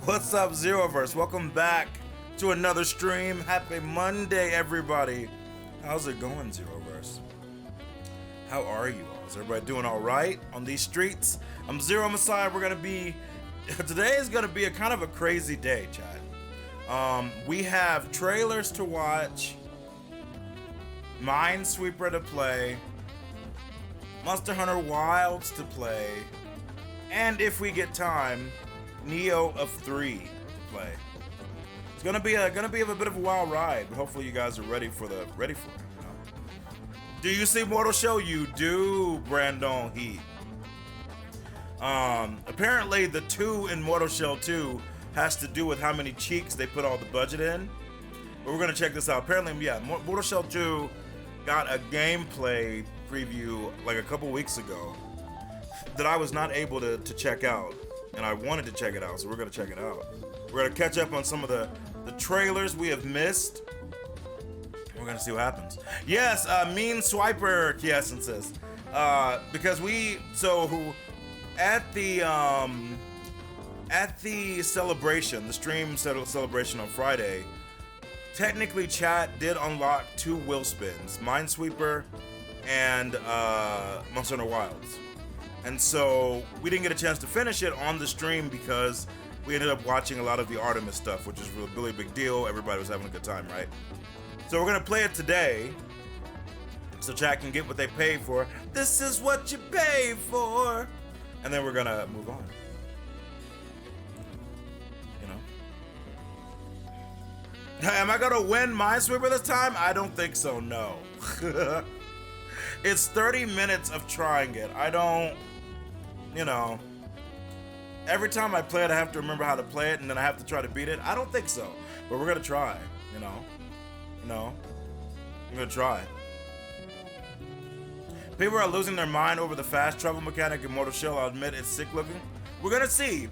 What's up, Zeroverse? Welcome back to another stream. Happy Monday, everybody. How's it going, Zeroverse? How are you all? Is everybody doing all right on these streets? I'm Xeromessiah. Today is gonna be a kind of a crazy day, chat. We have trailers to watch, Minesweeper to play, Monster Hunter Wilds to play, and if we get time, Neo of 3 to play. It's gonna be a bit of a wild ride, but hopefully you guys are ready for it. You know? Do you see Mortal Shell? You do, Brandon Heat. Apparently the 2 in Mortal Shell 2 has to do with how many cheeks they put all the budget in. But we're gonna check this out. Apparently, yeah, Mortal Shell 2 got a gameplay preview like a couple weeks ago that I was not able to check out. And I wanted to check it out, so we're gonna check it out. We're gonna catch up on some of the trailers we have missed. We're gonna see what happens. Yes, Minesweeper, Kieson says. Because at the celebration, the stream celebration on Friday, technically chat did unlock 2 wheel spins, Minesweeper and Monster Hunter Wilds. And so we didn't get a chance to finish it on the stream because we ended up watching a lot of the Artemis stuff, which is a really big deal. Everybody was having a good time, right? So we're gonna play it today so chat can get what they pay for. This is what you pay for. And then we're gonna move on. You know? Am I gonna win Minesweeper this time? I don't think so, no. It's 30 minutes of trying it. I don't, you know, every time I play it, I have to remember how to play it, and then I have to try to beat it. I don't think so, but we're gonna try, you know, I'm gonna try. People are losing their mind over the fast travel mechanic in Mortal Shell. I'll admit it's sick looking. We're gonna see.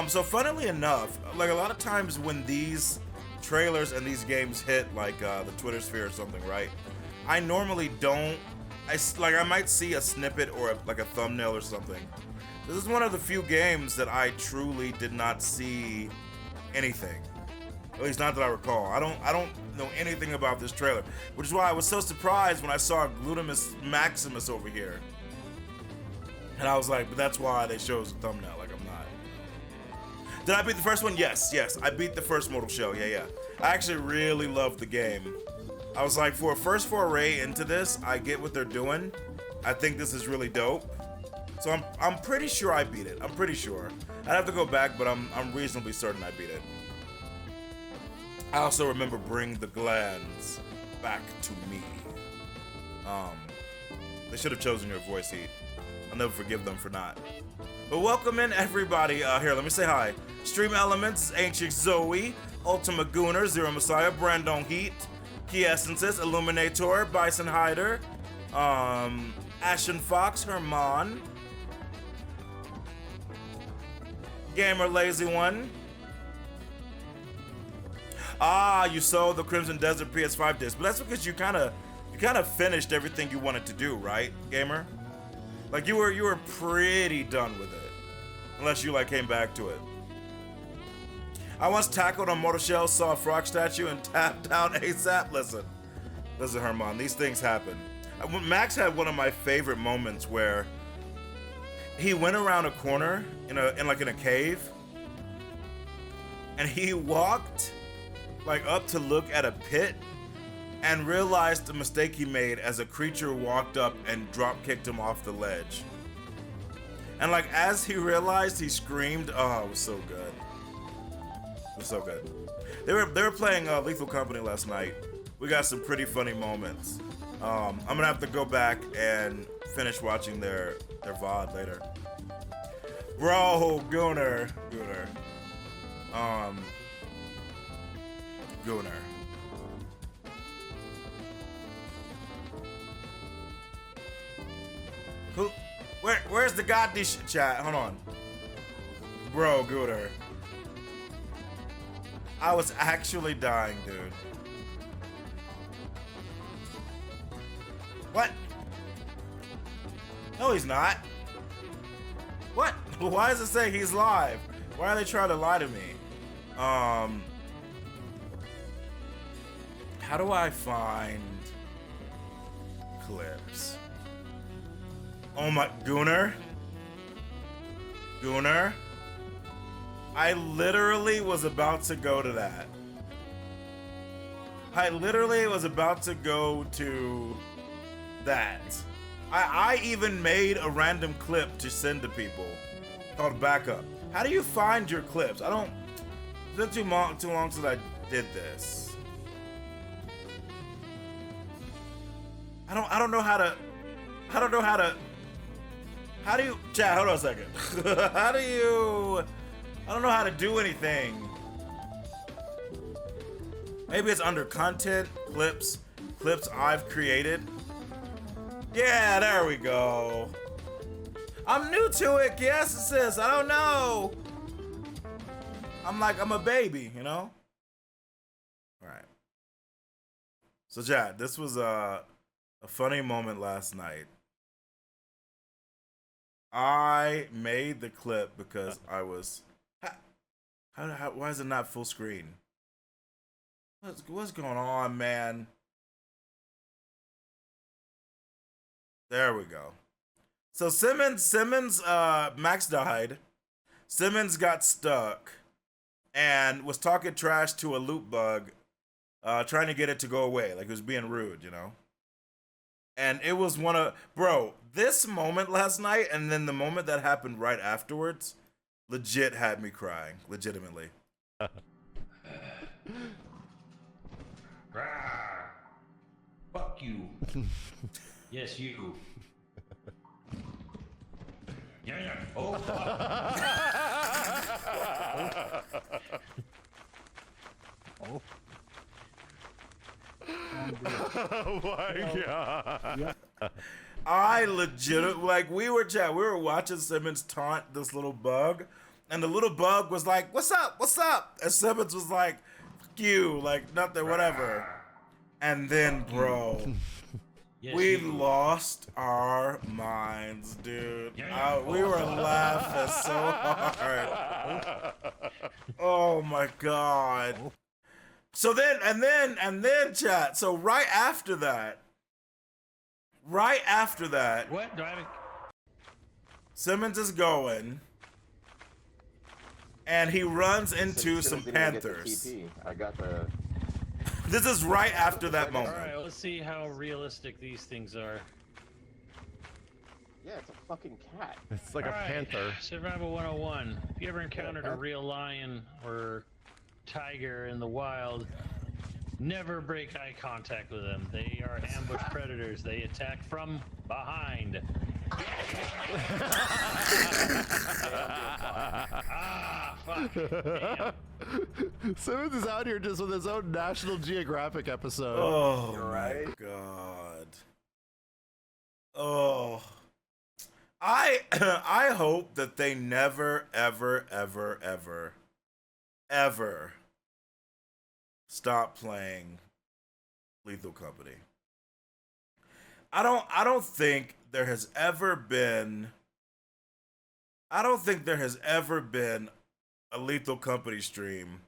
So funnily enough, like a lot of times when these trailers and these games hit like the Twitter sphere or something, right? I normally don't. I might see a snippet or like a thumbnail or something. This is one of the few games that I truly did not see anything. At least not that I recall. I don't know anything about this trailer, which is why I was so surprised when I saw Glutamus Maximus over here. And I was like, but that's why they chose the thumbnail. Like I'm not. Did I beat the first one? Yes. I beat the first Mortal Shell. Yeah. I actually really loved the game. I was like, for a first foray into this, I get what they're doing. I think this is really dope. So I'm pretty sure I beat it. I'm pretty sure. I'd have to go back, but I'm reasonably certain I beat it. I also remember Bring the Glands Back to Me. They should have chosen your voice, Heat. I'll never forgive them for not. But welcome in everybody. Here, let me say hi. Stream Elements, Ancient Zoe, Ultima Gooner, Xeromessiah, Brandon Heat, Key Essences, Illuminator, Bison Hider, Ashen Fox, Herman, Gamer Lazy One. You sold the Crimson Desert PS5 disc, but that's because you kind of finished everything you wanted to do, right, Gamer? Like you were pretty done with it, unless you like came back to it. I once tackled on Mortal Shell, saw a frog statue, and tapped out ASAP. Listen, Herman, these things happen. Max had one of my favorite moments where he went around a corner in a cave, and he walked like up to look at a pit, and realized the mistake he made as a creature walked up and drop kicked him off the ledge. And like as he realized, he screamed. Oh, it was so good. It was so good. They were playing Lethal Company last night. We got some pretty funny moments. I'm gonna have to go back and finish watching their VOD later. Bro, Gooner. Gooner. Who? Where's the goddamn chat? Hold on. Bro, Gooner. I was actually dying, dude. What? No, he's not. What? Why does it say he's live? Why are they trying to lie to me? How do I find clips? Oh my, Gunnar? Gunnar? I literally was about to go to that. I literally was about to go to that. I even made a random clip to send to people called backup. How do you find your clips? I don't, it's been too long since I did this. I don't know how to, how do you, chat, hold on a second. How do you, I don't know how to do anything. Maybe it's under content, clips I've created. Yeah, there we go. I'm new to it, yes it says, I don't know. I'm a baby, you know? All right. So chat, this was a funny moment last night. I made the clip because I was, why is it not full screen? What's going on, man? There we go. So Simmons, Max died. Simmons got stuck and was talking trash to a loot bug, trying to get it to go away, like he was being rude, you know? And it was bro, this moment last night and then the moment that happened right afterwards, legit had me crying, legitimately. Fuck you. Yes, you. Yeah. Oh, fuck. Oh. Oh my god. I legit, like, we were watching Simmons taunt this little bug, and the little bug was like, what's up, what's up? And Simmons was like, fuck you, like, nothing, whatever. And then, bro, Yes, we you. lost our minds, dude. Yeah. We were laughing so hard. Oh my god. So then, and then, chat, so right after that, What? Do I have a... Simmons is going, and he runs into some Panthers. I got the. This is right after that moment. Alright, let's see how realistic these things are. Yeah, it's a fucking cat. It's like All a right, panther. Survival 101. If you ever encountered a real lion or tiger in the wild, never break eye contact with them. They are ambush predators. They attack from behind. Ah, fuck. Damn. Simmons is out here just with his own National Geographic episode. Oh You're my right. god. Oh. I hope that they never, ever stop playing Lethal Company. I don't think there has ever been a Lethal Company stream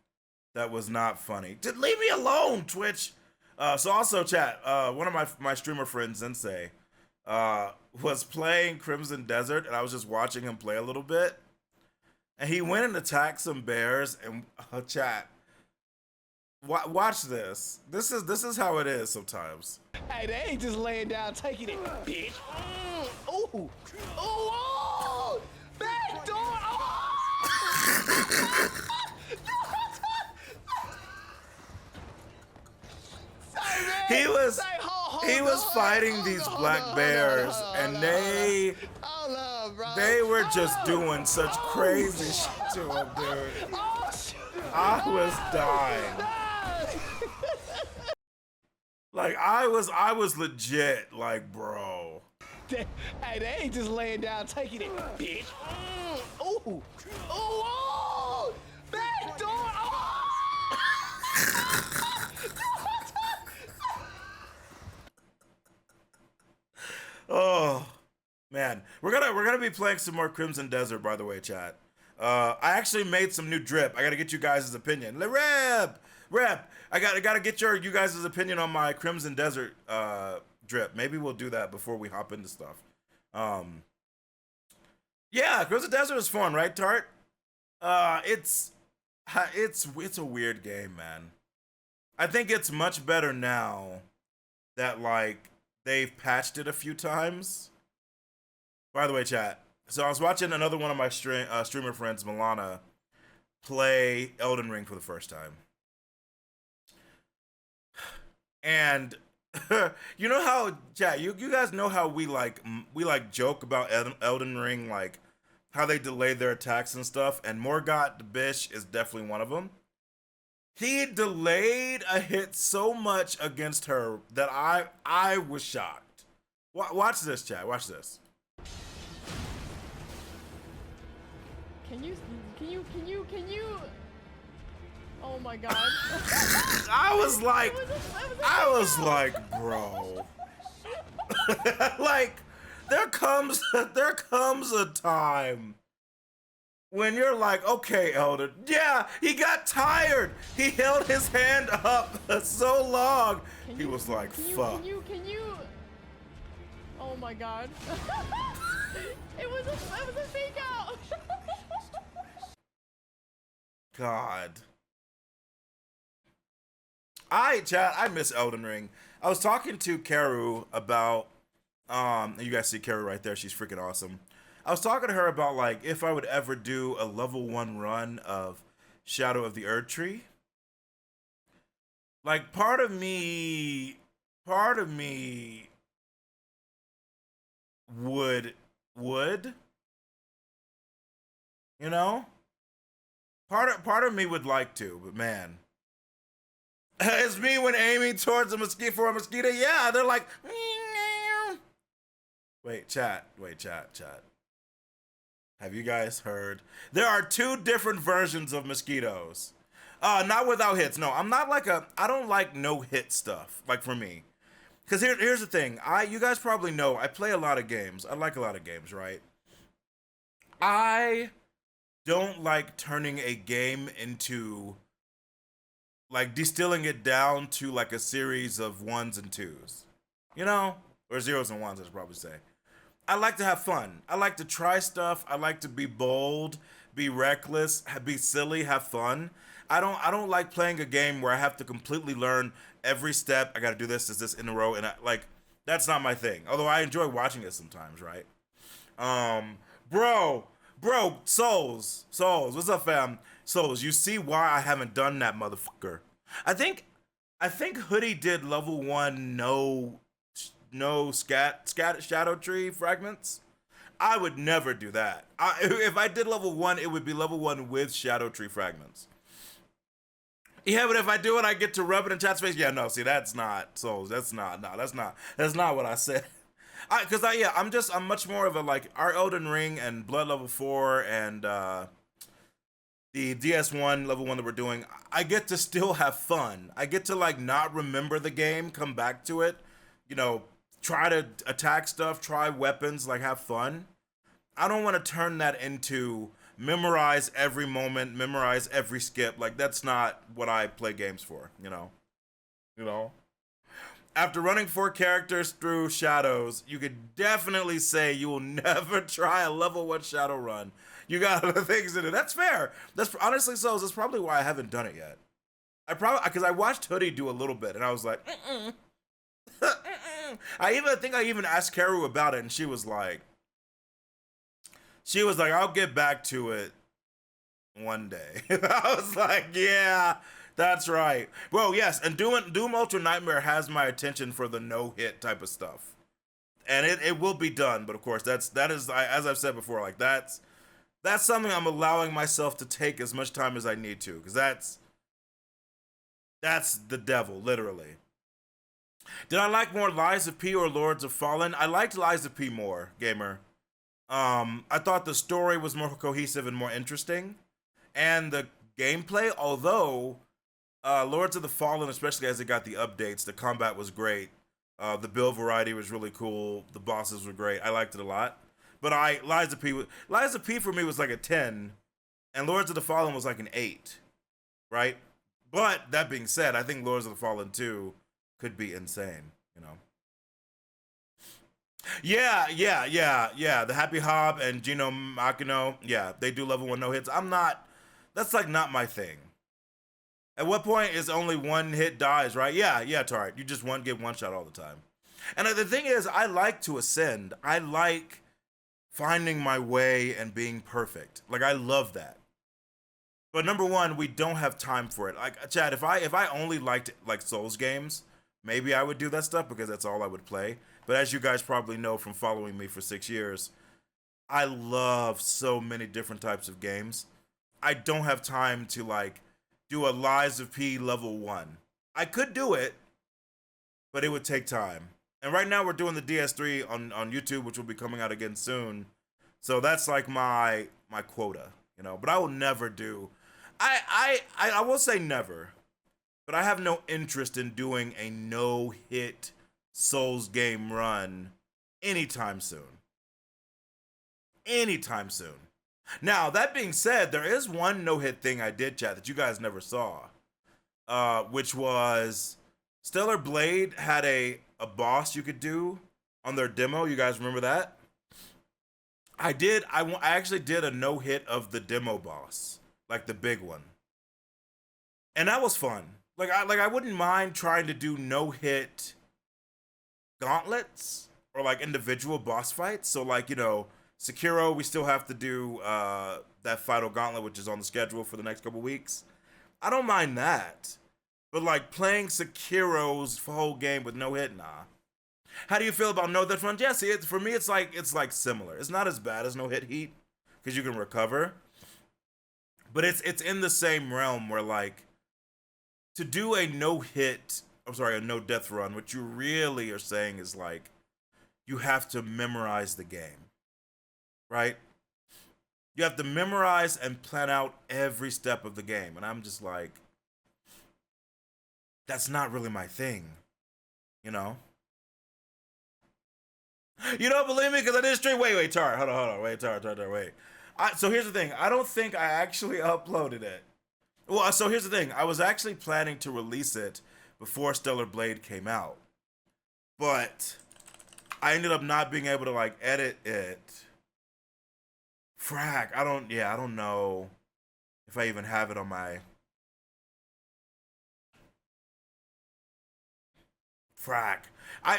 that was not funny. Just leave me alone, Twitch. So also, chat, one of my streamer friends, Sensei, was playing Crimson Desert, and I was just watching him play a little bit. And he went and attacked some bears, and chat, watch this. This is how it is sometimes. Hey, they ain't just laying down taking it, bitch. Ooh, ooh, oh! Back door! Oh! He was fighting these black bears, and they were just doing such crazy shit to him, dude. I was dying. Like, I was legit like, bro. Hey, they ain't just laying down taking it, bitch. Ooh, ooh, oh! Back door! Oh! Oh man, we're gonna be playing some more Crimson Desert, by the way, chat. I actually made some new drip. I gotta get you guys' opinion. Rep. I gotta get you guys' opinion on my Crimson Desert drip. Maybe we'll do that before we hop into stuff. Yeah, Crimson Desert is fun, right, Tart? It's a weird game, man. I think it's much better now that like they've patched it a few times. By the way, chat. So I was watching another one of my streamer friends, Milana, play Elden Ring for the first time. And you know how, chat, you guys know how we joke about Elden Ring, like how they delay their attacks and stuff, and Morgott the Bish is definitely one of them. He delayed a hit so much against her that I was shocked. Watch this, chat. Watch this. Can you? Oh my god. I was like, bro. Like, there comes a time when you're like, okay, Elder. Yeah, he got tired. He held his hand up so long. He was like, fuck. Can you? Oh my god. It was a fake out. God. Chat, I miss Elden Ring. I was talking to Karu about, you guys see Karu right there. She's freaking awesome. I was talking to her about like if I would ever do a level 1 run of Shadow of the Erd Tree. Like part of me would, you know? Part of me would like to, but man. It's me when aiming towards a mosquito. Yeah, they're like, wait, chat. Have you guys heard? There are 2 different versions of mosquitoes. Not without hits. No, I'm not like I don't like no hit stuff, like for me. Because here's the thing. You guys probably know, I play a lot of games. I like a lot of games, right? I don't like turning a game into, like, distilling it down to like a series of 1s and 2s, you know, or 0s and 1s, I should probably say. I like to have fun. I like to try stuff. I like to be bold, be reckless, be silly, have fun. I don't like playing a game where I have to completely learn every step. I got to do this in a row, and that's not my thing. Although I enjoy watching it sometimes, right? Bro, Souls, what's up, fam? Souls, you see why I haven't done that, motherfucker. I think Hoodie did level 1 no Shadow Tree fragments. I would never do that. If I did level 1, it would be level 1 with Shadow Tree fragments. Yeah, but if I do it, I get to rub it in chat's face. Yeah, no, see, that's not Souls. That's not what I said. I'm much more of a, like, our Elden Ring and Blood level 4 and the DS1 level 1 that we're doing, I get to still have fun. I get to like not remember the game, come back to it, you know, try to attack stuff, try weapons, like have fun. I don't want to turn that into memorize every moment, memorize every skip. Like that's not what I play games for, you know. After running 4 characters through Shadows, you could definitely say you will never try a level 1 Shadow run. You got other things to do. That's fair. That's honestly so. That's probably why I haven't done it yet. Because I watched Hoodie do a little bit, and I was like, I think I even asked Karu about it, and she was like, I'll get back to it one day. I was like, yeah, that's right. Well, yes, and Doom Ultra Nightmare has my attention for the no-hit type of stuff, and it will be done. But of course, that is as I've said before, like that's something I'm allowing myself to take as much time as I need to, because that's the devil, literally. Did I like more Lies of P or Lords of Fallen? I liked Lies of P more, gamer. I thought the story was more cohesive and more interesting, and the gameplay, although Lords of the Fallen, especially as it got the updates, the combat was great. The build variety was really cool. The bosses were great. I liked it a lot. But Lies of P for me was like a 10. and Lords of the Fallen was like an 8, right? But that being said, I think Lords of the Fallen 2 could be insane, you know. Yeah. The Happy Hob and Gino Makino, yeah, they do level 1 no hits. That's like not my thing. At what point is only one hit dies, right? Yeah, Tart. You just get one shot all the time. And the thing is, I like to ascend. I like finding my way and being perfect. Like, I love that. But number one, we don't have time for it. Like, Chad, if I only liked like Souls games, maybe I would do that stuff because that's all I would play. But as you guys probably know from following me for 6 years, I love so many different types of games. I don't have time to like do a Lies of P level 1. I could do it, but it would take time. And right now we're doing the DS3 on YouTube, which will be coming out again soon. So that's like my quota, you know. But I will never do. I will say never, but I have no interest in doing a no-hit Souls game run anytime soon. Anytime soon. Now, that being said, there is one no-hit thing I did, chat, that you guys never saw, which was Stellar Blade had a boss you could do on their demo. You guys remember that? I actually did a no-hit of the demo boss, like the big one. And that was fun. I wouldn't mind trying to do no-hit gauntlets or like individual boss fights. So like, you know, Sekiro, we still have to do that final gauntlet, which is on the schedule for the next couple weeks. I don't mind that. But like playing Sekiro's whole game with no hit, nah. How do you feel about no hit front? Yeah, see, for me, it's like similar. It's not as bad as no hit heat because you can recover, but it's in the same realm where like to do a no death run. What you really are saying is like you have to memorize the game, right? You have to memorize and plan out every step of the game, and I'm just like, that's not really my thing, you know? You don't believe me because I did stream. Wait, Tar. Hold on. Wait, Tar, wait. So here's the thing. I don't think I actually uploaded it. Well, so here's the thing. I was actually planning to release it before Stellar Blade came out. But I ended up not being able to, like, edit it. Frack. I don't know if I even have it on my... Frack.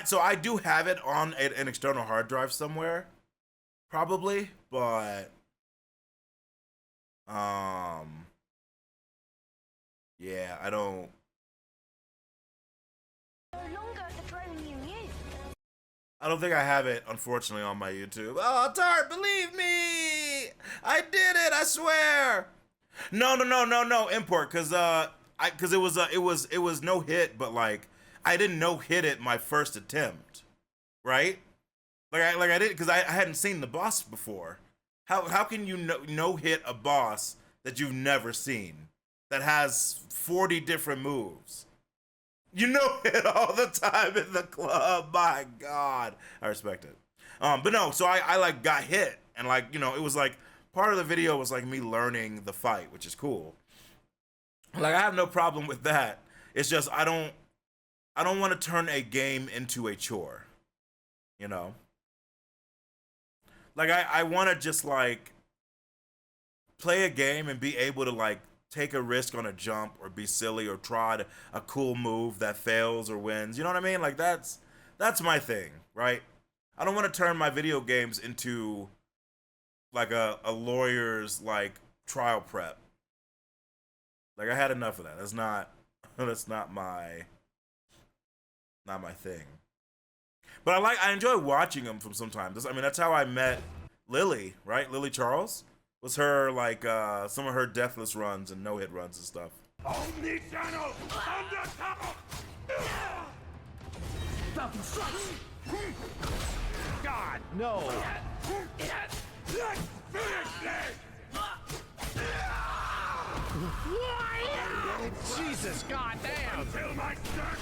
So I do have it on an external hard drive somewhere, probably, but yeah, I don't. I don't think I have it, unfortunately, on my YouTube. Oh, Tart, believe me, I did it. I swear. No, import, cause it was no hit, but like. I didn't no-hit it my first attempt, right? I did because I hadn't seen the boss before. How can you no-hit a boss that you've never seen that has 40 different moves? You no-hit all the time in the club. My God, I respect it. But no, so I like got hit and like, you know, it was like part of the video was like me learning the fight, which is cool. Like I have no problem with that. It's just I don't want to turn a game into a chore, you know? Like, I want to just, like, play a game and be able to, like, take a risk on a jump or be silly or try a cool move that fails or wins. You know what I mean? Like, that's my thing, right? I don't want to turn my video games into, like, a lawyer's, like, trial prep. Like, I had enough of that. That's not my thing. But I enjoy watching them from sometimes. I mean, that's how I met Lily, right? Lily Charles was her like some of her deathless runs and no-hit runs and stuff. Omni-channel on the top. God, no. Let's finish this. Jesus, goddamn. Kill my stick.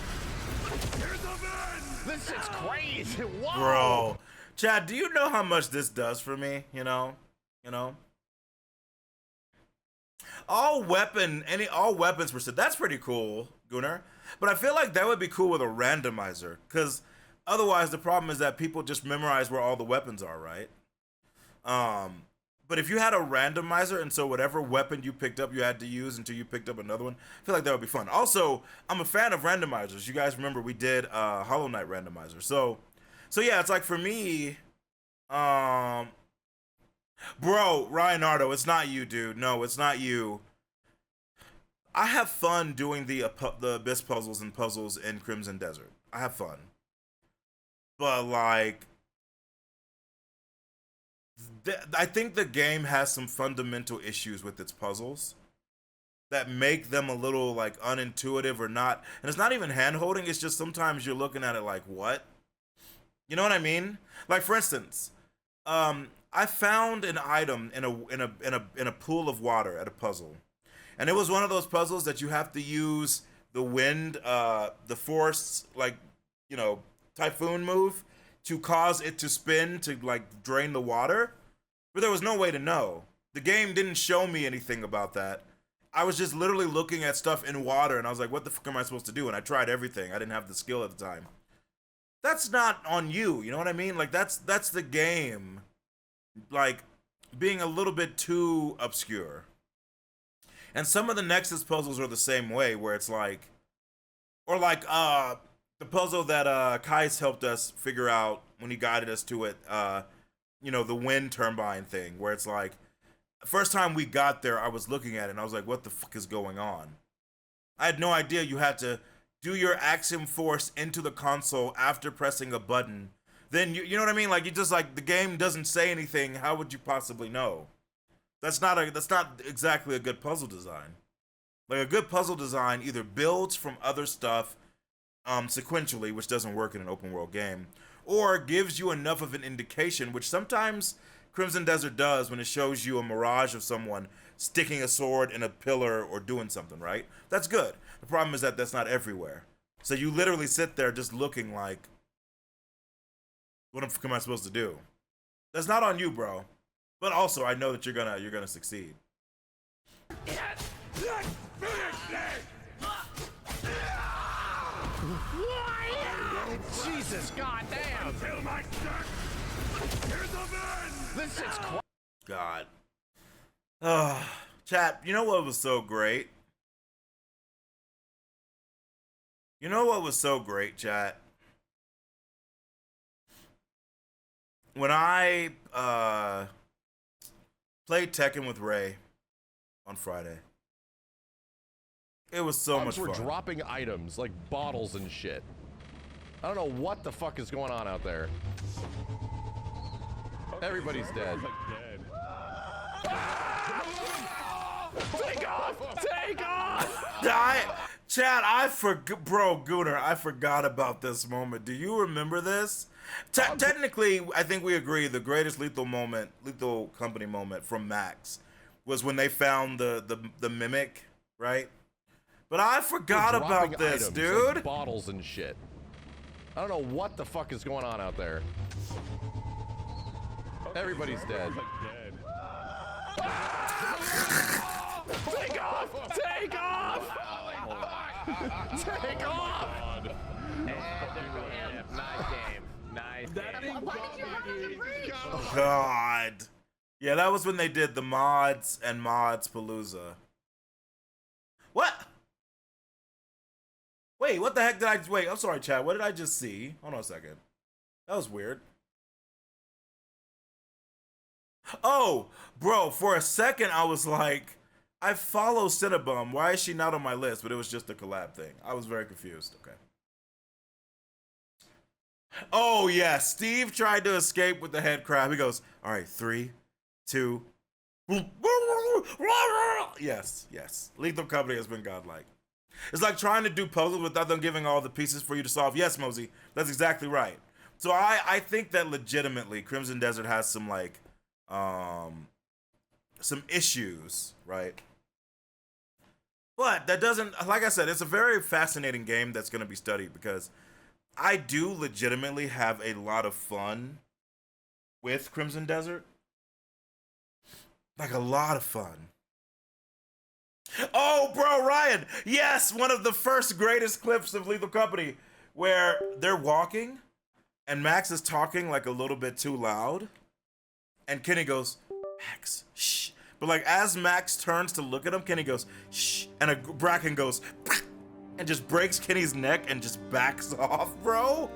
Here's a man. This is crazy. Whoa. Bro, Chad, do you know how much this does for me? You know. all weapons were said. That's pretty cool, Gunnar. But I feel like that would be cool with a randomizer, because otherwise the problem is that people just memorize where all the weapons are, right? But if you had a randomizer, and so whatever weapon you picked up, you had to use until you picked up another one, I feel like that would be fun. Also, I'm a fan of randomizers. You guys remember we did Hollow Knight randomizer. So yeah, it's like for me, bro, Ryanardo, it's not you, dude. No, it's not you. I have fun doing the Abyss puzzles and puzzles in Crimson Desert. I have fun. But like, I think the game has some fundamental issues with its puzzles that make them a little like unintuitive or not. And it's not even hand-holding, it's just sometimes you're looking at it like, what? You know what I mean? Like, for instance, I found an item in a pool of water at a puzzle. And it was one of those puzzles that you have to use the wind, the force, like, you know, typhoon move to cause it to spin to like drain the water. But there was no way to know. The game didn't show me anything about that. I was just literally looking at stuff in water and I was like, what the fuck am I supposed to do? And I tried everything. I didn't have the skill at the time. That's not on you, you know what I mean? Like, that's the game, like, being a little bit too obscure. And some of the Nexus puzzles are the same way, where it's like, or like, the puzzle that Kais helped us figure out when he guided us to it, you know, the wind turbine thing, where it's like, first time we got there, I was looking at it and I was like, what the fuck is going on? I had no idea you had to do your Axiom Force into the console after pressing a button. Then, you know what I mean? Like, you just, like, the game doesn't say anything. How would you possibly know? That's not exactly a good puzzle design. Like, a good puzzle design either builds from other stuff sequentially, which doesn't work in an open world game, or gives you enough of an indication, which sometimes Crimson Desert does when it shows you a mirage of someone sticking a sword in a pillar or doing something, right? That's good. The problem is that that's not everywhere. So you literally sit there just looking like, what the fuck am I supposed to do? That's not on you, bro. But also, I know that you're gonna succeed. Jesus, goddamn! Kill my stack! Here's a man! This is God. Chat, you know what was so great? You know what was so great, chat? When I played Tekken with Ray on Friday. It was so much fun. We're dropping items like bottles and shit. I don't know what the fuck is going on out there. Everybody's dead. Take off! Take off! Chad, bro, Gunnar, I forgot about this moment. Do you remember this? Technically, I think we agree the greatest Lethal Company moment from Max was when they found the mimic, right? But I forgot about this, dude. Like bottles and shit. I don't know what the fuck is going on out there. Everybody's dead. Take off! Take off! Take off! Nice game. Nice game. Why did you run on the bridge? Oh, God. Yeah, that was when they did the mods and Mods Palooza. What? Wait, what the heck did I... Wait, I'm sorry, Chad. What did I just see? Hold on a second. That was weird. Oh, bro, for a second I was like, I follow Cinnabum. Why is she not on my list? But it was just a collab thing. I was very confused. Okay. Oh, yeah. Steve tried to escape with the head crab. He goes, all right, 3, 2. Yes, yes. Lethal Company has been godlike. It's like trying to do puzzles without them giving all the pieces for you to solve. Yes, Mosey, that's exactly right. So I think that legitimately Crimson Desert has some like some issues, right? But that doesn't, like I said, it's a very fascinating game that's going to be studied because I do legitimately have a lot of fun with Crimson Desert. Like a lot of fun. Oh, bro, Ryan. Yes, one of the first greatest clips of Lethal Company where they're walking and Max is talking like a little bit too loud. And Kenny goes, Max, shh. But like as Max turns to look at him, Kenny goes, shh. And a Bracken goes, and just breaks Kenny's neck and just backs off, bro.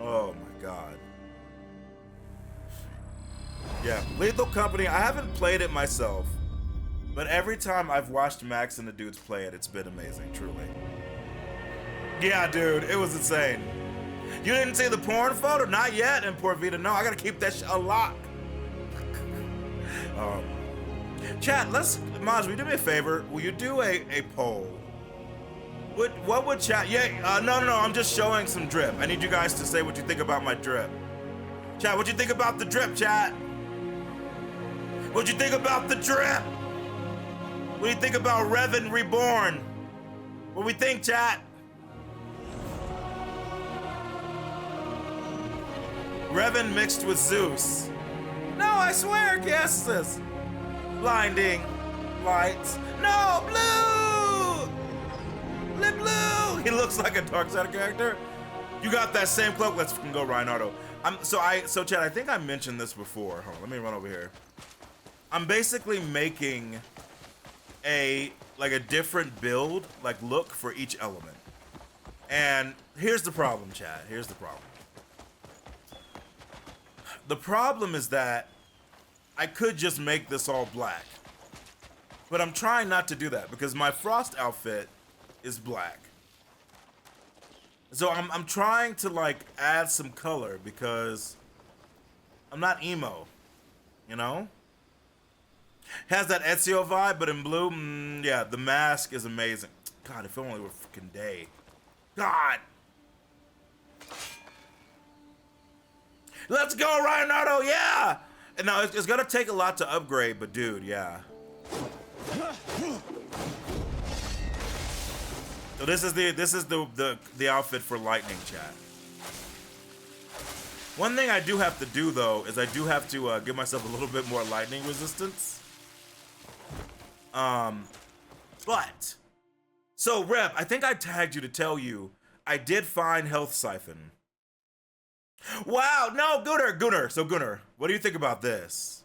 Oh my God. Yeah, Lethal Company, I haven't played it myself, but every time I've watched Max and the dudes play it, it's been amazing, truly. Yeah, dude, it was insane. You didn't see the porn photo? Not yet in Port Vita. No, I gotta keep that shit a lock. Chat, Maj, will you do me a favor? Will you do a poll? What would chat, no, I'm just showing some drip. I need you guys to say what you think about my drip. Chat, what you think about the drip, chat? What you think about the drip? What do you think about Revan Reborn? What we think, chat? Revan mixed with Zeus. No, I swear, guess this. Blinding lights. No, blue! Blue! He looks like a Darkseid character. You got that same cloak. Let's fucking go, Reinardo. So Chad, I think I mentioned this before. Hold on, let me run over here. I'm basically making a different build, look for each element. And here's the problem, Chad. Here's the problem. The problem is that I could just make this all black. But I'm trying not to do that because my Frost outfit is black. So I'm trying to add some color because I'm not emo, you know? Has that Ezio vibe, but in blue, yeah, the mask is amazing. God, if only were a freaking day. God! Let's go, Reinardo, yeah! And now it's gonna take a lot to upgrade, but dude, yeah. So this is the outfit for Lightning, chat. One thing I do have to do though is I do have to give myself a little bit more lightning resistance. But so Rep, I think I tagged you to tell you I did find Health Siphon. Wow, no, Gunnar. So Gunnar, what do you think about this?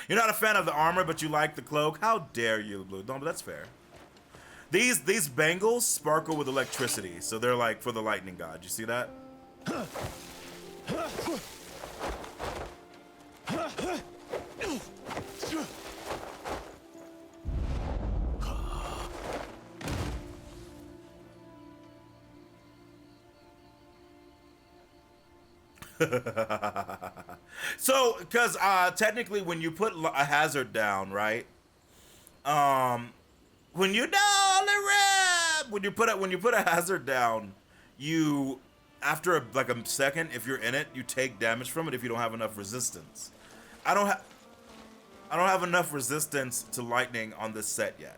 You're not a fan of the armor, but you like the cloak. How dare you, Blue? No, but that's fair. These bangles sparkle with electricity, so they're like for the lightning god. You see that? So, because technically, when you put a hazard down, right? When you put a hazard down, you after a second, if you're in it, you take damage from it if you don't have enough resistance. I don't have enough resistance to lightning on this set yet,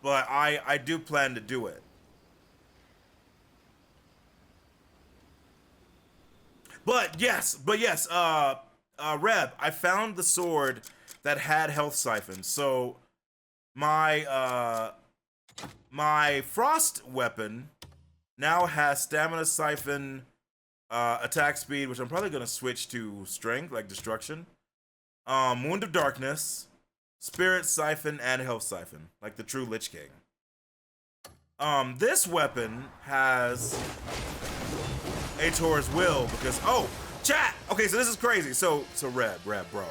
but I do plan to do it. But yes, Reb, I found the sword that had Health Siphon. So my Frost weapon now has Stamina Siphon, attack speed, which I'm probably gonna switch to Strength, like Destruction, Wound of Darkness, Spirit Siphon, and Health Siphon, like the true Lich King. This weapon has Ator's Will because chat. Okay, so this is crazy. So Reb, bro.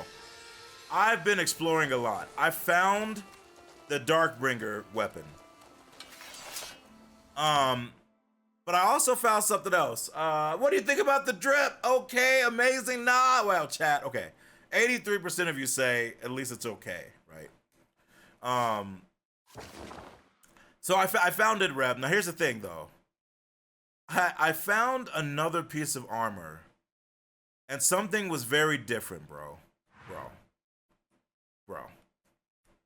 I've been exploring a lot. I found the Darkbringer weapon. But I also found something else. What do you think about the drip? Okay, amazing. Nah, well, chat. Okay, 83% of you say at least it's okay, right? So I found it, Reb. Now here's the thing, though. I found another piece of armor, and something was very different, bro.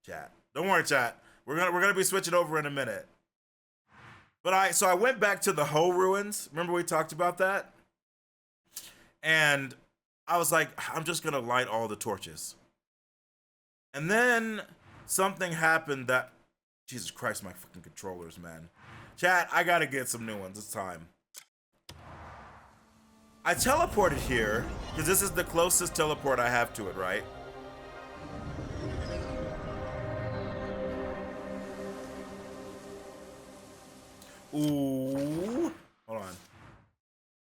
Chat. Don't worry, chat. We're gonna be switching over in a minute. But I went back to the Ho ruins. Remember we talked about that? And I was like, I'm just gonna light all the torches. And then something happened that Jesus Christ, my fucking controllers, man. Chat, I gotta get some new ones. It's time. I teleported here because this is the closest teleport I have to it, right? Ooh. Hold on.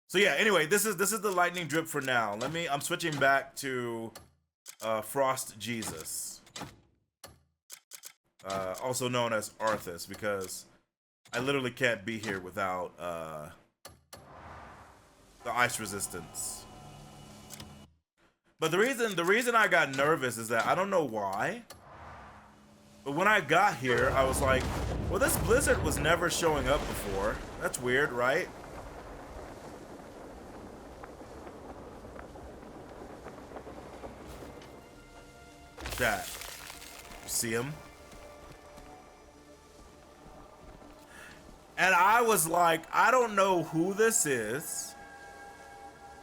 So yeah, anyway, this is the lightning drip for now. I'm switching back to Frost Jesus. Also known as Arthas, because I literally can't be here without the ice resistance. But the reason I got nervous is that I don't know why, but when I got here, I was like, well, this blizzard was never showing up before. That's weird, right? Chat, you see him? And I was like, I don't know who this is.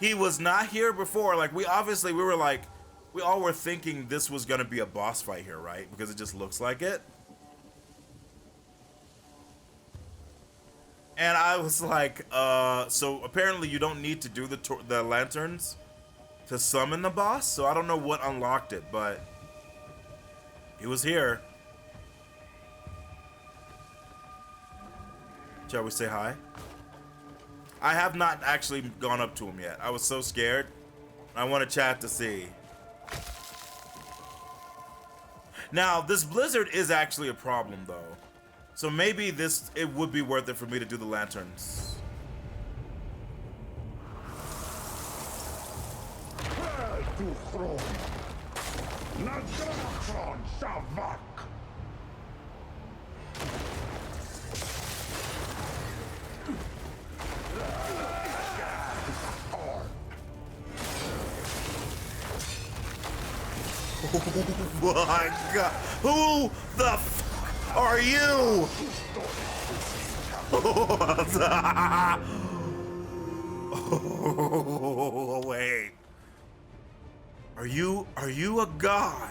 He was not here before. Like, we were like, we all were thinking this was gonna be a boss fight here, right? Because it just looks like it. And I was like, so apparently you don't need to do the lanterns to summon the boss. So I don't know what unlocked it, but he was here. Shall we say hi? I have not actually gone up to him yet. I was so scared. I want to chat to see. Now, this blizzard is actually a problem, though. So maybe it would be worth it for me to do the lanterns. Oh my God! Who the f are you? Oh, wait. Are you a god?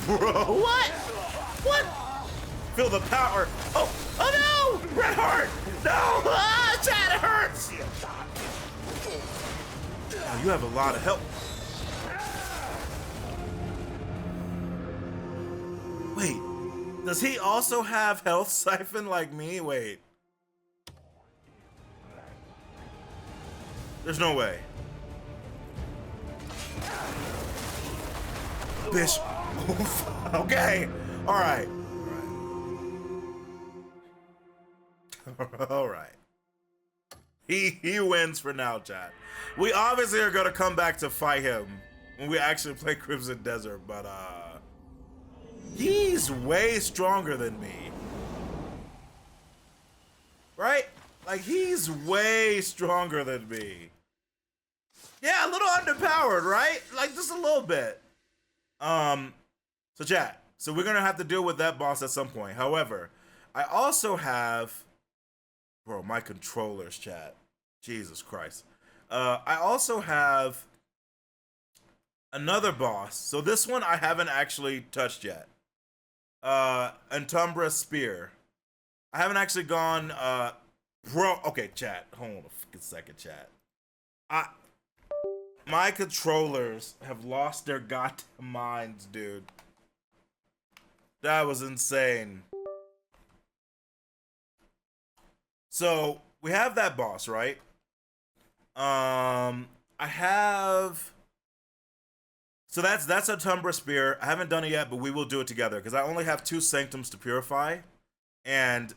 Bro, what? What? Feel the power. Oh no! Red heart! No! Ah, chat, it hurts! Oh, you have a lot of help. Wait, does he also have health siphon like me? Wait. There's no way. Bish. Okay. All right. All right. He wins for now, chat. We obviously are gonna come back to fight him when we actually play Crimson Desert, but he's way stronger than me. Right? Like, he's way stronger than me. Yeah, a little underpowered, right? Like, just a little bit. So chat, so we're gonna have to deal with that boss at some point. However, I also have, bro, my controllers, chat. Jesus Christ. I also have another boss. So this one I haven't actually touched yet. Antumbra's Spear. I haven't actually gone, bro, okay, chat. Hold on a fucking second, chat. My controllers have lost their goddamn minds, dude. That was insane. So, we have that boss, right? I have... So that's a Tumbra Spear. I haven't done it yet, but we will do it together, because I only have 2 Sanctums to purify, and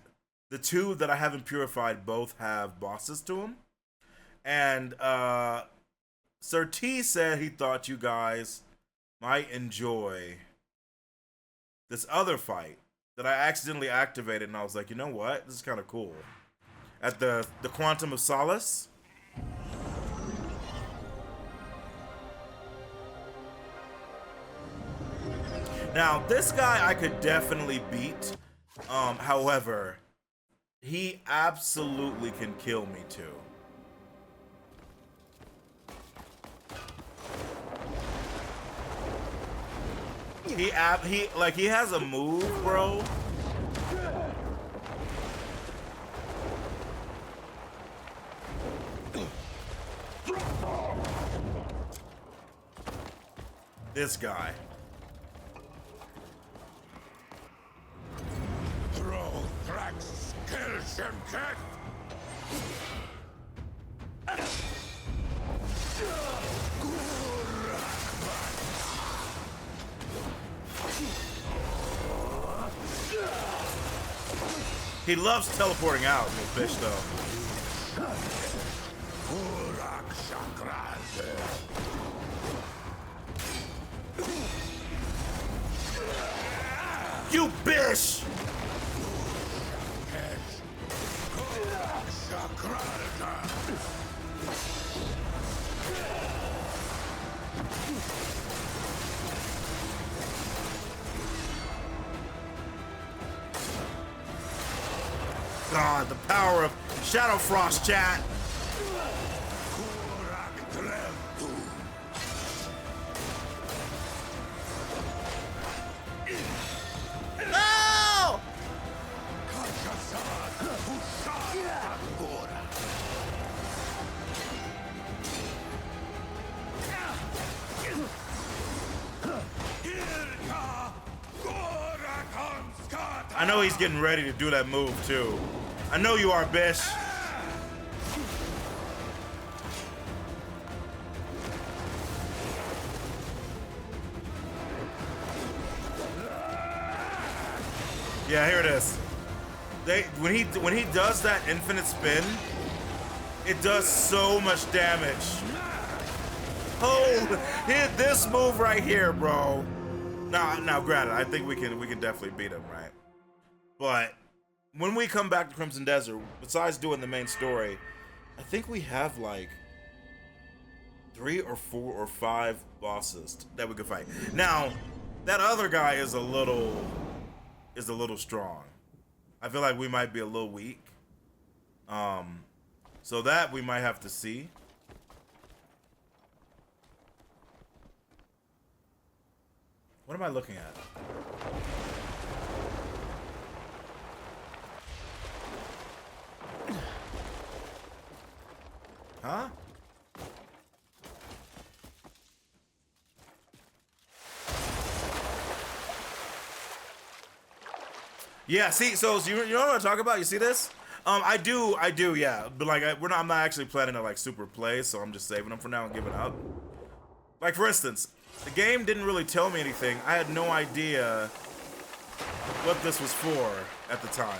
the 2 that I haven't purified both have bosses to them. And, Sir T said he thought you guys might enjoy this other fight that I accidentally activated, and I was like, you know what? This is kind of cool. At the Quantum of Solace. Now, this guy I could definitely beat. However, he absolutely can kill me too. He has a move, bro. This guy. He loves teleporting out, little bitch, though. You bitch! God, the power of Shadow Frost, chat. No! I know he's getting ready to do that move too. I know you are, bitch. Yeah, here it is. When he does that infinite spin, it does so much damage. Oh, hit this move right here, bro. Now, granted, I think we can definitely beat him, right? But when we come back to Crimson Desert, besides doing the main story, I think we have like 3 or 4 or 5 bosses that we could fight. Now, that other guy is a little strong. I feel like we might be a little weak. So that we might have to see. What am I looking at? Huh? Yeah, see, so you know what I'm talking about? You see this? I do, yeah. But like, I'm not actually planning to like super play, so I'm just saving them for now and giving up. Like for instance, the game didn't really tell me anything. I had no idea what this was for at the time.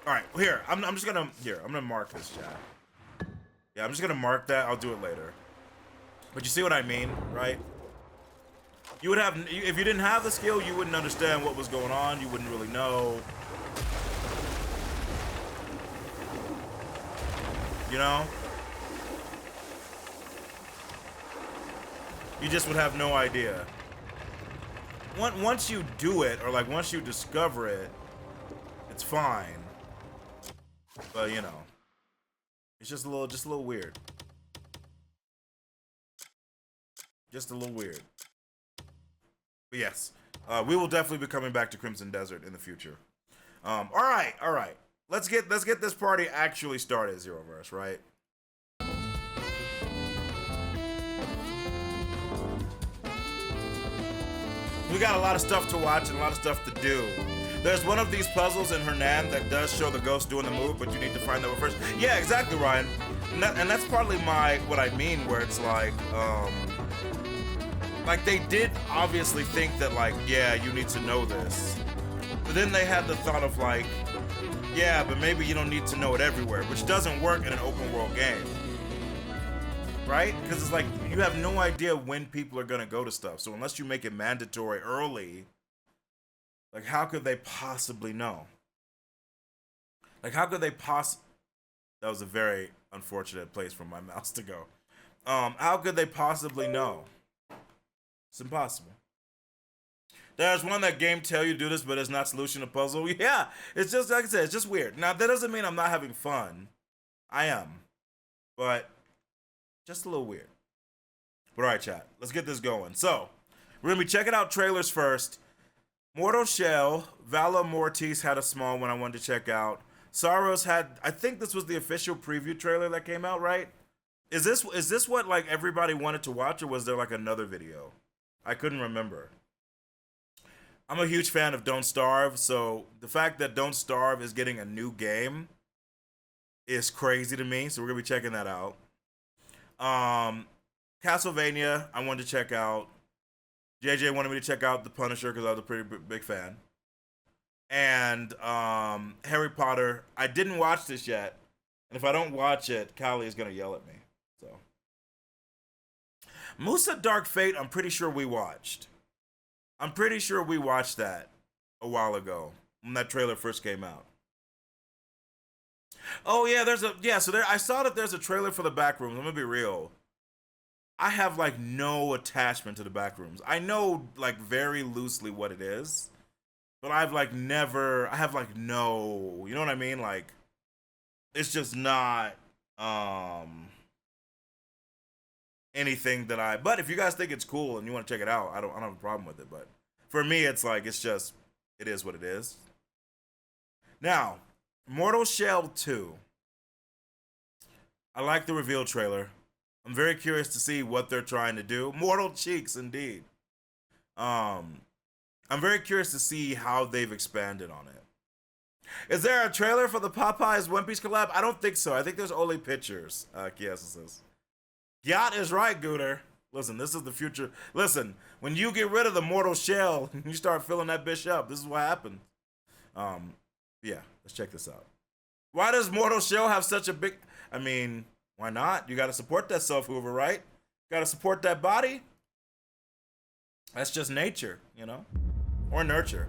All right, here, I'm gonna mark this, chat. Yeah, I'm just gonna mark that. I'll do it later. But you see what I mean, right? You would have, if you didn't have the skill, you wouldn't understand what was going on. You wouldn't really know. You know? You just would have no idea. Once you do it, or like once you discover it, it's fine. But you know, it's just a little weird. Just a little weird. But yes, we will definitely be coming back to Crimson Desert in the future. All right. Let's get this party actually started, Zeroverse, right? We got a lot of stuff to watch and a lot of stuff to do. There's one of these puzzles in Hernan that does show the ghost doing the move, but you need to find that one first. Yeah, exactly, Ryan. And that's partly what I mean, where it's like they did obviously think that like, yeah, you need to know this. But then they had the thought of like, yeah, but maybe you don't need to know it everywhere, which doesn't work in an open world game. Right? Because it's like, you have no idea when people are gonna go to stuff. So unless you make it mandatory early, like how could they possibly know? Like how could they that was a very unfortunate place for my mouse to go. How could they possibly know? It's impossible. There's one that game tell you to do this, but it's not solution to puzzle. Yeah, it's just, like I said, it's just weird. Now, that doesn't mean I'm not having fun. I am. But, just a little weird. But alright, chat. Let's get this going. So, We're gonna be checking out trailers first. Mortal Shell, Vala Mortis had a small one I wanted to check out. Saros had, I think this was the official preview trailer that came out, right? Is this what like everybody wanted to watch, or was there like another video? I couldn't remember. I'm a huge fan of Don't Starve, so the fact that Don't Starve is getting a new game is crazy to me, so we're gonna be checking that out. Castlevania, I wanted to check out. JJ wanted me to check out The Punisher because I was a pretty big fan. And Harry Potter, I didn't watch this yet, and if I don't watch it, Callie is gonna yell at me. So Musa Dark Fate, I'm pretty sure we watched. I'm pretty sure we watched that a while ago when that trailer first came out. Oh yeah, so I saw that there's a trailer for the Backrooms. I'm gonna be real. I have like no attachment to the Backrooms. I know like very loosely what it is, but I have like no, you know what I mean? Like, it's just not anything that but if you guys think it's cool and you want to check it out, I don't have a problem with it. But for me, it's like, it is what it is. Now, Mortal Shell 2. I like the reveal trailer. I'm very curious to see what they're trying to do. Mortal Cheeks, indeed. I'm very curious to see how they've expanded on it. Is there a trailer for the Popeyes One Piece collab? I don't think so. I think there's only pictures, Kiesa says. Yacht is right, Gooter. Listen, this is the future. Listen, when you get rid of the Mortal Shell, you start filling that bitch up. This is what happened. Yeah, let's check this out. Why does Mortal Shell have such a big... I mean, why not? You gotta support that self-hoover, right? Gotta support that body. That's just nature, you know? Or nurture.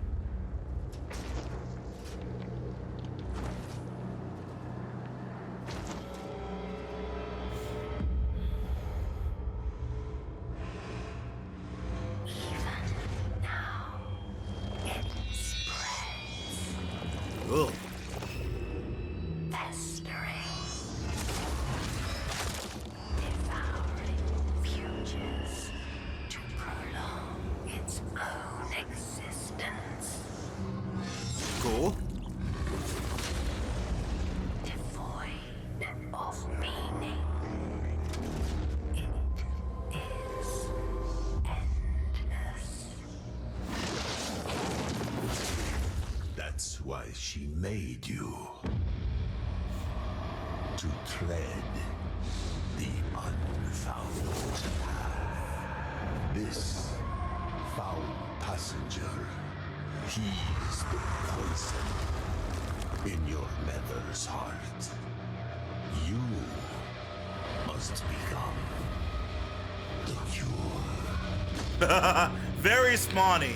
Ugh. Cool. Devoid of meaning. It is endless. That's why she made you. To tread the unfound path. This foul passenger, he's the poison in your mother's heart. You must become the cure. Very spawny,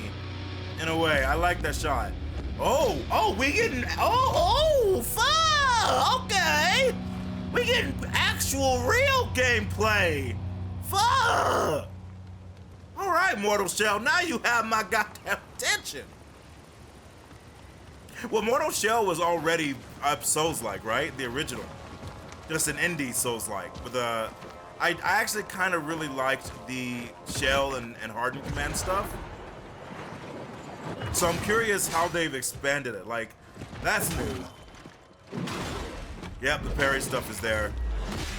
in a way. I like that shot. Oh, we getting, fuck, okay. We getting actual real gameplay. Fuck. All right, Mortal Shell, now you have my goddamn attention. Well, Mortal Shell was already Souls-like, right? The original. Just an indie Souls-like. But I actually kind of really liked the Shell and Harden Command stuff. So I'm curious how they've expanded it. Like, that's new. Yep, the parry stuff is there.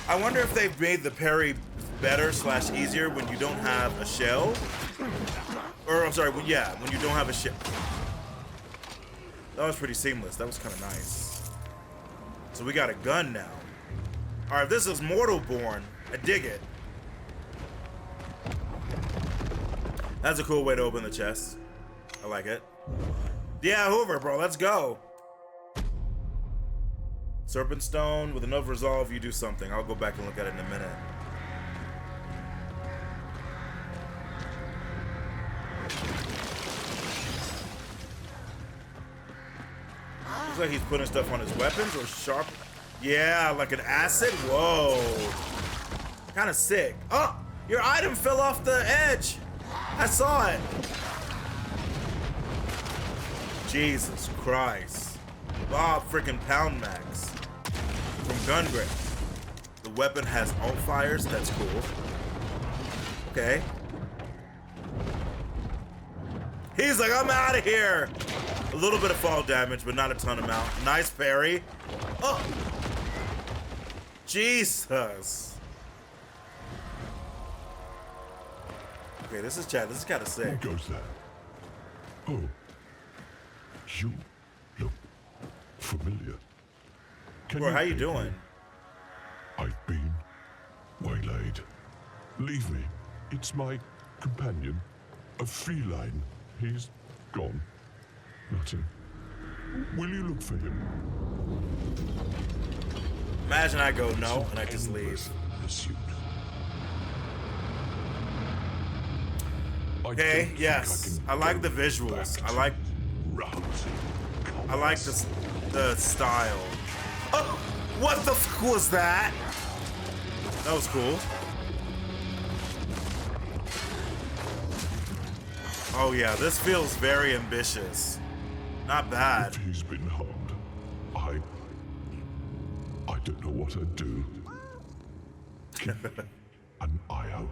I wonder if they've made the parry better / easier when you don't have a shell. Or, I'm sorry, when you don't have a shell. That was pretty seamless. That was kind of nice. So we got a gun now. All right, this is Mortal Born. I dig it. That's a cool way to open the chest. I like it. Yeah, Hoover, bro, let's go. Serpent Stone, with enough resolve, you do something. I'll go back and look at it in a minute. Looks like he's putting stuff on his weapons or sharp. Yeah, like an acid? Whoa. Kind of sick. Oh, your item fell off the edge. I saw it. Jesus Christ. Bob freaking Pound Max from Gungrip. The weapon has alt fires. That's cool. Okay. He's like, I'm out of here. A little bit of fall damage, but not a ton amount. Nice parry. Oh, Jesus. Okay, this is Chad. This is kind of sick. Who goes there? Oh, you look familiar. Can Bro, how you help doing? me? I've been waylaid. Leave me. It's my companion, a feline. He's gone. Nothing. Will you look for him? Imagine I go no, and I just leave. Endless pursuit. Okay, yes. I like the visuals. I like the style. Oh, what the fuck was that? That was cool. Oh yeah, this feels very ambitious. Not bad. If he's been harmed, I don't know what I'd do. Keep an eye out,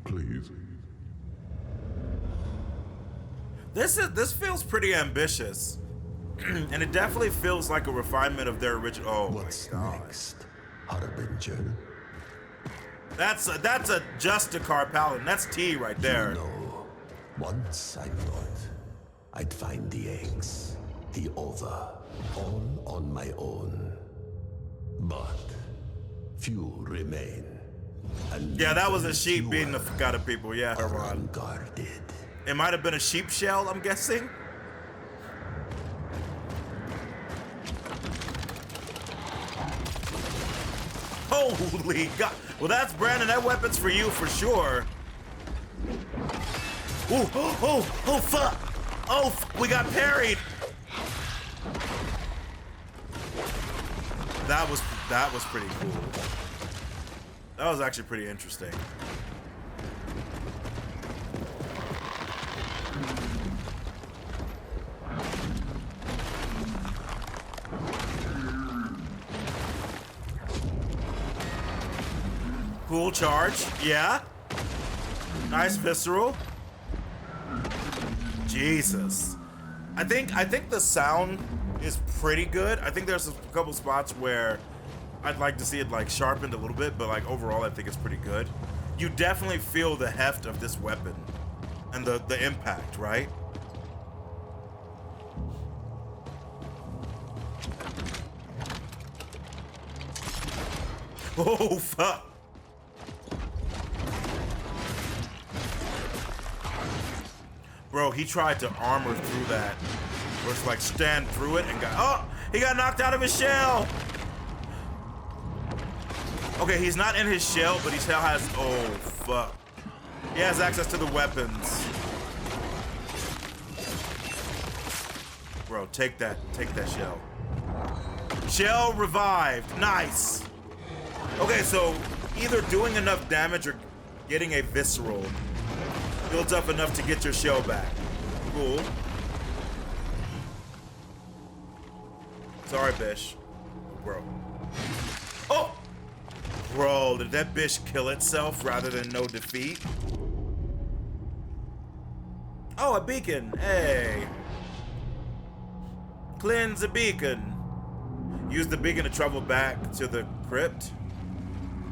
please. This feels pretty ambitious. And it definitely feels like a refinement of their original. Oh What's my God. next, Harbinger? That's a Justicar Paladin. That's T right there. You know, once I thought I'd find the eggs, the ova, all on my own. But few remain. And Yeah, that was a even sheep beating the fewer fuck out of people. Yeah, are Ron. unguarded. It might have been a sheep shell, I'm guessing. Holy God. Well, that's Brandon. That weapon's for you for sure. Ooh, oh, fuck. Oh, we got parried. That was pretty cool. That was actually pretty interesting. Cool charge, yeah. Nice visceral. Jesus. I think the sound is pretty good. I think there's a couple spots where I'd like to see it like sharpened a little bit, but like overall I think it's pretty good. You definitely feel the heft of this weapon and the impact, right? Oh fuck. Bro, he tried to armor through that. Or it's like stand through it and got, oh, he got knocked out of his shell. Okay, he's not in his shell, but he still has, oh, fuck. He has access to the weapons. Bro, take that shell. Shell revived, nice. Okay, so either doing enough damage or getting a visceral builds up enough to get your shell back. Cool. Sorry, Bish. Bro. Oh! Bro, did that Bish kill itself rather than no defeat? Oh, a beacon. Hey. Cleanse a beacon. Use the beacon to travel back to the crypt.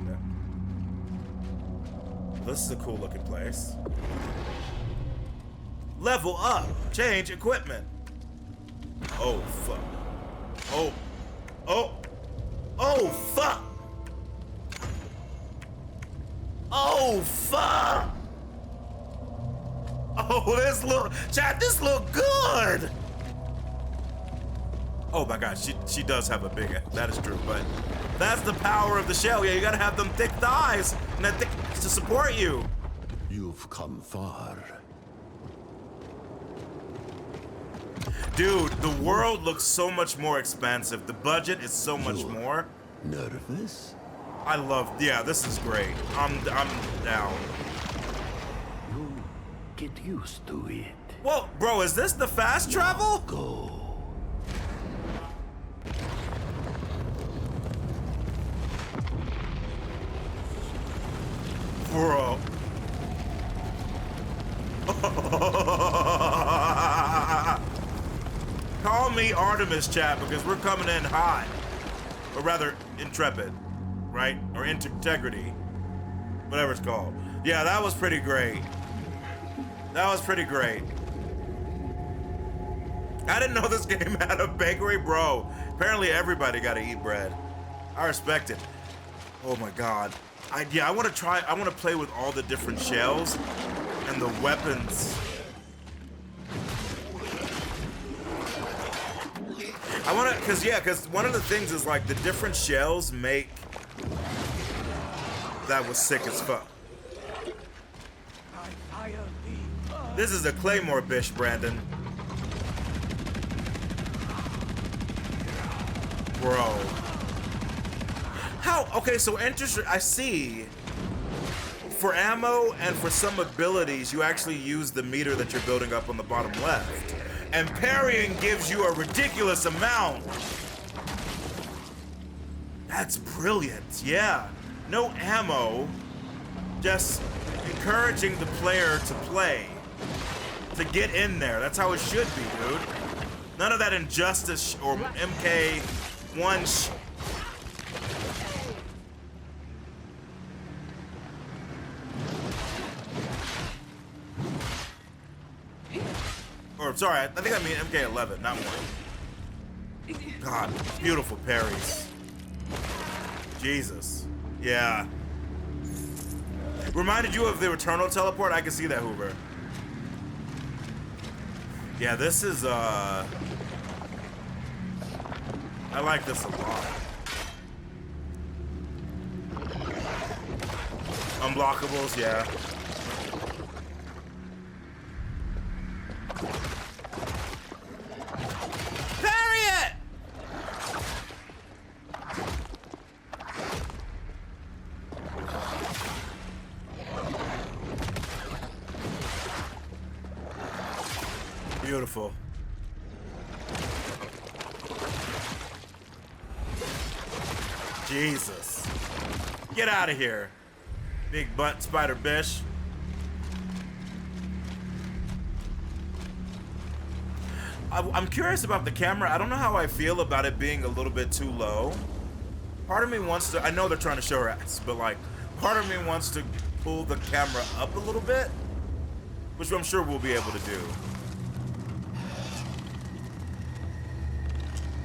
Okay. This is a cool looking place. Level up. Change equipment. Oh, fuck. Oh. Oh. Oh, fuck. Oh, fuck. Oh, this look good. Oh my God, she does have a big, that is true, but that's the power of the shell. Yeah, you gotta have them thick thighs and that thick to support you. You've come far. Dude, the world looks so much more expansive. The budget is so much more. Nervous? I love, yeah, this is great. I'm down. You get used to it. Whoa, bro, is this the fast travel? Go. Bro. Call me Artemis, chat, because we're coming in hot. Or rather, intrepid, right? Or integrity. Whatever it's called. Yeah, that was pretty great. That was pretty great. I didn't know this game had a bakery, bro. Apparently everybody got to eat bread. I respect it. Oh my God. I want to try, I want to play with all the different shells and the weapons. I want to, because one of the things is like the different shells make, that was sick as fuck. This is a Claymore bish, Brandon. Bro. How? Okay, so interesting. I see. For ammo and for some abilities, you actually use the meter that you're building up on the bottom left. And parrying gives you a ridiculous amount. That's brilliant. Yeah. No ammo. Just encouraging the player to play. To get in there. That's how it should be, dude. None of that Injustice or MK1 Or sorry, I think I mean MK11, not one. God, beautiful parries. Jesus. Yeah. Reminded you of the Returnal teleport? I can see that, Hoover. Yeah, this is, I like this a lot. Unblockables, yeah. Parry it! Beautiful. Jesus. Get out of here, big butt spider bish. I'm curious about the camera. I don't know how I feel about it being a little bit too low. Part of me wants to, I know they're trying to show her ass, but like, part of me wants to pull the camera up a little bit, which I'm sure we'll be able to do.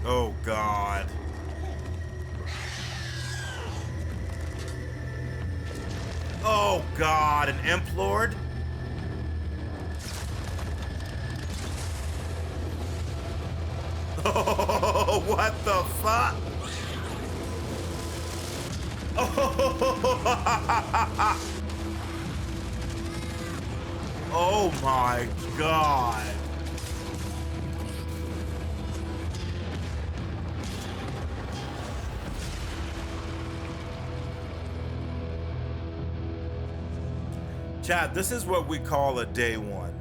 Oh, God. Oh, God, an Imp Lord? Oh, what the fuck? Oh, oh my God. Chat, this is what we call a day one.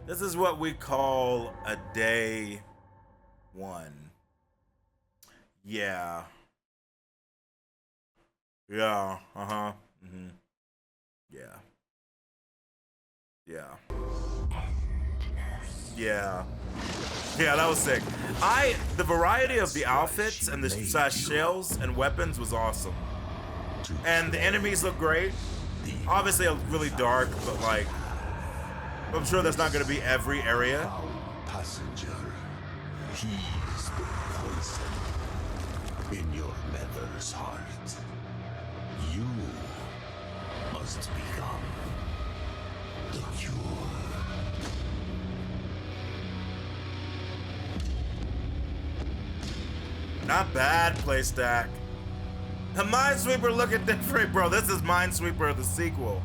This is what we call a day one. Yeah. Yeah. Uh-huh. Mm-hmm. Yeah. Yeah. Yeah. Yeah, that was sick. The variety of the outfits and the shells and weapons was awesome. And the enemies look great. Obviously, really dark, but like, I'm sure that's not going to be every area. Passenger, he's the poison in your mother's heart. You must become the cure. Not bad, Playstack. The Minesweeper looking different, bro. This is Minesweeper, the sequel.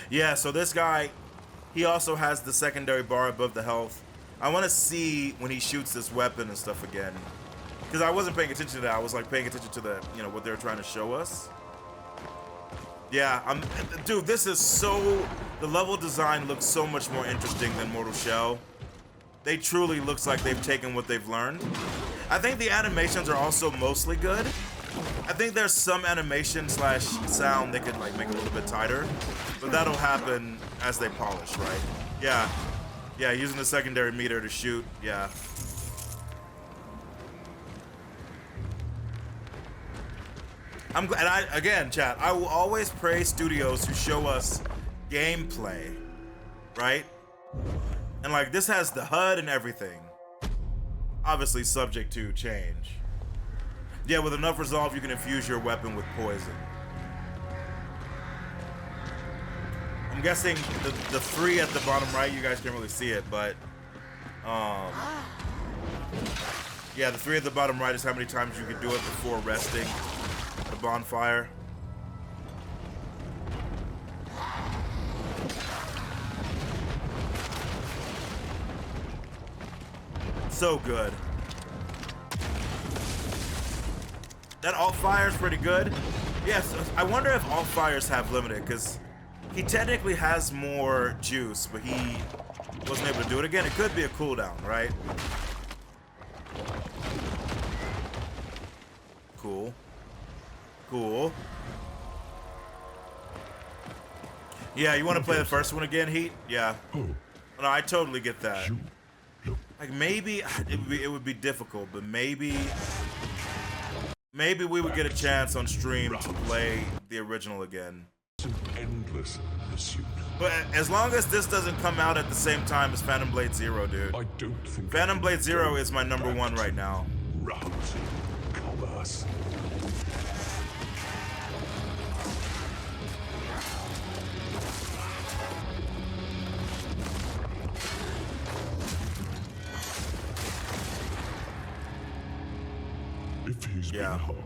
Yeah, so this guy, he also has the secondary bar above the health. I want to see when he shoots this weapon and stuff again. Because I wasn't paying attention to that. I was like paying attention to the, you know, what they were trying to show us. Yeah, dude, this is so, the level design looks so much more interesting than Mortal Shell. They truly looks like they've taken what they've learned. I think the animations are also mostly good. I think there's some animation slash sound they could like make a little bit tighter, but that'll happen as they polish, right? Yeah. Yeah, using the secondary meter to shoot, yeah. I'm glad, and again, chat, I will always praise studios who show us gameplay, right? And like, this has the HUD and everything. Obviously subject to change. Yeah, with enough resolve, you can infuse your weapon with poison. I'm guessing the 3 at the bottom right, you guys can't really see it, but yeah, the 3 at the bottom right is how many times you can do it before resting at a bonfire. So good. That alt fire is pretty good. Yes, I wonder if alt fires have limited, because he technically has more juice, but he wasn't able to do it again. It could be a cooldown, right? Cool. Cool. Yeah, you want to play the first one again, Heat? Yeah. No, I totally get that. Like, maybe it would be difficult, but maybe we would get a chance on stream to play the original again. It's an endless pursuit. But as long as this doesn't come out at the same time as Phantom Blade Zero, dude. I don't think Phantom Blade Zero is my #1 right now. rousing commerce. If he's been harmed,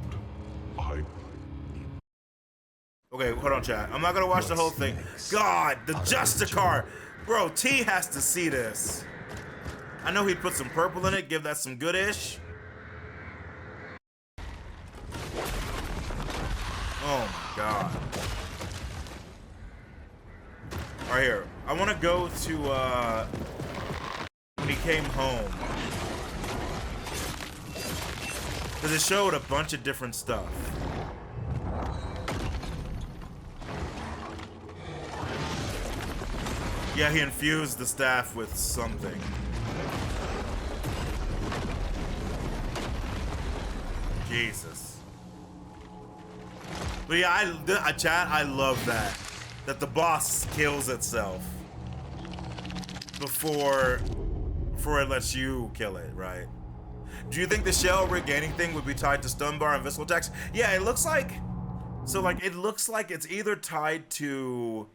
Okay, hold on, chat. I'm not gonna watch the whole thing. God, the Justicar! Bro, T has to see this. I know he'd put some purple in it, give that some good-ish. Oh my god. Right here. I wanna go to when he came home. Because it showed a bunch of different stuff. Yeah, he infused the staff with something. Jesus. But yeah, chat, I love that. That the boss kills itself before it lets you kill it, right? Do you think the shell regaining thing would be tied to stun bar and visceral attacks? Yeah, it looks like, so like, it looks like it's either tied to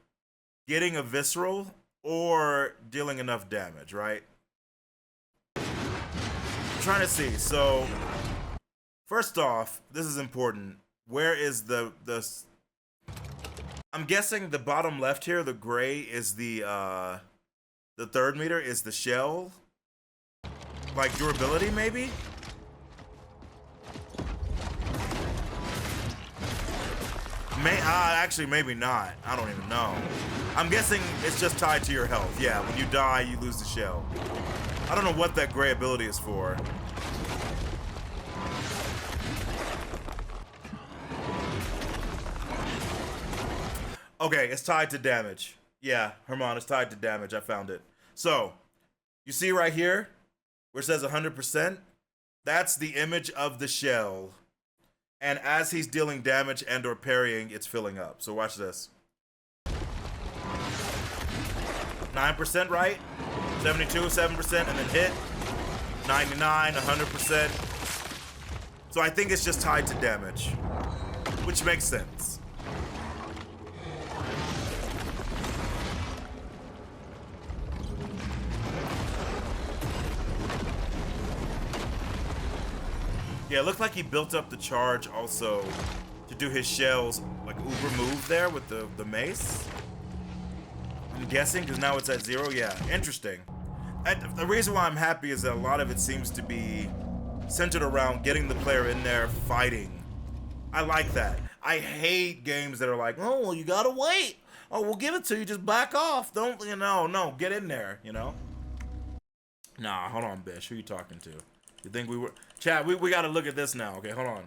getting a visceral or dealing enough damage, right? I'm trying to see. So first off, this is important. Where is the I'm guessing the bottom left here, the gray is the 3rd meter is the shell. Like durability, maybe? Actually, maybe not. I don't even know. I'm guessing it's just tied to your health. Yeah, when you die, you lose the shell. I don't know what that gray ability is for. Okay, it's tied to damage. Yeah, Herman, it's tied to damage. I found it. So, you see right here, where it says 100%? That's the image of the shell. And as he's dealing damage and or parrying, it's filling up. So watch this. 9%, right? 72, 7%, and then hit. 99, 100%. So I think it's just tied to damage, which makes sense. Yeah, it looked like he built up the charge also to do his shells, like uber move there with the mace. I'm guessing, because now it's at 0. Yeah, interesting. The reason why I'm happy is that a lot of it seems to be centered around getting the player in there fighting. I like that. I hate games that are like, oh, well, you gotta wait. Oh, we'll give it to you, just back off. Don't, you know, no, get in there, you know? Nah, hold on, Bish. Who you talking to? You think we were... Chat, we gotta look at this now. Okay, hold on.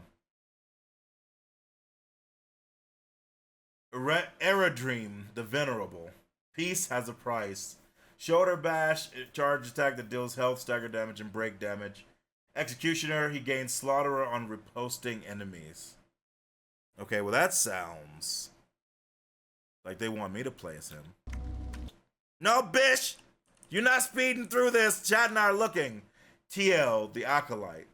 Aerodream, the Venerable. Peace has a price. Shoulder Bash, charge attack that deals health, stagger damage, and break damage. Executioner, he gains Slaughterer on riposting enemies. Okay, well that sounds like they want me to play as him. No, bitch! You're not speeding through this. Chad and I are looking. TL, the Acolyte.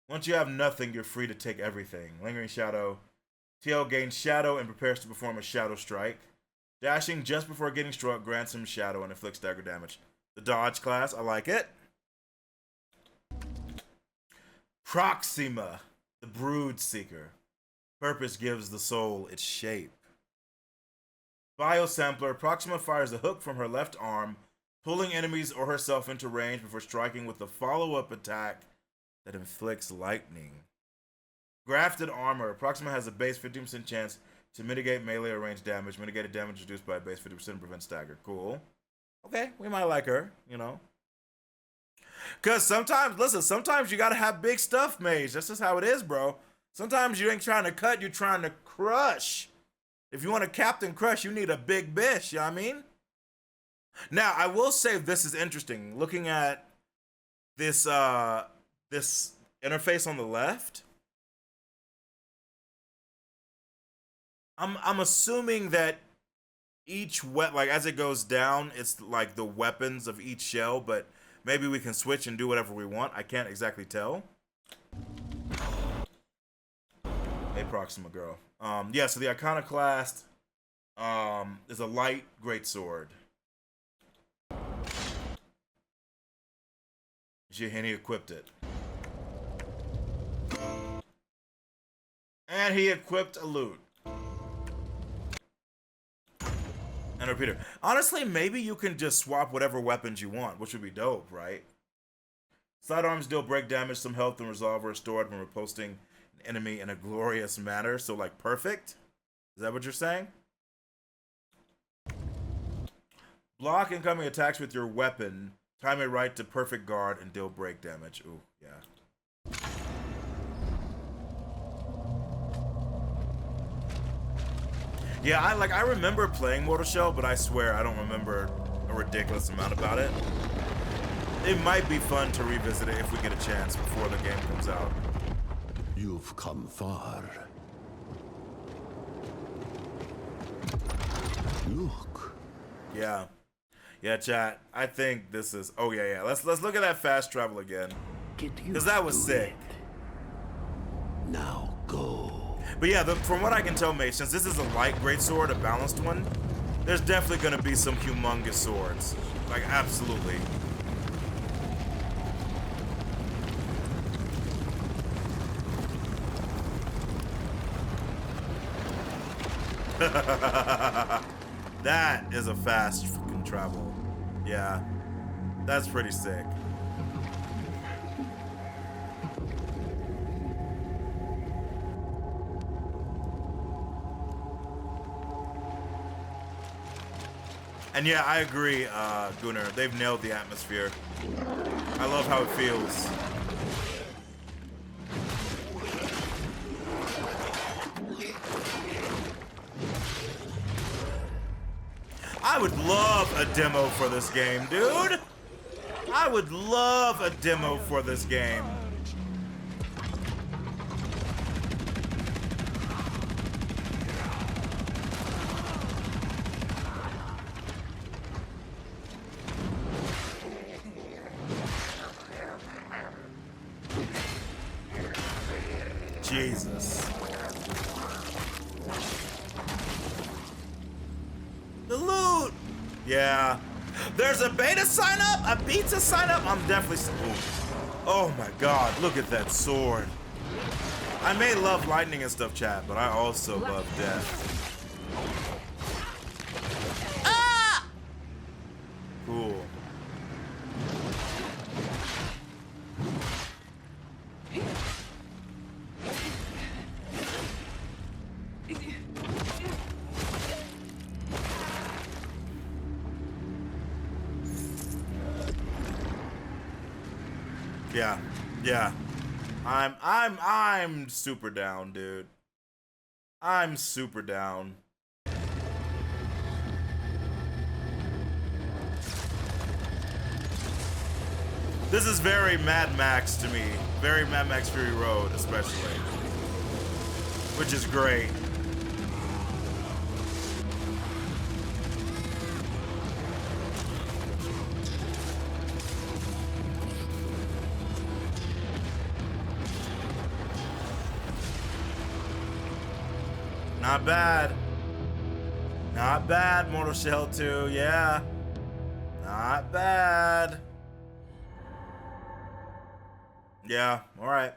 Once you have nothing, you're free to take everything. Lingering Shadow. TL gains Shadow and prepares to perform a Shadow Strike. Dashing just before getting struck grants him Shadow and inflicts stagger damage. The Dodge class, I like it. Proxima, the Brood Seeker. Purpose gives the soul its shape. Biosampler, Proxima fires a hook from her left arm, pulling enemies or herself into range before striking with a follow-up attack that inflicts lightning. Grafted Armor, Proxima has a base 15% chance to mitigate melee or range damage. Mitigated damage reduced by a base 50% and prevent stagger. Cool. Okay, we might like her, you know. Because sometimes, listen, sometimes you gotta have big stuff, Mage. That's just how it is, bro. Sometimes you ain't trying to cut, you're trying to crush. If you want to Captain Crush, you need a big bitch, you know what I mean? Now, I will say this is interesting. Looking at this this interface on the left, I'm assuming that each like as it goes down, it's like the weapons of each shell, but maybe we can switch and do whatever we want. I can't exactly tell. Hey, Proxima girl. Yeah, so the Iconoclast is a light greatsword. And he equipped it. And he equipped a loot. And a repeater. Honestly, maybe you can just swap whatever weapons you want, which would be dope, right? Sidearms deal break damage, some health, and resolve are restored when reposting an enemy in a glorious manner. So, like, perfect? Is that what you're saying? Block incoming attacks with your weapon. Time it right to perfect guard and deal break damage. Ooh, yeah. Yeah, I remember playing Mortal Shell, but I swear I don't remember a ridiculous amount about it. It might be fun to revisit it if we get a chance before the game comes out. You've come far. Look. Yeah. Yeah, chat. I think this is. Oh yeah. Let's look at that fast travel again. Because that was sick. Now go. But yeah, from what I can tell, mate, since this is a light greatsword, a balanced one, there's definitely gonna be some humongous swords. Like, absolutely. That is a fast fucking travel. Yeah, that's pretty sick. And yeah, I agree, Gunnar. They've nailed the atmosphere. I love how it feels. I would love a demo for this game, dude. I would love a demo for this game. Jesus. The loot! Yeah. There's a beta sign up? A pizza sign up? I'm definitely. Ooh. Oh my god, look at that sword. I may love lightning and stuff, chat, but I also love death. Ah! Cool. Yeah. I'm super down, dude. I'm super down. This is very Mad Max to me. Very Mad Max Fury Road, especially. Which is great. Not bad. Not bad, Mortal Shell 2, yeah. Not bad. Yeah, alright.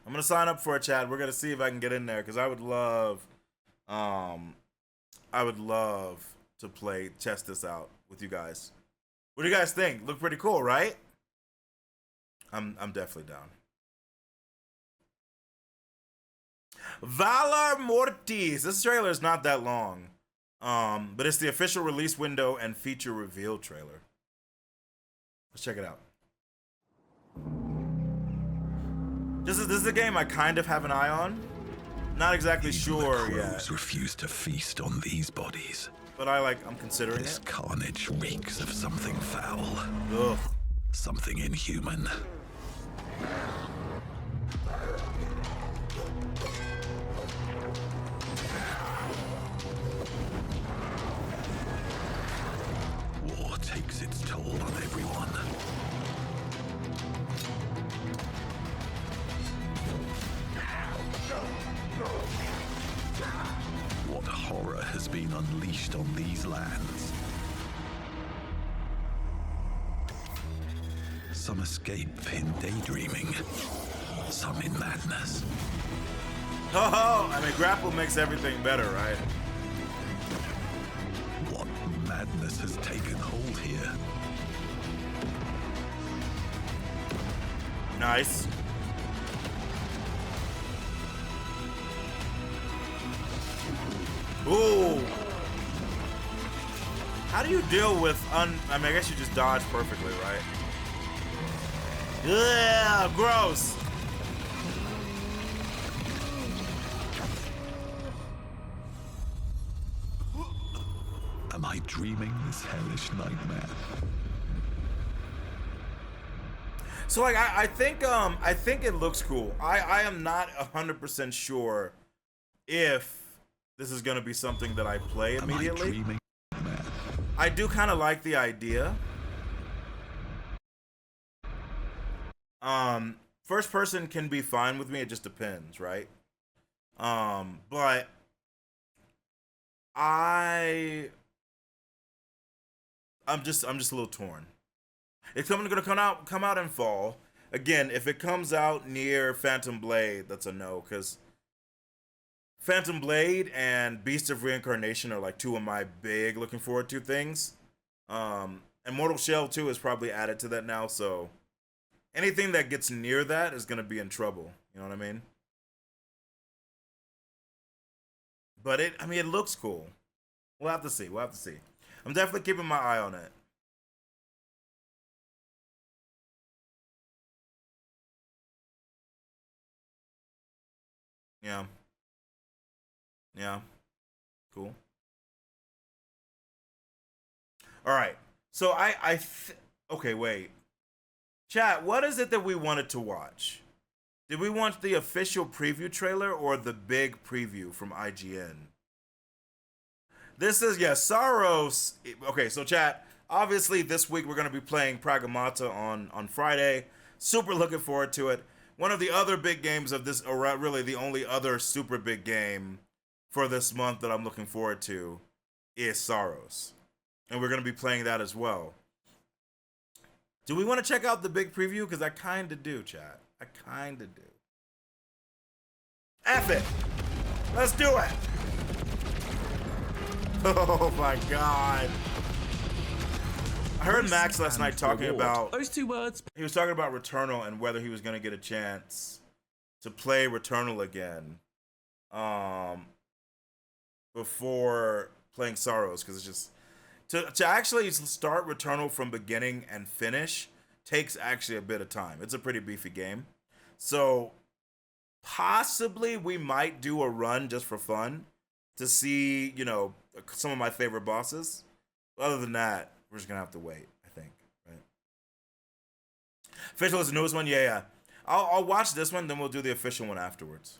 I'm gonna sign up for a chat. We're gonna see if I can get in there, because I would love to test this out with you guys. What do you guys think? Look pretty cool, right? I'm definitely down. Valor Mortis. This trailer is not that long. But it's the official release window and feature reveal trailer. Let's check it out. This is a game I kind of have an eye on. Not exactly sure yet. Refuse to feast on these bodies. But I'm considering this it. Carnage reeks of something foul. Ugh. Something inhuman. War takes its toll on everyone. What horror has been unleashed on these lands? Some escape in daydreaming, some in madness. Oh, I mean, grapple makes everything better, right? What madness has taken hold here? Nice. Ooh. How do you deal with I mean, I guess you just dodge perfectly, right? Yeah, gross. Am I dreaming this hellish nightmare? So like I think it looks cool. I am not 100% sure if this is gonna be something that I play immediately. I do kind of like the idea. First person can be fine with me. It just depends, right? But I'm just a little torn. It's gonna come out in fall. Again, if it comes out near Phantom Blade, that's a no, because Phantom Blade and Beast of Reincarnation are like two of my big looking forward to things. And Mortal Shell 2 is probably added to that now, so anything that gets near that is gonna be in trouble. You know what I mean? But it looks cool. We'll have to see. I'm definitely keeping my eye on it. Yeah. Yeah. Cool. All right. So okay, wait. Chat, what is it that we wanted to watch? Did we want the official preview trailer or the big preview from IGN? This is, Saros. Okay, so chat, obviously this week we're going to be playing Pragmata on Friday. Super looking forward to it. One of the other big games of this, or really the only other super big game for this month that I'm looking forward to is Saros. And we're going to be playing that as well. Do we want to check out the big preview? Because I kind of do, chat. I kind of do. F it! Let's do it! Oh my god. I heard Max last night talking about those two words. He was talking about Returnal and whether he was going to get a chance to play Returnal again before playing Sorrows, because it's just to actually start Returnal from beginning and finish takes actually a bit of time. It's a pretty beefy game. So possibly we might do a run just for fun to see, some of my favorite bosses. Other than that, we're just going to have to wait, I think. Right? Official is the newest one. Yeah. I'll watch this one, then we'll do the official one afterwards.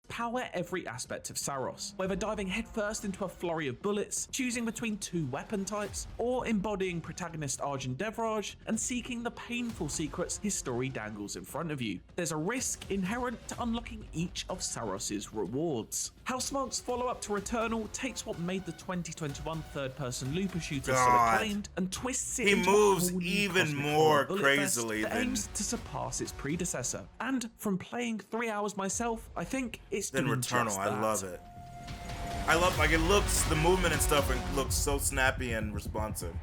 Power every aspect of Saros, whether diving headfirst into a flurry of bullets, choosing between 2 weapon types, or embodying protagonist Arjun Devraj and seeking the painful secrets his story dangles in front of you. There's a risk inherent to unlocking each of Saros's rewards. Housemarque's follow-up to Returnal takes what made the 2021 third-person looper shooter so acclaimed and twists it into moves a whole new even cosmic more bullet fest crazily that than aims to surpass its predecessor. And from playing 3 hours myself, I think it's Then doing Returnal, just I that. love it. I love, like, it looks, the movement and stuff, it looks so snappy and responsive.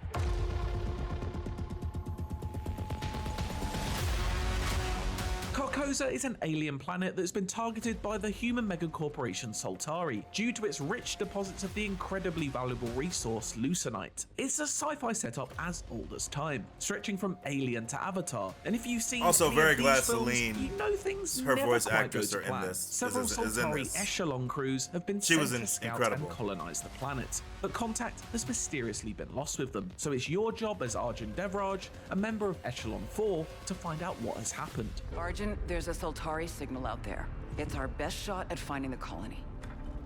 Carcosa is an alien planet that's been targeted by the human megacorporation Soltari due to its rich deposits of the incredibly valuable resource Lucenite. It's a sci-fi setup as old as time, stretching from Alien to Avatar, and if you've seen Also any very of these glad films, Celine, you know things her never voice quite actress, go are to in plan. this. Several is in Soltari this. echelon crews have been She sent was to scout incredible. and colonize the planet, but contact has mysteriously been lost with them, so it's your job as Arjun Devraj, a member of Echelon 4, to find out what has happened. Arjun, there's a Soltari signal out there. It's our best shot at finding the colony.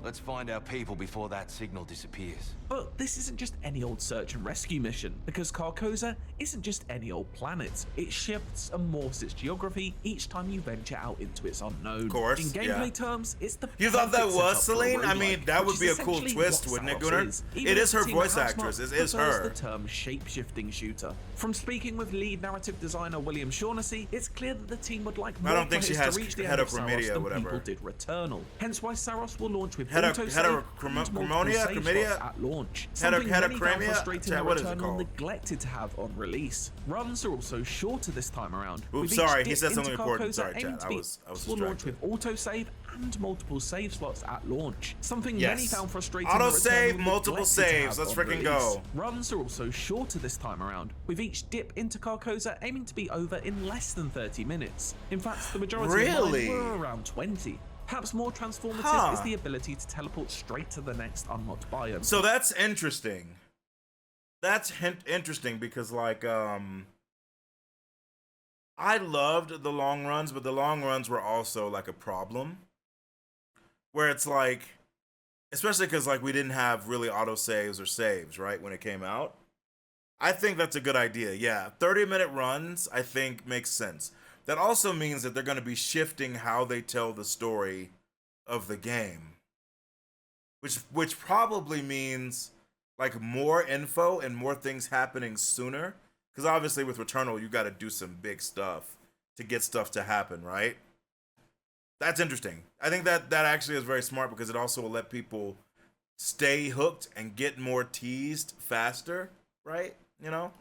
Let's find our people before that signal disappears. But this isn't just any old search and rescue mission, because Carcosa isn't just any old planet. It shifts and morphs its geography each time you venture out into its unknown. Of course, in gameplay terms, it's the You thought that perfect was setup for a Celine? I roguelike, mean, that would which be is a cool essentially twist, what wouldn't it, Saros Gunnar? is, It even is if her the team at voice actress. Housemarque It is prefers her. the term shape-shifting shooter. From speaking with lead narrative designer William Shaughnessy, it's clear that the team would like more I don't think she players has to reach the head end of of Saros Chromedia or than whatever. people did Returnal. Hence why Saros will launch with Head of autosave Chromonia? and multiple save Chromedia? slots at launch. Head of Something many found Chromedia? frustrating that What is it Returnal called? neglected to have on release. Runs are also shorter this time around. Oops, with each sorry, he dip said into something important. Carcosa Sorry, aiming chat. to I be- was will launch distracted. with autosave and multiple save slots at launch. Something Yes. many found frustrating. Autosave, that Returnal multiple neglected to saves. have Let's on freaking release. go. Runs are also shorter this time around, with each dip into Carcosa aiming to be over in less than 30 minutes. In fact, the majority Really? of mine were around 20. Perhaps more transformative Huh. is the ability to teleport straight to the next unlocked biome. So that's interesting. That's interesting because, like, I loved the long runs, but the long runs were also like a problem. Where it's like, especially because like we didn't have really auto saves or saves, right, when it came out. I think that's a good idea. Yeah, 30-minute runs I think makes sense. That also means that they're going to be shifting how they tell the story of the game, which probably means like more info and more things happening sooner. Because obviously with Returnal, you got to do some big stuff to get stuff to happen, right? That's interesting. I think that actually is very smart because it also will let people stay hooked and get more teased faster, right? You know?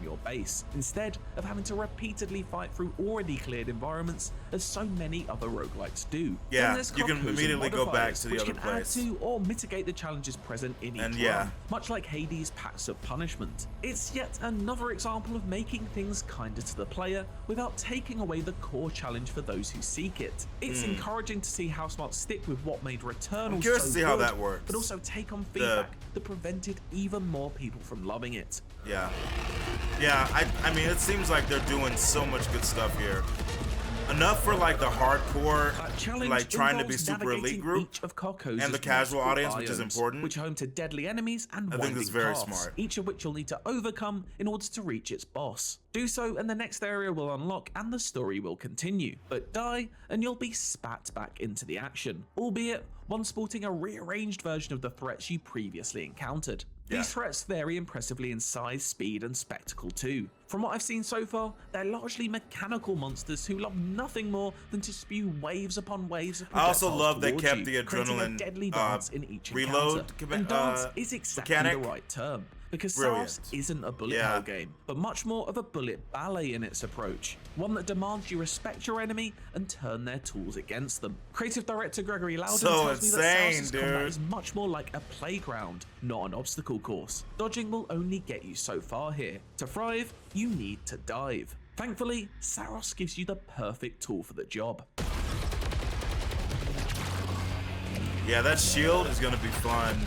Your base, instead of having to repeatedly fight through already cleared environments as so many other roguelikes do. Yeah, Then there's you can Carcosa immediately go back modifiers, to the which other can place. add to or mitigate the challenges present in each And run, yeah. much like Hades' Pacts of Punishment. It's yet another example of making things kinder to the player without taking away the core challenge for those who seek it. It's encouraging to see Housemarque stick with what made Returnal I'm curious so to see how good, that works. but also take on feedback that prevented even more people from loving it. Yeah. Yeah, I mean, it seems like they're doing so much good stuff here. Enough for like the hardcore, like trying to be super elite group, and the casual audience, which is important. Which are home to deadly enemies and I think winding that's very paths, smart. each of which you'll need to overcome in order to reach its boss. Do so and the next area will unlock and the story will continue, but die and you'll be spat back into the action, albeit one sporting a rearranged version of the threats you previously encountered. These threats vary impressively in size, speed, and spectacle too. From what I've seen so far, they're largely mechanical monsters who love nothing more than to spew waves upon waves of I also projectiles love they towards kept you, the creating a adrenaline deadly dance in each reload encounter. And dance is exactly mechanic. the right term, because Brilliant. Saros isn't a bullet hell game, but much more of a bullet ballet in its approach, one that demands you respect your enemy and turn their tools against them. Creative director Gregory Loudon tells me that Saros' combat is much more like a playground, not an obstacle course. Dodging will only get you so far here. To thrive, you need to dive. Thankfully, Saros gives you the perfect tool for the job. Yeah, that shield is gonna be fun.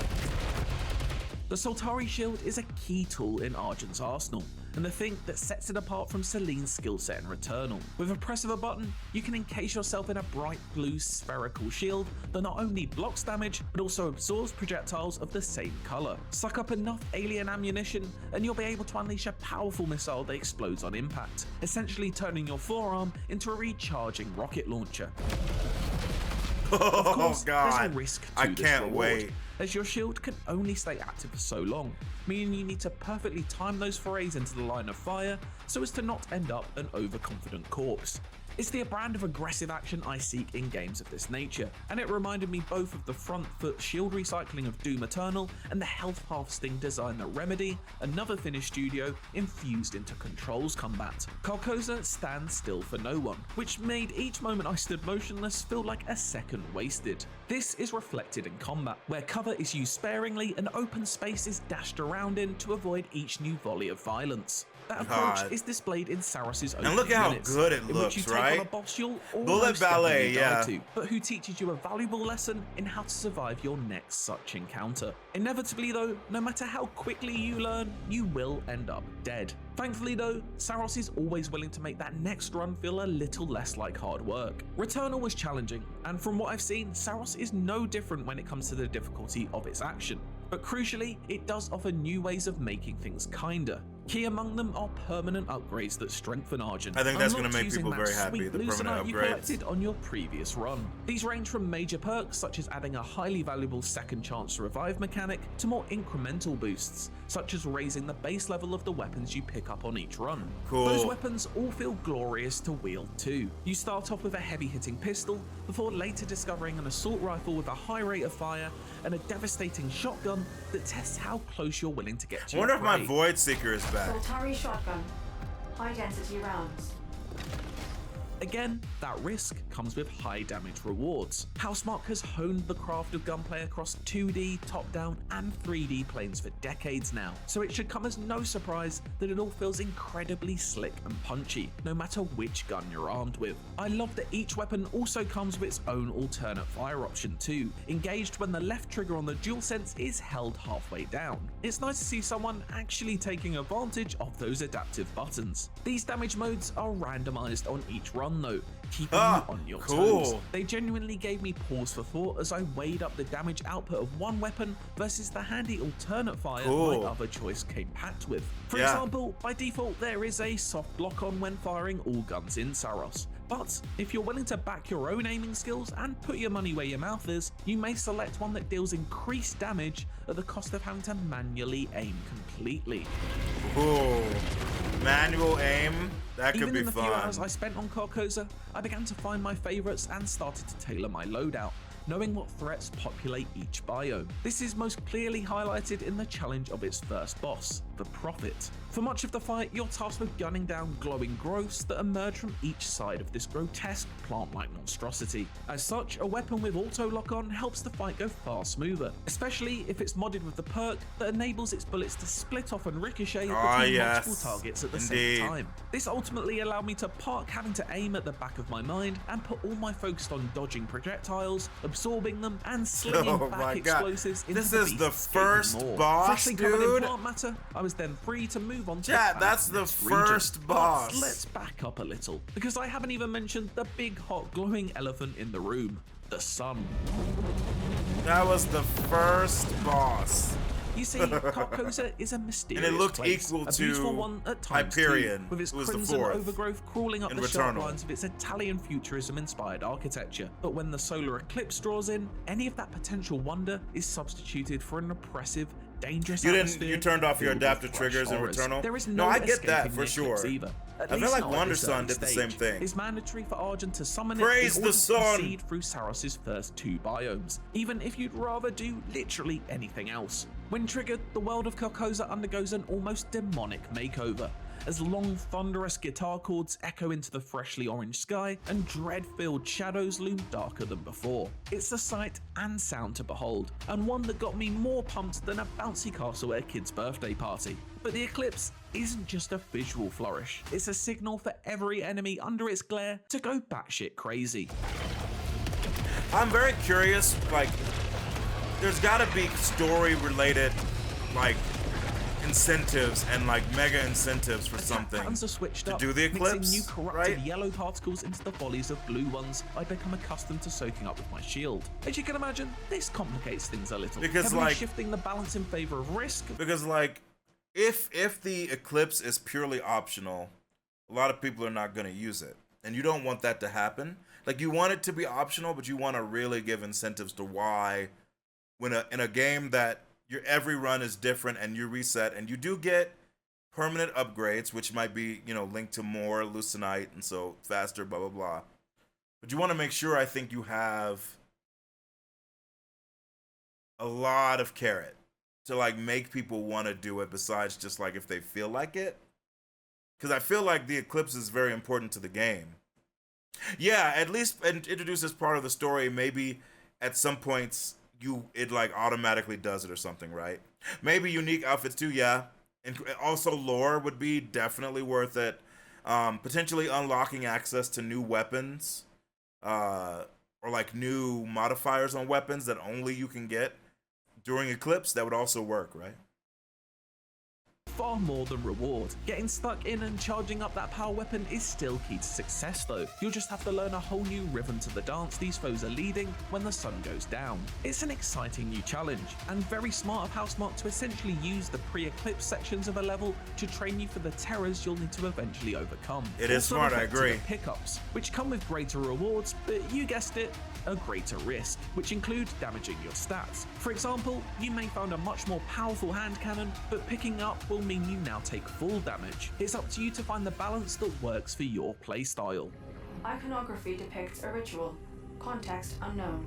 The Soltari shield is a key tool in Arjun's arsenal, and the thing that sets it apart from Celine's skill set in Returnal. With a press of a button, you can encase yourself in a bright blue spherical shield that not only blocks damage, but also absorbs projectiles of the same color. Suck up enough alien ammunition, and you'll be able to unleash a powerful missile that explodes on impact, essentially turning your forearm into a recharging rocket launcher. Of course, there's a risk to this reward, as your shield can only stay active for so long, meaning you need to perfectly time those forays into the line of fire so as to not end up an overconfident corpse. It's the brand of aggressive action I seek in games of this nature, and it reminded me both of the front foot shield recycling of Doom Eternal and the health harvesting design that Remedy, another Finnish studio, infused into Control's combat. Carcosa stands still for no one, which made each moment I stood motionless feel like a second wasted. This is reflected in combat, where cover is used sparingly and open space is dashed around in to avoid each new volley of violence. That approach is displayed in Saros's own and look how minutes, good it in which looks, you take right? on a boss you'll Bullet Ballet, yeah. to, but who teaches you a valuable lesson in how to survive your next such encounter. Inevitably though, no matter how quickly you learn, you will end up dead. Thankfully though, Saros is always willing to make that next run feel a little less like hard work. Returnal was challenging, and from what I've seen, Saros is no different when it comes to the difficulty of its action. But crucially, it does offer new ways of making things kinder. Key among them are permanent upgrades that strengthen Argent. I think that's going to make people very happy, the permanent you upgrades. collected on your previous run. These range from major perks such as adding a highly valuable second chance to revive mechanic to more incremental boosts, such as raising the base level of the weapons you pick up on each run. Cool. Those weapons all feel glorious to wield too. You start off with a heavy-hitting pistol, before later discovering an assault rifle with a high rate of fire and a devastating shotgun that tests how close you're willing to get to. I wonder your if my prey. Void Seeker is back. Soltari shotgun. High density rounds. Again, that risk comes with high damage rewards. Housemarque has honed the craft of gunplay across 2D, top-down, and 3D planes for decades now, so it should come as no surprise that it all feels incredibly slick and punchy, no matter which gun you're armed with. I love that each weapon also comes with its own alternate fire option too, engaged when the left trigger on the DualSense is held halfway down. It's nice to see someone actually taking advantage of those adaptive buttons. These damage modes are randomized on each run though, keeping you on your toes. They genuinely gave me pause for thought as I weighed up the damage output of one weapon versus the handy alternate fire my other choice came packed with. For example, by default there is a soft lock-on when firing all guns in Saros. But if you're willing to back your own aiming skills and put your money where your mouth is, you may select one that deals increased damage at the cost of having to manually aim completely. Ooh, manual aim? That could Even be in the fun. few hours I spent on Carcosa, I began to find my favorites and started to tailor my loadout, knowing what threats populate each biome. This is most clearly highlighted in the challenge of its first boss, the Prophet. For much of the fight, you're tasked with gunning down glowing growths that emerge from each side of this grotesque plant-like monstrosity. As such, a weapon with auto lock-on helps the fight go far smoother, especially if it's modded with the perk that enables its bullets to split off and ricochet between multiple targets at the same time. This ultimately allowed me to park having to aim at the back of my mind and put all my focus on dodging projectiles, absorbing them, and slinging back explosives into This is the first boss, Freshly covered in dude. plant matter, I was then free to move on to Chat, the that's the next region. first boss. But let's back up a little, because I haven't even mentioned the big hot glowing elephant in the room, the sun. That was the first boss. You see, Carcosa is a mysterious And it looked place, equal a to beautiful one at times Hyperion, too, with its who was the crimson fourth overgrowth crawling up in the sharp Returnal. lines of its Italian futurism-inspired architecture. But when the solar eclipse draws in, any of that potential wonder is substituted for an oppressive, dangerous atmosphere. You turned off your filled with adaptive fresh triggers in horrors. Returnal? There is No, I get that escaping for the sure. eclipse either. At I feel least like not at Wonder this Sun early did the stage. same thing. It's mandatory for Argent to summon Praise it in the order to sun! proceed through Saros's first two biomes, even if you'd rather do literally anything else. When triggered, the world of Carcosa undergoes an almost demonic makeover, as long thunderous guitar chords echo into the freshly orange sky and dread-filled shadows loom darker than before. It's a sight and sound to behold, and one that got me more pumped than a bouncy castle at a kid's birthday party. But the eclipse isn't just a visual flourish, it's a signal for every enemy under its glare to go batshit crazy. I'm very curious, like, there's gotta be story related, like, incentives and like mega incentives for something Patterns are switched to up, do the eclipse, mixing new corrupted right? yellow particles into the volleys of blue ones I become accustomed to soaking up with my shield. As you can imagine, this complicates things a little, Because, heavily like- shifting the balance in favor of risk. Because like, if the eclipse is purely optional, a lot of people are not going to use it, and you don't want that to happen. Like, you want it to be optional, but you want to really give incentives to why, when in a game that your every run is different and you reset, and you do get permanent upgrades, which might be, you know, linked to more Lucenite and so faster, blah blah blah. But you want to make sure, I think, you have a lot of carrot to like make people want to do it, besides just like if they feel like it. Because I feel like the eclipse is very important to the game. Yeah, at least introduce as part of the story. Maybe at some points it like automatically does it or something, right? Maybe unique outfits too, yeah. And also lore would be definitely worth it. Potentially unlocking access to new weapons, or like new modifiers on weapons that only you can get during Eclipse, that would also work, right? Far more than reward. Getting stuck in and charging up that power weapon is still key to success though. You'll just have to learn a whole new rhythm to the dance these foes are leading when the sun goes down. It's an exciting new challenge, and very smart of Housemarque to essentially use the pre-eclipse sections of a level to train you for the terrors you'll need to eventually overcome. It is Also smart, I affecting agree. the pickups, which come with greater rewards, but you guessed it, a greater risk, which include damaging your stats. For example, you may find a much more powerful hand cannon, but picking up will mean you now take full damage. It's up to you to find the balance that works for your playstyle. Iconography depicts a ritual. Context unknown.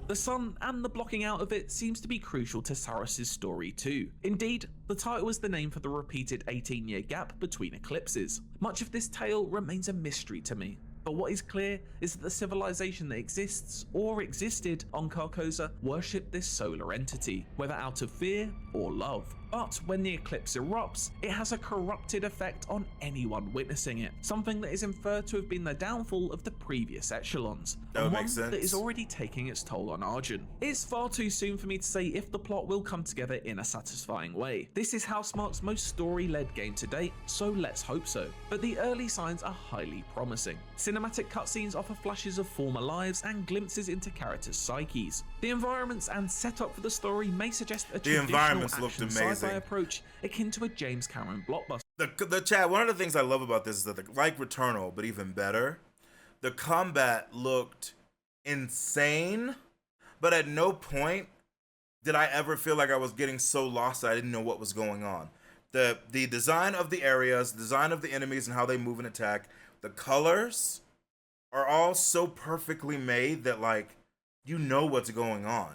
The sun and the blocking out of it seems to be crucial to Saros' story too. Indeed, the title is the name for the repeated 18-year gap between eclipses. Much of this tale remains a mystery to me. But what is clear is that the civilization that exists, or existed, on Carcosa worshipped this solar entity, whether out of fear or love. But when the eclipse erupts, it has a corrupted effect on anyone witnessing it, something that is inferred to have been the downfall of the previous echelons, That would and make one sense. that is already taking its toll on Arjun. It's far too soon for me to say if the plot will come together in a satisfying way. This is Housemarque's most story-led game to date, so let's hope so. But the early signs are highly promising. Cinematic cutscenes offer flashes of former lives and glimpses into characters' psyches. The environments and setup for the story may suggest a traditional environments looked action amazing. sci-fi approach akin to a James Cameron blockbuster. The chat, one of the things I love about this is that, like Returnal, but even better, the combat looked insane, but at no point did I ever feel like I was getting so lost that I didn't know what was going on. The design of the areas, design of the enemies and how they move and attack, the colors are all so perfectly made that like you know what's going on.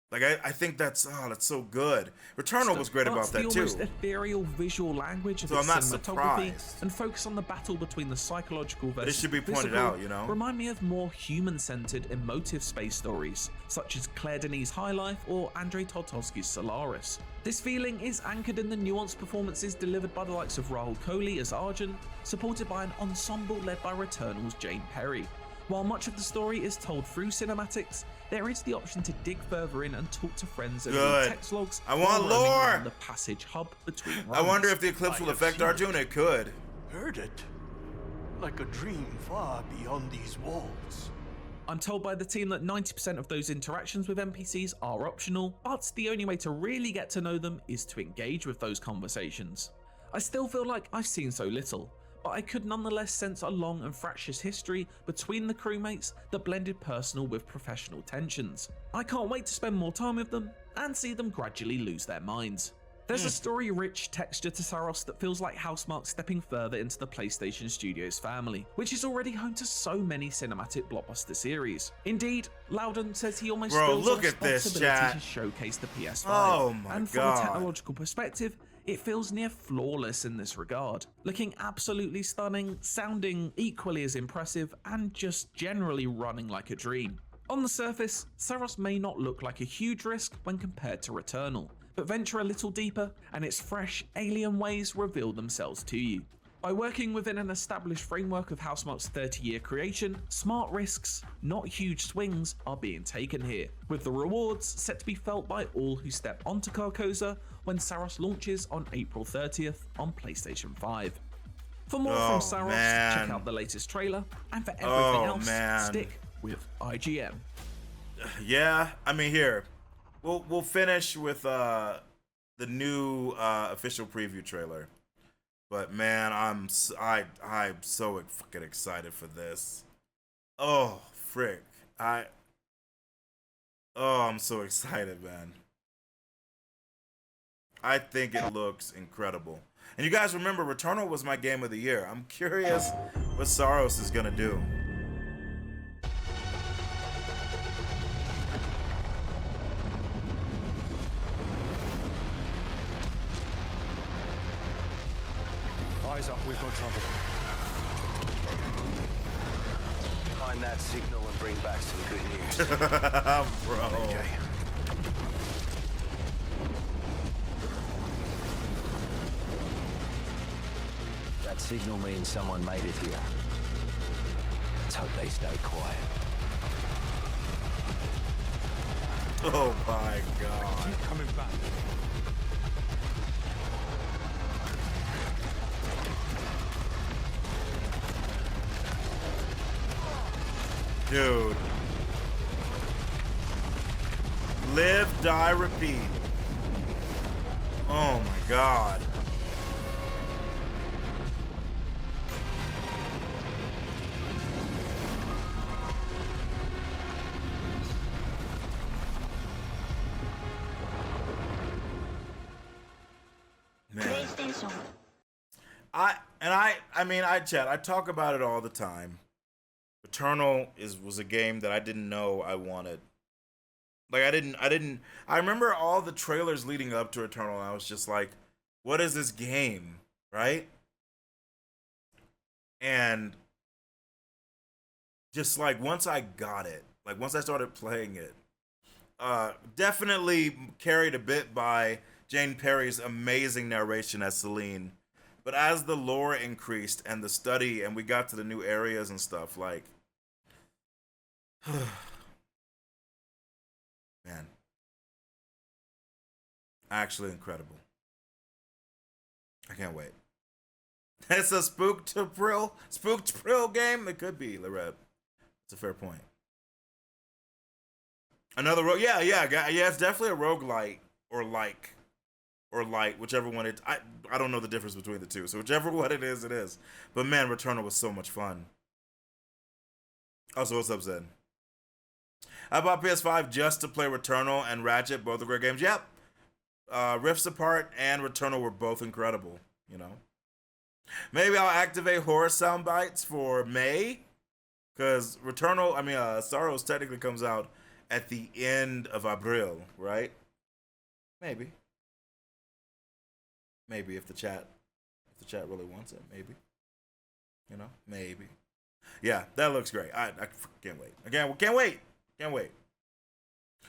Like I think that's so good. Returnal was great about That's the that too. almost ethereal visual language of So its I'm not cinematography, surprised. and focus on the battle between the psychological But it versus should be pointed physical out, you know? remind me of more human-centered, emotive space stories, such as Claire Denis' High Life or Andrei Tarkovsky's Solaris. This feeling is anchored in the nuanced performances delivered by the likes of Rahul Kohli as Arjun, supported by an ensemble led by Returnal's Jane Perry. While much of the story is told through cinematics, there is the option to dig further in and talk to friends and read Good. text logs. I want or roaming lore! around the passage hub between I wonder runs. if the eclipse I will have affect seen Arjun. It could. Heard it. Like a dream far beyond these walls. I'm told by the team that 90% of those interactions with NPCs are optional, but the only way to really get to know them is to engage with those conversations. I still feel like I've seen so little, but I could nonetheless sense a long and fractious history between the crewmates that blended personal with professional tensions. I can't wait to spend more time with them and see them gradually lose their minds. There's a story-rich texture to Saros that feels like Housemarque stepping further into the PlayStation Studios family, which is already home to so many cinematic blockbuster series. Indeed, Loudon says he almost Bro, feels look a at this, responsibility chat. to showcase the PS5. Oh my and from God. a technological perspective, it feels near flawless in this regard, looking absolutely stunning, sounding equally as impressive, and just generally running like a dream. On the surface, Saros may not look like a huge risk when compared to Returnal, but venture a little deeper and its fresh, alien ways reveal themselves to you. By working within an established framework of Housemarque's 30-year creation, smart risks, not huge swings, are being taken here, with the rewards set to be felt by all who step onto Carcosa when Saros launches on April 30th on PlayStation 5. For more from Saros, check out the latest trailer, and for everything else, stick with IGN. Yeah, I mean, here, we'll finish with the new official preview trailer. But man, I'm so fucking excited for this. Oh, frick. I'm so excited, man. I think it looks incredible. And you guys remember, Returnal was my game of the year. I'm curious what Saros is gonna do. Eyes up, we've got trouble. Find that signal and bring back some good news. Bro. Okay. That signal means someone made it here. Let's hope they stay quiet. Oh my god. Keep coming back. Dude. Live, die, repeat. Oh my god. Man. I talk about it all the time. Returnal was a game that I didn't know I wanted. Like I remember all the trailers leading up to Returnal, and I was just like, what is this game? Right? And just like once I got it, like once I started playing it, definitely carried a bit by Jane Perry's amazing narration as Celine. But as the lore increased and the study and we got to the new areas and stuff, like, man, actually incredible. I can't wait. It's a spooked April game. It could be, Lorette. It's a fair point. Another yeah. It's definitely a roguelite or light, whichever one it. I don't know the difference between the two, so whichever one it is, it is. But man, Returnal was so much fun. Also, what's up, Zen? I bought PS5 just to play Returnal and Ratchet, both are great games. Yep. Rifts Apart and Returnal were both incredible, you know. Maybe I'll activate horror sound bites for May, because Saros technically comes out at the end of April, right? Maybe if the chat really wants it, maybe. You know, maybe. Yeah, that looks great. I can't wait. Again, can't wait.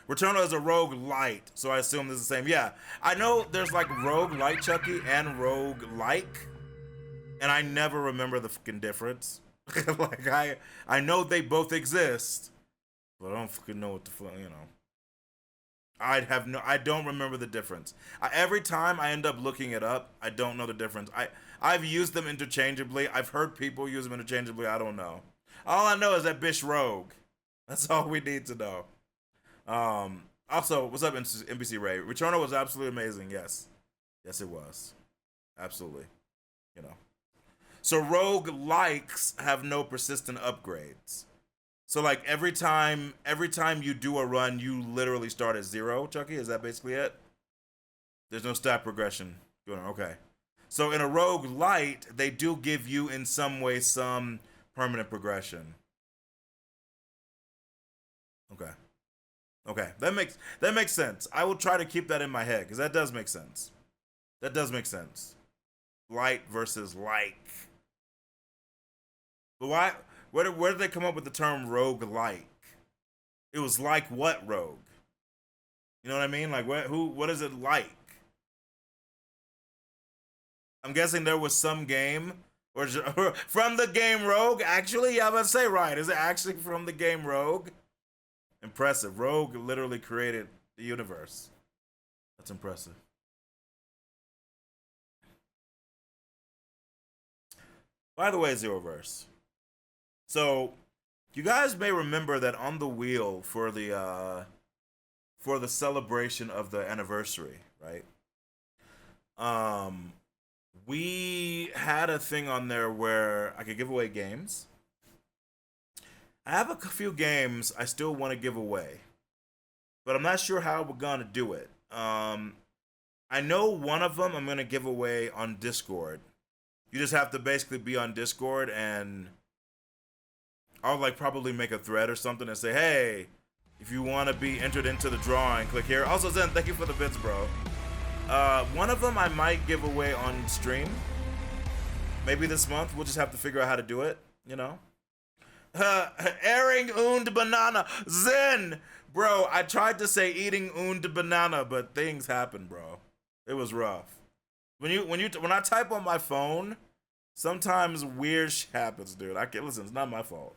Returnal is a rogue light, so I assume this is the same. Yeah, I know there's like rogue light Chucky and rogue like, and I never remember the fucking difference. Like I know they both exist, but I don't fucking know what the fuck, you know. I don't remember the difference. Every time I end up looking it up, I don't know the difference. I've used them interchangeably. I've heard people use them interchangeably. I don't know. All I know is that bitch rogue. That's all we need to know. Also, what's up, NBC Ray? Returnal was absolutely amazing. Yes, it was. Absolutely. You know. So rogue likes have no persistent upgrades. So like every time you do a run, you literally start at 0, Chucky? Is that basically it? There's no stat progression going on. Okay. So in a rogue light, they do give you in some way some permanent progression. Okay. That makes sense. I will try to keep that in my head, because that does make sense. Light versus like. But why? Where did they come up with the term rogue-like? It was like what rogue? You know what I mean? Like what is it like? I'm guessing there was some game Or from the game Rogue? Actually, yeah, I'm about to say right. Is it actually from the game Rogue? Impressive. Rogue literally created the universe. That's impressive. By the way, Zeroverse. So, you guys may remember that on the wheel for the celebration of the anniversary, right? We had a thing on there where I could give away games. I have a few games I still want to give away, but I'm not sure how we're gonna do it. I know one of them I'm gonna give away on Discord. You just have to basically be on Discord, and I'll like probably make a thread or something and say, hey, if you want to be entered into the drawing, click here. Also, Zen, thank you for the bits, bro. One of them I might give away on stream. Maybe this month. We'll just have to figure out how to do it, you know? Airing und banana. Zen! Bro, I tried to say eating und banana, but things happen, bro. It was rough. When I type on my phone, sometimes weird shit happens, dude. I can't listen, it's not my fault.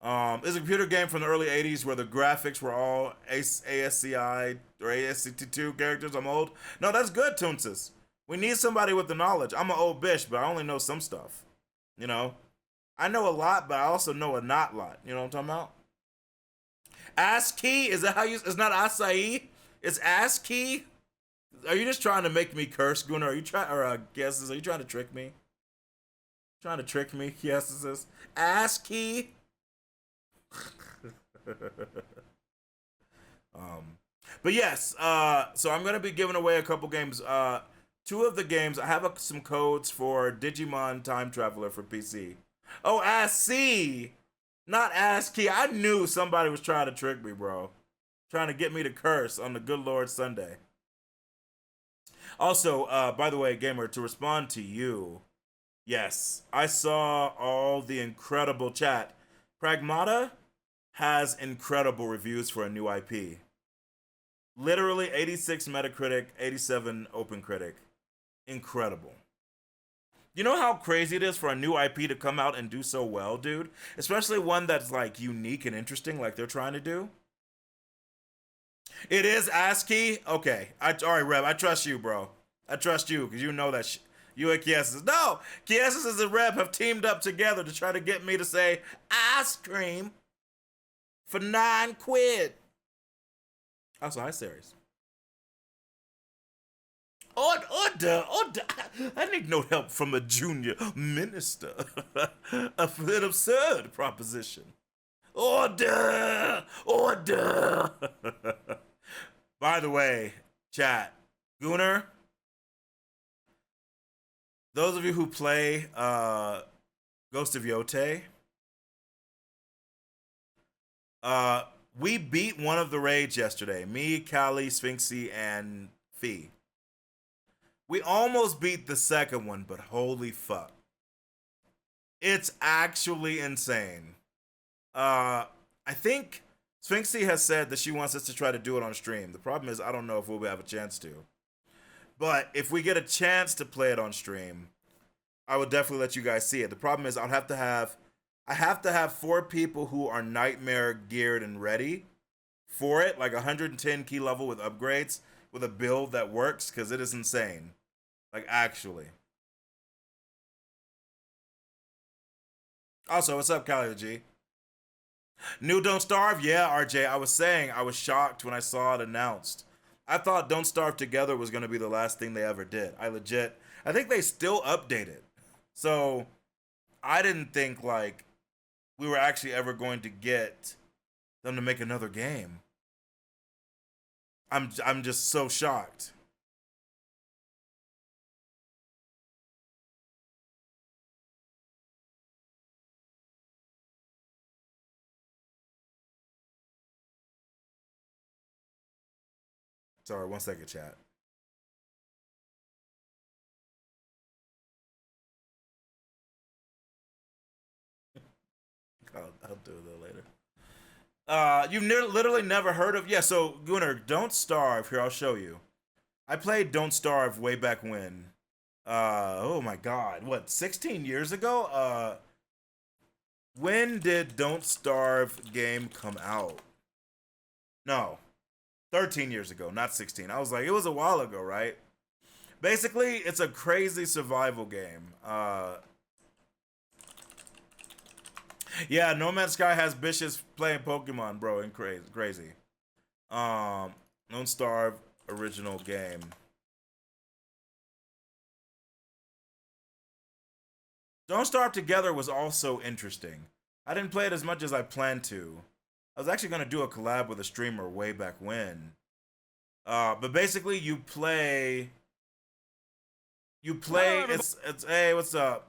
It's a computer game from the early 80s where the graphics were all ASCI or ASCT2 characters. I'm old. No, that's good, Toonsis. We need somebody with the knowledge. I'm an old bitch, but I only know some stuff. You know? I know a lot, but I also know a not lot. You know what I'm talking about? ASCII? Is that how you... It's not acai? It's ASCII? Are you just trying to make me curse, Gunnar? Are you trying... Or, guesses, are you trying to trick me? Trying to trick me? Yes, this is... ASCII? But yes, so I'm gonna be giving away a couple games. Two of the games I have some codes for Digimon Time Traveler for PC. Oh, ASCII, not ASCII. I knew somebody was trying to trick me, bro, trying to get me to curse on the Good Lord Sunday. Also, by the way, gamer, to respond to you, yes, I saw all the incredible chat. Pragmata has incredible reviews for a new IP. Literally 86 Metacritic, 87 OpenCritic. Incredible. You know how crazy it is for a new IP to come out and do so well, dude? Especially one that's like unique and interesting like they're trying to do. It is ASCII? Okay. All right, Reb, I trust you, bro. I trust you because you know that you and Kiesis. No! Kiesis and Reb have teamed up together to try to get me to say ice cream for £9. Also, hi, Series. Order. I need no help from a junior minister. An absurd proposition. Order. By the way, chat, Gunnar, those of you who play Ghost of Yote, we beat one of the raids yesterday. Me, Callie, Sphinxy, and Fee. We almost beat the second one, but holy fuck. It's actually insane. I think Sphinxy has said that she wants us to try to do it on stream. The problem is I don't know if we'll have a chance to. But if we get a chance to play it on stream, I will definitely let you guys see it. The problem is I have to have 4 people who are nightmare geared and ready for it, like 110 key level with upgrades, with a build that works, because it is insane. Like, actually. Also, what's up, Callie G? New Don't Starve? Yeah, RJ, I was saying I was shocked when I saw it announced. I thought Don't Starve Together was going to be the last thing they ever did. I think they still update it. So, I didn't think, like, we were actually ever going to get them to make another game. I'm just so shocked. Sorry, 1 second, chat. I'll do it a little later. You've literally never heard of... Yeah, so, Gunnar, Don't Starve. Here, I'll show you. I played Don't Starve way back when. Oh my God, what, 16 years ago? When did Don't Starve game come out? No, 13 years ago, not 16. I was like, it was a while ago, right? Basically, it's a crazy survival game. Yeah, No Man's Sky has bitches playing Pokemon, bro, and crazy. Don't Starve original game. Don't Starve Together was also interesting. I didn't play it as much as I planned to. I was actually gonna do a collab with a streamer way back when. But basically you play, it's hey, what's up?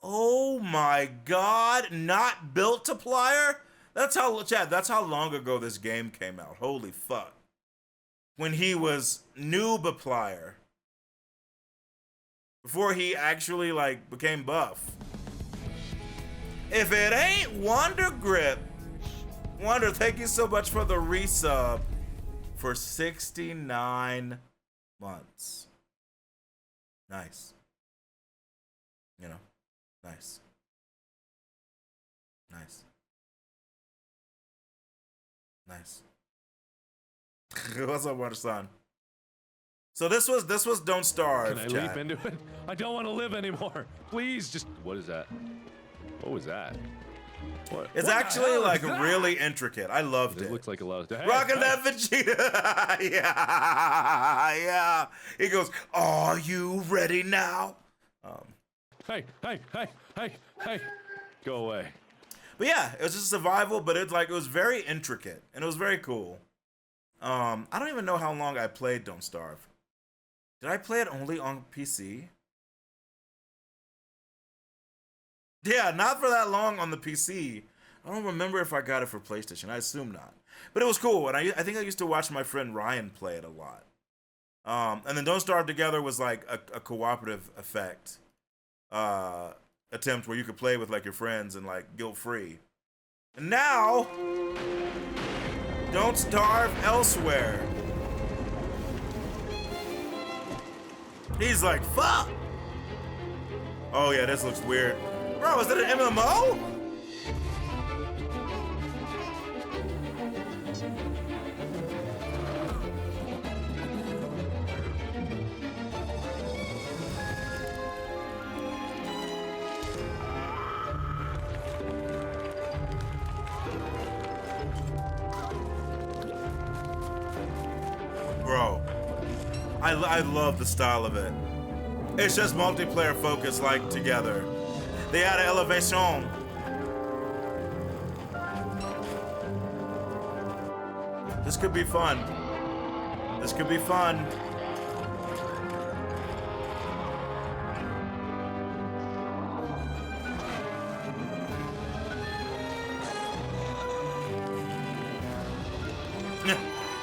Oh my God, not Built-to-Plier? That's how long ago this game came out. Holy fuck. When he was Noob-a-Plier. Before he actually like became buff. If it ain't Wonder Grip. Wonder, thank you so much for the resub for 69 months. Nice. You know, nice. Nice. Nice. What's up, Water-san? So this was Don't Starve. Can I leap into it? I don't want to live anymore. Please, just what is that? What was that? What? It's what actually like really intricate. I loved it. It looks like a lot of. Hey, Rockin' that Vegeta. yeah. He goes, "Are you ready now?" Hey. Go away. But yeah, it was just survival, but it was very intricate and it was very cool. I don't even know how long I played Don't Starve. Did I play it only on PC? Yeah, not for that long on the PC. I don't remember if I got it for PlayStation. I assume not. But it was cool, and I think I used to watch my friend Ryan play it a lot. And then Don't Starve Together was like a cooperative effect attempt where you could play with like your friends and like guilt-free. And now, Don't Starve Elsewhere. He's like, fuck! Oh yeah, this looks weird. Bro, is that an MMO? Bro, I love the style of it. It's just multiplayer focused like together. They added elevation. This could be fun. This could be fun.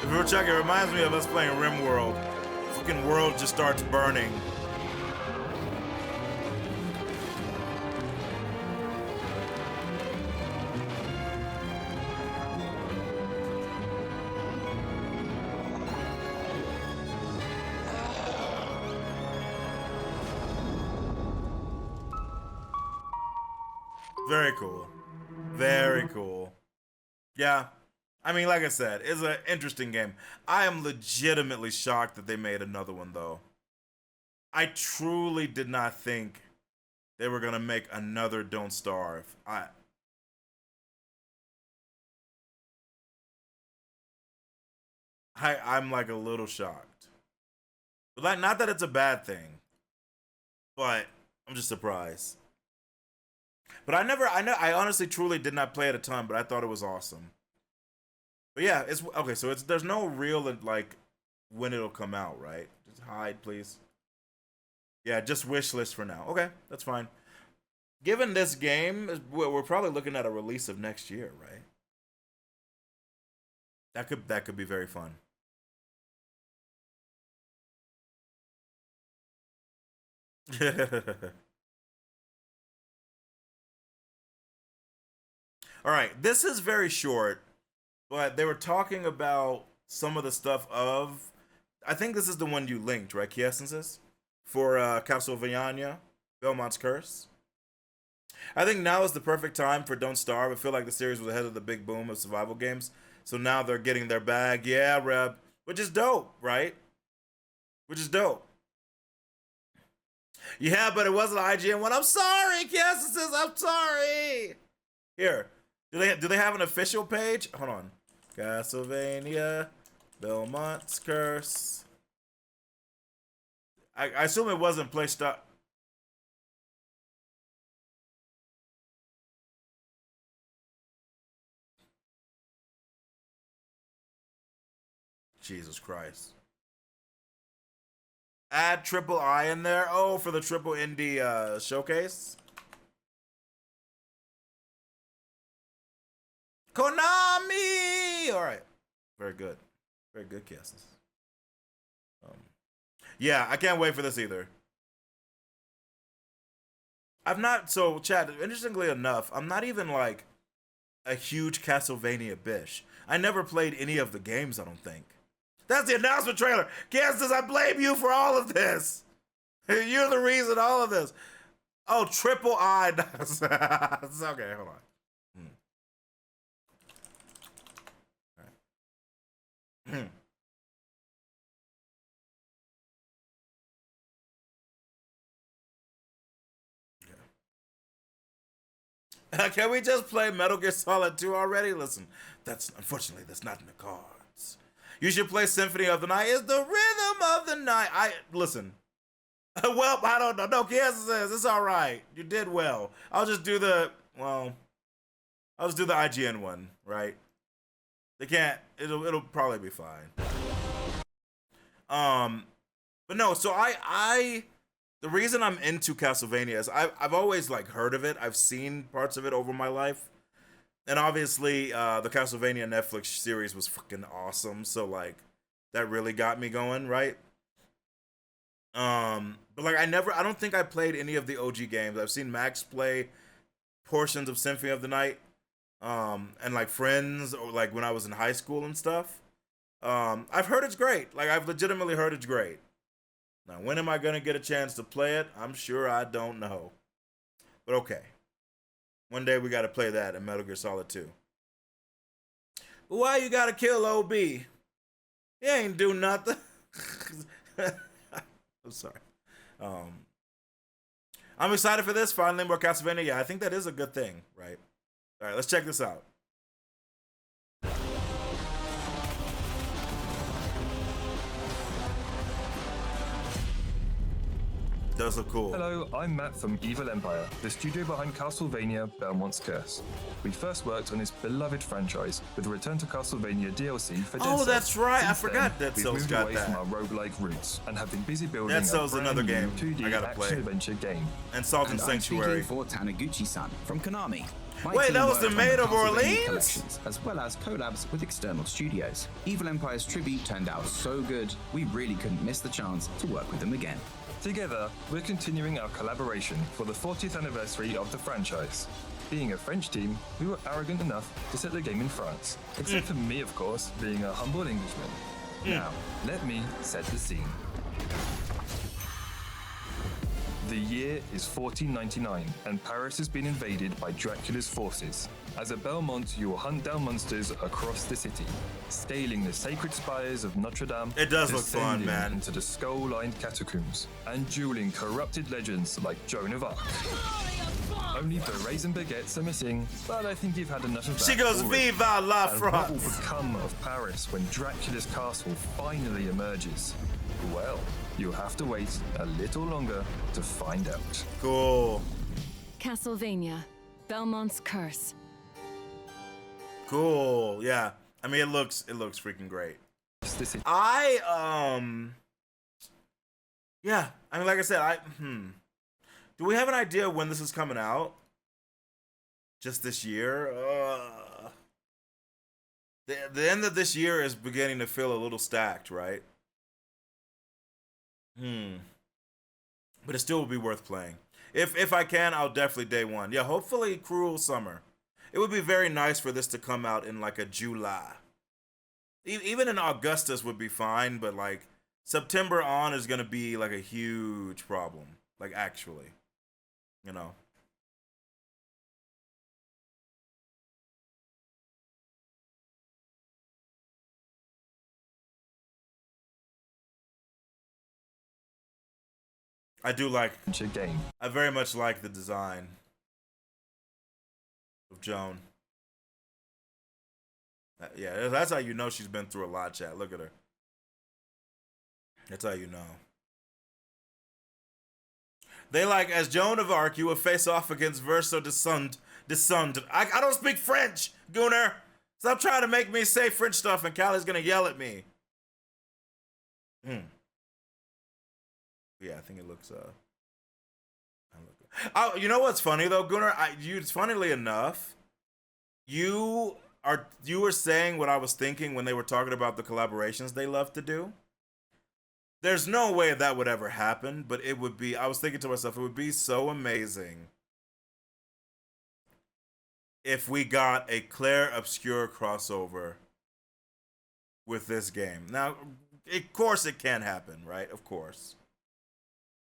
If you were checking, it reminds me of us playing RimWorld. Fucking world just starts burning. Very cool. Very cool. Yeah. I mean, like I said, it's an interesting game. I am legitimately shocked that they made another one, though. I truly did not think they were going to make another Don't Starve. I'm like a little shocked. But like, not that it's a bad thing, but I'm just surprised. But I honestly truly did not play it a ton, but I thought it was awesome. But yeah, it's okay, so there's no real like when it'll come out, right? Just hide, please. Yeah, just wish list for now. Okay, that's fine. Given this game, we're probably looking at a release of next year, right? That could be very fun. All right, this is very short, but they were talking about some of the stuff of I think this is the one you linked, right, Key Essences? For Castlevania, Belmont's Curse. I think now is the perfect time for Don't Starve. I feel like the series was ahead of the big boom of survival games. So now they're getting their bag. Yeah, Reb. Which is dope, right? Which is dope. Yeah, but it wasn't an IGN one. I'm sorry, Key Essences. I'm sorry. Here. Do they have an official page? Hold on. Castlevania, Belmont's Curse. I assume it wasn't placed up. Jesus Christ. Add triple I in there. Oh, for the triple indie showcase. Konami! All right. Very good. Very good guesses. Yeah, I can't wait for this either. So Chad, interestingly enough, I'm not even like a huge Castlevania bish. I never played any of the games, I don't think. That's the announcement trailer. Kansas, I blame you for all of this. You're the reason all of this. Oh, triple I. It's okay, hold on. All right. Can we just play Metal Gear Solid 2 already? Listen, unfortunately that's not in the cards. You should play Symphony of the Night. It's the rhythm of the night. Listen. Well, I don't know. No, Kansas says it's all right. You did well. I'll just do the IGN one, right? They can't. It'll probably be fine. But no. So the reason I'm into Castlevania is I've always like heard of it. I've seen parts of it over my life. And obviously, the Castlevania Netflix series was fucking awesome. So like that really got me going, right? But like I don't think I played any of the OG games. I've seen Max play portions of Symphony of the Night. And like friends or like when I was in high school and stuff. I've heard it's great. Like I've legitimately heard it's great. Now, when am I going to get a chance to play it? I'm sure I don't know. But okay. One day we got to play that in Metal Gear Solid 2. But why you got to kill OB? He ain't do nothing. I'm sorry. I'm excited for this. Finally, more Castlevania. Yeah, I think that is a good thing, right? All right, let's check this out. Does look cool. Hello, I'm Matt from Evil Empire, the studio behind Castlevania Belmont's Curse. We first worked on this beloved franchise with the Return to Castlevania DLC for Dead Cells. Oh, that's right. I Since forgot then, Dead we've Cells moved got away that. from our roguelike roots and have been busy building Dead Cells a brand another game new 2D I gotta play. action-adventure game. And Salt and Sanctuary. I'm speaking for Taniguchi-san from Konami. My Wait, team that was the worked on Maid of Castlevania Orleans? collections, as well as collabs with external studios. Evil Empire's tribute turned out so good, we really couldn't miss the chance to work with them again. Together, we're continuing our collaboration for the 40th anniversary of the franchise. Being a French team, we were arrogant enough to set the game in France. Except for me, of course, being a humble Englishman. Now, let me set the scene. The year is 1499, and Paris has been invaded by Dracula's forces. As a Belmont, you will hunt down monsters across the city, scaling the sacred spires of Notre Dame. It does look fun, descending man. Into the skull-lined catacombs, and dueling corrupted legends like Joan of Arc. Only berets and baguettes are missing, but I think you've had enough of that. She goes, already. Viva la And what will France! become of Paris when Dracula's castle finally emerges? Well, you'll have to wait a little longer to find out. Cool. Castlevania, Belmont's Curse. Cool. Yeah. I mean, it looks freaking great. Yeah. I mean, like I said, do we have an idea when this is coming out? Just this year? The end of this year is beginning to feel a little stacked, right? But it still will be worth playing. If I can, I'll definitely day one. Yeah, hopefully Cruel Summer. It would be very nice for this to come out in like a July. Even in Augustus would be fine, but like September on is gonna be like a huge problem. Like actually, you know. I do like. I very much like the design of Joan. Yeah, that's how you know she's been through a lot, chat. Look at her. That's how you know. They like, as Joan of Arc, you will face off against Verso de Sund. I don't speak French, Gunnar. Stop trying to make me say French stuff and Callie's gonna yell at me. Yeah, I think it looks, oh, you know what's funny though, Gunnar? Funnily enough, you were saying what I was thinking when they were talking about the collaborations they love to do. There's no way that would ever happen, but it would be, I was thinking to myself, it would be so amazing if we got a Claire Obscure crossover with this game. Now, of course it can happen, right? Of course.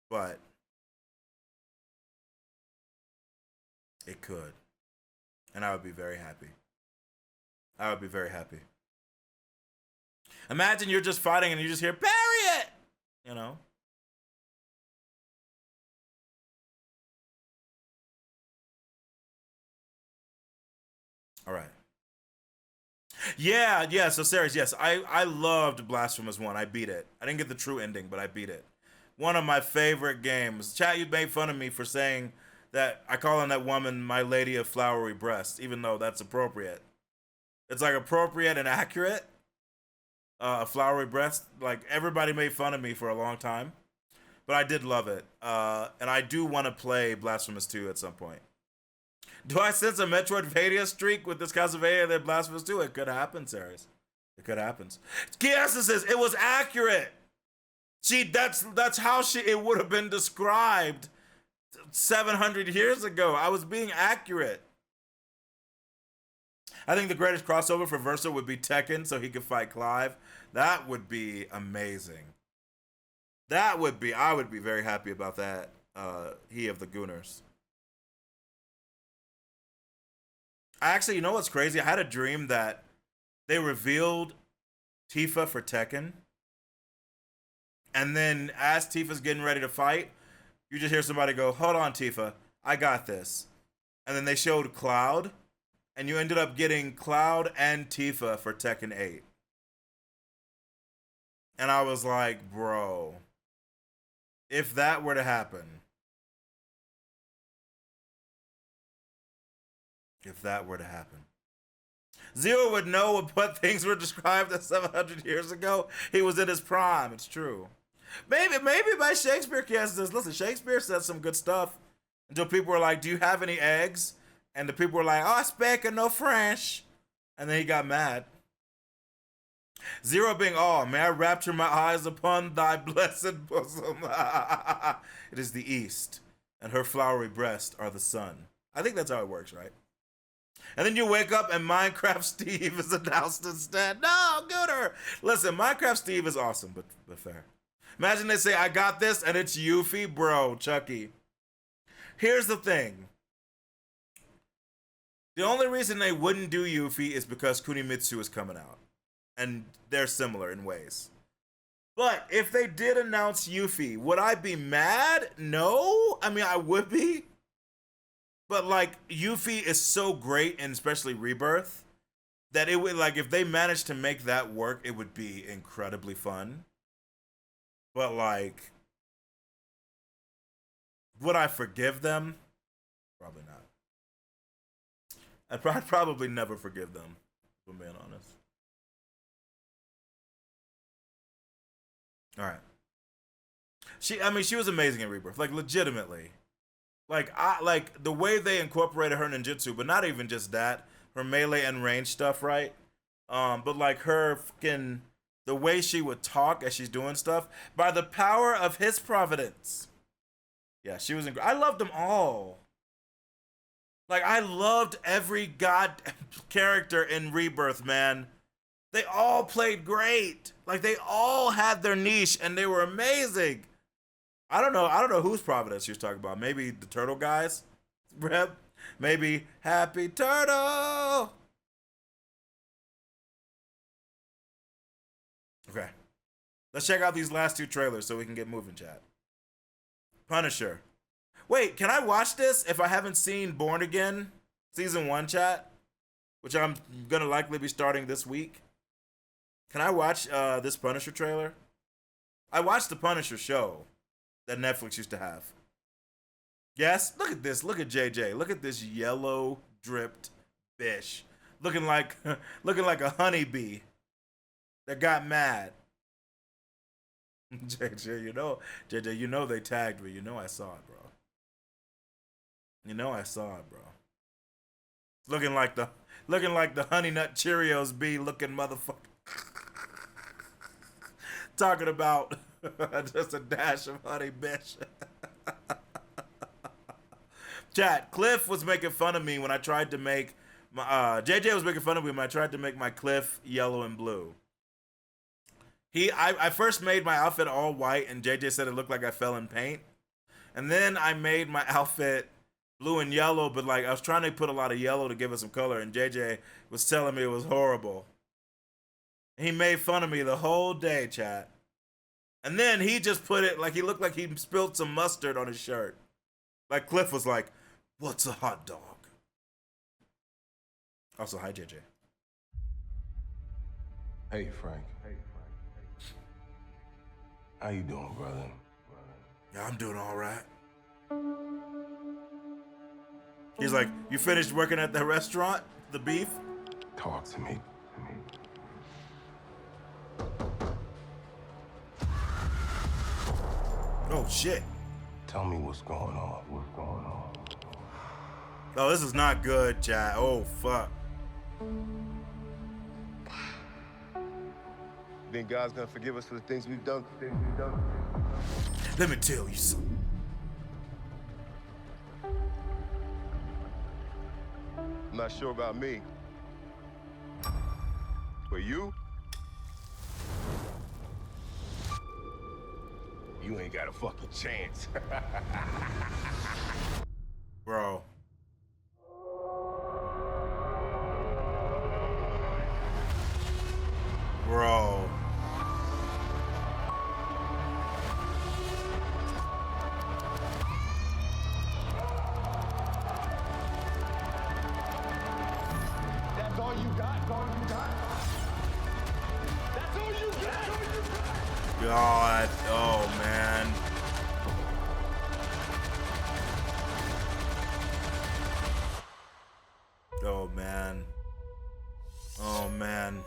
But it could. And I would be very happy. I would be very happy. Imagine you're just fighting and you just hear, "Parry it!" You know? All right. Yeah, so Sarah's, yes, I loved Blasphemous 1. I beat it. I didn't get the true ending, but I beat it. One of my favorite games. Chat, you made fun of me for saying that I call on that woman my lady of flowery breasts, even though that's appropriate. It's like appropriate and accurate. Flowery breast. Like, everybody made fun of me for a long time. But I did love it. And I do want to play Blasphemous 2 at some point. Do I sense a Metroidvania streak with this Castlevania than Blasphemous 2? It could happen, Sarahs. It could happen. Kiasa says it was accurate. That's how it would have been described 700 years ago. I was being accurate. I think the greatest crossover for Versa would be Tekken, so he could fight Clive. That would be amazing. I would be very happy about that. He of the Gooners. Actually, you know what's crazy? I had a dream that they revealed Tifa for Tekken. And then as Tifa's getting ready to fight, you just hear somebody go, "Hold on, Tifa. I got this." And then they showed Cloud. And you ended up getting Cloud and Tifa for Tekken 8. And I was like, bro, if that were to happen, Zero would know what things were described as 700 years ago. He was in his prime. It's true. Maybe by Shakespeare says, listen, Shakespeare said some good stuff until people were like, "Do you have any eggs?" And the people were like, "Oh, I speak no French." And then he got mad. Zero being, "Oh, may I rapture my eyes upon thy blessed bosom." It is the east, and her flowery breast are the sun. I think that's how it works, right? And then you wake up and Minecraft Steve is announced instead. No, Gooder. Listen, Minecraft Steve is awesome, but fair. Imagine they say, "I got this," and it's Yuffie. Bro, Chucky. Here's the thing. The only reason they wouldn't do Yuffie is because Kunimitsu is coming out. And they're similar in ways. But if they did announce Yuffie, would I be mad? No. I mean, I would be. But, like, Yuffie is so great, and especially Rebirth, that it would, like, if they managed to make that work, it would be incredibly fun. But, like, would I forgive them? Probably not. I'd probably never forgive them, if I'm being honest. All right. She was amazing in Rebirth, like legitimately. Like the way they incorporated her ninjutsu, but not even just that, her melee and range stuff, right? But like her the way she would talk as she's doing stuff, by the power of his providence. Yeah, she was I loved them all. Like, I loved every god character in Rebirth, man. They all played great. Like they all had their niche and they were amazing. I don't know whose Providence she was talking about. Maybe the Turtle guys, Rep. Maybe Happy Turtle. Okay. Let's check out these last two trailers so we can get moving, chat. Punisher. Wait, can I watch this if I haven't seen Born Again Season 1, chat? Which I'm going to likely be starting this week. Can I watch this Punisher trailer? I watched the Punisher show that Netflix used to have. Yes? Look at this. Look at JJ. Look at this yellow dripped bish. Looking like a honeybee that got mad. JJ, you know they tagged me. You know I saw it, bro. You know I saw it, bro. Looking like the Honey Nut Cheerios bee looking motherfucker. Talking about just a dash of honey, bitch. Chat, Cliff was making fun of me when I tried to make my JJ was making fun of me when I tried to make my Cliff yellow and blue. I first made my outfit all white and JJ said it looked like I fell in paint. And then I made my outfit blue and yellow, but like I was trying to put a lot of yellow to give it some color and JJ was telling me it was horrible. He made fun of me the whole day, chat. And then he just put it like he looked like he spilled some mustard on his shirt. Like Cliff was like, "What's a hot dog?" Also, hi, JJ. Hey, Frank. How you doing, brother? Yeah, I'm doing all right. He's like, "You finished working at the restaurant? The beef?" Talk to me. Oh, shit. Tell me what's going on. What's going on? Oh, this is not good, chat. Oh, fuck. Think God's gonna forgive us for the things we've done? Let me tell you something. I'm not sure about me. But you ain't got a fucking chance. Bro. Bro. That's all you got? That's all you got? That's all you got? God. Oh, man. Oh, man. Oh, man.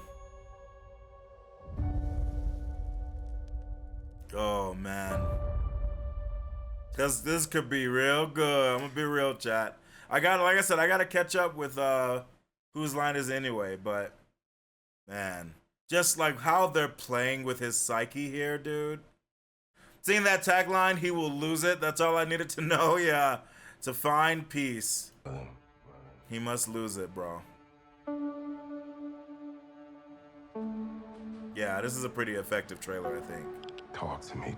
Oh, man. This could be real good. I'm gonna be real, chat. Like I said, I gotta catch up with Whose Line Is It Anyway, but man, just like how they're playing with his psyche here, dude. Seeing that tagline, he will lose it. That's all I needed to know. Yeah, to find peace, he must lose it, bro. Yeah, this is a pretty effective trailer, I think. Talk to me.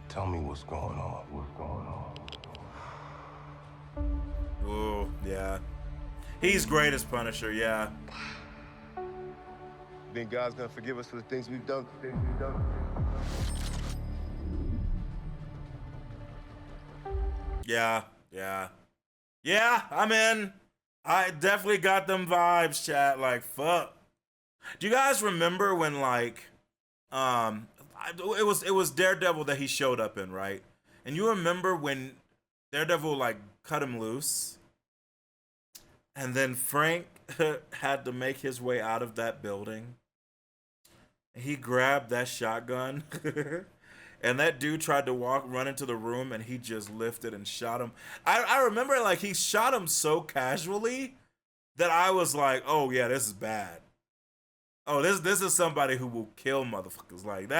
Tell me what's going on. What's going on? Ooh, yeah. He's great as Punisher, yeah. Think God's gonna forgive us for the things we've done? Yeah, yeah. Yeah, I'm in. I definitely got them vibes, chat. Like, fuck. Do you guys remember when, like, it was Daredevil that he showed up in, right? And you remember when Daredevil, like, cut him loose? And then Frank had to make his way out of that building. He grabbed that shotgun. And that dude tried to run into the room, and he just lifted and shot him. I remember, like, he shot him so casually that I was like, oh, yeah, this is bad. Oh, this is somebody who will kill motherfuckers. Like,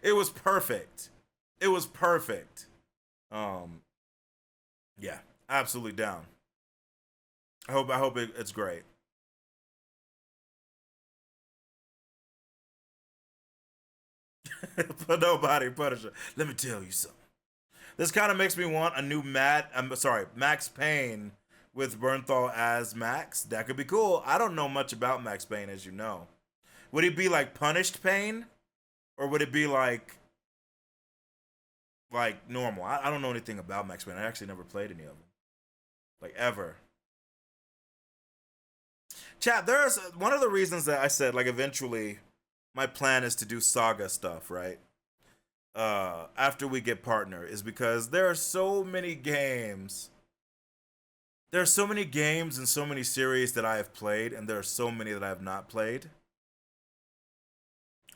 it was perfect. It was perfect. Yeah, absolutely down. I hope it's great. But nobody Punisher. Let me tell you something. This kind of makes me want a new Max Payne with Bernthal as Max. That could be cool. I don't know much about Max Payne, as you know. Would he be like Punished Payne? Or would it be like normal? I don't know anything about Max Payne. I actually never played any of them. Like, ever. Chat, there's one of the reasons that I said, like, eventually my plan is to do Saga stuff, right? After we get partner, is because there are so many games. There are so many games and so many series that I have played, and there are so many that I have not played.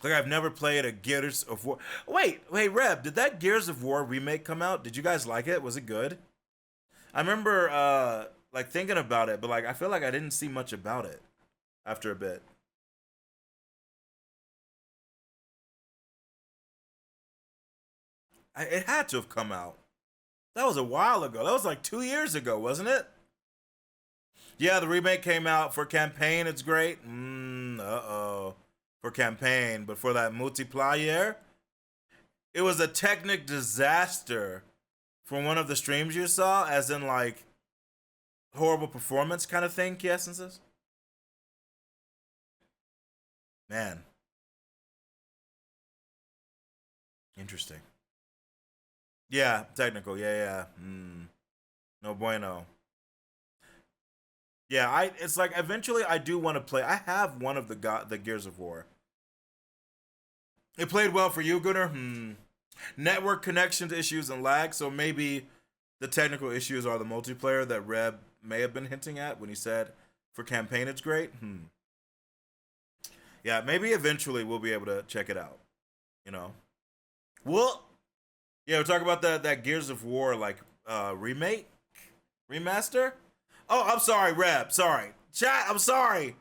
Like, I've never played a Gears of War. Wait, Reb, did that Gears of War remake come out? Did you guys like it? Was it good? I remember, like, thinking about it, but, like, I feel like I didn't see much about it after a bit. It had to have come out. That was a while ago. That was like 2 years ago, wasn't it? Yeah, the remake came out for campaign. It's great. Uh-oh. For campaign. But for that multiplayer, it was a technic disaster from one of the streams you saw, as in, like, horrible performance kind of thing, Kiessences. Man. Interesting. Yeah, technical. Yeah. No bueno. Yeah, it's like eventually I do want to play. I have one of the Gears of War. It played well for you, Gunnar. Network connections issues and lag, so maybe the technical issues are the multiplayer that Reb may have been hinting at when he said for campaign it's great. Yeah, maybe eventually we'll be able to check it out. You know. Well, yeah, we're talking about that Gears of War, like, remake? Remaster? Oh, I'm sorry, Reb. Sorry. Chat, I'm sorry.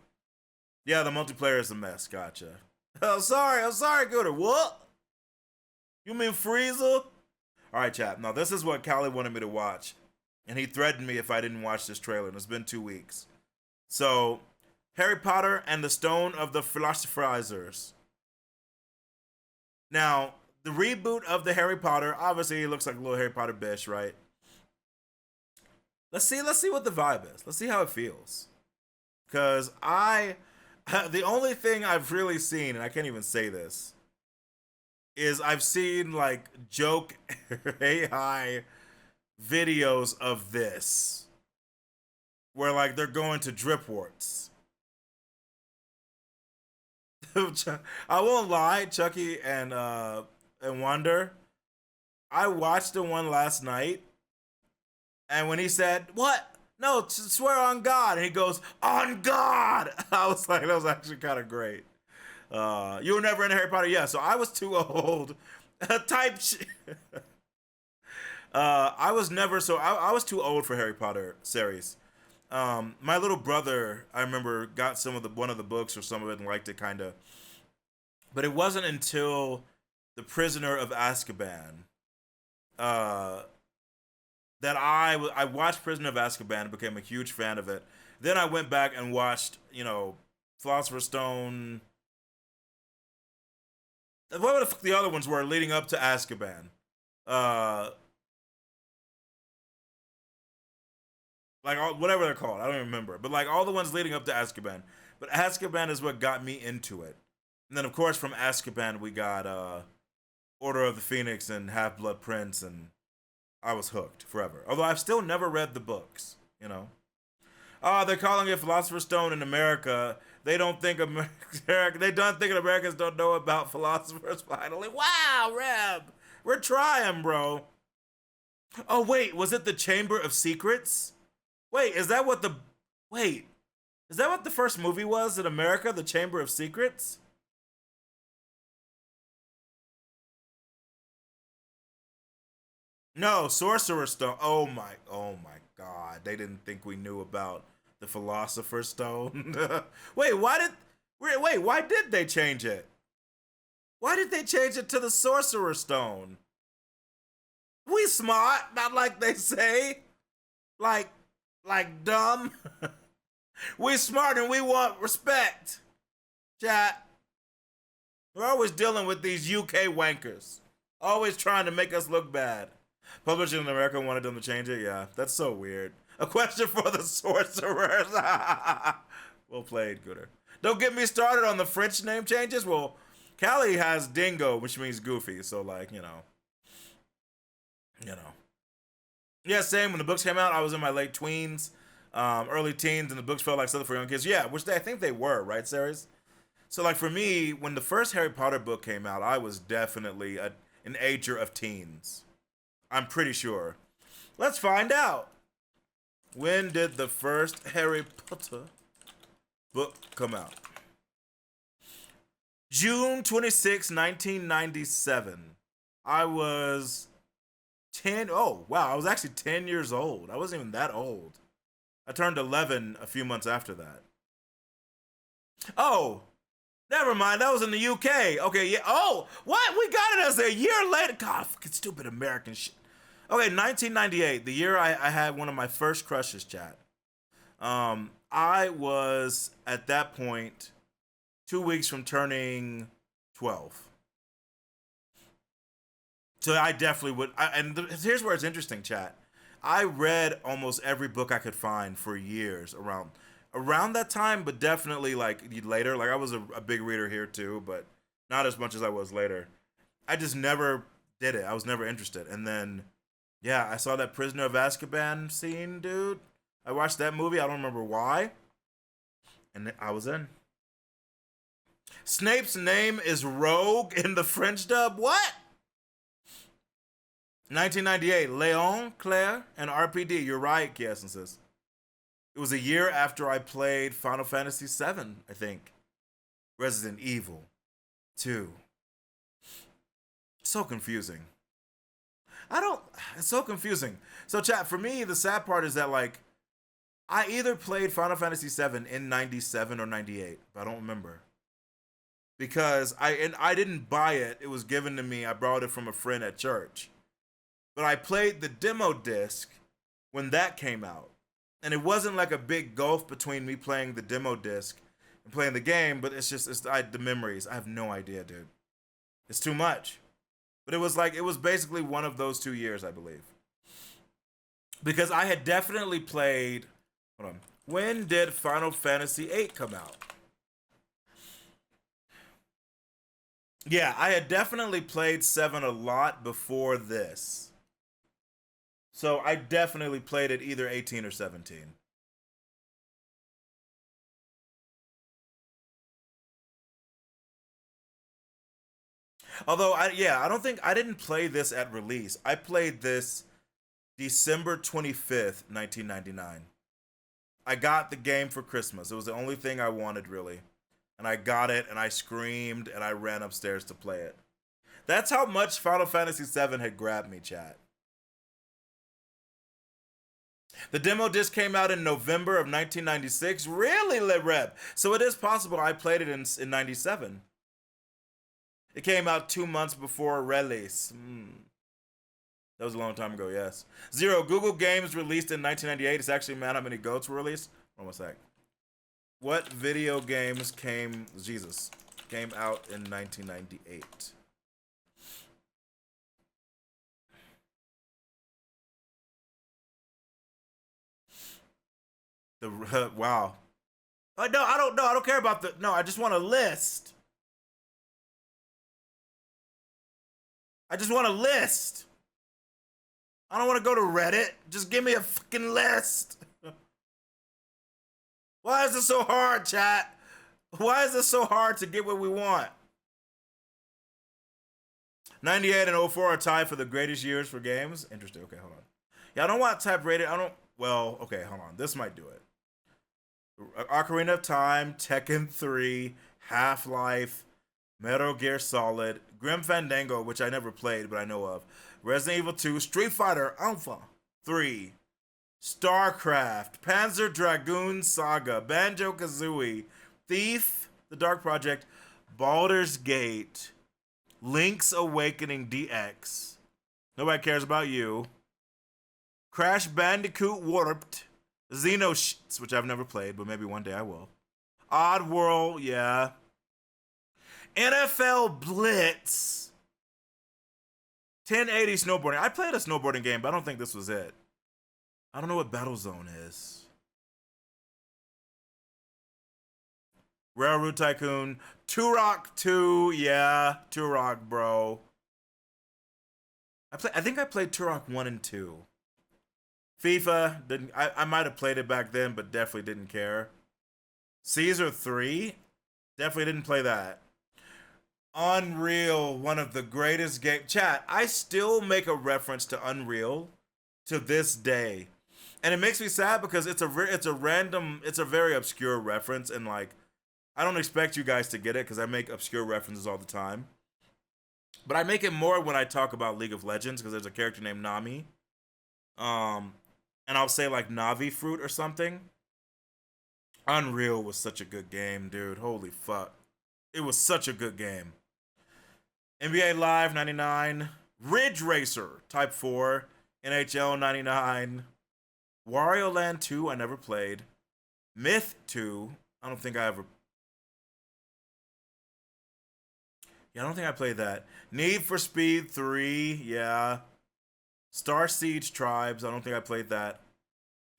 Yeah, the multiplayer is a mess. Gotcha. I'm sorry, Gooder. What? You mean Frieza? All right, chat. Now, this is what Callie wanted me to watch. And he threatened me if I didn't watch this trailer. And it's been 2 weeks. So, Harry Potter and the Stone of the Philosophizers. Now, the reboot of the Harry Potter, obviously it looks like a little Harry Potter bish, right? Let's see what the vibe is. Let's see how it feels. Because the only thing I've really seen, and I can't even say this, is I've seen, like, joke AI videos of this. Where, like, they're going to Dripwarts. I won't lie, Chucky and Wonder, I watched the one last night, and when he said, "What? No, swear on God," and he goes, "On God," I was like, that was actually kind of great. You were never into Harry Potter? Yeah, so I was too old. I was too old for Harry Potter series. My little brother, I remember, got one of the books or some of it and liked it kind of. But it wasn't until The Prisoner of Azkaban that I watched Prisoner of Azkaban and became a huge fan of it. Then I went back and watched, Philosopher's Stone. What the other ones were leading up to Azkaban? Whatever they're called, I don't even remember. But like all the ones leading up to Azkaban. But Azkaban is what got me into it. And then of course from Azkaban we got Order of the Phoenix and Half-Blood Prince, and I was hooked forever. Although I've still never read the books, they're calling it Philosopher's Stone in America. They don't think Americans don't know about philosophers finally. Wow, Reb. We're trying, bro. Oh wait, was it the Chamber of Secrets? Wait, is that what the first movie was in America, The Chamber of Secrets? No, Sorcerer's Stone. Oh my God. They didn't think we knew about the Philosopher's Stone. Wait, why did they change it? Why did they change it to the Sorcerer's Stone? We smart, not like they say. Like dumb. We smart and we want respect. Chat. We're always dealing with these UK wankers. Always trying to make us look bad. Publishing in America wanted them to change it? Yeah, that's so weird. A question for the sorcerers. Well played, Gooder. Don't get me started on the French name changes. Well, Callie has Dingo, which means goofy. So, like, you know. Yeah, same. When the books came out, I was in my late tweens, early teens, and the books felt like something for young kids. Yeah, which I think they were, right, Ceres? So, like, for me, when the first Harry Potter book came out, I was definitely an ager of teens. I'm pretty sure. Let's find out. When did the first Harry Potter book come out? June 26, 1997. I was 10. Oh, wow. I was actually 10 years old. I wasn't even that old. I turned 11 a few months after that. Oh, never mind. That was in the UK. Okay, yeah. Oh, what? We got it as a year later. God, fucking stupid American shit. Okay, 1998, the year I had one of my first crushes, chat. I was, at that point, 2 weeks from turning 12. So I definitely would, here's where it's interesting, chat. I read almost every book I could find for years around that time, but definitely like later. Like I was a big reader here too, but not as much as I was later. I just never did it. I was never interested. And then, yeah, I saw that Prisoner of Azkaban scene, dude. I watched that movie. I don't remember why. And I was in. Snape's name is Rogue in the French dub. What? 1998, Leon, Claire, and RPD. You're right, Kiessensis. It was a year after I played Final Fantasy VII, I think. Resident Evil 2. So confusing. It's so confusing. So chat, for me, the sad part is that like, I either played Final Fantasy VII in 97 or 98, but I don't remember. Because I didn't buy it. It was given to me. I borrowed it from a friend at church. But I played the demo disc when that came out. And it wasn't like a big gulf between me playing the demo disc and playing the game, but it's the memories. I have no idea, dude. It's too much. But it was basically one of those 2 years, I believe. Because I had definitely played, hold on. When did Final Fantasy VIII come out? Yeah, I had definitely played 7 a lot before this. So I definitely played it either 18 or 17. Although, I didn't play this at release. I played this December 25th, 1999. I got the game for Christmas. It was the only thing I wanted, really. And I got it, and I screamed, and I ran upstairs to play it. That's how much Final Fantasy VII had grabbed me, chat. The demo disc came out in November of 1996. Really, Libreb? So it is possible I played it in 97. It came out 2 months before release. That was a long time ago, yes. Zero, Google Games released in 1998. It's actually mad how many goats were released. Hold on a sec. What video games came out in 1998? Wow. No, I don't know. I don't care about no, I just want a list. I just want a list. I don't want to go to Reddit. Just give me a fucking list. Why is it so hard, chat? Why is it so hard to get what we want? 98 and 04 are tied for the greatest years for games. Interesting. Okay, hold on. Yeah, I don't want type rated. Well, okay, hold on. This might do it. Ocarina of Time, Tekken 3, Half-Life, Metal Gear Solid, Grim Fandango, which I never played, but I know of, Resident Evil 2, Street Fighter Alpha 3, StarCraft, Panzer Dragoon Saga, Banjo-Kazooie, Thief, The Dark Project, Baldur's Gate, Link's Awakening DX. Nobody cares about you. Crash Bandicoot Warped, Xenoshits, which I've never played, but maybe one day I will. Oddworld, yeah. NFL Blitz. 1080 snowboarding. I played a snowboarding game, but I don't think this was it. I don't know what Battlezone is. Railroad Tycoon. Turok 2, yeah. Turok, bro. I think I played Turok 1 and 2. FIFA, didn't. I might have played it back then, but definitely didn't care. Caesar 3, definitely didn't play that. Unreal, one of the greatest game. Chat, I still make a reference to Unreal to this day. And it makes me sad because it's a very obscure reference, and like, I don't expect you guys to get it because I make obscure references all the time. But I make it more when I talk about League of Legends because there's a character named Nami. And I'll say like Navi fruit or something. Unreal was such a good game, dude. Holy fuck. It was such a good game. NBA Live 99. Ridge Racer Type 4. NHL 99. Wario Land 2 I never played. Myth 2. I don't think I ever... Yeah, I don't think I played that. Need for Speed 3. Yeah. Star Siege Tribes. I don't think I played that.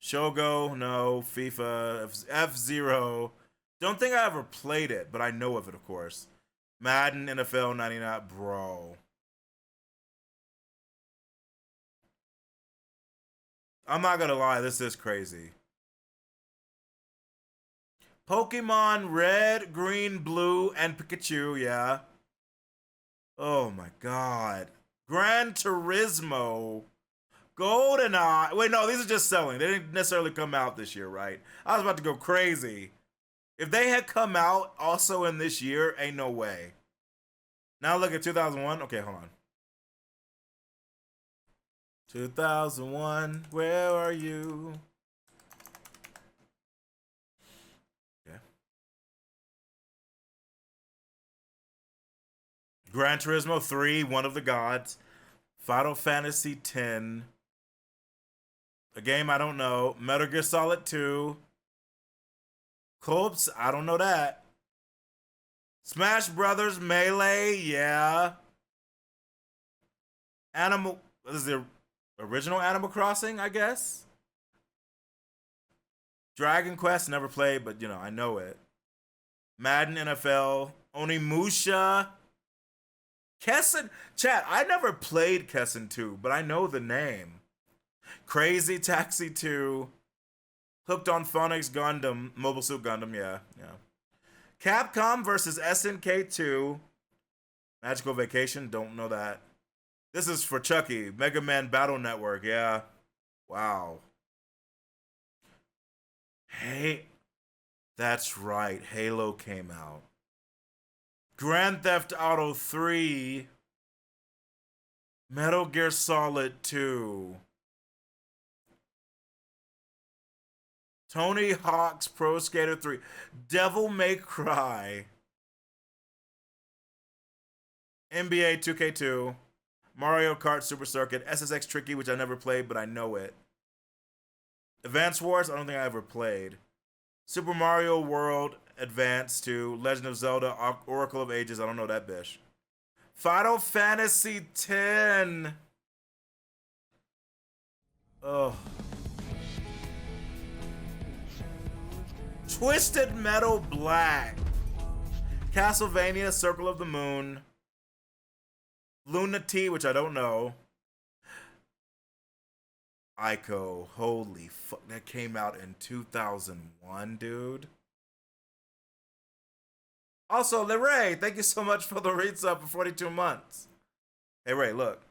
Shogo, no. FIFA, F-Zero. Don't think I ever played it, but I know of it, of course. Madden, NFL 99. Bro. I'm not gonna lie, this is crazy. Pokemon Red, Green, Blue, and Pikachu, yeah. Oh my god. Gran Turismo. GoldenEye. Wait, no, these are just selling. They didn't necessarily come out this year, right? I was about to go crazy. If they had come out also in this year, ain't no way. Now look at 2001. Okay, hold on. 2001, where are you? Yeah. Gran Turismo 3, One of the Gods. Final Fantasy X. A game I don't know. Metal Gear Solid 2. Corpse, I don't know that. Smash Brothers Melee, yeah. Animal, this is the original Animal Crossing, I guess. Dragon Quest, never played, but you know, I know it. Madden NFL, Onimusha. Kessen, chat, I never played Kessen 2, but I know the name. Crazy Taxi 2. Hooked on Phonics Gundam, Mobile Suit Gundam, yeah. Capcom versus SNK 2. Magical Vacation, don't know that. This is for Chucky. Mega Man Battle Network, yeah. Wow. Hey, that's right, Halo came out. Grand Theft Auto 3. Metal Gear Solid 2. Tony Hawk's Pro Skater 3. Devil May Cry. NBA 2K2. Mario Kart Super Circuit. SSX Tricky, which I never played, but I know it. Advance Wars, I don't think I ever played. Super Mario World Advance 2. Legend of Zelda Oracle of Ages, I don't know that bish. Final Fantasy X. Oh. Twisted Metal Black. Castlevania Circle of the Moon. Lunati, which I don't know. Ico, holy fuck, that came out in 2001, dude. Also, LeRae, thank you so much for the read sub for 42 months. Hey, Ray, look.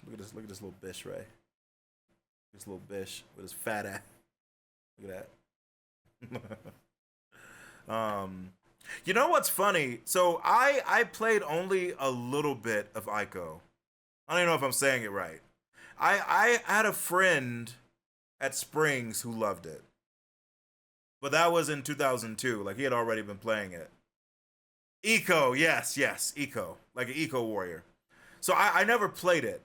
Look at this little bish, Ray. This little bish with his fat ass. Look at that. You know what's funny? So I played only a little bit of Ico. I don't even know if I'm saying it right. I had a friend at Springs who loved it. But that was in 2002. Like, he had already been playing it. Eco, yes, Eco. Like an Eco Warrior. So I never played it.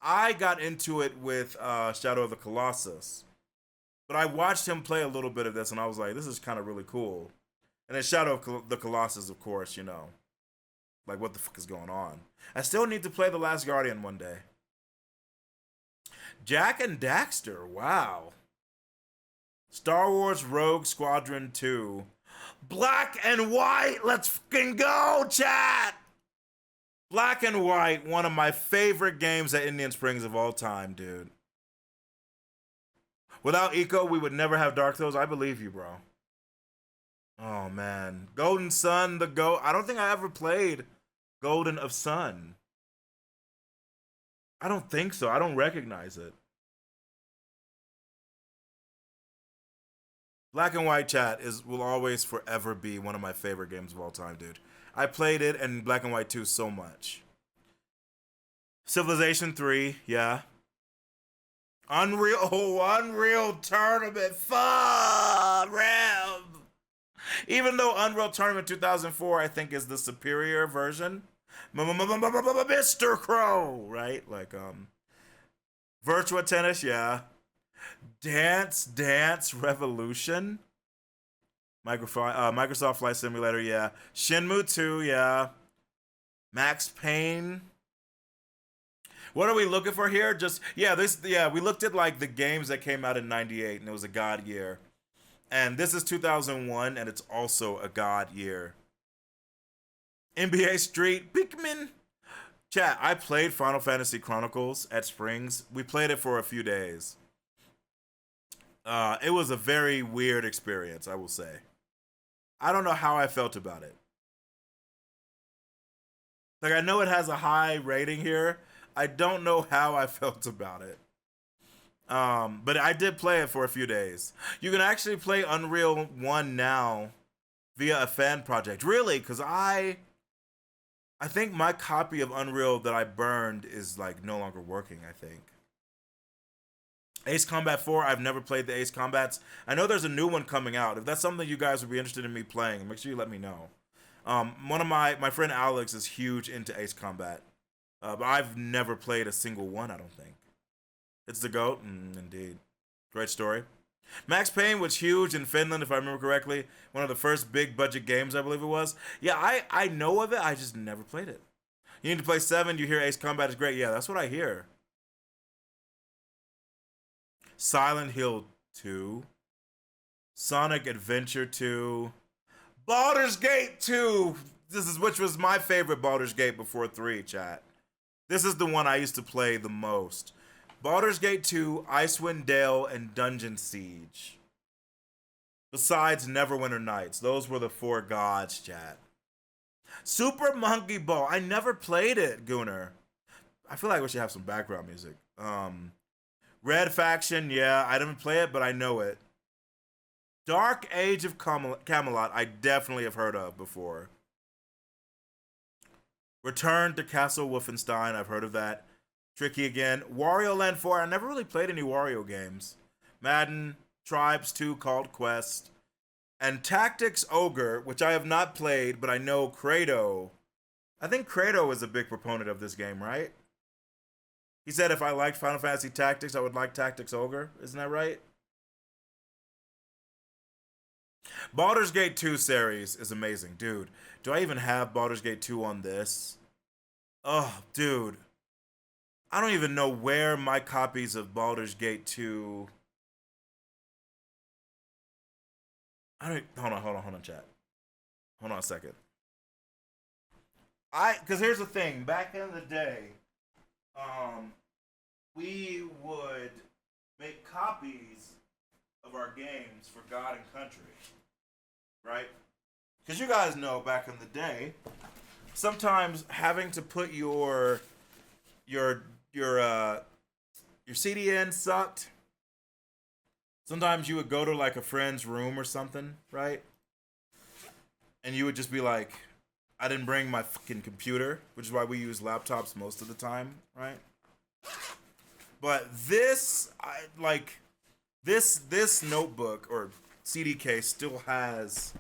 I got into it with Shadow of the Colossus. But I watched him play a little bit of this, and I was like, this is kind of really cool. And then Shadow of the Colossus, of course, you know. Like, what the fuck is going on? I still need to play The Last Guardian one day. Jack and Daxter, wow. Star Wars Rogue Squadron 2. Black and White, let's fucking go, chat! Black and White, one of my favorite games at Indian Springs of all time, dude. Without Eco, we would never have Dark Souls. I believe you, bro. Oh, man. Golden Sun, the GOAT. I don't think I ever played Golden of Sun. I don't think so. I don't recognize it. Black and White, chat, will always forever be one of my favorite games of all time, dude. I played it and Black and White 2 so much. Civilization 3, yeah. Unreal Tournament. Fuck, Rev. Even though Unreal Tournament 2004, I think, is the superior version. Mr. Crow, right? Like, Virtua Tennis, yeah. Dance Revolution. Microsoft Flight Simulator, yeah. Shenmue 2, yeah. Max Payne. What are we looking for here? We looked at like the games that came out in 98 and it was a god year. And this is 2001 and it's also a god year. NBA Street, Pikmin. Chat, I played Final Fantasy Chronicles at Springs. We played it for a few days. It was a very weird experience, I will say. I don't know how I felt about it. Like, I know it has a high rating here. I don't know how I felt about it. But I did play it for a few days. You can actually play Unreal 1 now via a fan project. Really? Because I think my copy of Unreal that I burned is like no longer working, I think. Ace Combat 4, I've never played the Ace Combats. I know there's a new one coming out. If that's something you guys would be interested in me playing, make sure you let me know. One of my friend Alex is huge into Ace Combat. But I've never played a single one, I don't think. It's the GOAT? Indeed. Great story. Max Payne was huge in Finland, if I remember correctly. One of the first big budget games, I believe it was. Yeah, I know of it, I just never played it. You need to play 7, you hear Ace Combat is great. Yeah, that's what I hear. Silent Hill 2. Sonic Adventure 2. Baldur's Gate 2! Which was my favorite Baldur's Gate before 3, chat. This is the one I used to play the most. Baldur's Gate 2, Icewind Dale, and Dungeon Siege. Besides Neverwinter Nights. Those were the 4 gods, chat. Super Monkey Ball. I never played it, Gunnar. I feel like we should have some background music. Red Faction, yeah. I didn't play it, but I know it. Dark Age of Camelot, I definitely have heard of before. Return to Castle Wolfenstein, I've heard of that. Tricky again. Wario Land 4, I never really played any Wario games. Madden, Tribes 2, Called Quest. And Tactics Ogre, which I have not played, but I know Kratos. I think Kratos is a big proponent of this game, right? He said if I liked Final Fantasy Tactics, I would like Tactics Ogre. Isn't that right? Baldur's Gate 2 series is amazing. Dude, do I even have Baldur's Gate 2 on this? Oh, dude. I don't even know where my copies of Baldur's Gate 2... Hold on, chat. Hold on a second. Because here's the thing. Back in the day, we would make copies of our games for God and Country. Right? Because you guys know back in the day, sometimes having to put your CD in sucked. Sometimes you would go to like a friend's room or something, right? And you would just be like, I didn't bring my fucking computer, which is why we use laptops most of the time, right? But this notebook or CD case still has,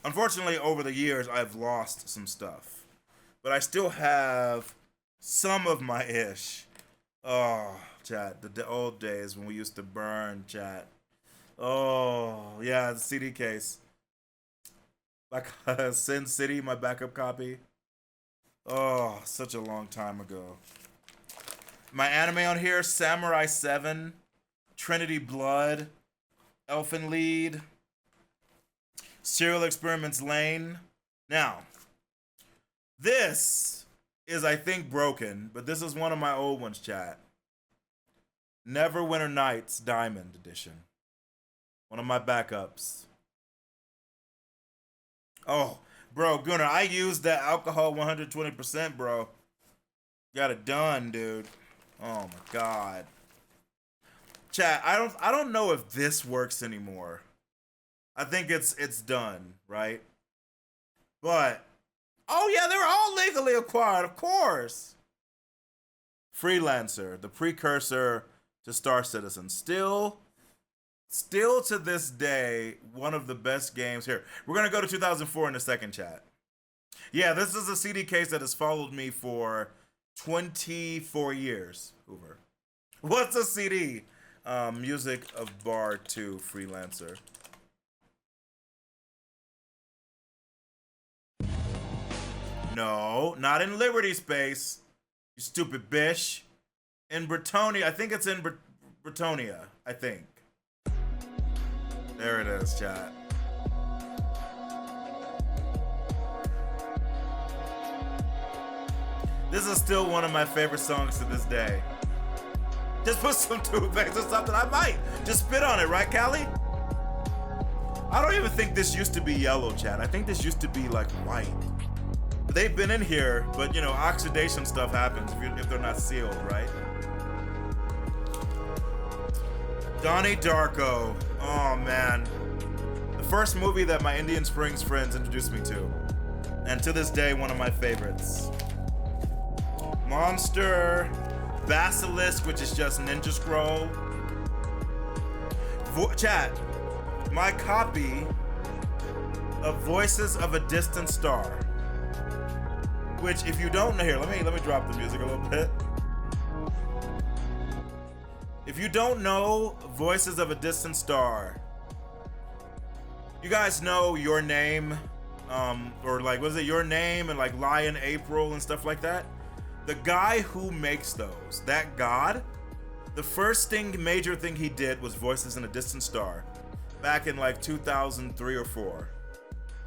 unfortunately over the years I've lost some stuff, but I still have Some of my ish. Oh, chat. The old days when we used to burn, chat. Oh, yeah, the CD case. Like Sin City, my backup copy. Oh, such a long time ago. My anime on here, Samurai 7, Trinity Blood, Elfen Lied, Serial Experiments Lane. Now, this is, I think, broken, but this is one of my old ones, chat. Neverwinter Nights Diamond Edition. One of my backups. Oh, bro, Gunnar, I used that alcohol 120%, bro. Got it done, dude. Oh my god. Chat, I don't know if this works anymore. I think it's done, right? But oh yeah, they were all legally acquired, of course. Freelancer, the precursor to Star Citizen. Still to this day, one of the best games here. We're gonna go to 2004 in a second, chat. Yeah, this is a CD case that has followed me for 24 years, Hoover. What's a CD? Music of Bar 2, Freelancer. No, not in Liberty Space, you stupid bitch. In Bretonia, I think it's in Bretonia, I think. There it is, chat. This is still one of my favorite songs to this day. Just put some toothpaste or something. I might just spit on it, right, Callie? I don't even think this used to be yellow, chat. I think this used to be like white. They've been in here, but you know, oxidation stuff happens if they're not sealed, right? Donnie Darko. Oh man. The first movie that my Indian Springs friends introduced me to. And to this day, one of my favorites. Monster. Basilisk, which is just Ninja Scroll. Chat. My copy of Voices of a Distant Star. Which, if you don't know, here, let me drop the music a little bit. If you don't know Voices of a Distant Star, you guys know Your Name, or like, what is it, Your Name and like Lion April and stuff like that? The guy who makes those, that god, the first major thing he did was Voices in a Distant Star, back in like 2003 or 4.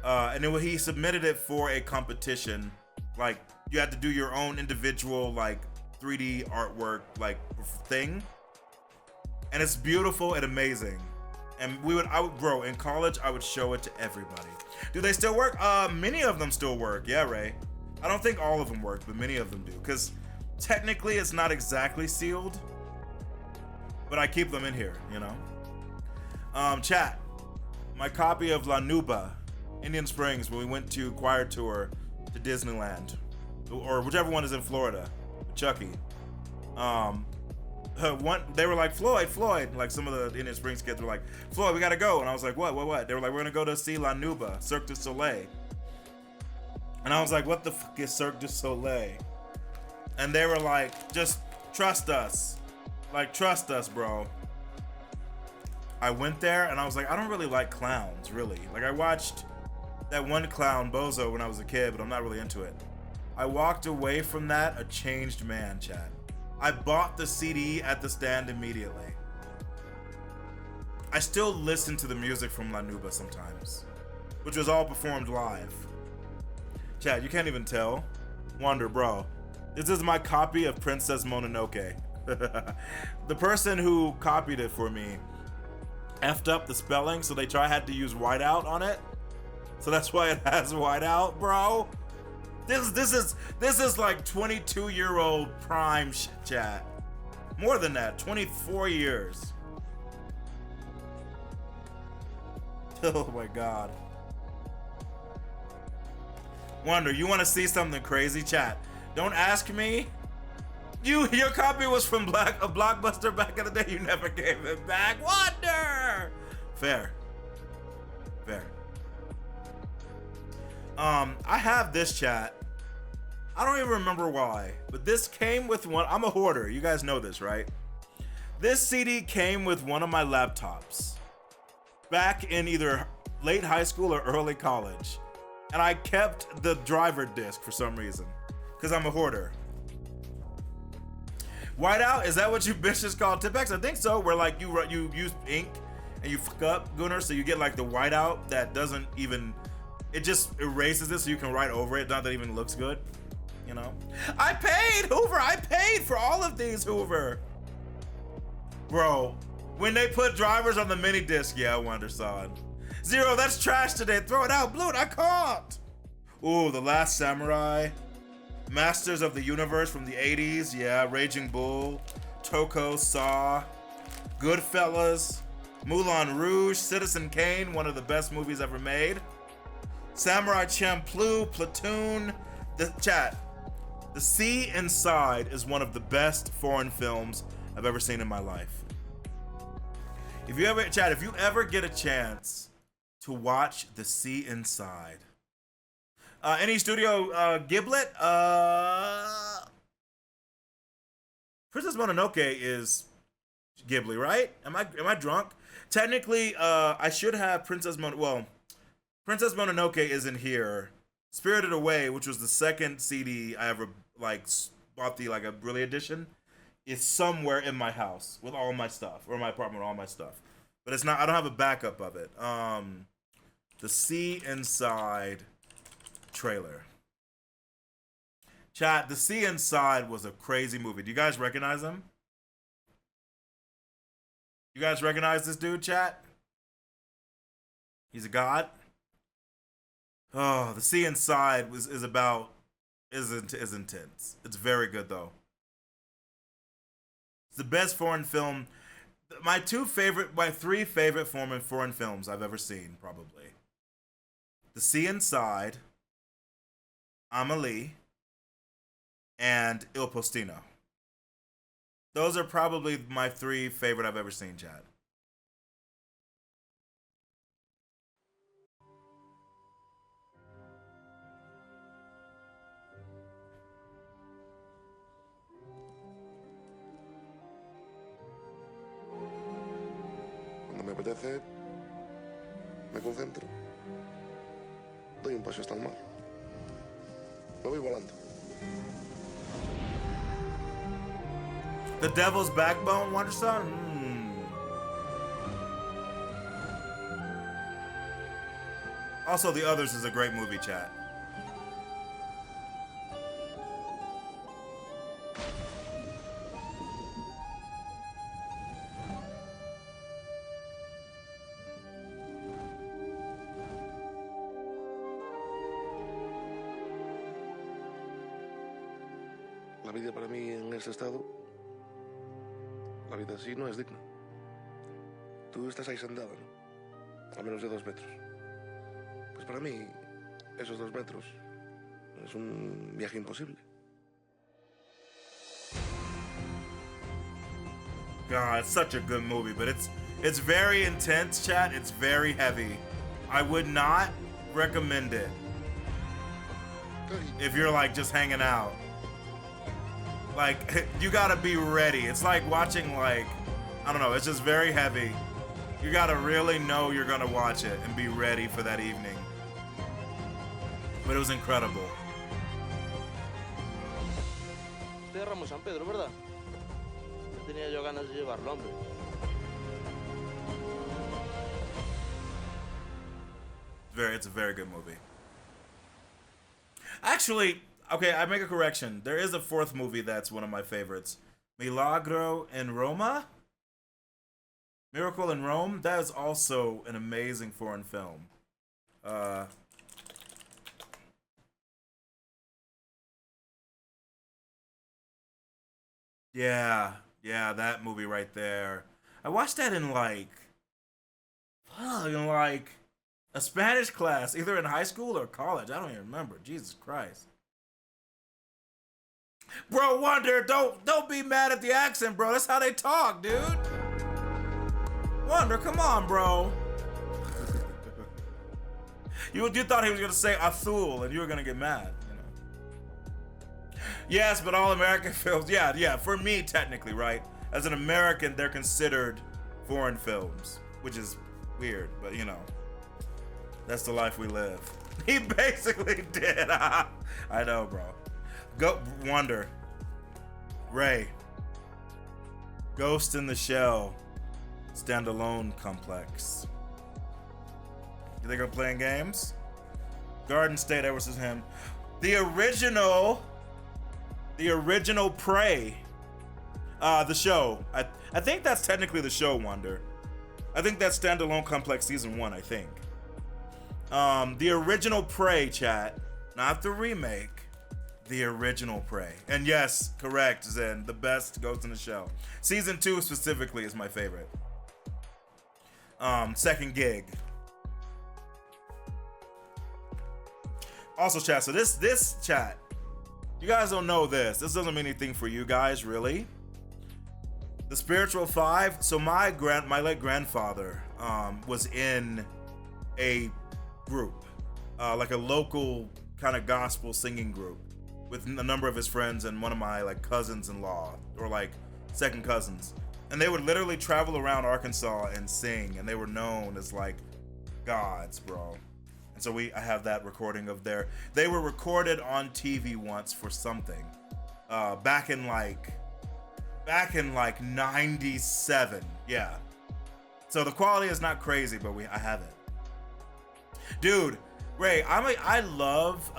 And he submitted it for a competition. Like, you had to do your own individual, like, 3D artwork, like, thing. And it's beautiful and amazing. And bro, in college, I would show it to everybody. Do they still work? Many of them still work. Yeah, Ray. I don't think all of them work, but many of them do. Because technically, it's not exactly sealed. But I keep them in here, you know? Chat. My copy of La Nuba, Indian Springs, when we went to choir tour to Disneyland, or whichever one is in Florida, Chucky. They were like, Floyd, like some of the Indian Springs kids were like, Floyd, we gotta go. And I was like, what? They were like, we're gonna go to see La Nuba, Cirque du Soleil. And I was like, what the fuck is Cirque du Soleil? And they were like, just trust us. Like, trust us, bro. I went there and I was like, I don't really like clowns, really. Like, I watched that one clown, Bozo, when I was a kid, but I'm not really into it. I walked away from that a changed man, chat. I bought the CD at the stand immediately. I still listen to the music from La Nuba sometimes, which was all performed live. Chat, you can't even tell. Wonder, bro. This is my copy of Princess Mononoke. The person who copied it for me effed up the spelling, so I had to use whiteout on it. So that's why it has whiteout, bro. This is like 22-year-old prime chat. More than that, 24 years. Oh my god. Wonder, you want to see something crazy, chat? Don't ask me. Your copy was from a Blockbuster back in the day. You never gave it back. Wonder. Fair. I have this, chat. I don't even remember why, but this came with one. I'm a hoarder. You guys know this, right? This CD came with one of my laptops back in either late high school or early college. And I kept the driver disc for some reason, because I'm a hoarder. Whiteout, is that what you bitches call Tipex? I think so, where like you use ink and you fuck up, Gunnar, so you get like the whiteout that doesn't even, it just erases it so you can write over it, not that it even looks good, you know? I paid, Hoover, I paid for all of these, Hoover. Bro, when they put drivers on the mini disc, yeah, Wonderson. Zero, that's trash today, throw it out, Blood, I can't. Ooh, The Last Samurai. Masters of the Universe from the 80s, yeah, Raging Bull, Toko, Saw, Goodfellas, Moulin Rouge, Citizen Kane, one of the best movies ever made, Samurai Champloo, Platoon, The Sea Inside is one of the best foreign films I've ever seen in my life. If you ever get a chance to watch The Sea Inside, any studio Giblet? Princess Mononoke is Ghibli, right? Am I drunk? Technically, I should have Princess Mononoke isn't here. Spirited Away, which was the second CD I ever like bought, the like a Brilliant edition, is somewhere in my house with all my stuff, or my apartment with all my stuff. But it's not. I don't have a backup of it. The Sea Inside trailer. Chat, The Sea Inside was a crazy movie. Do you guys recognize him? You guys recognize this dude, chat? He's a god. Oh, The Sea Inside is intense. It's very good though. It's the best foreign film. My three favorite foreign films I've ever seen, probably. The Sea Inside, Amelie, and Il Postino. Those are probably my three favorite I've ever seen, Chad. Cuando me apetece, me concentro, doy un paso hasta el mar. Me voy volando. The Devil's Backbone, Wonderson? Also, The Others is a great movie, chat. La vida para mí en ese estado, la vida así no es digna. Tú estás ahí sentada, ¿no? A menos de 2 metros. Pues para mí, esos 2 metros es un viaje imposible. God, it's such a good movie, but it's very intense, chat. It's very heavy. I would not recommend it if you're like just hanging out. Like, you gotta be ready. It's like watching, like, I don't know, it's just very heavy. You gotta really know you're gonna watch it and be ready for that evening. But it was incredible. Este es Ramos San Pedro, ¿verdad? No tenía yo ganas de llevarlo, hombre. It's a very good movie. Actually, okay, I make a correction. There is a 4th movie that's one of my favorites. Milagro in Roma? Miracle in Rome? That is also an amazing foreign film. Yeah, that movie right there. I watched that in like a Spanish class, either in high school or college. I don't even remember. Jesus Christ. Bro, Wonder, don't be mad at the accent, bro. That's how they talk, dude. Wonder, come on, bro. You thought he was gonna say azul and you were gonna get mad, you know. Yes, but all American films, yeah, for me, technically, right? As an American, they're considered foreign films, which is weird, but you know, that's the life we live. He basically did. I know, bro. Go Wonder. Ray. Ghost in the Shell. Standalone complex. You think I'm playing games? Garden State, ever since him. The original Prey. The show. I think that's technically the show, Wonder. I think that's Standalone Complex Season 1, I think. The original Prey, chat. Not the remake. The original Prey. And yes, correct, Zen. The best Ghost in the Shell. Season 2 specifically is my favorite. Second gig. Also, chat, so this chat, you guys don't know this. This doesn't mean anything for you guys, really. The Spiritual Five, so my late grandfather was in a group, like a local kind of gospel singing group with a number of his friends and one of my like cousins-in-law or like second cousins. And they would literally travel around Arkansas and sing, and they were known as like gods, bro. And so I have that recording of they were recorded on TV once for something, back in like 97, yeah. So the quality is not crazy, but I have it. Dude, Ray, I love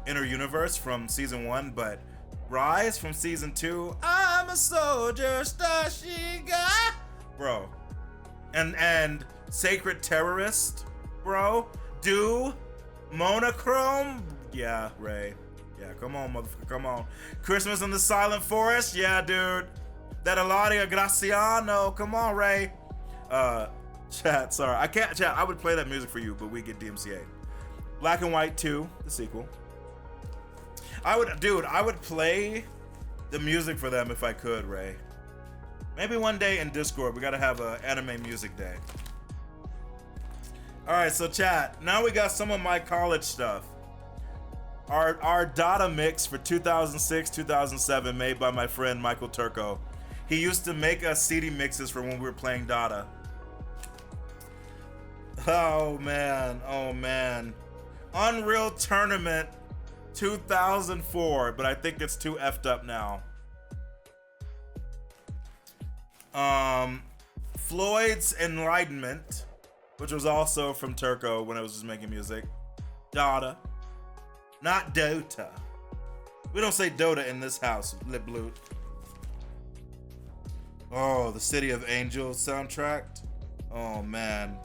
Inner Universe from season 1, but Rise from season 2, I'm a soldier, Stashiga, bro. And Sacred Terrorist, bro. Do Monochrome, yeah, Ray. Yeah, come on, motherfucker, come on. Christmas in the Silent Forest, yeah, dude. That Eladia Graciano, come on, Ray. Chat, sorry, I can't, chat, I would play that music for you, but we get DMCA. Black and White 2, the sequel. I would play the music for them if I could, Ray. Maybe one day in Discord, we gotta have an anime music day. All right, so chat, now we got some of my college stuff. Our Dada mix for 2006-2007 made by my friend Michael Turco. He used to make us CD mixes for when we were playing Dada. Oh man. Unreal Tournament 2004, but I think it's too effed up now. Floyd's Enlightenment, which was also from Turco when I was just making music. Dada. Not Dota. We don't say Dota in this house, Lip Bloot. Oh, the City of Angels soundtrack. Oh man.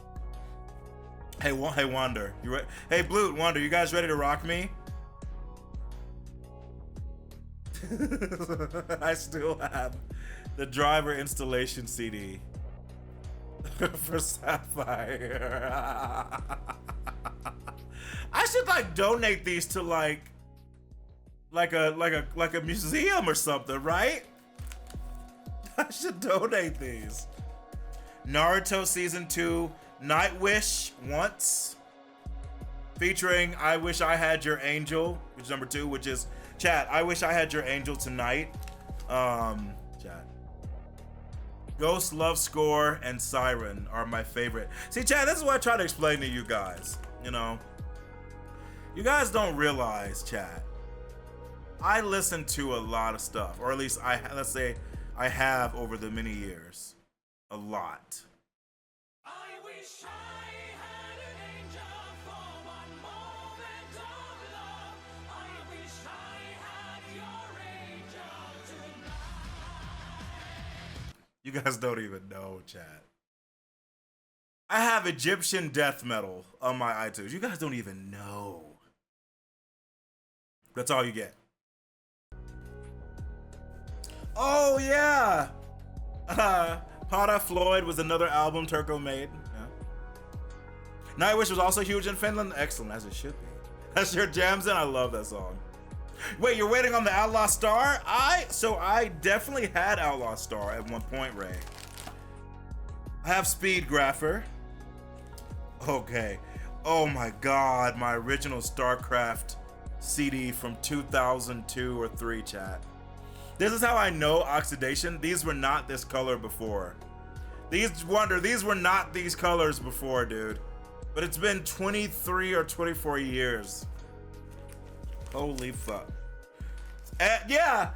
Hey Wander, you ready? Hey Bloot, Wander, you guys ready to rock me? I still have the driver installation CD for Sapphire. I should like donate these to like a museum or something, right? I should donate these. Naruto season 2, Nightwish Once, featuring I Wish I Had Your Angel, which is number 2, which is chat. I Wish I Had Your Angel Tonight. Chat. Ghost Love Score and Siren are my favorite. See, chat, this is what I try to explain to you guys. You know, you guys don't realize, chat. I listen to a lot of stuff, or at least let's say I have over the many years. A lot. You guys don't even know, chat. I have Egyptian death metal on my iTunes. You guys don't even know. That's all you get. Oh, yeah. Pada Floyd was another album Turco made. Yeah. Nightwish was also huge in Finland. Excellent, as it should be. That's your jams in. I love that song. Wait, you're waiting on the Outlaw Star? So I definitely had Outlaw Star at one point, Ray. I have Speed Grapher. Okay. Oh my God, my original StarCraft CD from 2002 or 3, chat. This is how I know oxidation. These were not this color before. These were not these colors before, dude. But it's been 23 or 24 years. Holy fuck. Yeah,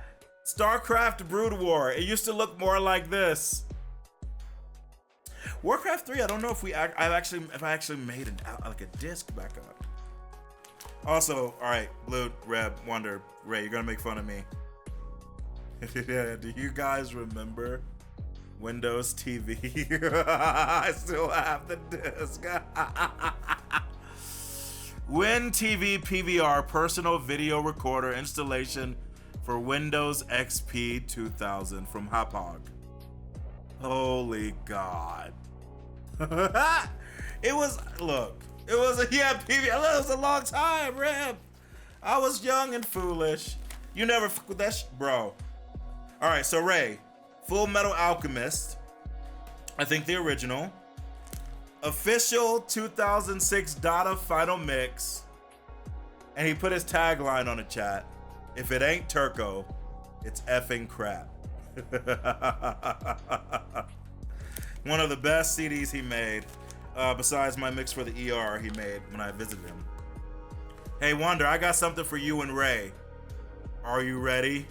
StarCraft Brood War. It used to look more like this. Warcraft 3, I don't know if I actually made like a disc back up. Also, all right, Blue, Reb, Wonder, Ray, you're gonna make fun of me. Yeah, do you guys remember Windows TV? I still have the disc. WinTV PVR personal video recorder installation for Windows XP 2000 from Hauppauge. Holy God. It was a long time, Reb. I was young and foolish. You never fuck with that bro. All right, so Ray, Full Metal Alchemist, I think the original. Official 2006 Dada Final Mix. And he put his tagline on the chat. If it ain't Turco, it's effing crap. One of the best CDs he made, besides my mix for the ER he made when I visited him. Hey, Wonder, I got something for you and Ray. Are you ready?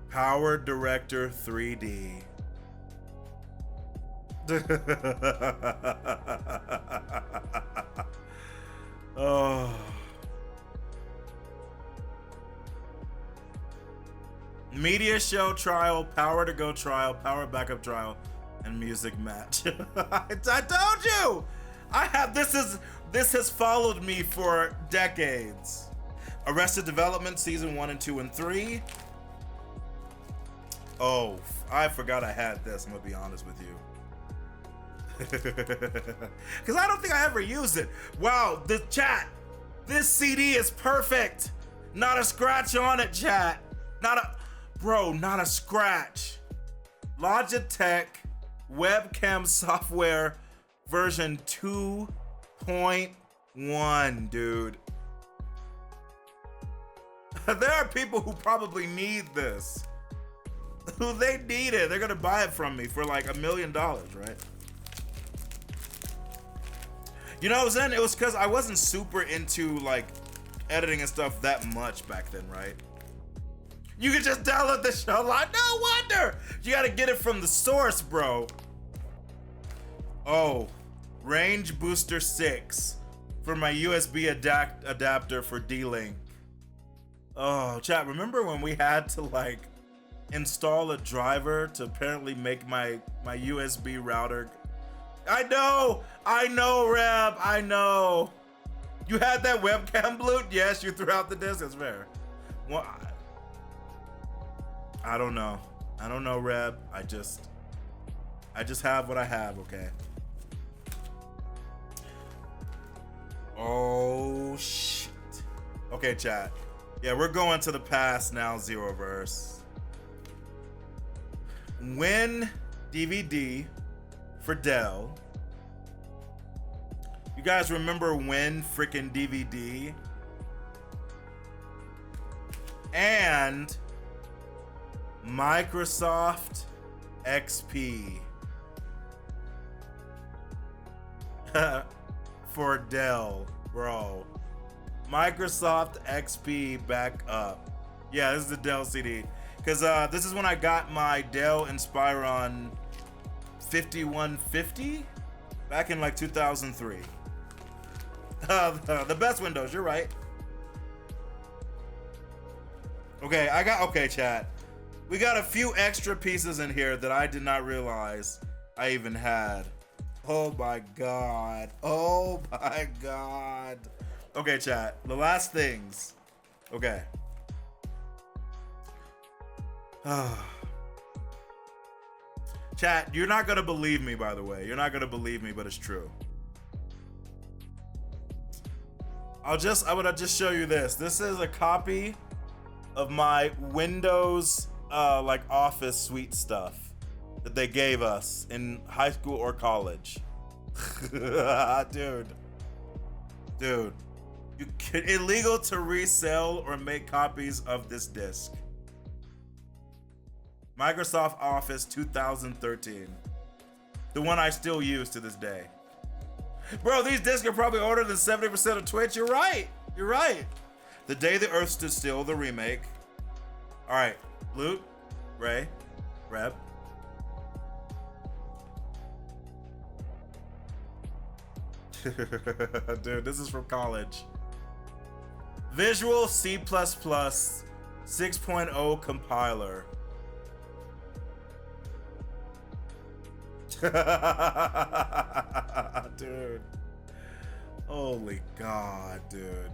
Power Director 3D. Oh. Media show trial, power to go trial, power backup trial, and music match. I told you! This has followed me for decades. Arrested Development season 1 and 2 and 3. Oh, I forgot I had this, I'm gonna be honest with you. Because I don't think I ever used it. Wow, the chat. This CD is perfect. Not a scratch on it, chat. Not a scratch. Logitech webcam software version 2.1, dude. There are people who probably need this. Who they need it. They're gonna buy it from me for like $1 million, right? You know what I'm saying? It was because I wasn't super into like editing and stuff that much back then, right? You can just download the show live. No wonder! You gotta get it from the source, bro. Oh, Range Booster 6 for my USB adapter for D-Link. Oh, chat, remember when we had to like install a driver to apparently make my USB router? I know, Reb, I know. You had that webcam, Blue? Yes, you threw out the disc, it's fair. Well, I don't know, Reb. I just have what I have, okay? Oh, shit. Okay, chat. Yeah, we're going to the past now, Zeroverse. Win DVD for Dell. You guys remember Win freaking DVD? And Microsoft XP for Dell, bro. Microsoft XP back up. Yeah, this is the Dell CD. Because this is when I got my Dell Inspiron 5150 back in like 2003. The best Windows, you're right. Okay, chat. We got a few extra pieces in here that I did not realize I even had. Oh my god. Oh my god. Okay, chat. The last things. Okay. Chat, you're not gonna believe me, by the way. You're not gonna believe me, but it's true. I would just show you this. This is a copy of my Windows like office suite stuff that they gave us in high school or college. Dude. Illegal to resell or make copies of this disc. Microsoft Office 2013. The one I still use to this day. Bro, these discs are probably older than 70% of Twitch. You're right. You're right. The Day the Earth Stood Still, the remake. All right, Loot, Ray, Reb. Dude, this is from college. Visual C++ 6.0 compiler. Dude. Holy God, dude.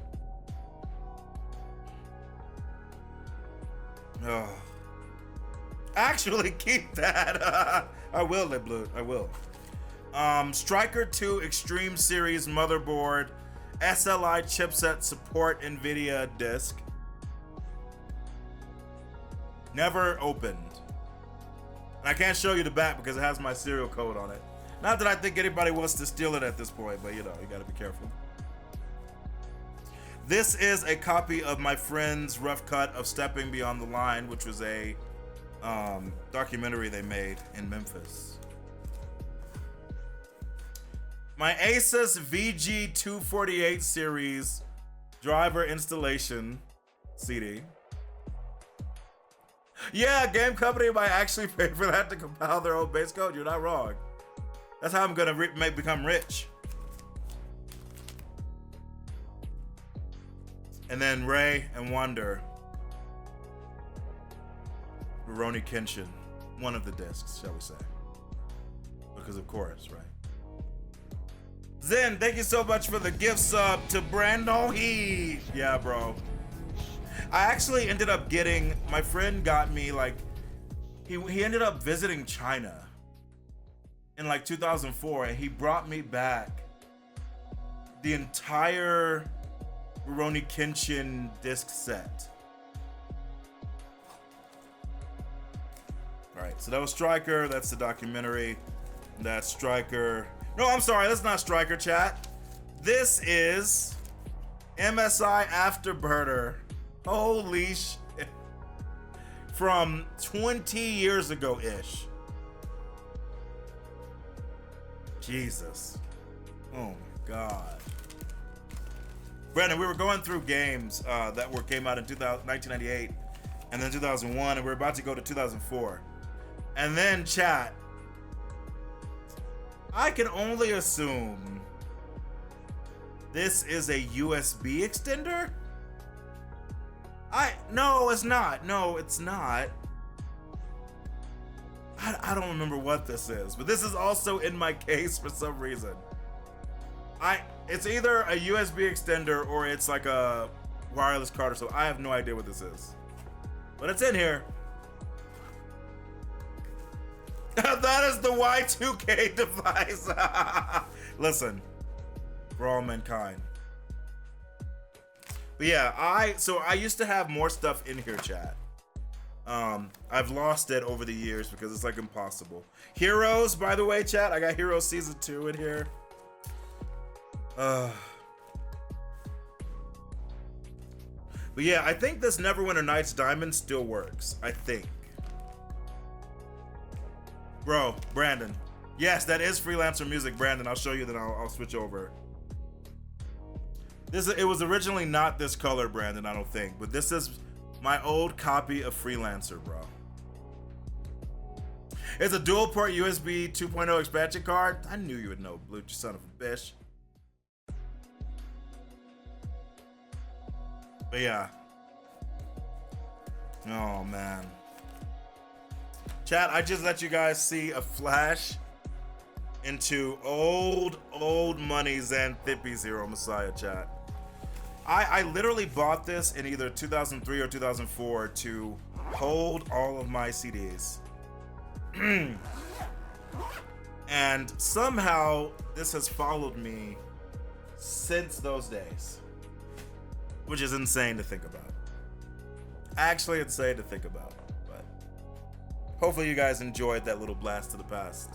Oh. Actually, keep that. I will, LibLoot. I will. Striker 2 Extreme Series motherboard, SLI chipset support NVIDIA disk. Never opened. And I can't show you the back because it has my serial code on it. Not that I think anybody wants to steal it at this point, but you know, you gotta be careful. This is a copy of my friend's rough cut of Stepping Beyond the Line, which was a documentary they made in Memphis. My Asus VG248 series driver installation CD. Yeah, game company might actually pay for that to compile their own base code. You're not wrong. That's how I'm gonna become rich. And then Ray and Wonder. Rurouni Kenshin. One of the discs, shall we say. Because of course, right? Zen, thank you so much for the gift sub to Brandon Heath. Yeah, bro. I actually ended up getting, my friend got me like, he ended up visiting China in like 2004 and he brought me back the entire Rurouni Kenshin disc set. All right, so that was Striker. That's the documentary. That's Striker. No, I'm sorry, that's not Striker, chat. This is MSI Afterburner. Holy shit. From 20 years ago-ish. Jesus. Oh my God. Brandon, we were going through games that came out in 1998 and then 2001, and we're about to go to 2004. And then chat, I can only assume this is a USB extender? No, it's not. No, it's not. I don't remember what this is, but this is also in my case for some reason. It's either a USB extender or it's like a wireless card or so. I have no idea what this is, but it's in here. That is the Y2K device. Listen, for all mankind. But yeah, I used to have more stuff in here, chat. I've lost it over the years because it's like impossible. Heroes, by the way, chat. I got Heroes Season 2 in here. But yeah, I think this Neverwinter Nights Diamond still works. I think. Bro, Brandon. Yes, that is freelancer music, Brandon. I'll show you, then I'll switch over. It was originally not this color, Brandon, I don't think. But this is my old copy of Freelancer, bro. It's a dual port USB 2.0 expansion card. I knew you would know, Blue, you son of a bitch. But yeah. Oh, man. Chat, I just let you guys see a flash into old money Xanthippe Xeromessiah, chat. I literally bought this in either 2003 or 2004 to hold all of my CDs. And somehow this has followed me since those days, which is insane to think about. Actually insane to think about, but hopefully you guys enjoyed that little blast to the past.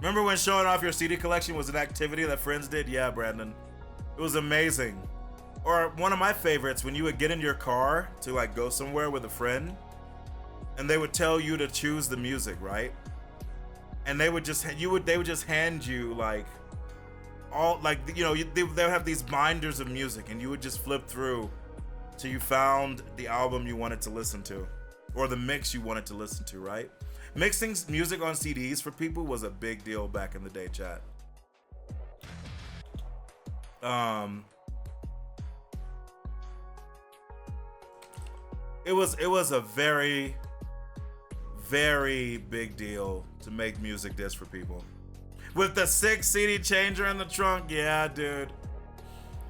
Remember when showing off your CD collection was an activity that friends did? Yeah, Brandon. It was amazing. Or one of my favorites, when you would get in your car to like go somewhere with a friend, and they would tell you to choose the music, right? And they would just they would just hand you like all like, you know, they would have these binders of music, and you would just flip through till you found the album you wanted to listen to, or the mix you wanted to listen to, right? Mixing music on CDs for people was a big deal back in the day, chat. It was a very, very big deal to make music discs for people. With the 6 CD changer in the trunk, yeah, dude.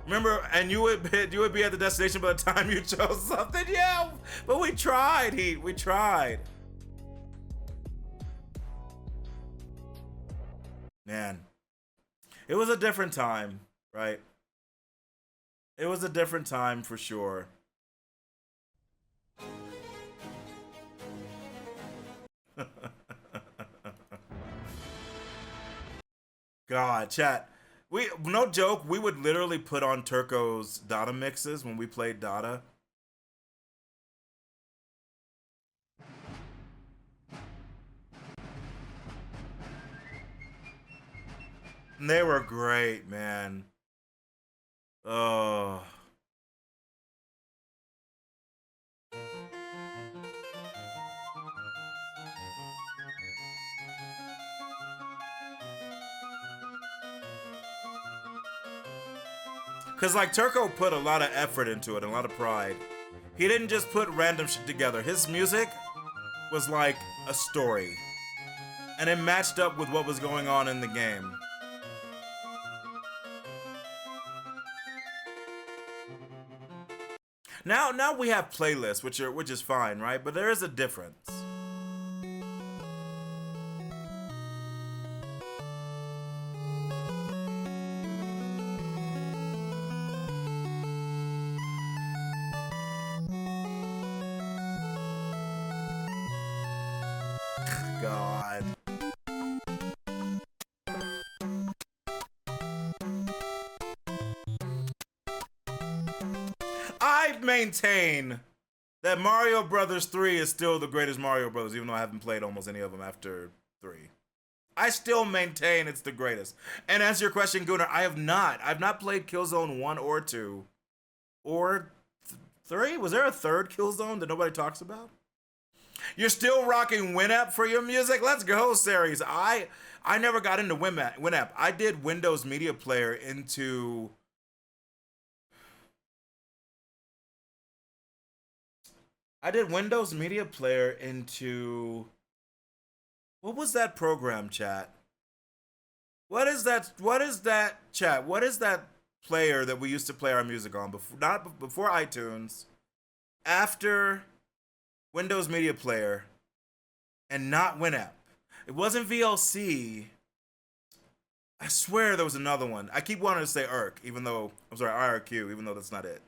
Remember, and you would be at the destination by the time you chose something, yeah. But we tried, we tried. Man, it was a different time, right? It was a different time for sure. God, chat. No joke, we would literally put on Turco's Dota mixes when we played Dota. And they were great, man. Oh. Cause like Turco put a lot of effort into it, a lot of pride. He didn't just put random shit together. His music was like a story. And it matched up with what was going on in the game. Now we have playlists, which is fine, right? But there is a difference. God. I maintain that Mario Brothers 3 is still the greatest Mario Brothers, even though I haven't played almost any of them after 3. I still maintain it's the greatest. And answer your question, Gunnar, I've not played Killzone 1 or 2. Or 3? Was there a third Killzone that nobody talks about? You're still rocking Winamp for your music? Let's go, series. I never got into Winamp. I did Windows Media Player into... I did Windows Media Player into... What was that program, chat? What is that chat? What is that player that we used to play our music on? Before iTunes, after Windows Media Player, and not Winamp. It wasn't VLC. I swear there was another one. I keep wanting to say IRQ, even though that's not it.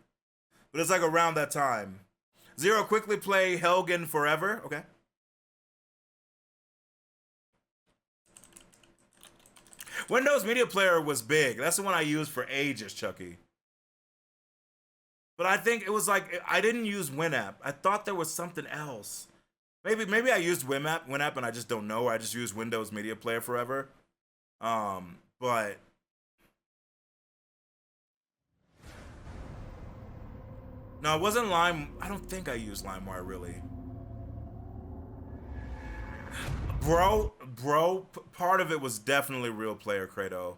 But it's like around that time. Zero, quickly play Helgen Forever. Okay. Windows Media Player was big. That's the one I used for ages, Chucky. But I think it was like, I didn't use Winamp. I thought there was something else. Maybe I used Winamp and I just don't know. I just used Windows Media Player forever. But... No, it wasn't Lime. I don't think I used LimeWire, really. Bro, part of it was definitely Real Player, Credo.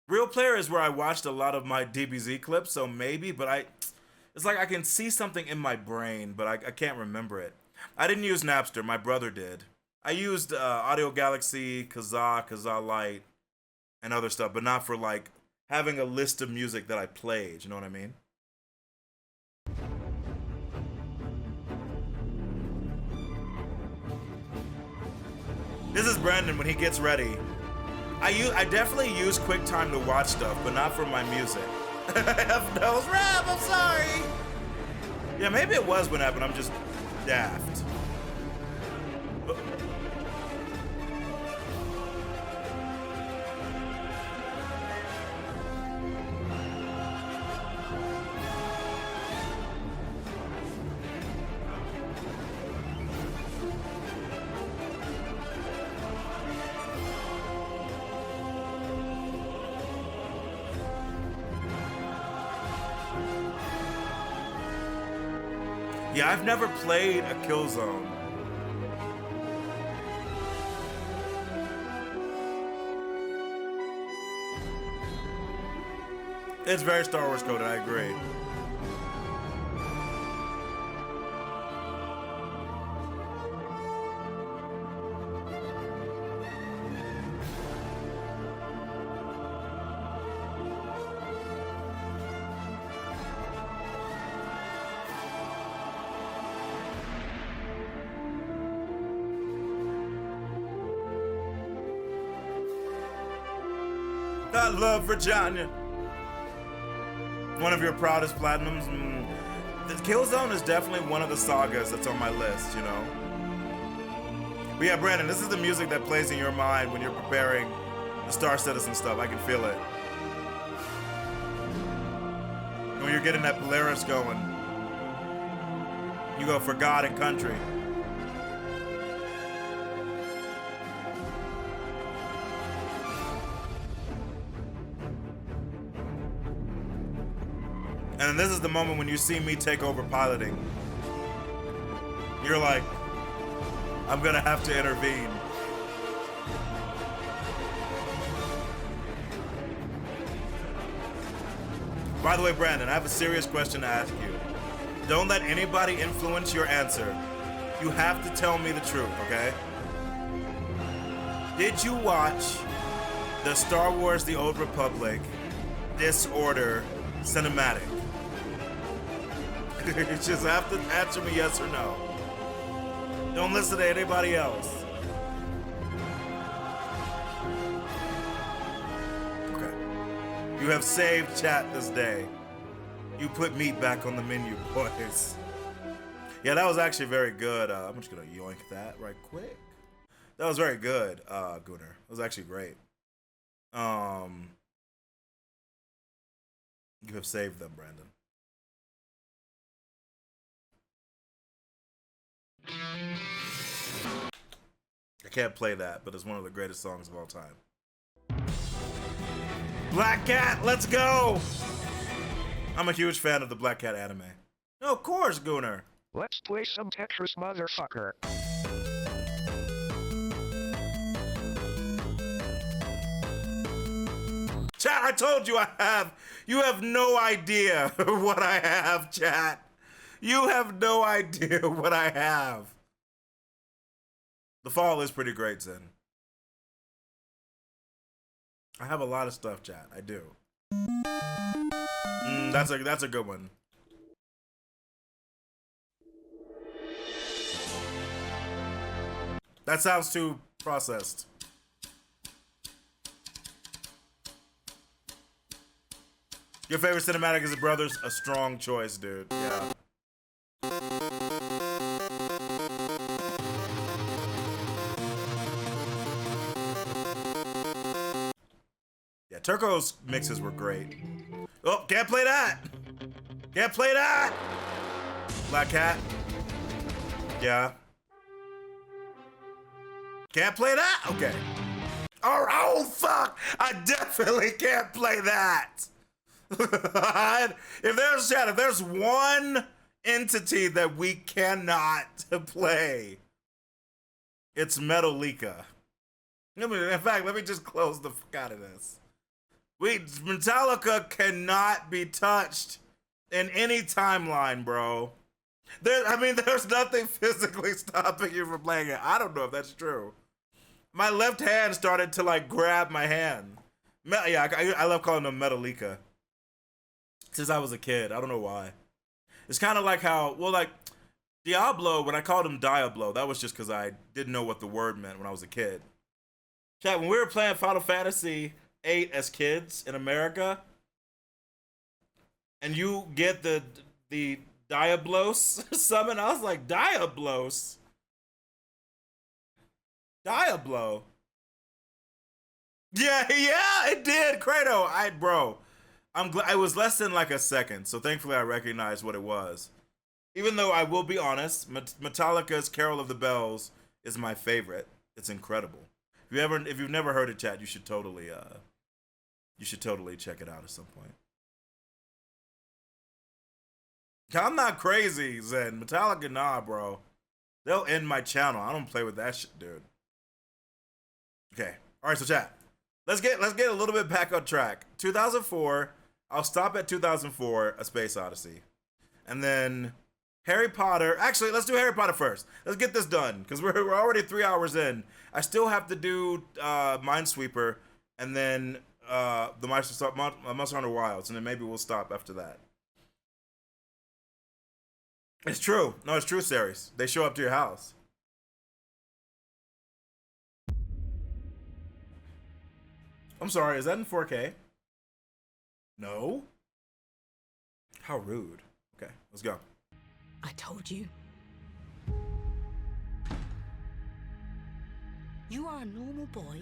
Real Player is where I watched a lot of my DBZ clips, so maybe, but it's like I can see something in my brain, but I can't remember it. I didn't use Napster, my brother did. I used Audio Galaxy, Kazaa Lite, and other stuff, but not for like having a list of music that I played, you know what I mean? This is Brandon when he gets ready. I definitely use QuickTime to watch stuff, but not for my music. F-Nose Rap, I'm sorry. Yeah, maybe it was Winamp, but I'm just daft. Yeah, I've never played a Killzone. It's very Star Wars coded, I agree. I love Virginia. One of your proudest platinums. The Killzone is definitely one of the sagas that's on my list, you know. But yeah, Brandon, this is the music that plays in your mind when you're preparing the Star Citizen stuff. I can feel it. When you're getting that Polaris going, you go for God and country. And this is the moment when you see me take over piloting. You're like, I'm gonna have to intervene. By the way, Brandon, I have a serious question to ask you. Don't let anybody influence your answer. You have to tell me the truth, okay? Did you watch the Star Wars The Old Republic Disorder cinematic? You just have to answer me yes or no. Don't listen to anybody else. Okay. You have saved chat this day. You put meat back on the menu, boys. Yeah, that was actually very good. I'm just gonna yoink that right quick. That was very good, Gunnar. It was actually great. You have saved them, Brandon. I can't play that, but it's one of the greatest songs of all time. Black Cat, let's go! I'm a huge fan of the Black Cat anime. No, of course, Gunnar. Let's play some Tetris, motherfucker. Chat, I told you I have. You have no idea what I have, chat. You have no idea what I have. The fall is pretty great, Zen. I have a lot of stuff, chat. I do. That's a good one. That sounds too processed. Your favorite cinematic is The Brothers? A strong choice, dude. Yeah. Yeah, Turco's mixes were great. Oh, can't play that! Can't play that! Black Cat. Yeah. Can't play that? Okay. Oh, fuck! I definitely can't play that! If there's one entity that we cannot play, it's Metallica. In fact, let me just close the fuck out of this. Metallica cannot be touched in any timeline, bro. There's nothing physically stopping you from playing it. I don't know if that's true. My left hand started to like grab my hand. Yeah, I love calling them Metallica. Since I was a kid, I don't know why. It's kind of like how, well, like Diablo, when I called him Diablo, that was just because I didn't know what the word meant when I was a kid. Chat, when we were playing Final Fantasy VIII as kids in America, and you get the Diablos summon, I was like, Diablos? Diablo? Yeah, it did, Kratos. Bro, I'm glad. It was less than like a second, so thankfully I recognized what it was. Even though I will be honest, Metallica's Carol of the Bells is my favorite. It's incredible. If you've never heard it, chat, you should totally check it out at some point. I'm not crazy, Zen. Metallica, nah, bro. They'll end my channel. I don't play with that shit, dude. Okay. All right, so chat. Let's get a little bit back on track. 2004. I'll stop at 2004, A Space Odyssey. And then Harry Potter. Actually, let's do Harry Potter first. Let's get this done, because we're already 3 hours in. I still have to do Minesweeper, and then the Monster Hunter Wilds, and then maybe we'll stop after that. It's true. No, it's true, Ceres. They show up to your house. I'm sorry, is that in 4K? No? How rude. Okay, let's go. I told you. You are a normal boy.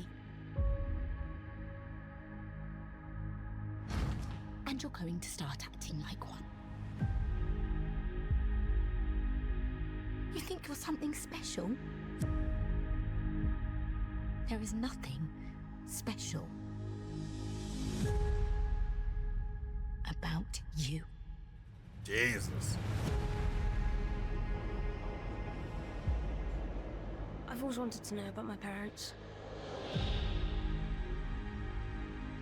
And you're going to start acting like one. You think you're something special? There is nothing special about you. Jesus. I've always wanted to know about my parents.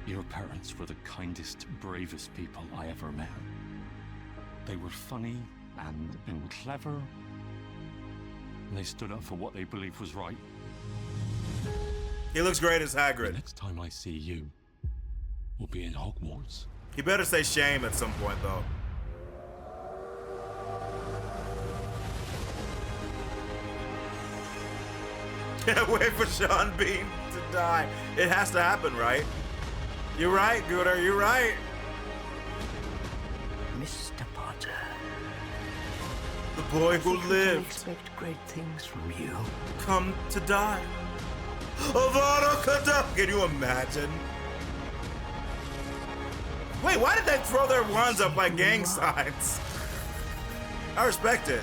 Your parents were the kindest, bravest people I ever met. They were funny and clever. And they stood up for what they believed was right. He looks great as Hagrid. The next time I see you, we'll be in Hogwarts. He better say shame at some point, though. Can't wait for Sean Bean to die. It has to happen, right? You're right, Gooder. You're right. Mr. Potter. The boy who lived. I expect great things from you. Come to die. Avada Kedavra. Can you imagine? Wait, why did they throw their wands up like gang signs? I respect it.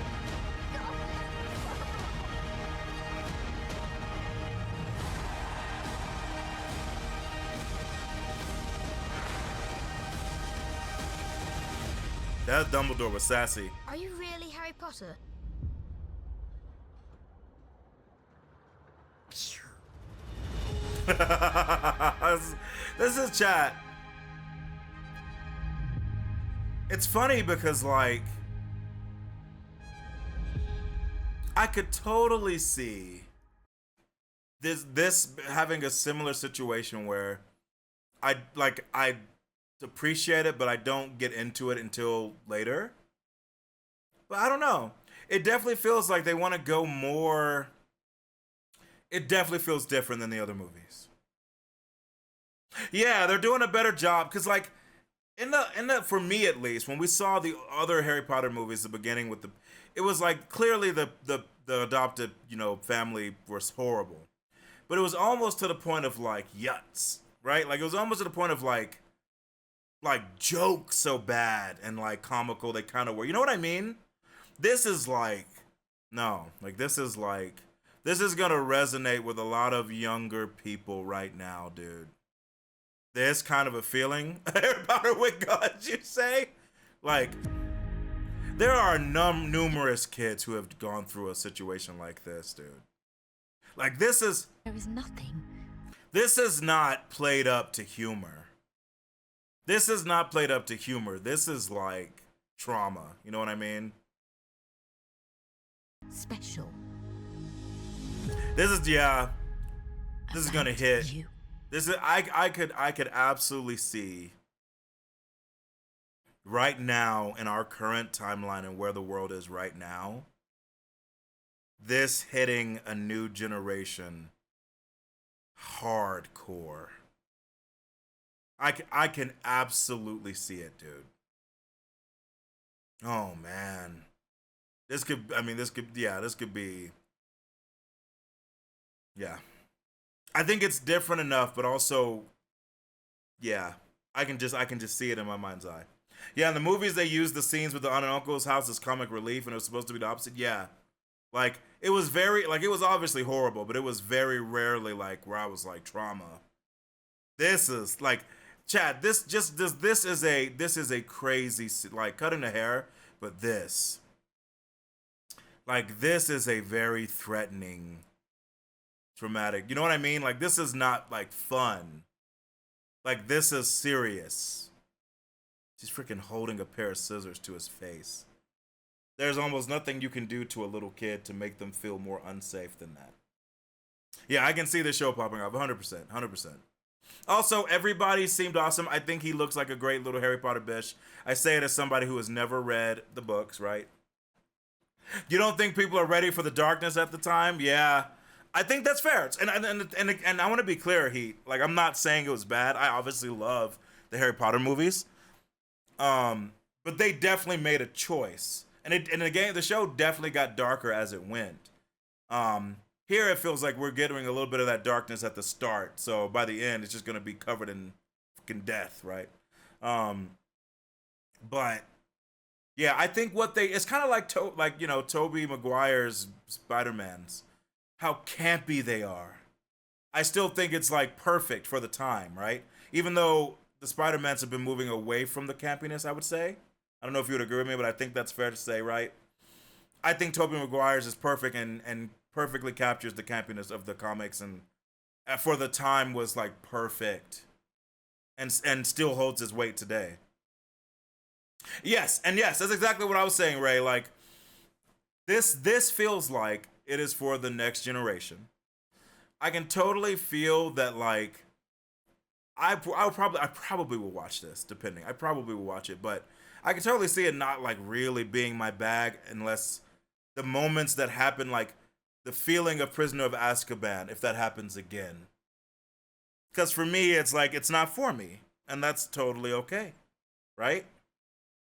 That Dumbledore was sassy. Are you really Harry Potter? This is chat. It's funny because, like, I could totally see this having a similar situation where I appreciate it, but I don't get into it until later. But I don't know. It definitely feels like they want to go more. It definitely feels different than the other movies. Yeah, they're doing a better job because, like, in the for me at least, when we saw the other Harry Potter movies, the beginning with it was like clearly the adopted, family was horrible, but it was almost to the point of like yuts, right? Like it was almost to the point of like jokes so bad and like comical they kind of were. You know what I mean? This is like no, like this is gonna resonate with a lot of younger people right now, dude. There's kind of a feeling. Harry Potter with guns, you say? Like, there are numerous kids who have gone through a situation like this, dude. Like, there is nothing. This is not played up to humor. This is not played up to humor. This is like trauma. You know what I mean? Special. This is gonna hit. This is I could absolutely see right now in our current timeline and where the world is right now, this hitting a new generation hardcore. I can absolutely see it, dude. Oh man. This could be. Yeah. I think it's different enough, but also, yeah, I can just see it in my mind's eye. Yeah, in the movies they used the scenes with the aunt and uncle's house as comic relief, and it was supposed to be the opposite. Yeah, like it was obviously horrible, but it was very rarely like where I was like trauma. This is like, Chad. This is a crazy, like cutting the hair. But this, like, this is a very threatening, traumatic. You know what I mean? Like, this is not like fun. Like, this is serious. She's freaking holding a pair of scissors to his face. There's almost nothing you can do to a little kid to make them feel more unsafe than that. Yeah, I can see this show popping up 100%. 100%. Also, everybody seemed awesome. I think he looks like a great little Harry Potter bish. I say it as somebody who has never read the books, right? You don't think people are ready for the darkness at the time? Yeah. I think that's fair. And I want to be clear, Heat. Like, I'm not saying it was bad. I obviously love the Harry Potter movies. But they definitely made a choice. And again, the show definitely got darker as it went. Here it feels like we're getting a little bit of that darkness at the start. So by the end, it's just going to be covered in fucking death, right? But yeah, I think it's kind of like Tobey Maguire's Spider-Mans. How campy they are. I still think it's like perfect for the time, right? Even though the Spider-Mans have been moving away from the campiness, I would say. I don't know if you would agree with me, but I think that's fair to say, right? I think Tobey Maguire's is perfect and perfectly captures the campiness of the comics, and for the time was like perfect, and still holds its weight today. Yes, that's exactly what I was saying, Ray. Like, this feels like it is for the next generation. I can totally feel that, like, I probably will watch this, depending. I probably will watch it, but I can totally see it not like really being my bag unless the moments that happen, like the feeling of Prisoner of Azkaban, if that happens again. Because for me, it's like, it's not for me, and that's totally okay, right?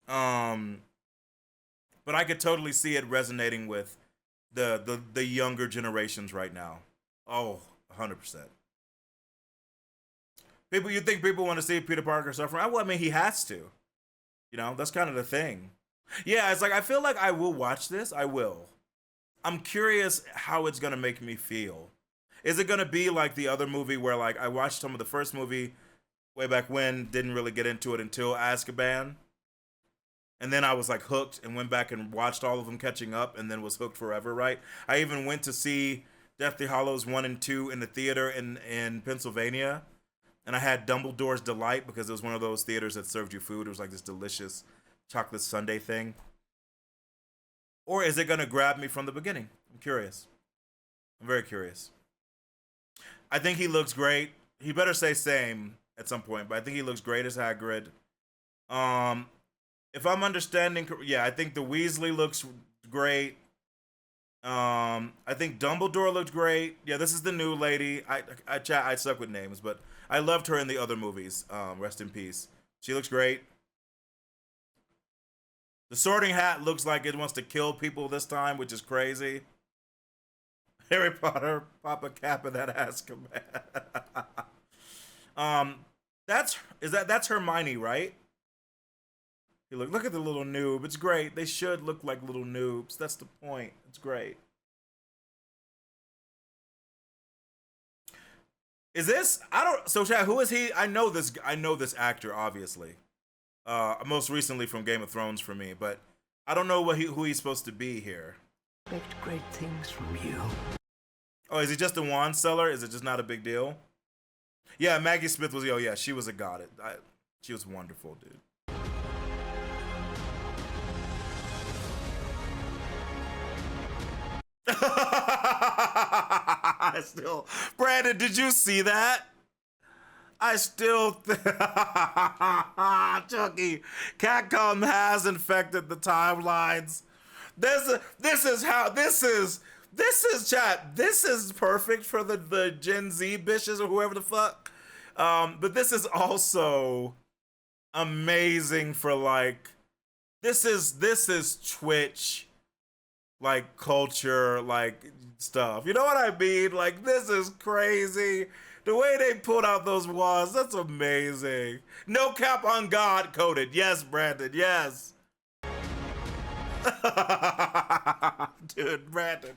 But I could totally see it resonating with the younger generations right now. Oh, 100%. You think people want to see Peter Parker suffering? Well, I mean, he has to. You know, that's kind of the thing. Yeah, it's like, I feel like I will watch this. I will. I'm curious how it's going to make me feel. Is it going to be like the other movie where, like, I watched some of the first movie way back when, didn't really get into it until Azkaban, and then I was, like, hooked and went back and watched all of them catching up and then was hooked forever, right? I even went to see Deathly Hallows 1 and 2 in the theater in Pennsylvania, and I had Dumbledore's Delight because it was one of those theaters that served you food. It was like this delicious chocolate sundae thing. Or is it going to grab me from the beginning? I'm curious. I'm very curious. I think he looks great. He better say same at some point, but I think he looks great as Hagrid. If I'm understanding, yeah, I think the Weasley looks great. I think Dumbledore looked great. Yeah, this is the new lady. I suck with names, but I loved her in the other movies. Rest in peace. She looks great. The Sorting Hat looks like it wants to kill people this time, which is crazy. Harry Potter, Papa Kappa, that Azkaban. That's Hermione, right? Hey, look at the little noob. It's great. They should look like little noobs. That's the point. It's great. Is this? So Chad, who is he? I know this actor, obviously. Most recently from Game of Thrones for me, but I don't know who he's supposed to be here. Expect great things from you. Oh, is he just a wand seller? Is it just not a big deal? Yeah, Maggie Smith was. Oh yeah, she was a god. She was wonderful, dude. Brandon, did you see that? Chucky, Capcom has infected the timelines. This is chat. This is perfect for the Gen Z bitches or whoever the fuck. But this is also amazing for like, this is Twitch, like culture, like stuff. You know what I mean? Like, this is crazy. The way they pulled out those wands, that's amazing. No cap on God coded. Yes, Brandon, yes. Dude, Brandon,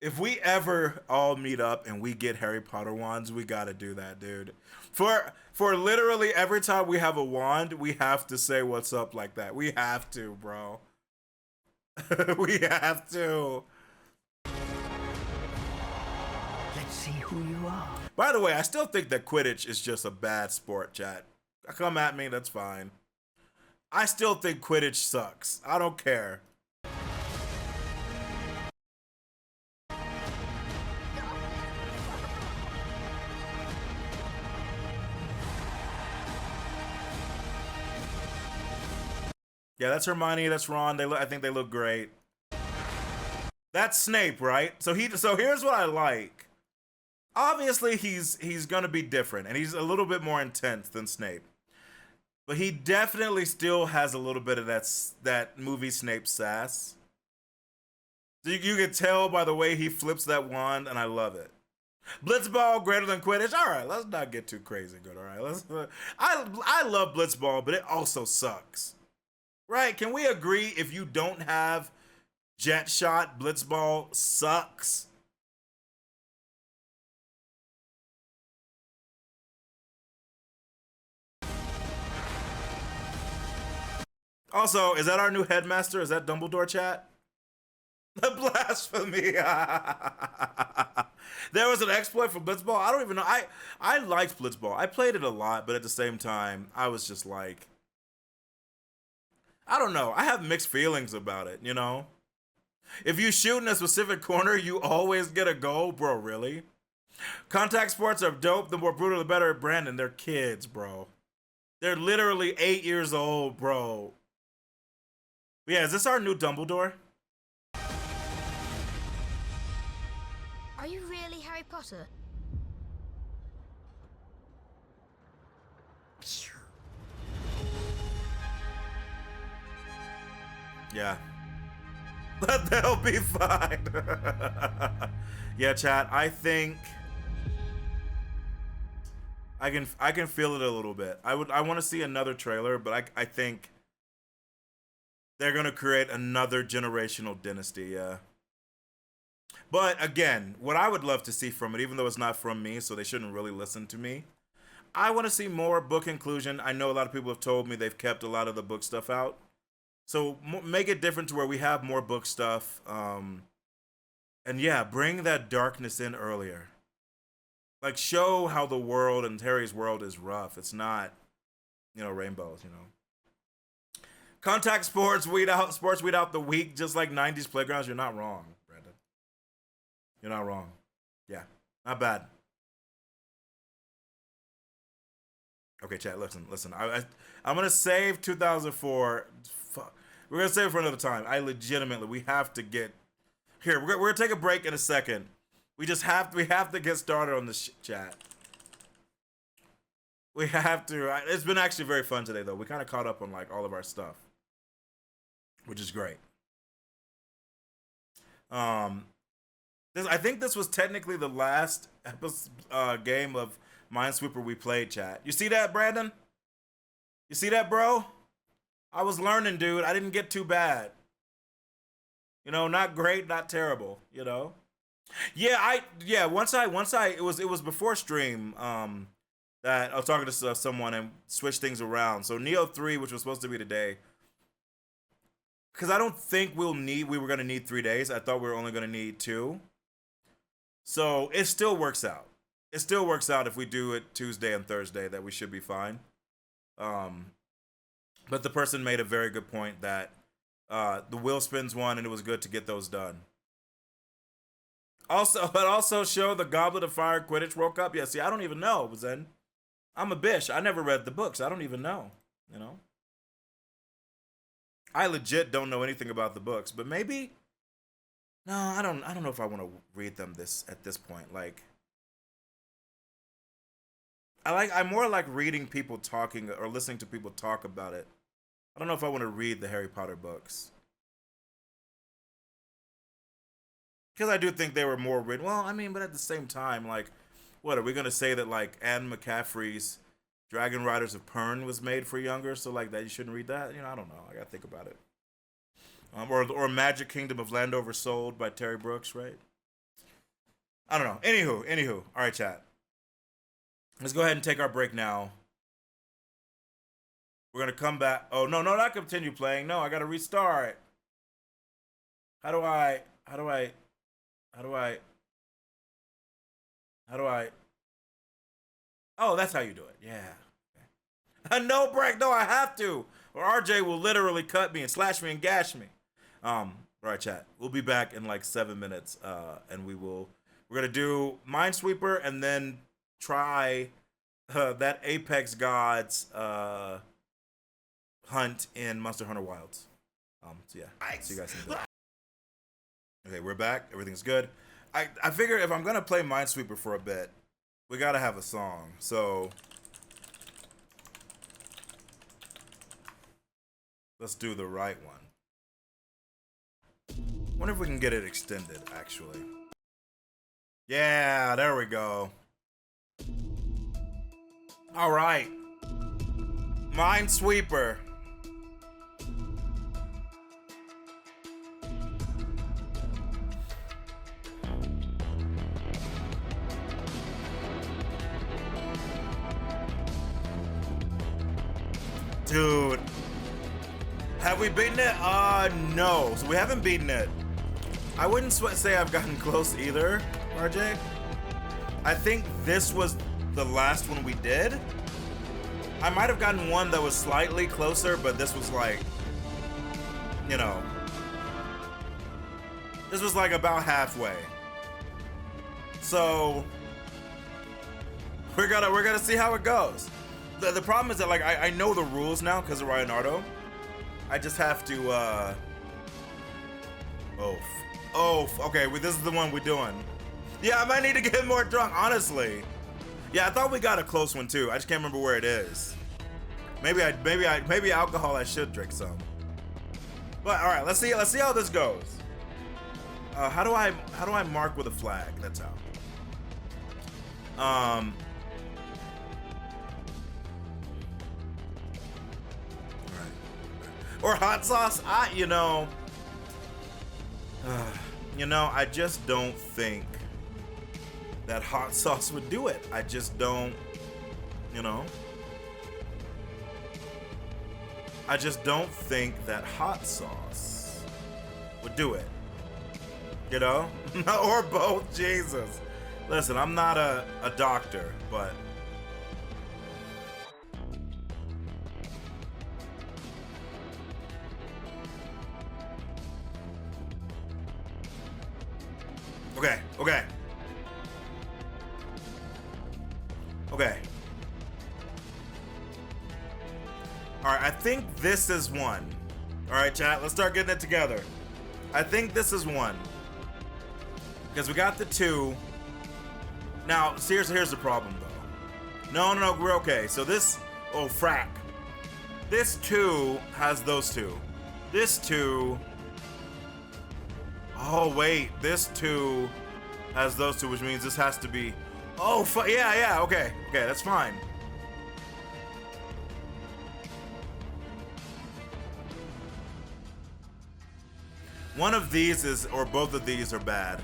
If we ever all meet up and we get Harry Potter wands, we gotta do that, dude. For literally every time we have a wand, we have to say what's up like that. We have to, bro. We have to. Let's see who you are. By the way, I still think that Quidditch is just a bad sport, chat. Come at me, that's fine. I still think Quidditch sucks. I don't care. Yeah, that's Hermione, that's Ron. I think they look great. That's Snape, right? So here's what I like. Obviously, he's gonna be different, and he's a little bit more intense than Snape. But he definitely still has a little bit of that movie Snape sass. You can tell by the way he flips that wand, and I love it. Blitzball greater than Quidditch. All right, let's not get too crazy good. All right, I love Blitzball, but it also sucks. Right? Can we agree if you don't have Jet Shot, Blitzball sucks? Also, is that our new headmaster? Is that Dumbledore, chat? The blasphemy. There was an exploit for Blitzball. I don't even know. I liked Blitzball. I played it a lot, but at the same time, I was just like, I don't know. I have mixed feelings about it, you know? If you shoot in a specific corner, you always get a goal. Bro, really? Contact sports are dope. The more brutal, the better. Brandon, they're kids, bro. They're literally 8 years old, bro. Yeah, is this our new Dumbledore? Are you really Harry Potter? Yeah. But they'll be fine. Yeah, chat, I think I can feel it a little bit. I want to see another trailer, but I think they're gonna create another generational dynasty, yeah. But again, what I would love to see from it, even though it's not from me, so they shouldn't really listen to me, I want to see more book inclusion. I know a lot of people have told me they've kept a lot of the book stuff out. So make it different to where we have more book stuff. And yeah, bring that darkness in earlier. Like, show how the world and Harry's world is rough. It's not, rainbows, Contact sports weed out the weak, just like 90s playgrounds. You're not wrong, Brandon. You're not wrong. Yeah, not bad. Okay, chat, listen. I'm going to save 2004. We're going to save it for another time. We have to get... Here, we're going to take a break in a second. We have to get started on this chat. We have to. It's been actually very fun today, though. We kind of caught up on, all of our stuff, which is great. I think this was technically the last game of Minesweeper we played, chat. You see that, Brandon? You see that, bro? I was learning, dude. I didn't get too bad. Not great, not terrible, Yeah, it was before stream that I was talking to someone and switched things around. So Neo 3, which was supposed to be today, because I don't think we were going to need 3 days. I thought we were only going to need 2. So it still works out. It still works out if we do it Tuesday and Thursday, that we should be fine. But the person made a very good point that the wheel spins one, and it was good to get those done. Also show the Goblet of Fire Quidditch World Cup. Yeah, see, I don't even know, Zen. I'm a bish. I never read the books. I don't even know, I legit don't know anything about the books, but maybe... No, I don't know if I want to read them at this point. I more like reading people talking or listening to people talk about it. I don't know if I want to read the Harry Potter books. Because I do think they were more written. Well, but at the same time, what, are we going to say that, Anne McCaffrey's Dragon Riders of Pern was made for younger, so, that you shouldn't read that? I don't know. I got to think about it. Or Magic Kingdom of Landover Sold by Terry Brooks, right? I don't know. Anywho. All right, chat. Let's go ahead and take our break now. We're gonna come back. Oh no, not continue playing. No, I gotta restart. How do I? Oh, that's how you do it. Yeah. No break. No, I have to. Or RJ will literally cut me and slash me and gash me. All right, chat. We'll be back in like 7 minutes. And we're gonna do Minesweeper and then try that Apex Gods hunt in Monster Hunter Wilds. So yeah. See you guys in a bit. Okay, we're back. Everything's good. I figure if I'm gonna play Minesweeper for a bit, we gotta have a song. So let's do the right one. Wonder if we can get it extended, actually. Yeah, there we go. All right. Minesweeper. Dude. Have we beaten it? No. So we haven't beaten it. I wouldn't say I've gotten close either, RJ. I think this was the last one we did. I might have gotten one that was slightly closer, but this was like, you know, this was like about halfway. So we're gonna see how it goes. The problem is that like I know the rules now because of Ryanardo. I just have to okay, well, this is the one we're doing. Yeah, I might need to get more drunk, honestly. Yeah, I thought we got a close one too. I just can't remember where it is. Maybe alcohol I should drink some. But all right, let's see how this goes. How do I mark with a flag? That's how. Or hot sauce? You know, I just don't think that hot sauce would do it. I just don't, you know. I just don't think that hot sauce would do it. You know? Or both, Jesus. Listen, I'm not a doctor, but Okay. All right, I think this is one. All right, chat, let's start getting it together. I think this is one. Because we got the two. Now, seriously, here's the problem, though. No, we're okay. So this, frack. This two has those two. This two, this two has those two, which means this has to be, yeah, okay, that's fine. One of these is, or both of these are bad.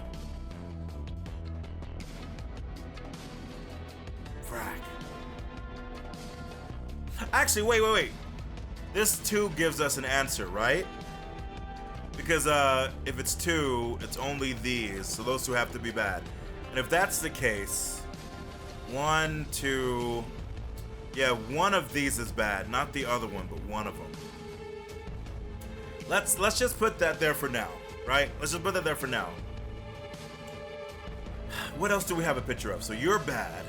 Frack. Actually, wait. This two gives us an answer, right? Because if it's two, it's only these, so those two have to be bad. And if that's the case, 1, 2, yeah, one of these is bad, not the other one, but one of them. Let's just put that there for now, right? Let's just put that there for now. What else do we have a picture of? So you're bad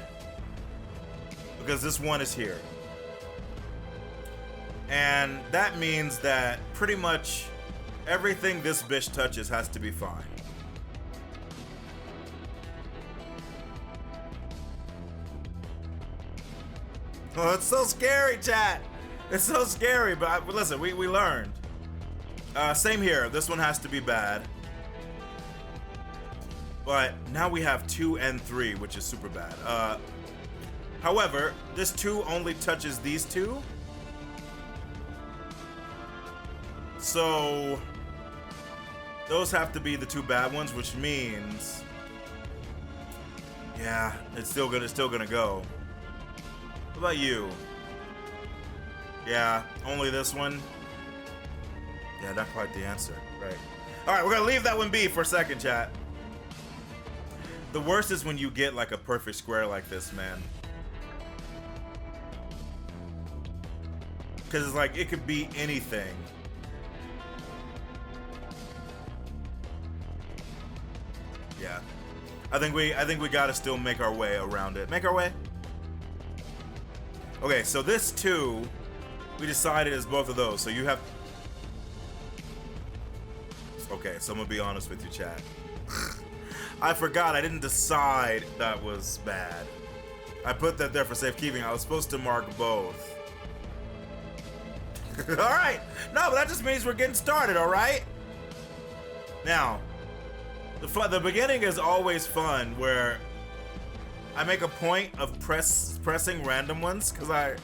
because this one is here. And that means that pretty much everything this bitch touches has to be fine. Oh, it's so scary, chat. It's so scary, but listen, we learned. Same here. This one has to be bad. But now we have 2 and 3, which is super bad. However, this 2 only touches these 2. So those have to be the 2 bad ones, which means Yeah, it's still gonna go. What about you? Yeah, only this one. Yeah, not quite the answer. Right. All right, we're gonna leave that one be for a second, chat. The worst is when you get like a perfect square like this, man. Because it's like, it could be anything. Yeah. I think we gotta still make our way around it. Make our way? Okay, so this two, we decided is both of those. So you have... Okay, so I'm gonna be honest with you, chat. I forgot, I didn't decide that was bad. I put that there for safekeeping. I was supposed to mark both. Alright! No, but that just means we're getting started, alright? Now, the beginning is always fun, where I make a point of pressing random ones, because I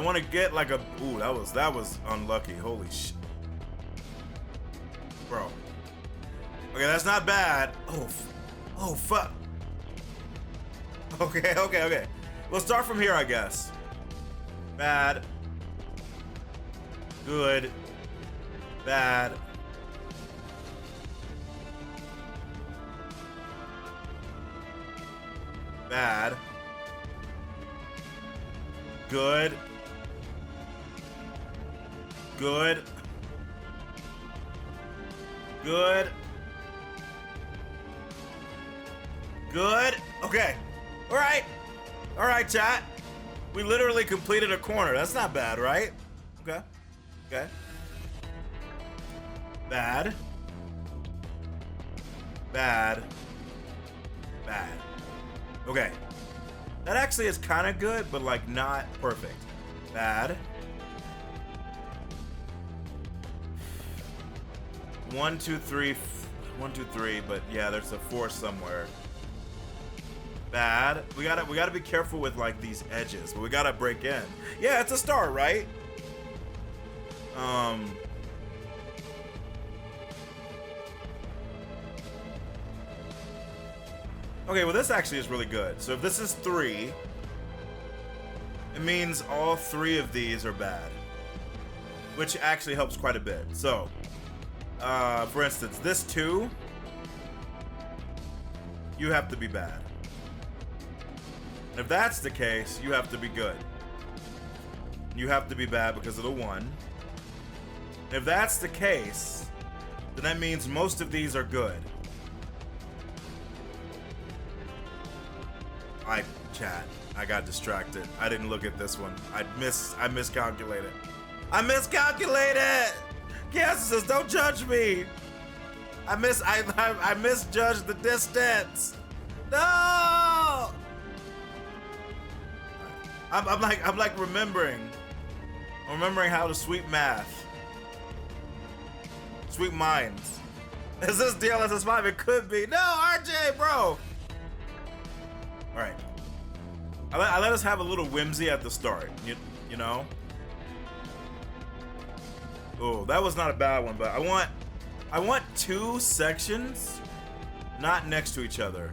want to get like a... Ooh, that was unlucky. Holy shit. Bro. Okay, that's not bad. Oh, fuck. Okay. We'll start from here, I guess. Bad. Good. Bad. Bad. Good. Good. Good. Good. Okay. All right. All right, chat. We literally completed a corner. That's not bad, right? Okay. Okay. Bad. Bad. Bad. Okay. That actually is kind of good, but like not perfect. Bad. 1, 2, 3. 1, 2, 3, but yeah, there's a 4 somewhere. Bad. We gotta be careful with like these edges, but we gotta break in. Yeah, it's a start, right? Okay, well this actually is really good. So if this is 3, it means all 3 of these are bad, which actually helps quite a bit. So, for instance, this 2, you have to be bad. And if that's the case, you have to be good. You have to be bad because of the 1. And if that's the case, then that means most of these are good. Chat, I got distracted. I didn't look at this one. I miscalculated. I miscalculated! Kansas says, don't judge me! I misjudged the distance! No! I'm like remembering. I'm remembering how to sweep math. Sweep minds. Is this DLSS 5? It could be. No, RJ, bro! Alright. I let us have a little whimsy at the start, you know? Oh, that was not a bad one, but I want 2 sections not next to each other.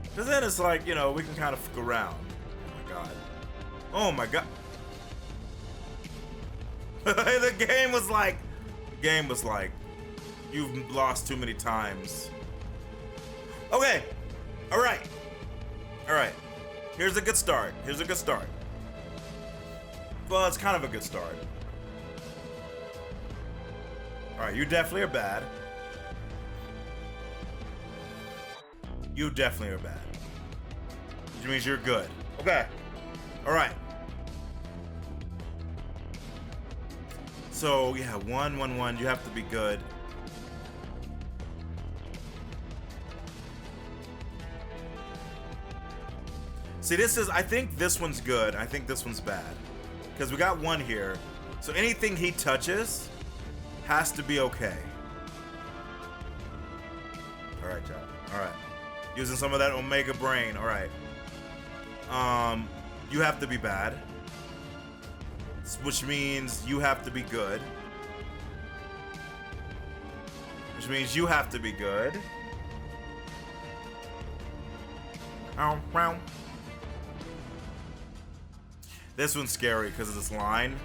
Because then it's like, you know, we can kind of fuck around. Oh my god. The game was like, you've lost too many times. Okay. Alright. Here's a good start. Well, it's kind of a good start. Alright, you definitely are bad. You definitely are bad. Which means you're good. Okay. Alright. So, yeah, 1, 1, 1. You have to be good. See, I think this one's good. I think this one's bad. Because we got 1 here. So anything he touches has to be okay. Alright, John. Alright. Using some of that Omega brain. Alright. You have to be bad. Which means you have to be good. Which means you have to be good. This one's scary because of this line.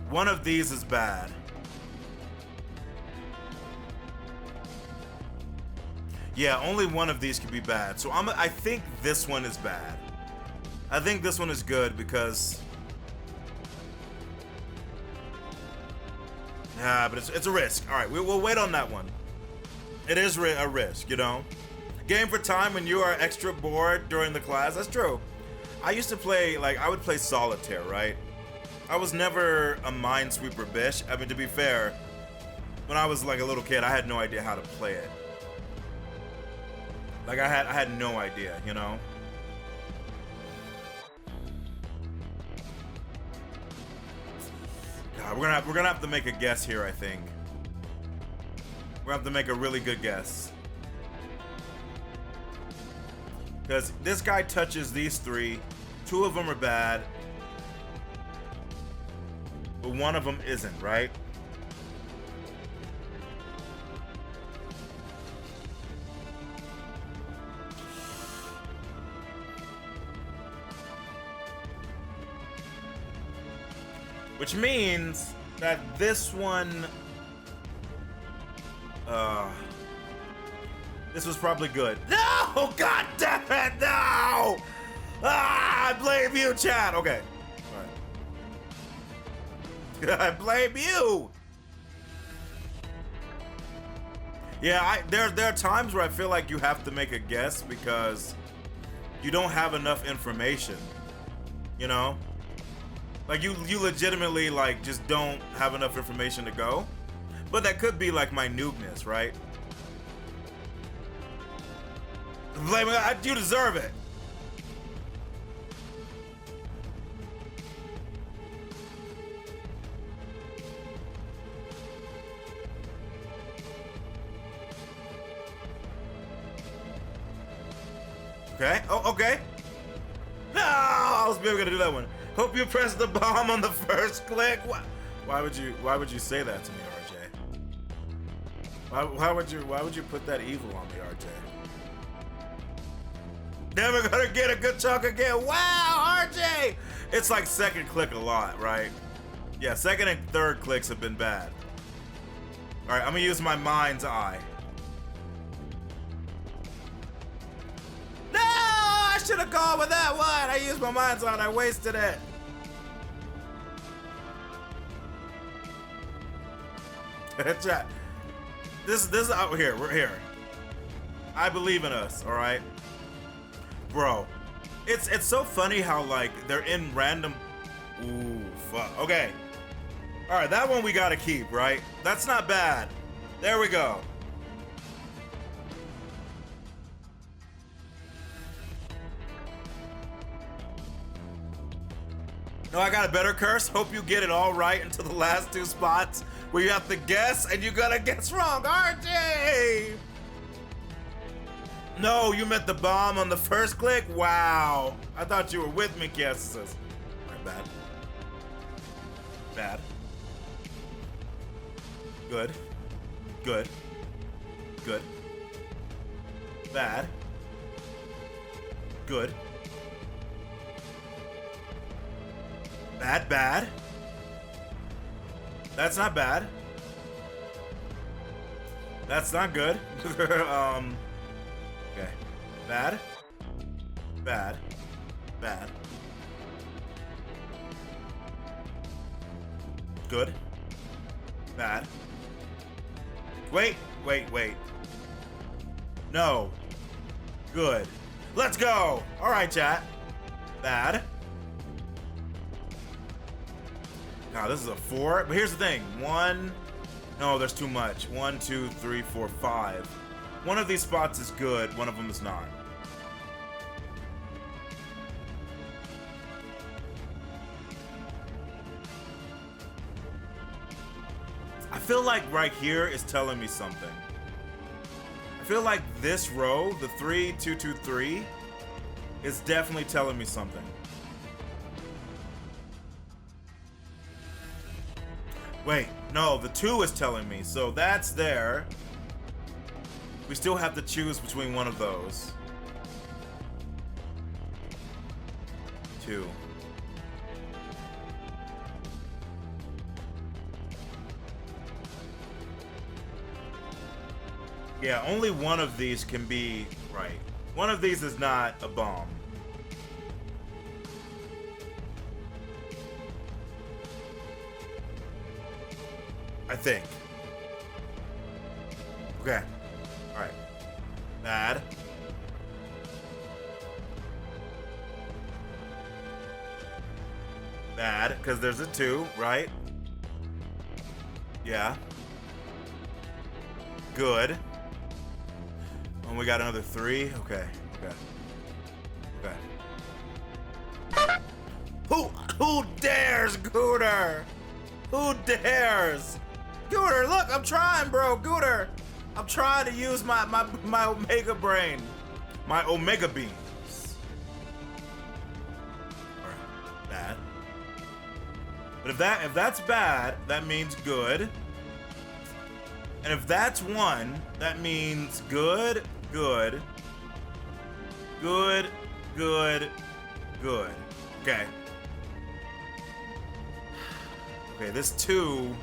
One of these is bad. Yeah, only one of these could be bad. So I think this one is bad. I think this one is good because... Yeah, but it's a risk. All right, we'll wait on that one. It is a risk, you know? Game for time when you are extra bored during the class. That's true. I used to play, like, I would play solitaire, right? I was never a Minesweeper bish. I mean, to be fair, when I was, like, a little kid, I had no idea how to play it. Like, I had no idea, you know? God, we're gonna have to make a guess here, I think. We're gonna have to make a really good guess. Because this guy touches these three. Two of them are bad. But one of them isn't, right? Which means that this one... this was probably good. No! God damn it! No! Ah! I blame you, chat! Okay. Alright. I blame you! Yeah, there are times where I feel like you have to make a guess because you don't have enough information. You know? Like, you legitimately, like, just don't have enough information to go. But that could be, like, my noobness, right? Blame it. You deserve it. Okay. Oh, okay. No, I was maybe gonna do that one. Hope you press the bomb on the first click. Why would you say that to me, RJ? Why would you put that evil on me, RJ? Never gonna get a good chunk again. Wow, RJ! It's like second click a lot, right? Yeah, second and third clicks have been bad. All right, I'm gonna use my mind's eye. No, I should have gone with that one. I used my mind's eye. I wasted it. Chat. This is out here. We're here. I believe in us. All right. Bro, it's so funny how, like, they're in random... Ooh, fuck. Okay. All right, that one we gotta keep, right? That's not bad. There we go. No, I got a better curse. Hope you get it all right into the last two spots where you have to guess and you gotta guess wrong. RJ! No, you meant the bomb on the first click? Wow. I thought you were with me, Kiasis. Alright, bad. Bad. Good. Good. Good. Bad. Good. Bad, bad. That's not bad. That's not good. Okay. Bad. Bad. Bad. Good. Bad. Wait. No. Good. Let's go. All right, chat. Bad. Now, this is a 4. But here's the thing. 1. No, there's too much. 1, 2, 3, 4, 5. One of these spots is good. One of them is not. I feel like right here is telling me something. I feel like this row, the 3, 2, 2, 3, is definitely telling me something. Wait, no, the 2 is telling me, so that's there. We still have to choose between one of those. 2. Yeah, only one of these can be right. One of these is not a bomb. I think. Okay. Alright. Bad. Bad, because there's a 2, right? Yeah. Good. And we got another 3. Okay. Okay. Who dares, Gooter? Who dares? Gooter, look, I'm trying, bro. Gooter, I'm trying to use my Omega brain. My Omega beams. Alright, bad. But if that's bad, that means good. And if that's 1, that means good. Okay. Okay, this 2,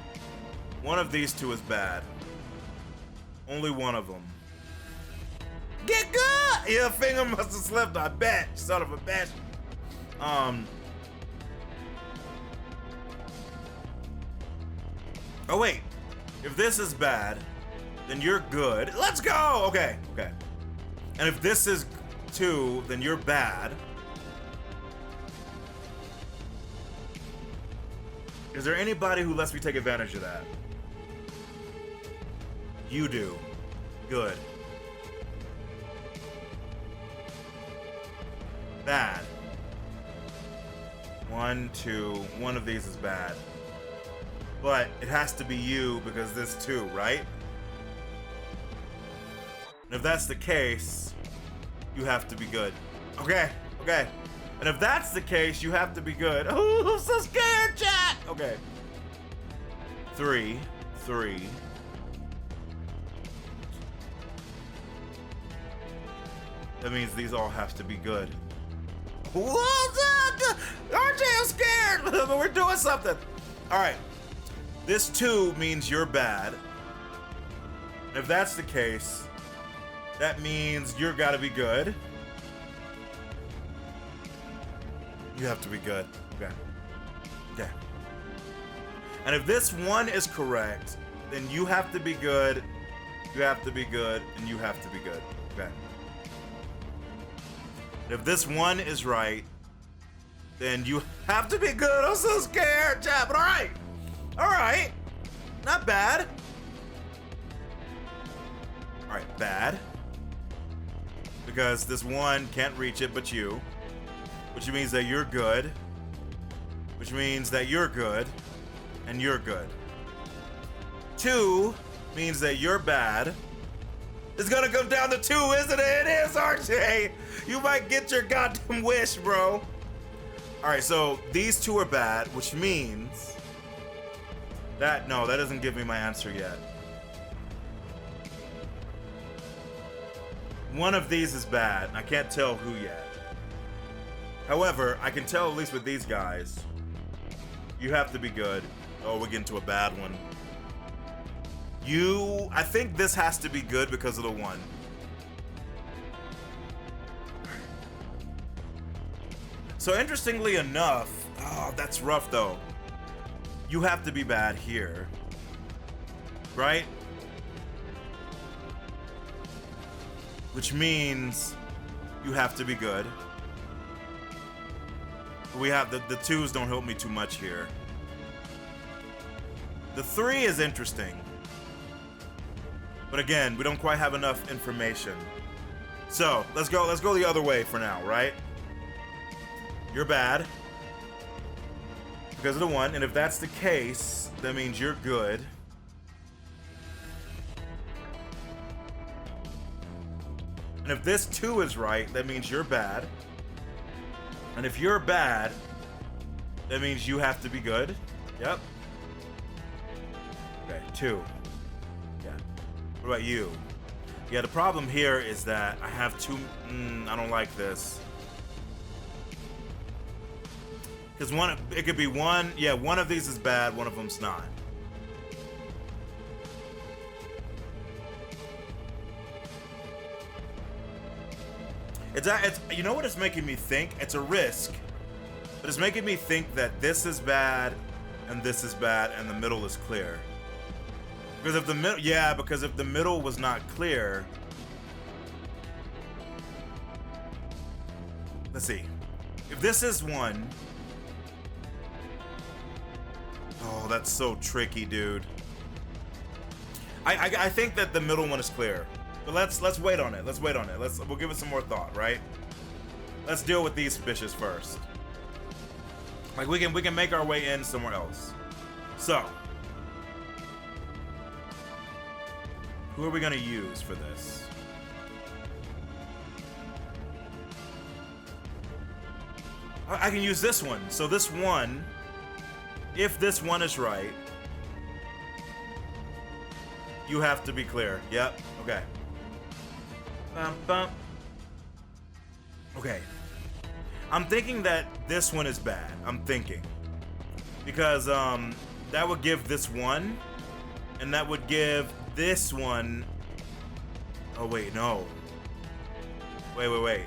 one of these 2 is bad. Only one of them. Get good! Yeah, finger must have slipped, I bet. Son of a bitch. Oh wait. If this is bad, then you're good. Let's go! Okay. And if this is 2, then you're bad. Is there anybody who lets me take advantage of that? You do. Good. Bad. 1, 2. One of these is bad. But it has to be you because this 2, right? And if that's the case, you have to be good. Okay. And if that's the case, you have to be good. Oh, I'm so scared, chat! Okay. 3. That means these all have to be good. What's up? RJ, I'm scared! But we're doing something. Alright. This 2 means you're bad. And if that's the case, that means you're gotta be good. You have to be good. Okay. And if this 1 is correct, then you have to be good, you have to be good, and you have to be good. Okay. And if this 1 is right, then you have to be good. I'm so scared, chat, but alright. Not bad. Alright, bad. Because this 1 can't reach it but you. Which means that you're good. Which means that you're good. And you're good. 2 means that you're bad. It's gonna come down to 2, isn't it? It is, RJ! You might get your goddamn wish, bro. Alright, so these 2 are bad, which means that, no, that doesn't give me my answer yet. One of these is bad, and I can't tell who yet. However, I can tell at least with these guys, you have to be good. Oh, we're getting to a bad one. I think this has to be good because of the 1. So interestingly enough, oh, that's rough though. You have to be bad here, right? Which means you have to be good. We have the 2s don't help me too much here. The 3 is interesting. But again, we don't quite have enough information. So, let's go the other way for now, right? You're bad. Because of the 1, and if that's the case, that means you're good. And if this 2 is right, that means you're bad. And if you're bad, that means you have to be good. Yep. Okay, 2. Yeah. What about you? Yeah, the problem here is that I have two. I don't like this. Because it could be one. Yeah, one of these is bad. One of them's not. It's you know what it's making me think? It's a risk, but it's making me think that this is bad, and this is bad, and the middle is clear. Because if the middle, yeah, because if the middle was not clear, let's see. If this is one, oh, that's so tricky, dude. I think that the middle one is clear, but let's wait on it. Let's wait on it. We'll give it some more thought, right? Let's deal with these fishes first. Like we can make our way in somewhere else. So. Who are we gonna use for this? I can use this one. So this one, if this one is right, you have to be clear. Yep. Okay. Bum, bum. Okay. I'm thinking that this one is bad. I'm thinking. Because that would give this one, and that would give this one. Oh wait, no. Wait.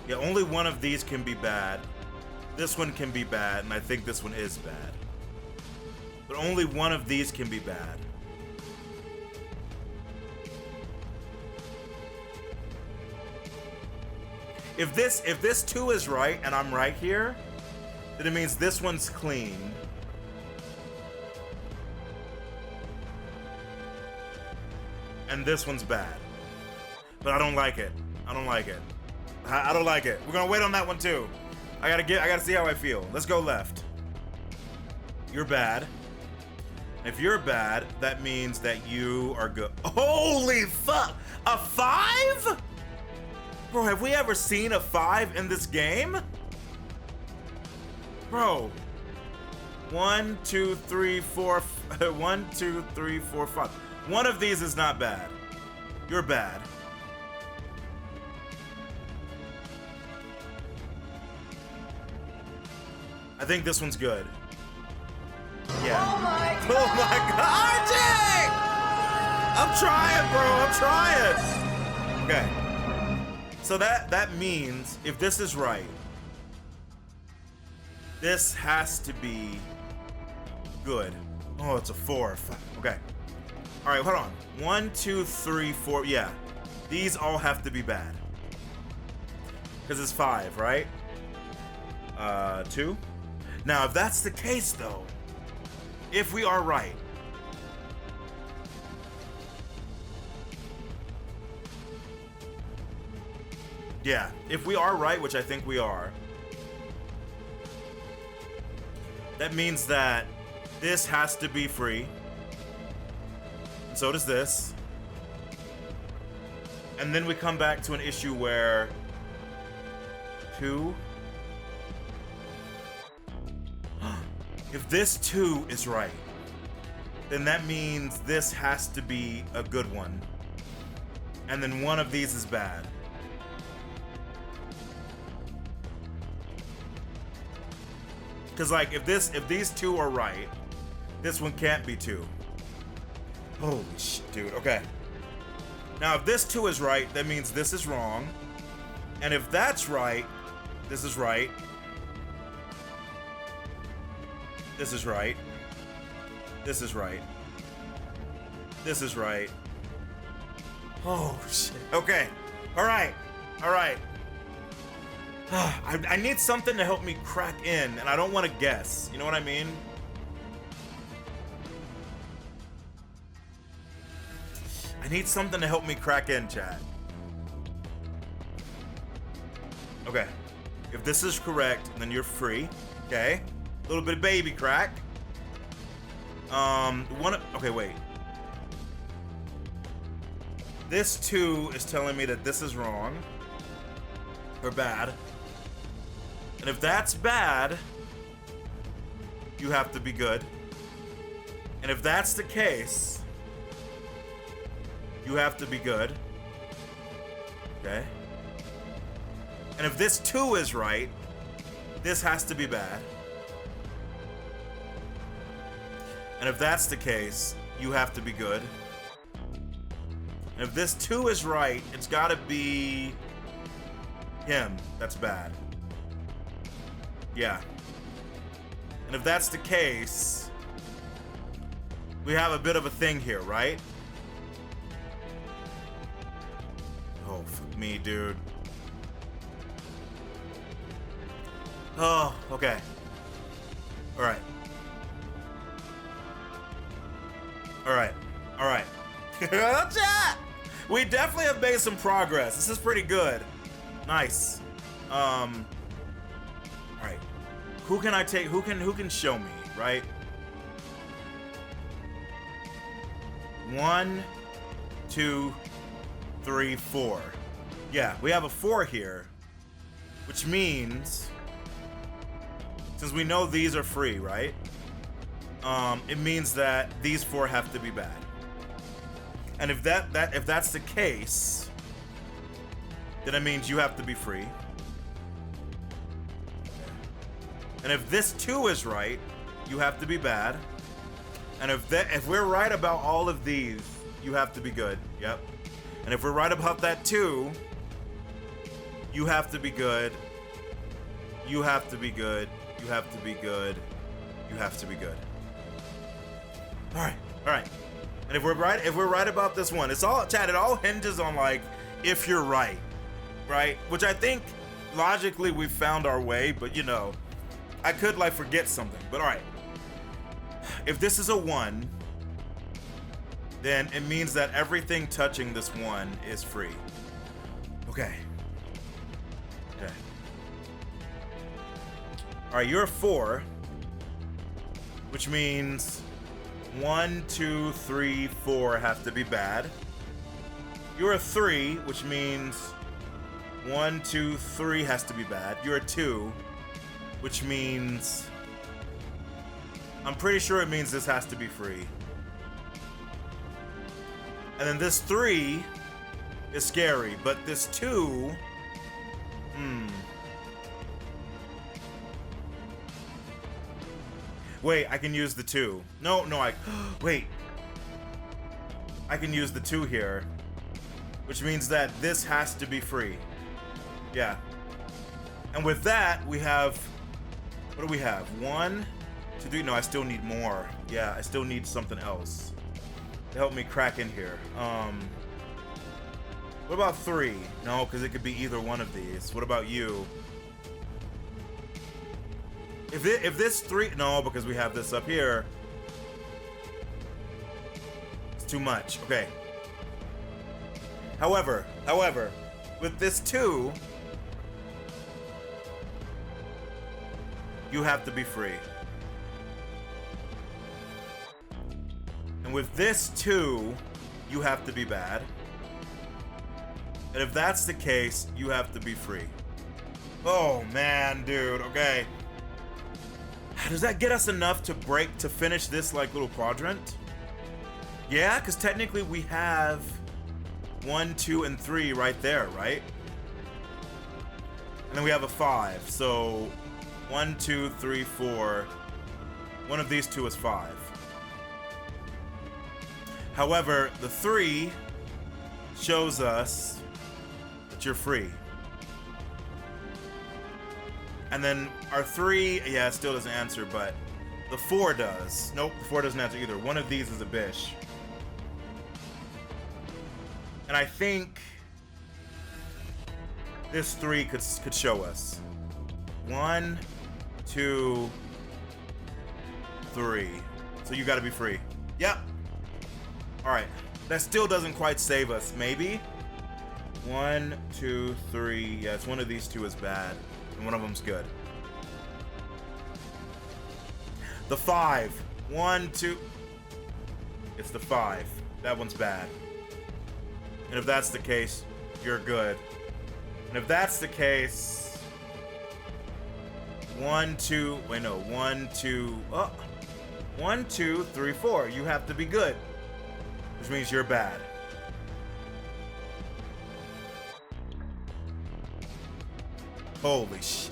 Yeah, only one of these can be bad. This one can be bad, and I think this one is bad. But only one of these can be bad. If this 2 is right and I'm right here, then it means this one's clean. And this one's bad. But I don't like it. I don't like it. I don't like it. We're gonna wait on that one too. I gotta see how I feel. Let's go left. You're bad. If you're bad, that means that you are good. Holy fuck! A 5? Bro, have we ever seen a 5 in this game? Bro. 1, 2, 3, 4. 1, 2, 3, 4, 5. One of these is not bad. You're bad. I think this one's good. Yeah. Oh my god! Oh my god, RJ! I'm trying, bro. I'm trying. Okay. So that means if this is right, this has to be good. Oh, it's a 4. Okay. All right, hold on. 1, 2, 3, 4. Yeah, these all have to be bad. Because it's 5, right? 2. Now, if that's the case, though, if we are right, yeah, if we are right, which I think we are, that means that this has to be free. And so does this. And then we come back to an issue where 2. If this 2 is right, then that means this has to be a good one. And then one of these is bad. Cause like if these 2 are right, this one can't be 2. Holy shit, dude. Okay. Now if this 2 is right, that means this is wrong. And if that's right, this is right. This is right. This is right. This is right. Oh shit. Okay. All right. All right. I need something to help me crack in, and I don't want to guess. You know what I mean? I need something to help me crack in, chat. Okay. If this is correct, then you're free. Okay. A little bit of baby crack. Okay, wait. This 2 is telling me that this is wrong. Or bad. And if that's bad, you have to be good. And if that's the case, you have to be good. Okay. And if this 2 is right, this has to be bad. And if that's the case, you have to be good. And if this 2 is right, it's gotta be him. That's bad. Yeah. And if that's the case, we have a bit of a thing here, right? Oh, fuck me, dude. Oh, okay. Alright. Alright. Alright. Chat! We definitely have made some progress. This is pretty good. Nice. Alright. Who can I take? Who can show me, right? 1, 2, 3, 4. Yeah, we have a 4 here, which means, since we know these are free, right? It means that these 4 have to be bad. And if that's the case, then it means you have to be free. And if this 2 is right, you have to be bad. And if we're right about all of these, you have to be good. Yep. And if we're right about that 2, you have to be good. You have to be good. You have to be good. You have to be good. All right. All right. And if we're right about this one, it's all, chat, it all hinges on, like, if you're right, which I think logically we've found our way, but you know, I could like forget something. But all right, if this is a 1, then it means that everything touching this 1 is free. Okay. Okay. All right, you're a 4, which means 1, 2, 3, 4 have to be bad. You're a 3, which means 1, 2, 3 has to be bad. You're a 2, which means, I'm pretty sure it means this has to be free. And then this 3 is scary, but this 2, wait, I can use the 2. No, wait. I can use the 2 here, which means that this has to be free. Yeah. And with that, we have, what do we have? 1, 2, 3. No, I still need more. Yeah, I still need something else to help me crack in here. What about 3? No, because it could be either one of these. What about you? If this 3, no, because we have this up here. It's too much. Okay. However, with this 2, you have to be free. And with this 2, you have to be bad. And if that's the case, you have to be free. Oh man, dude, okay. Does that get us enough to finish this like little quadrant? Yeah, because technically we have 1, 2, and 3 right there, right? And then we have a 5, so 1, 2, 3, 4. One of these 2 is 5. However, the 3 shows us that you're free. And then our 3, yeah, it still doesn't answer, but the 4 does. Nope, the 4 doesn't answer either. One of these is a bish. And I think this 3 could show us. 1, 2, 3. So you gotta be free. Yep. Alright. That still doesn't quite save us. Maybe? 1, 2, 3. Yes, one of these 2 is bad. And one of them's good. The 5. 1, 2. It's the 5. That one's bad. And if that's the case, you're good. And if that's the case, 1, 2. Wait, no. 1, 2. Oh. 1, 2, 3, 4. You have to be good. Which means you're bad. Holy sh!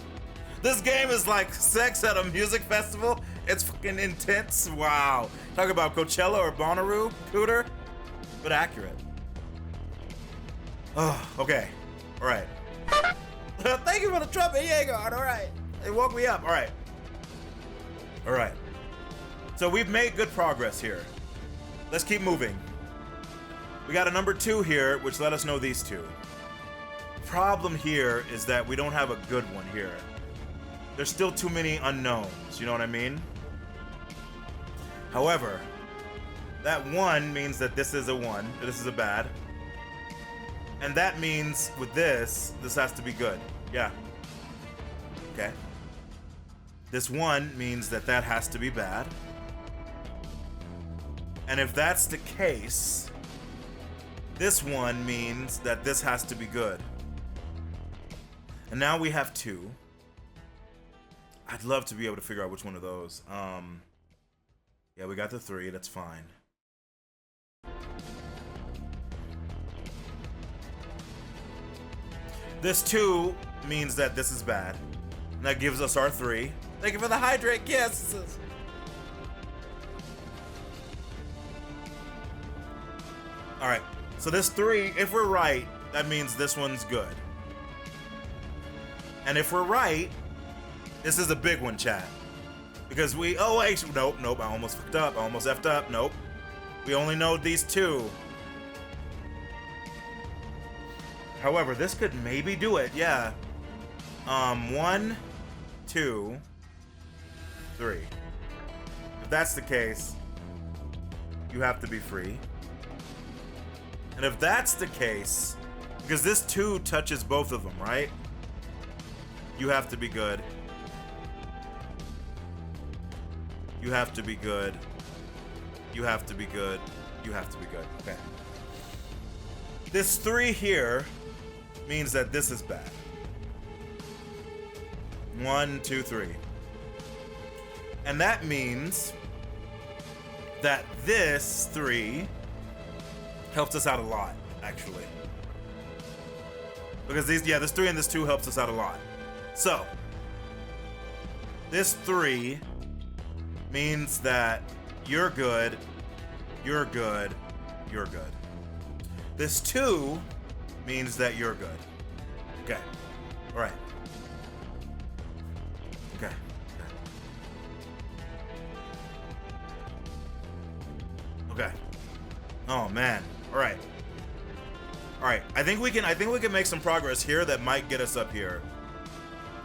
This game is like sex at a music festival. It's fucking intense. Wow. Talk about Coachella or Bonnaroo, Cooter, but accurate. Oh, okay. All right. Thank you for the trumpet, Jaeger. All right. It woke me up. All right. All right. So we've made good progress here. Let's keep moving. We got a number 2 here, which let us know these two. Problem here is that we don't have a good one here. There's still too many unknowns, you know what I mean? However, that 1 means that this is a 1, this is a bad. And that means with this has to be good. Yeah. Okay. This 1 means that has to be bad. And if that's the case, this 1 means that this has to be good. And now we have 2. I'd love to be able to figure out which one of those. Yeah, we got the 3, that's fine. This 2 means that this is bad. And that gives us our 3. Thank you for the hydrate kisses. All right, so this 3, if we're right, that means this one's good. And if we're right, this is a big one, chat. Because we, oh wait, nope, I almost fucked up, I almost effed up, nope. We only know these 2. However, this could maybe do it, yeah. 1, 2, 3. If that's the case, you have to be free. And if that's the case, because this 2 touches both of them, right? You have to be good. You have to be good. You have to be good. You have to be good. Okay. This 3 here means that this is bad. 1, 2, 3. And that means that this 3 helps us out a lot, actually. Because these, yeah, this 3 and this 2 helps us out a lot. So, this 3 means that you're good, you're good, you're good. This 2 means that you're good. Okay. All right. Okay. Okay. Oh man. All right. All right. I think we can make some progress here that might get us up here.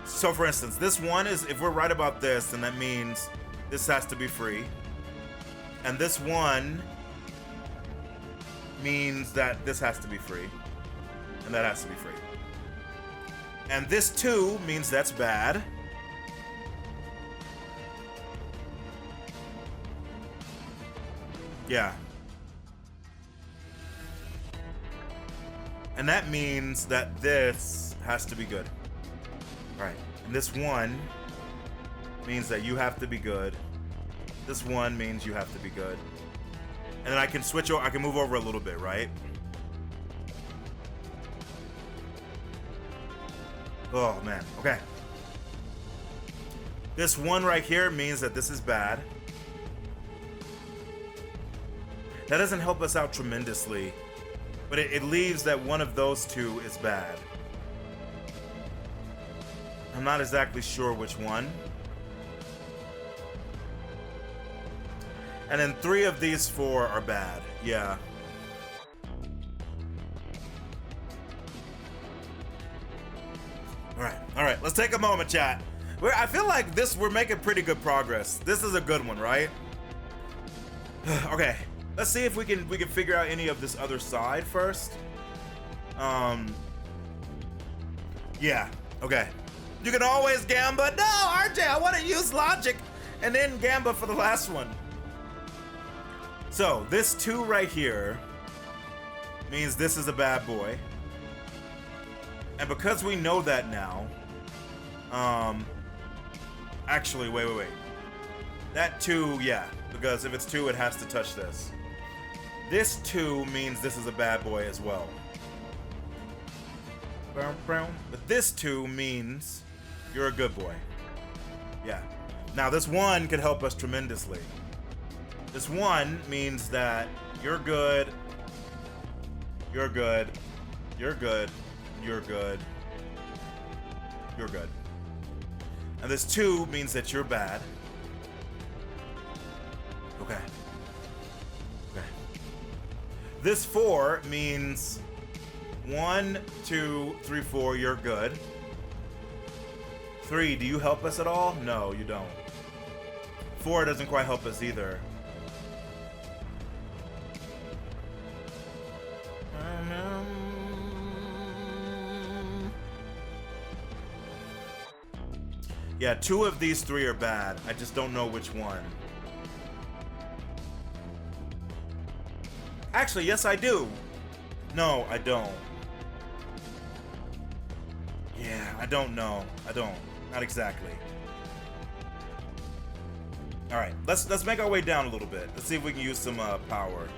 So for instance, this 1 is, if we're right about this, then that means this has to be free. And this 1 means that this has to be free. And that has to be free. And this 2 means that's bad. Yeah. And that means that this has to be good. All right. And this 1 means that you have to be good. This 1 means you have to be good. And then I can switch over, I can move over a little bit, right? Oh man, okay. This 1 right here means that this is bad. That doesn't help us out tremendously, but it leaves that one of those 2 is bad. I'm not exactly sure which one. And then 3 of these 4 are bad, yeah. All right, let's take a moment, chat. I feel like we're making pretty good progress. This is a good one, right? Okay, let's see if we can figure out any of this other side first. Yeah, okay. You can always gamba. No, RJ, I want to use logic and then gamba for the last one. So this 2 right here means this is a bad boy. And because we know that now, actually, wait. That 2, yeah, because if it's 2, it has to touch this. This 2 means this is a bad boy as well. But this 2 means you're a good boy. Yeah. Now this 1 could help us tremendously. This 1 means that you're good. You're good. You're good. You're good. You're good. And this 2 means that you're bad. Okay. Okay. This 4 means 1, 2, 3, 4, you're good. 3, do you help us at all? No, you don't. 4 doesn't quite help us either. Yeah, 2 of these 3 are bad. I just don't know which one. Actually, yes, I do. No, I don't. Yeah, I don't know. I don't. Not exactly. All right, let's make our way down a little bit. Let's see if we can use some power.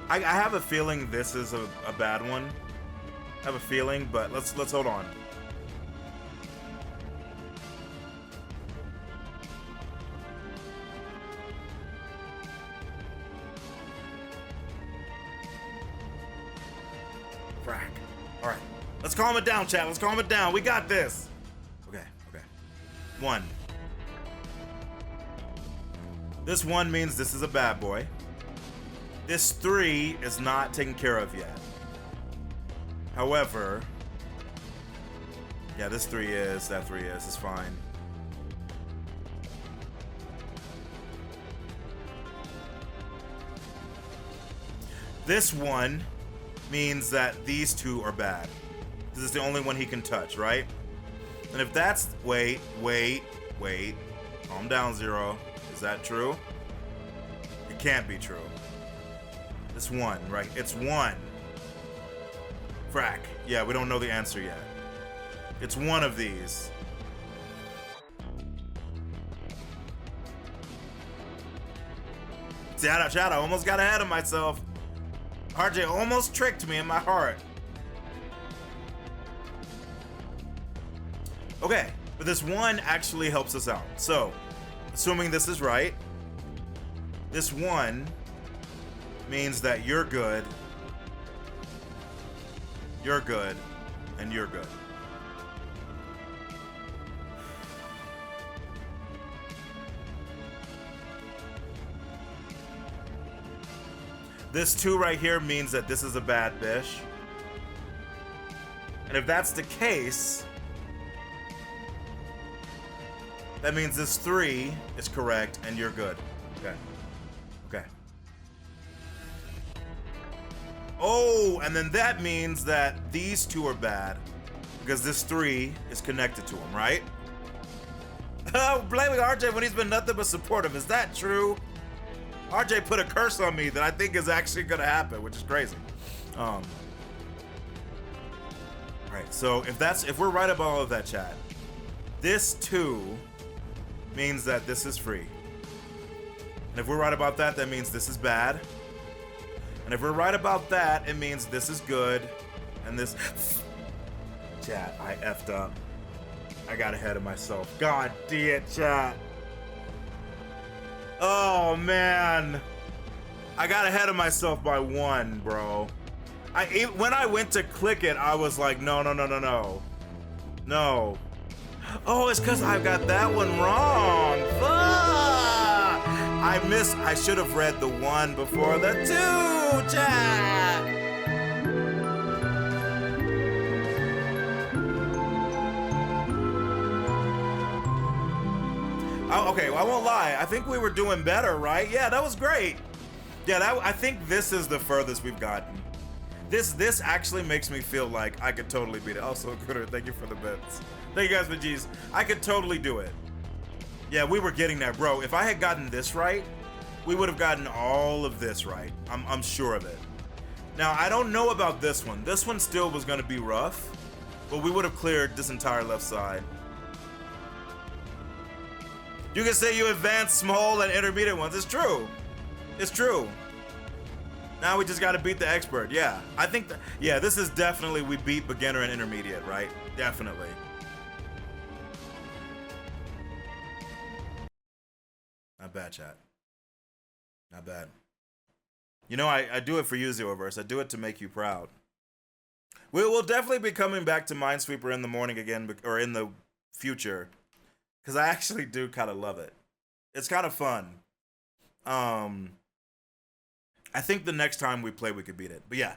I have a feeling this is a bad one. I have a feeling, but let's hold on. Frack. All right, let's calm it down, chat. Let's calm it down. We got this. Okay, okay. 1. This 1 means this is a bad boy. This 3 is not taken care of yet. However, yeah, this 3 is, that 3 is, it's fine. This 1 means that these 2 are bad. This is the only one he can touch, right? And if that's, wait. Calm down, Zero. Is that true? It can't be true. This 1, right? It's 1. Frack. Yeah, we don't know the answer yet. It's one of these. Shout out. Almost got ahead of myself. RJ almost tricked me in my heart. Okay, but this 1 actually helps us out. So, assuming this is right, this 1 means that you're good, and you're good. This 2 right here means that this is a bad bish. And if that's the case, that means this 3 is correct and you're good. Okay. Okay. Oh, and then that means that these 2 are bad because this 3 is connected to him, right? Oh, blaming RJ when he's been nothing but supportive. Is that true? RJ put a curse on me that I think is actually gonna happen, which is crazy. All right, so if we're right about all of that, chat, this 2 means that this is free. And if we're right about that, that means this is bad. And if we're right about that, it means this is good. And this... Chat, I effed up. I got ahead of myself. God damn it, chat. Oh, man. I got ahead of myself by 1, bro. When I went to click it, I was like, no. No. Oh, it's because I got that one wrong. Fuck! I should have read the 1 before the 2, chat. Oh, okay, well, I won't lie. I think we were doing better, right? Yeah, that was great. Yeah, I think this is the furthest we've gotten. This actually makes me feel like I could totally beat it. Also, Critter, thank you for the bits. Thank you guys for G's. I could totally do it. Yeah, we were getting there, bro. If I had gotten this right, we would have gotten all of this right. I'm sure of it. Now, I don't know about this one. This one still was gonna be rough, but we would have cleared this entire left side. You can say you advanced small and intermediate ones. It's true. It's true. Now we just gotta beat the expert. Yeah, I think that, yeah, this is definitely we beat beginner and intermediate, right? Definitely. Not bad, chat. Not bad. You know, I do it for you, Zeroverse. I do it to make you proud. We will definitely be coming back to Minesweeper in the morning again, or in the future, because I actually do kind of love it. It's kind of fun. I think the next time we play, we could beat it. But yeah,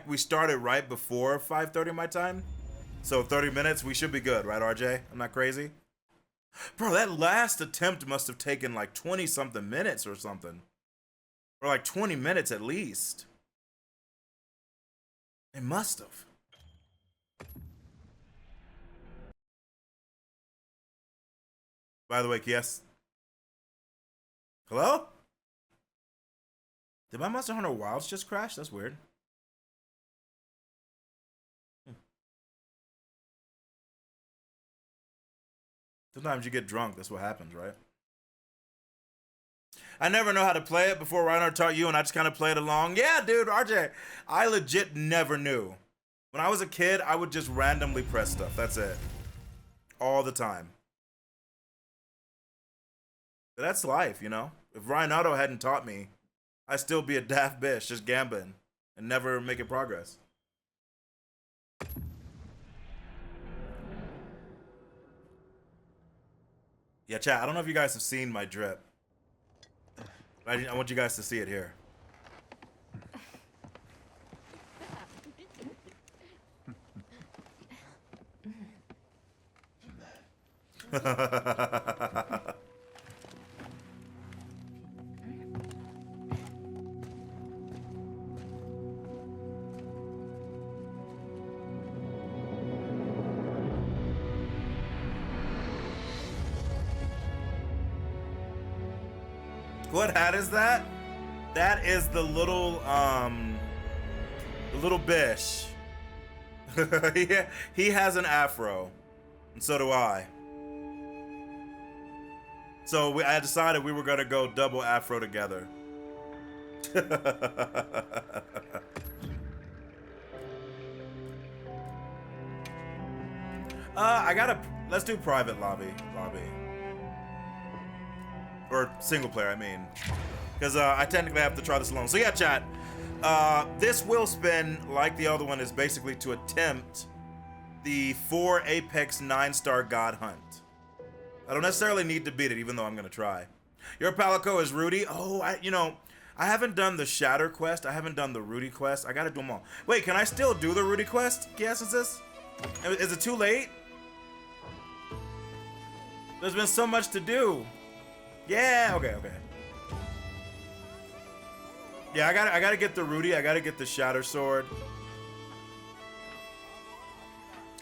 we started right before 5:30 my time, so 30 minutes we should be good, right, RJ? I'm not crazy, bro. That last attempt must have taken like 20 something minutes or something, or like 20 minutes at least. It must have. By the way, yes. Hello? Did my Monster Hunter Wilds just crash? That's weird. Sometimes you get drunk. That's what happens, right? I never know how to play it before Reinhardt taught you, and I just kind of played along. Yeah, dude, RJ, I legit never knew. When I was a kid, I would just randomly press stuff. That's it. All the time. But that's life, you know? If Reinhardt hadn't taught me, I'd still be a daft bitch, just gambling, and never making progress. Yeah, chat, I don't know if you guys have seen my drip. I want you guys to see it here. What hat is that? That is the little bish. he has an afro, and so do I. So I decided we were gonna go double afro together. Let's do private lobby. Or single player, I mean. Because I technically have to try this alone. So yeah, chat. This will spin, like the other one, is basically to attempt the 4 Apex 9-star God Hunt. I don't necessarily need to beat it, even though I'm going to try. Your Palico is Rudy. Oh, I haven't done the Shatter quest. I haven't done the Rudy quest. I got to do them all. Wait, can I still do the Rudy quest? Yes, is it too late? There's been so much to do. Yeah, okay. Yeah, I gotta get the Rudy. I gotta get the Shatter Sword.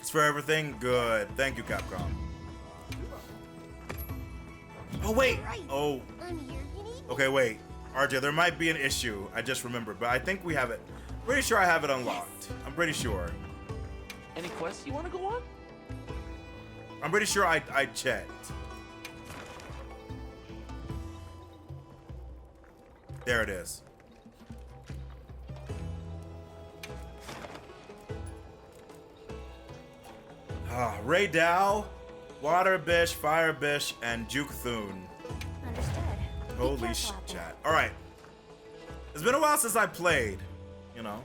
It's for everything. Good. Thank you, Capcom. Oh wait. Oh. Okay, wait. RJ, there might be an issue. I just remembered, but I think we have it. Pretty sure I have it unlocked. I'm pretty sure. Any quests you want to go on? I'm pretty sure I checked. There it is. Ray Dow, Water Bish, Fire Bish, and Juke Thune. Understood. Holy shit, chat. Alright. It's been a while since I played, you know.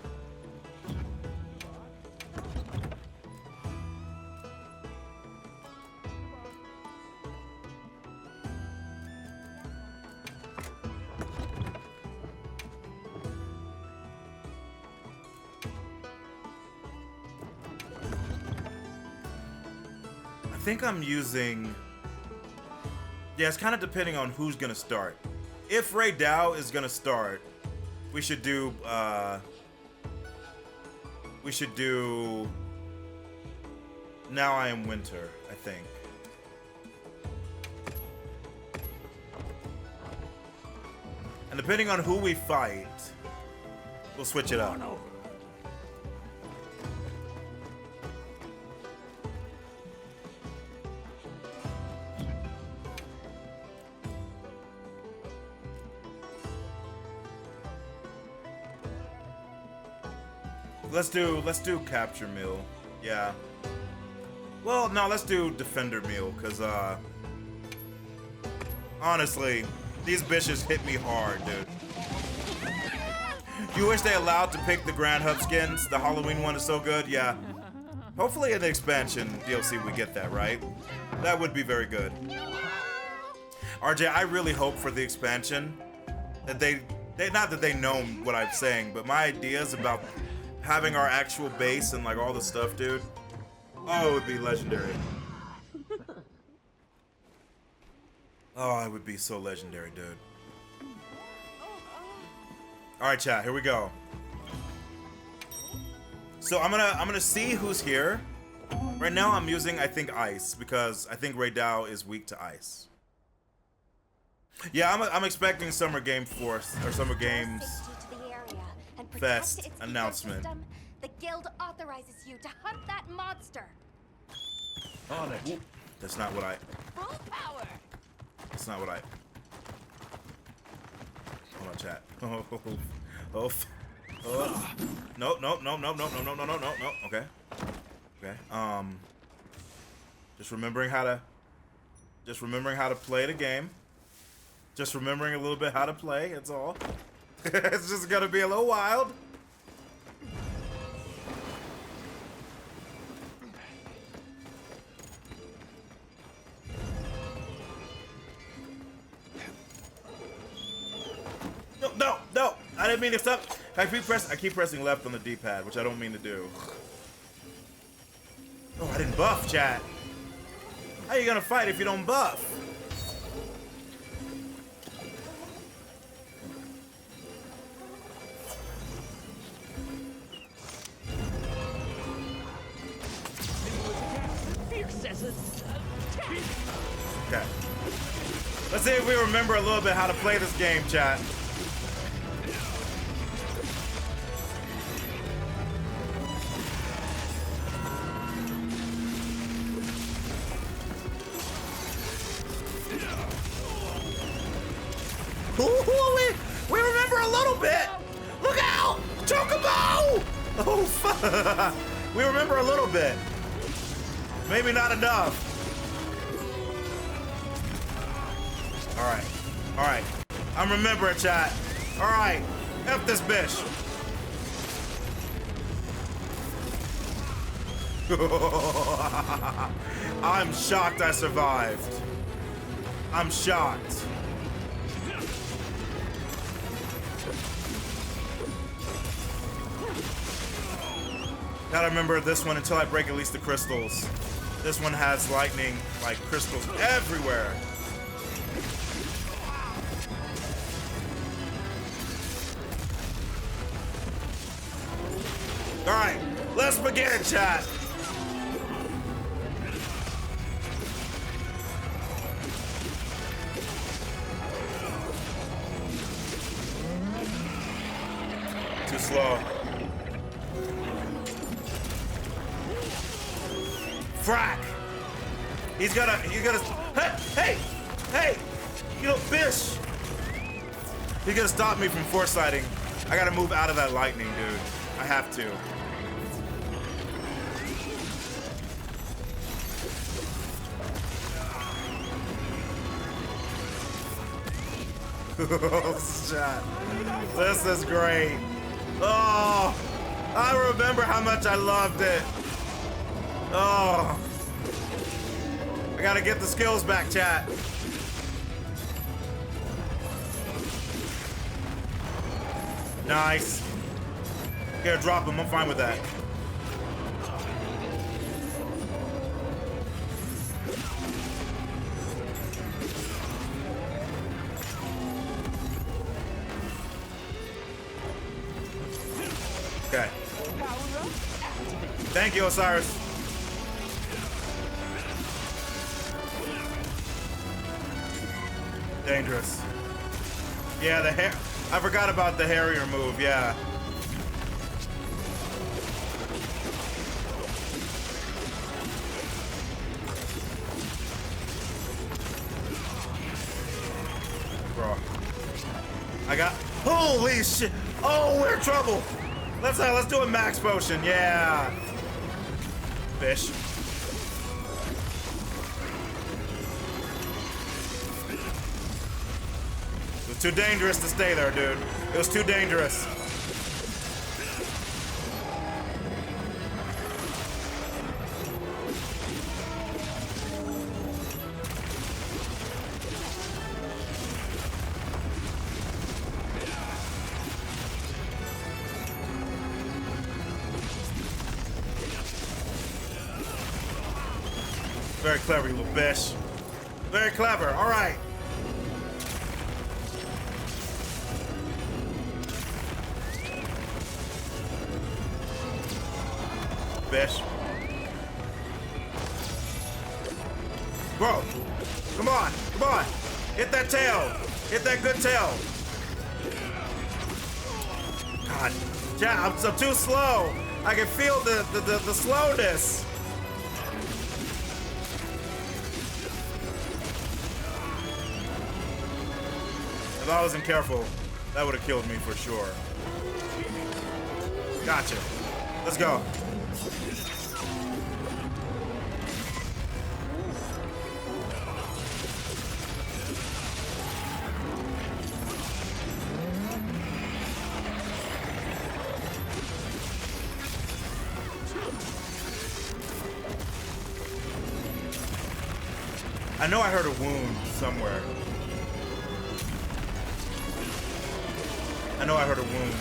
I think I'm using... Yeah, it's kind of depending on who's gonna start. If Ray Dow is gonna start, we should do Now I Am Winter, I think. And depending on who we fight, we'll switch it up. Let's do capture meal. Yeah. Well, no, let's do defender meal, cause honestly, these bitches hit me hard, dude. You wish they allowed to pick the Grand Hub skins? The Halloween one is so good, yeah. Hopefully in the expansion DLC we get that, right? That would be very good. RJ, I really hope for the expansion that they not that they know what I'm saying, but my ideas about having our actual base and like all the stuff, dude. Oh, it would be legendary. Oh, it would be so legendary, dude. All right, chat, here we go. So I'm gonna see who's here. Right now I'm using, I think, ice, because I think Raydao is weak to ice. Yeah, I'm expecting Summer Game Force or Summer Games Fest announcement. The guild authorizes you to hunt that monster. On it. That's not what I. Full power. That's not what I. Hold on, chat. Oh. No. Okay. Just remembering how to play the game. Just remembering a little bit how to play. It's all. It's just gonna be a little wild. No! I didn't mean to stop. I keep pressing left on the D-pad, which I don't mean to do. Oh, I didn't buff, chat. How you gonna fight if you don't buff? Okay. Let's see if we remember a little bit how to play this game, chat. We remember a little bit. Look out! Chocobo! Oh, fuck. We remember a little bit. Maybe not enough. All right. I'm remembering, chat. All right. F this bitch. I'm shocked I survived. I'm shocked. Gotta remember this one until I break at least the crystals. This one has lightning, like crystals everywhere. All right, let's begin, chat. Too slow. Frack! He's gonna, hey! You little bitch! He's gonna stop me from foresighting. I gotta move out of that lightning, dude. I have to. This is great. Oh, I remember how much I loved it. Oh, I gotta get the skills back, chat. Nice. Here, drop him. I'm fine with that. Okay. Thank you, Osiris. Dangerous. Yeah, the hair. I forgot about the Harrier move, yeah. Bro. I got. Holy shit. Oh, we're in trouble. Let's do a max potion. Yeah. Fish. It was too dangerous to stay there, dude. It was too dangerous. Very clever, you little bitch. Very clever. All right. Bitch. Bro, come on, come on. Hit that tail. Hit that good tail. God, yeah, I'm too slow. I can feel the slowness. If I wasn't careful, that would have killed me for sure. Gotcha. Let's go. I know I heard a wound somewhere. I know I heard a wound.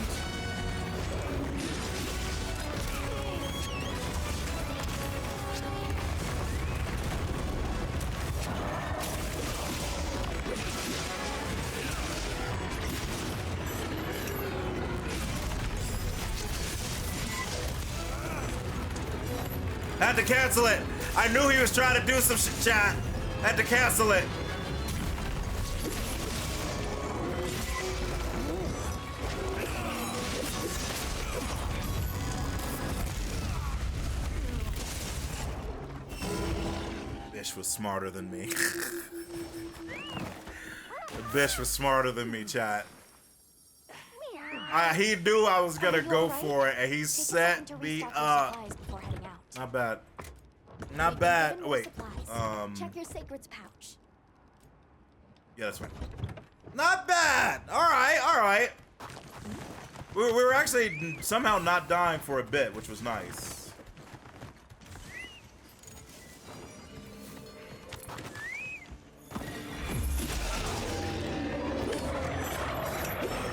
Had to cancel it. I knew he was trying to do some shit, chat. Had to cancel it. Bish was smarter than me. Bish was smarter than me, chat. He knew I was gonna go for it, and he set me up. Not bad. Not bad. Oh, wait. Check your sacred's pouch. Yeah, that's fine. Not bad. All right, all right. We were actually somehow not dying for a bit, which was nice.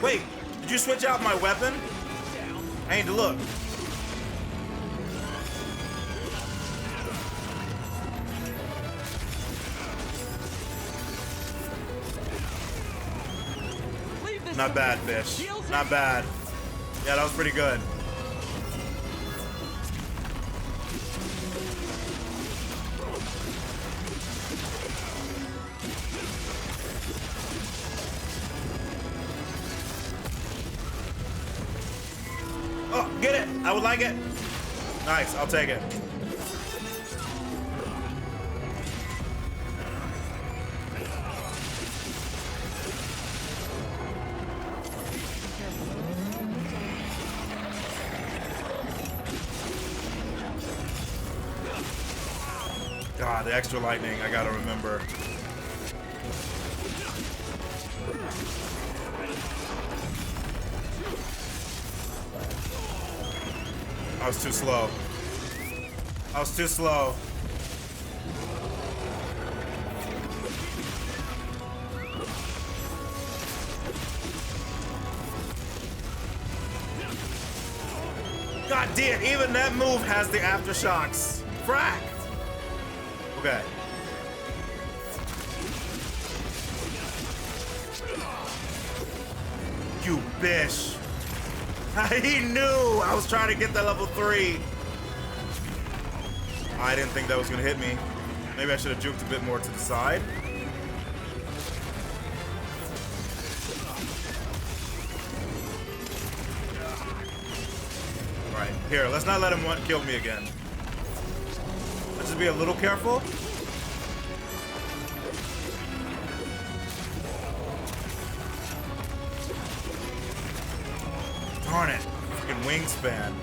Wait, did you switch out my weapon? I need to look. Not bad, Fish. Not bad. Yeah, that was pretty good. Oh, get it! I would like it. Nice, I'll take it. God, the extra lightning, I gotta remember. I was too slow. I was too slow. God damn, even that move has the aftershocks. Frack! Okay. You bitch. He knew I was trying to get that level 3. I didn't think that was gonna hit me. Maybe I should have juked a bit more to the side. All right, here, let's not let him kill me again. Let's just be a little careful. Darn it. Fucking wingspan.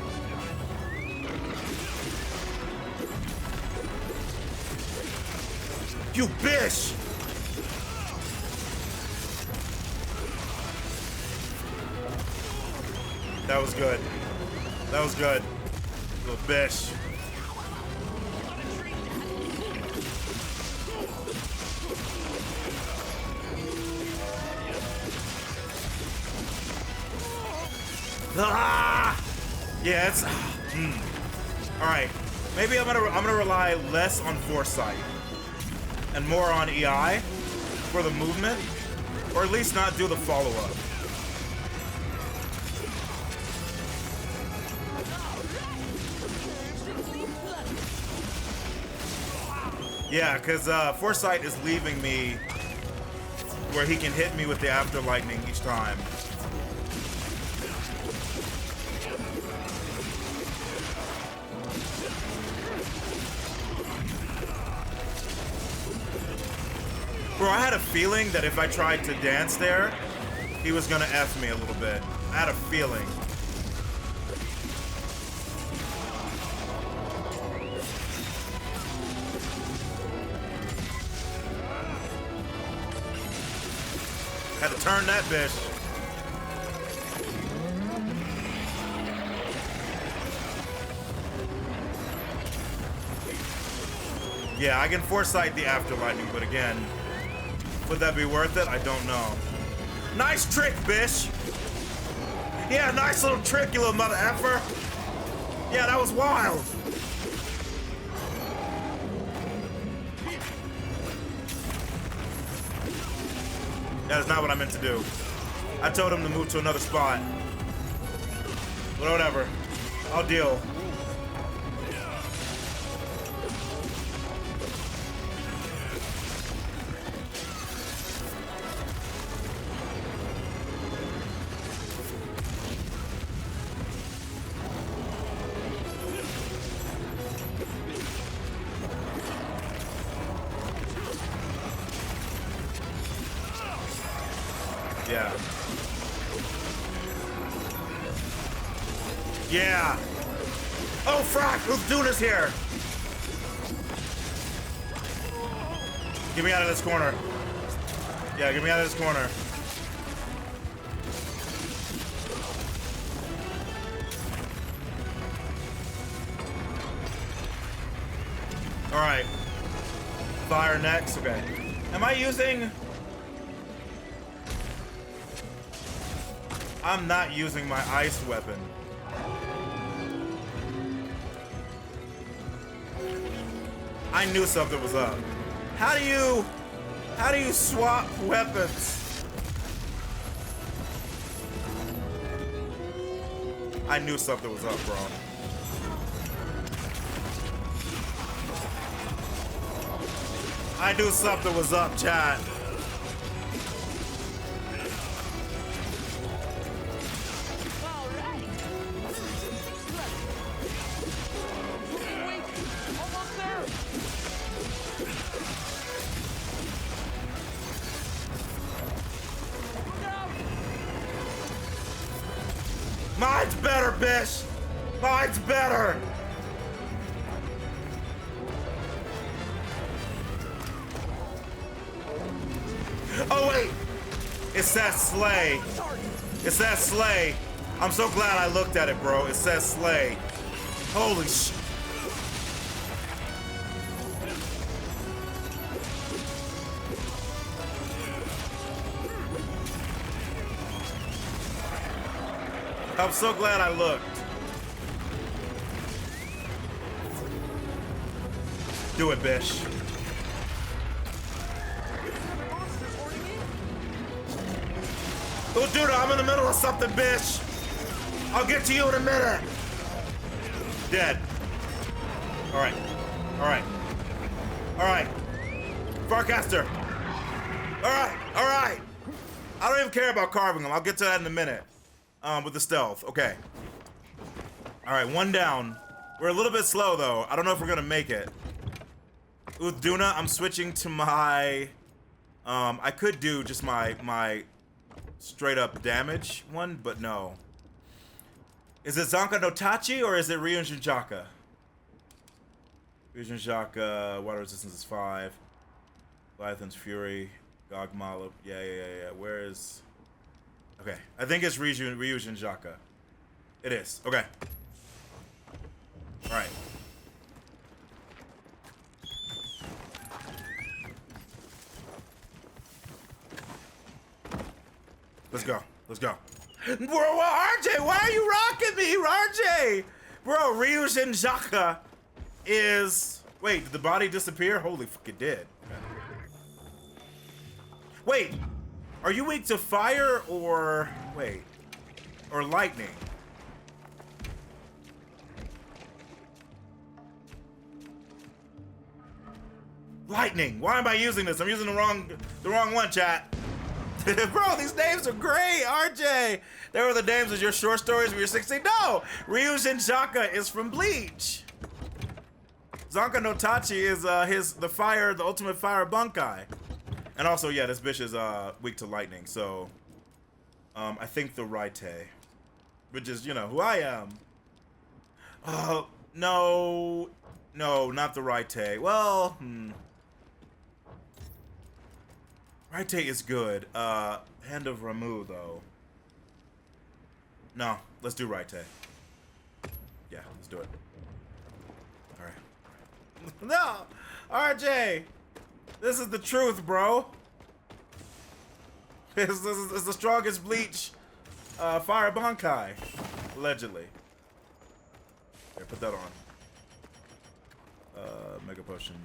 You bitch! That was good. That was good. Little bitch. Ah! Yeah, it's. All right. Maybe I'm gonna rely less on foresight and more on EI for the movement, or at least not do the follow-up. Yeah, because foresight is leaving me where he can hit me with the after lightning each time. Bro, I had a feeling that if I tried to dance there, he was gonna F me a little bit. I had a feeling. Had to turn that bitch. Yeah, I can foresight the after lightning, but again, would that be worth it? I don't know. Nice trick, bitch. Yeah, nice little trick, you little mother effer. Yeah, that was wild. That is not what I meant to do. I told him to move to another spot. But whatever. I'll deal. Yeah. Yeah. Oh, frack! Who's doing this here? Get me out of this corner. Yeah, get me out of this corner. All right. Fire next. Okay. Am I using? I'm not using my ice weapon. I knew something was up. How do you swap weapons? I knew something was up, bro. I knew something was up, chat. Mine's better, bitch! Mine's better! Oh, wait! It says slay. It says slay. I'm so glad I looked at it, bro. It says slay. Holy sh... I'm so glad I looked. Do it, bitch. Oh, dude, I'm in the middle of something, bitch. I'll get to you in a minute. Dead. All right. All right. All right. Farcaster. All right. All right. I don't even care about carving them. I'll get to that in a minute. With the stealth. Okay. All right, one down. We're a little bit slow, though. I don't know if we're going to make it. With Duna, I'm switching to my... I could do just my straight-up damage one, but no. Is it Zanka no Tachi or is it Ryujin Jinjaka? Ryujin Jinjaka, water resistance is 5. Leviathan's Fury, Gogmala. Yeah. Where is... Okay, I think it's Ryujin Jinjaka. It is. Okay. All right. Let's go. Let's go. Bro, RJ, why are you rocking me, RJ? Bro, Ryujin Jinjaka is... Wait, did the body disappear? Holy fuck, it did. Wait, are you weak to fire or... Wait. Or lightning? Lightning. Why am I using this? I'm using the wrong one, chat. Bro, these names are great, RJ. They were the names of your short stories when you were 16. No, Ryujin Jinjaka is from Bleach. Zanka no Tachi is the ultimate fire bunkai. And also, yeah, this bitch is weak to lightning. So, I think the Raite, which is, you know, who I am. Oh, no, not the Raite. Well, Raite is good. Hand of Ramu, though. No, let's do Raite. Yeah, let's do it. All right. No, RJ, this is the truth, bro. This is the strongest Bleach fire bankai, allegedly. Here, put that on. Mega potion.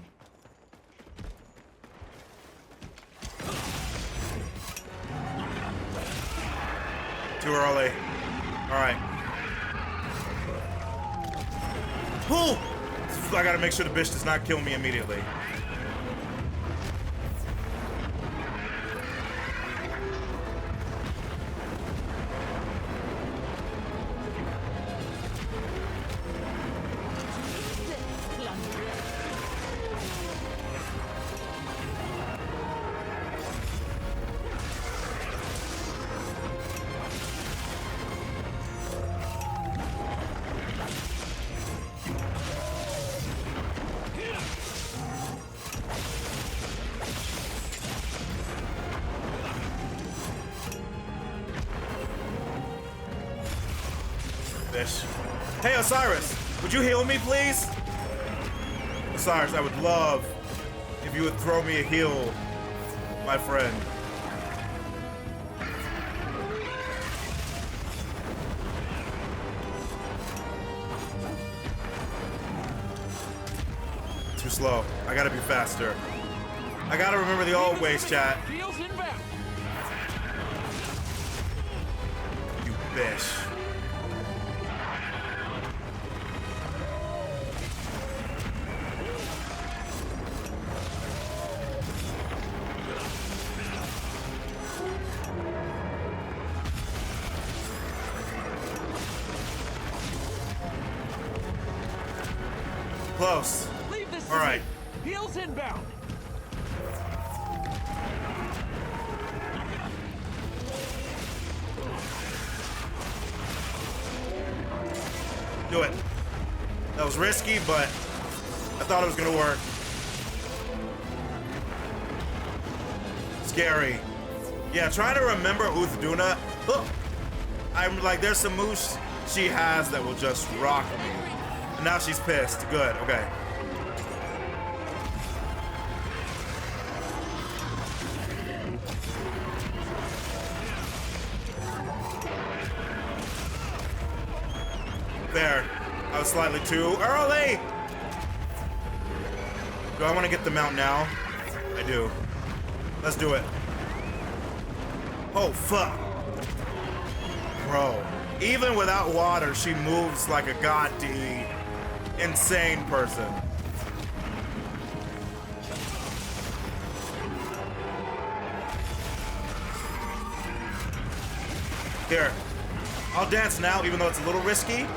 Too early. All right. Whew! I gotta make sure the bitch does not kill me immediately. Hey, Osiris, would you heal me, please? Osiris, I would love if you would throw me a heal, my friend. Too slow. I gotta be faster. I gotta remember the old ways, chat. You bitch. Close. All right. Heels inbound. Do it. That was risky, but I thought it was gonna work. Scary. Yeah, trying to remember Uthduna. I'm like, there's some moves she has that will just rock me. And now she's pissed. Good, okay. There. I was slightly too early! Do I want to get the mount now? I do. Let's do it. Oh, fuck. Bro. Even without water, she moves like a goddamn insane person. Here. I'll dance now, even though it's a little risky.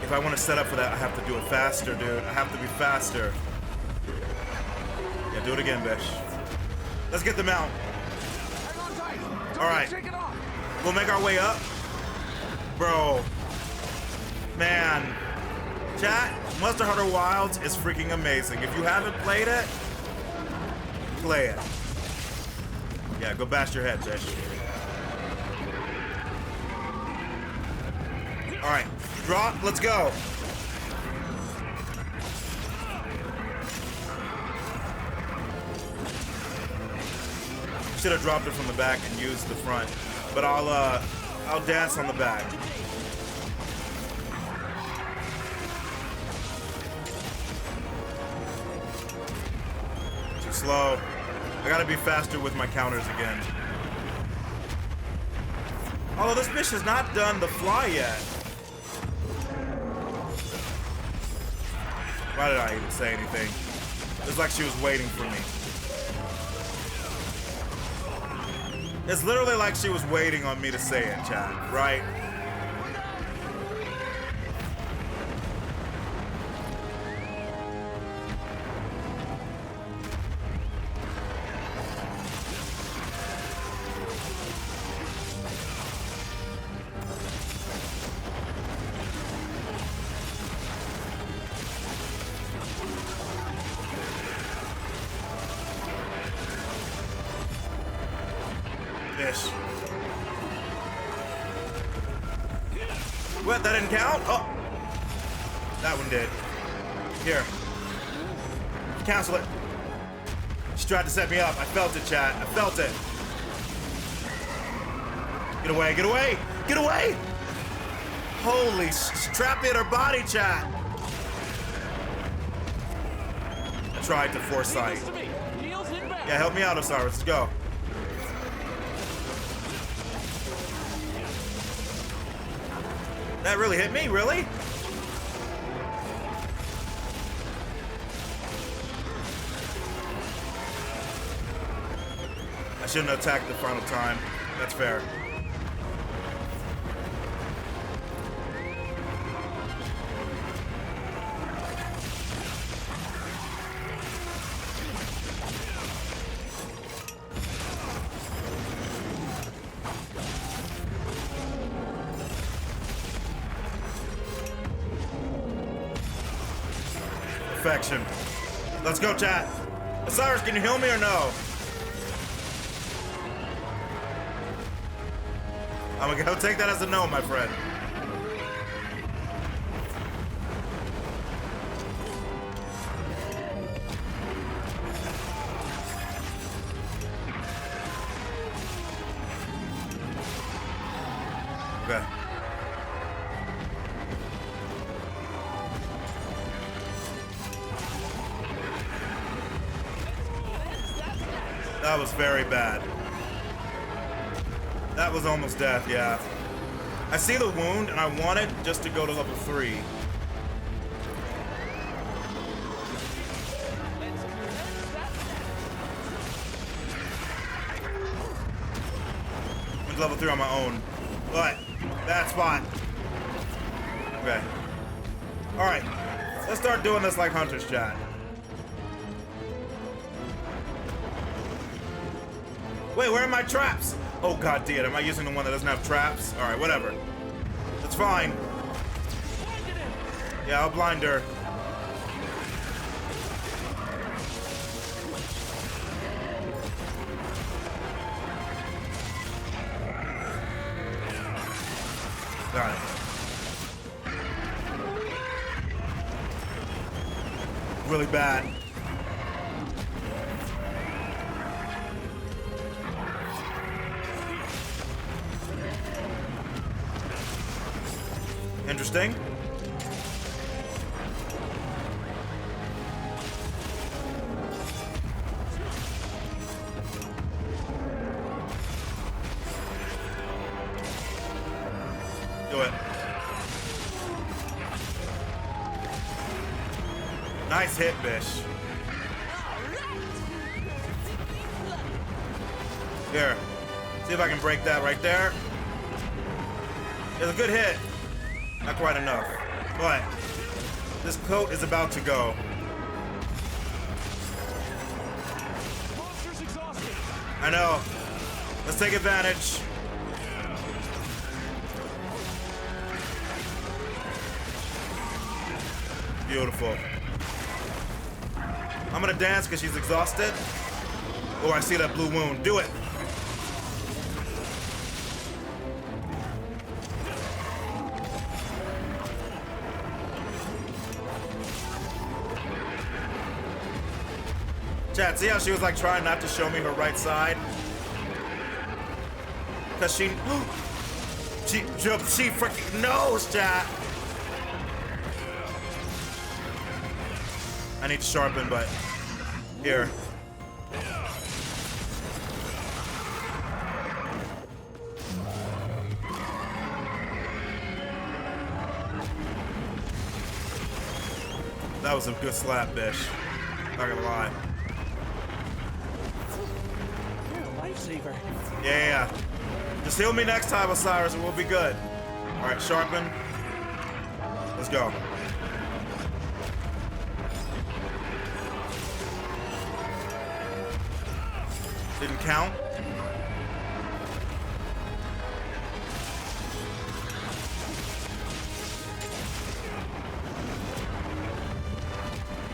If I want to set up for that, I have to do it faster, dude. I have to be faster. Yeah, do it again, bitch. Let's get them out. All right. We'll make our way up. Bro. Man. Chat, Monster Hunter Wilds is freaking amazing. If you haven't played it, play it. Yeah, go bash your head, bitch. All right, drop, let's go. Should have dropped it from the back and used the front, but I'll dance on the back. Too slow. I gotta be faster with my counters again. Although this bitch has not done the fly yet. Why did I even say anything? It's like she was waiting for me. It's literally like she was waiting on me to say it, chat, right? What? That didn't count? Oh. That one did. Here. Cancel it. She tried to set me up. I felt it, chat. I felt it. Get away, get away, get away! Holy, trap in her body, chat. I tried to foresight. Yeah, help me out, Osiris. Let's go. That really hit me, really? I shouldn't have attacked the final time. That's fair. Perfection. Let's go, chat. Osiris, can you heal me or no? I'm gonna take that as a no, my friend. Okay. That was very bad. That was almost death, yeah. I see the wound, and I want it just to go to level 3. Went to level 3 on my own. But, bad spot. Okay. Alright. Let's start doing this like Hunter's chat. Wait, where are my traps? Oh god damn, am I using the one that doesn't have traps? Alright, whatever. That's fine. Yeah, I'll blind her. Got it. Really bad. Interesting. Do it. Nice hit, Bish. Here. See if I can break that right there. It's a good hit. Not quite enough. But this coat is about to go. Monster's exhausted. I know. Let's take advantage. Beautiful. I'm gonna dance because she's exhausted. Oh, I see that blue wound. Do it. Chat, see how she was like trying not to show me her right side? Cause she freaking knows, chat. I need to sharpen, but here. That was a good slap, bish. Not gonna lie. You're a lifesaver. Yeah. Just heal me next time, Osiris, and we'll be good. All right, sharpen. Let's go. Didn't count.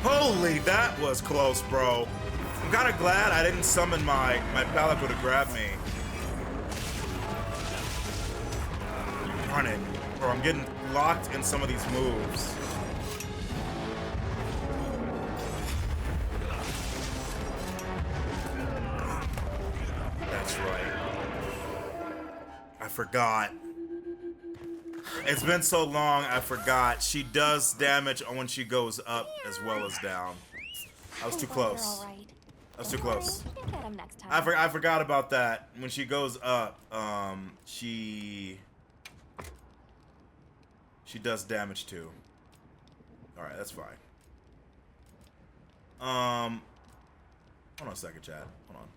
Holy, that was close, bro. I'm kind of glad I didn't summon my palico to grab me. Darn it. Bro, I'm getting locked in some of these moves. That's right. I forgot. It's been so long, I forgot. She does damage when she goes up as well as down. I was too close. I was too close. I forgot about that. When she goes up, she does damage too. Alright, that's fine. Hold on a second, Chad. Hold on.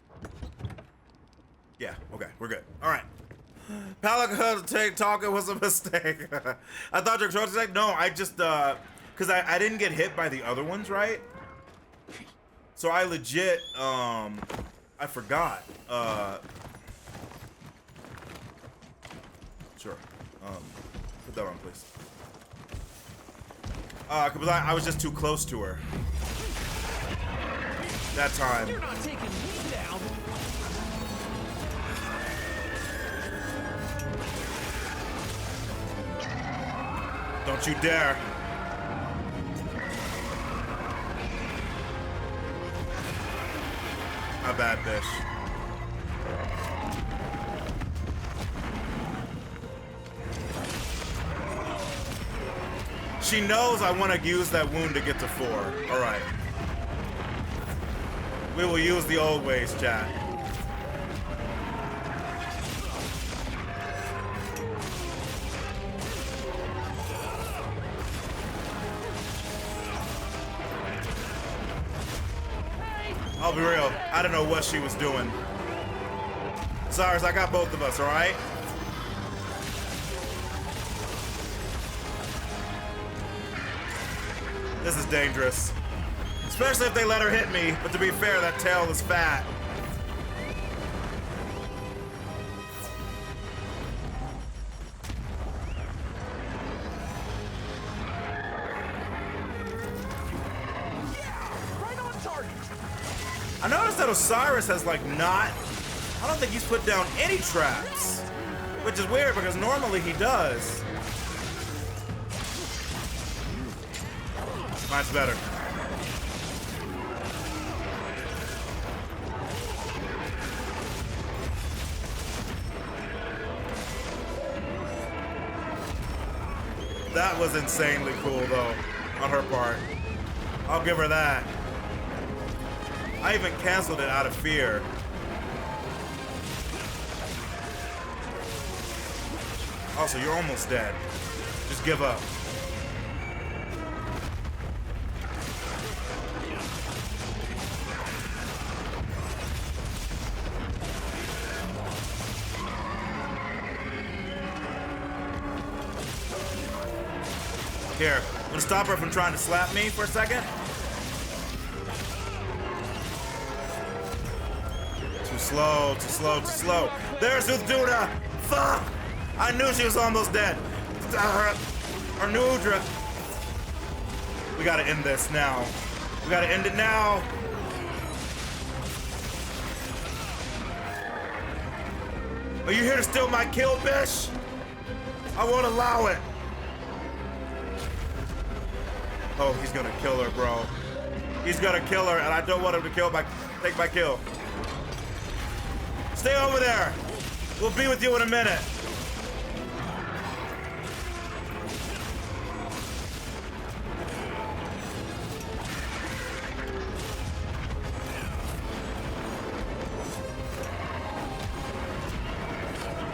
Yeah, okay, we're good. Alright. Palico talking was a mistake. I thought your controller was like, no, I just, because I didn't get hit by the other ones, right? So I legit, I forgot. Sure. Put that on, please. Because I was just too close to her. That time. You're not taking me down. Don't you dare. My bad, bitch. She knows I want to use that wound to get to 4. All right. We will use the old ways, chat. I'll be real. I don't know what she was doing. Cyrus, I got both of us, all right? This is dangerous. Especially if they let her hit me, but to be fair, that tail is fat. I noticed that Osiris has like not, I don't think he's put down any traps, which is weird because normally he does. Mine's better. That was insanely cool though, on her part. I'll give her that. I even canceled it out of fear. Also, you're almost dead. Just give up. Here, I'm gonna stop her from trying to slap me for a second. Too slow, too slow, too slow. There's Uduna. Fuck! I knew she was almost dead. Our new Udra. We gotta end this now. We gotta end it now. Are you here to steal my kill, bitch? I won't allow it. Oh, he's gonna kill her, bro. He's gonna kill her, and I don't want him to take my kill. Stay over there. We'll be with you in a minute.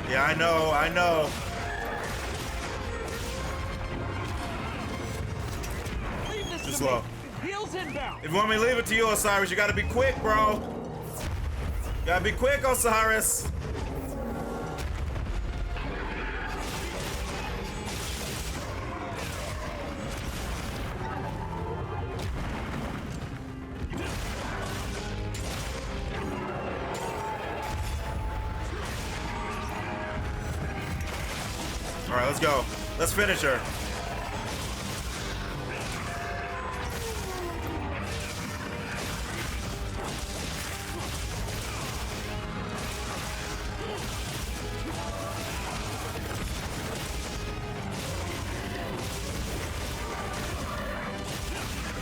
Yeah, I know, I know. Too slow. Heels inbound. If you want me to leave it to you, Osiris, you gotta be quick, bro. You gotta be quick, Osiris. All right, let's go. Let's finish her.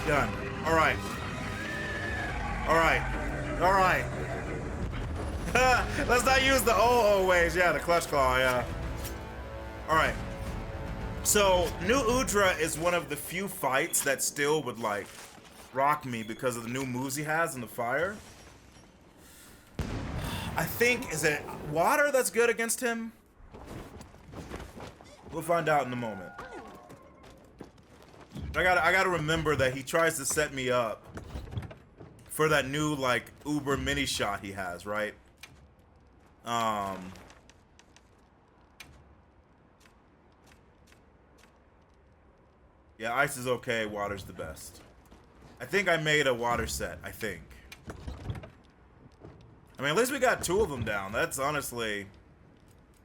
Done. All right. All right. All right. Let's not use the ways. Yeah, the clutch claw. Yeah. All right. So, New Udra is one of the few fights that still would like rock me because of the new moves he has in the fire. I think, is it water that's good against him? We'll find out in a moment. I gotta remember that he tries to set me up for that new like Uber mini shot he has, right? Yeah, ice is okay, water's the best. I think I made a water set, I think. I mean, at least we got 2 of them down. That's honestly,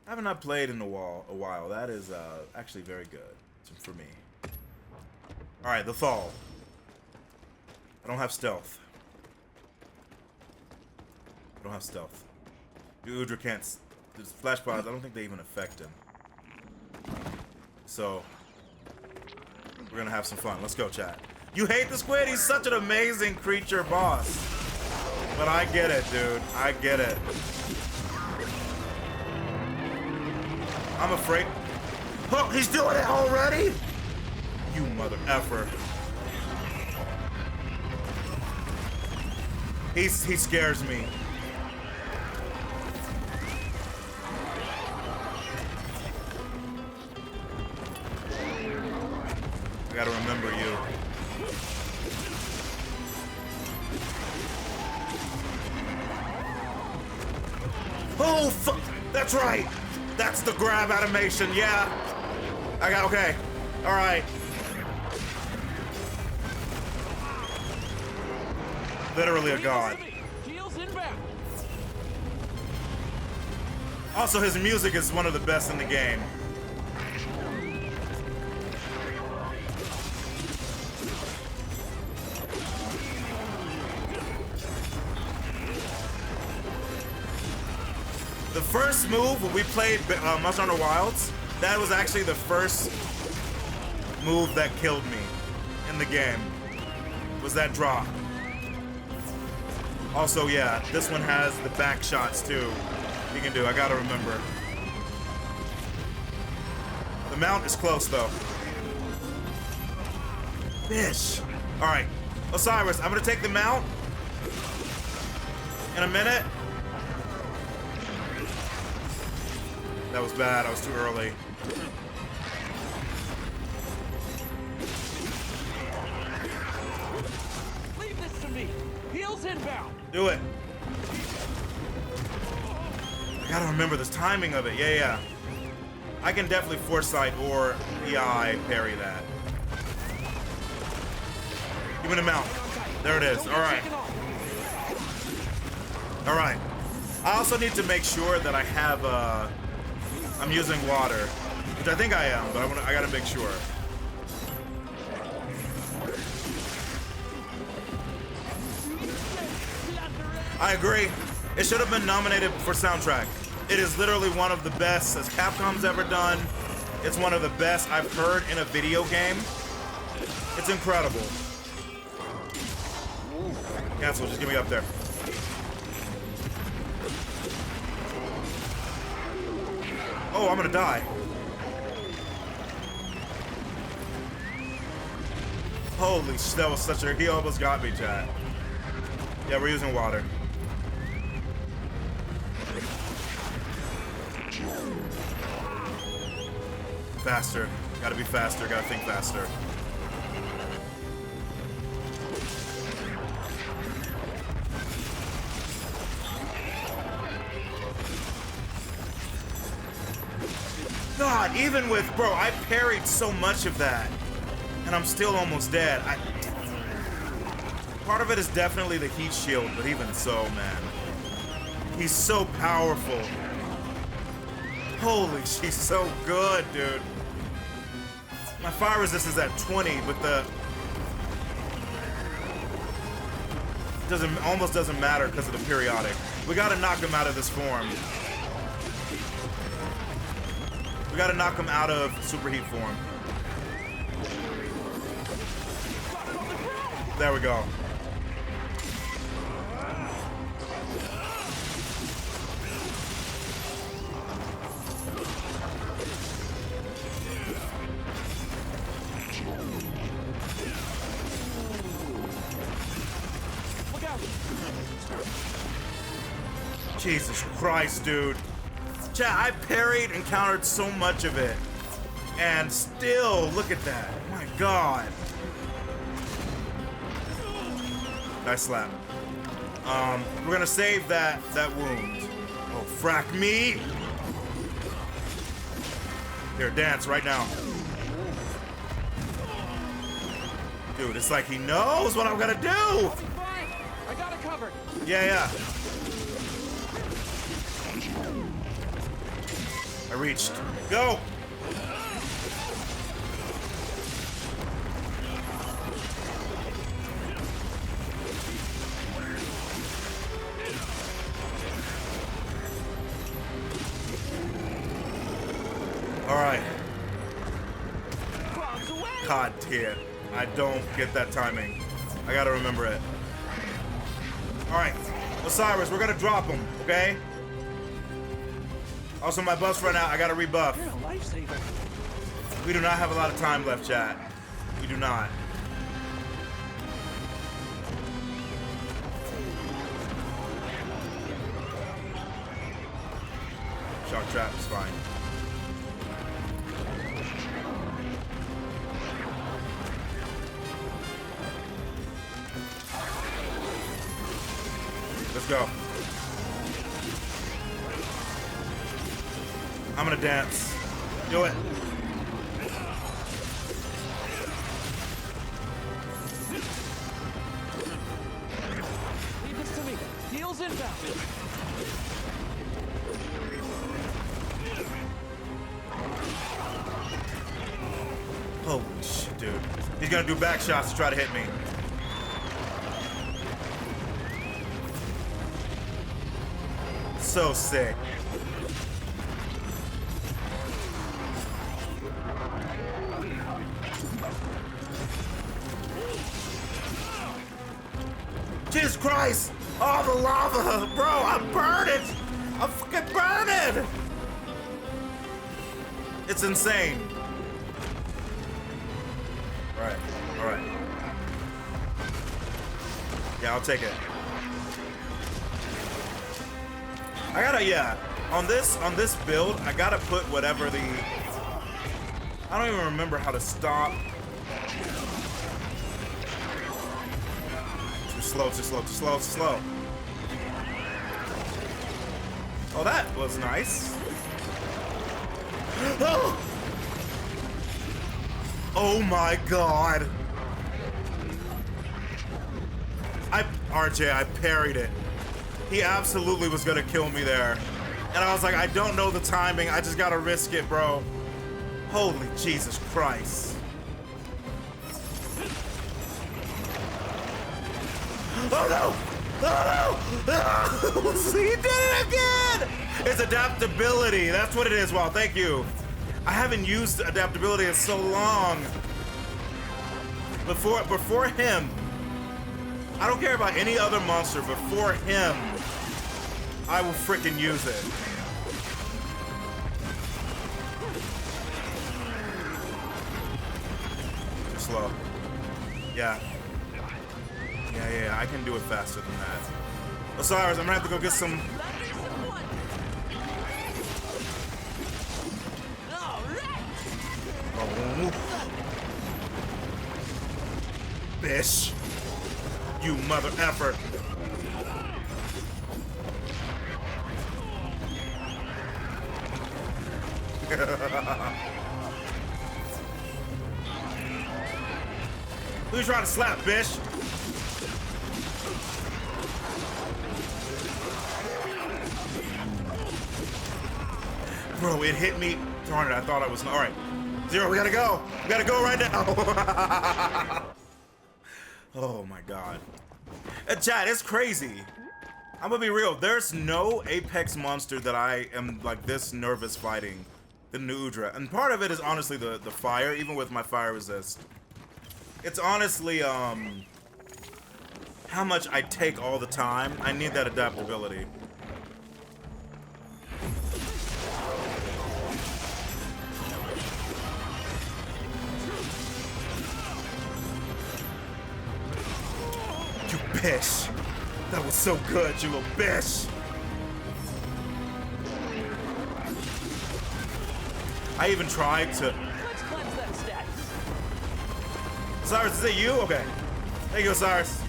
I have not played in a while. That is actually very good for me. All right, the fall. I don't have stealth. I don't have stealth. The Udra can't. The flash pods, I don't think they even affect him. So, we're gonna have some fun. Let's go, chat. You hate the squid? He's such an amazing creature boss. But I get it, dude. I get it. I'm afraid. Oh, he's doing it already? You mother effer. He scares me. I gotta remember you. Oh, fuck! That's right! That's the grab animation, yeah! I got, okay. Alright. Literally a god. Also, his music is one of the best in the game. The first move when we played Monster Hunter Wilds, that was actually the first move that killed me in the game. Was that drop. Also, yeah, this one has the back shots too. You can do, I gotta remember. The mount is close though. Bish. Alright, Osiris, I'm gonna take the mount in a minute. That was bad, I was too early. Leave this to me. Heels inbound. Do it. I gotta remember this timing of it. Yeah, yeah. I can definitely foresight or EI parry that. Give me the mount. There it is. All right. All right. I also need to make sure that I have, I'm using water, which I think I am, but I gotta make sure. I agree. It should have been nominated for soundtrack. It is literally one of the best as Capcom's ever done. It's one of the best I've heard in a video game. It's incredible. Cancel, just get me up there. Oh, I'm gonna die. Holy shit, that was such a, he almost got me, chat. Yeah, we're using water. Faster. Gotta be faster, gotta think faster. God, even with, bro, I parried so much of that, and I'm still almost dead. Part of it is definitely the heat shield, but even so, man. He's so powerful. Holy, she's so good, dude. My fire resist is at 20, but the almost doesn't matter because of the periodic. We gotta knock him out of this form. We gotta knock him out of superheat form. There we go. Jesus Christ, dude. Chat, I parried and countered so much of it. And still, look at that. Oh my God. Nice slap. We're gonna save that wound. Oh, frack me. Here, dance right now. Dude, it's like he knows what I'm gonna do. I got it covered. Yeah. I reached. Go! All right. God damn. I don't get that timing. I gotta remember it. All right. Osiris, we're gonna drop him, okay? Also, my buff's run out. I gotta rebuff. You're a lifesaver. We do not have a lot of time left, chat. We do not. Shock trap is fine. Let's go. I'm gonna dance. Do it. Leave this to me. Heels inbound. Holy shit, dude. He's gonna do back shots to try to hit me. So sick. Jesus Christ! Oh, the lava! Bro, I'm burning! I'm fucking burning! It's insane. Alright. Yeah, I'll take it. I gotta, yeah. On this build, I gotta put whatever the... I don't even remember how to stop. Too slow. Oh, that was nice. Oh my God. RJ, I parried it. He absolutely was gonna kill me there. And I was like, I don't know the timing. I just gotta risk it, bro. Holy Jesus Christ. Oh no! Oh no! He did it again! It's adaptability. That's what it is. Wow, thank you. I haven't used adaptability in so long. Before him, I don't care about any other monster. Before him, I will freaking use it. Too slow. Yeah. Yeah, I can do it faster than that. Osiris, I'm gonna have to go get some. Oh. Bish. You mother effer. Who you trying to slap, Bish? Bro, it hit me. Darn it, I thought I was. All right. Zero, we gotta go. We gotta go right now. Oh my God. Chat, it's crazy. I'm gonna be real. There's no Apex monster that I am like this nervous fighting than Udra. And part of it is honestly the fire, even with my fire resist. It's honestly, how much I take all the time. I need that adaptability. You bitch! That was so good, you little bitch! I even tried to... Let's cleanse that status. Cyrus, is it you? Okay. There you go, Cyrus.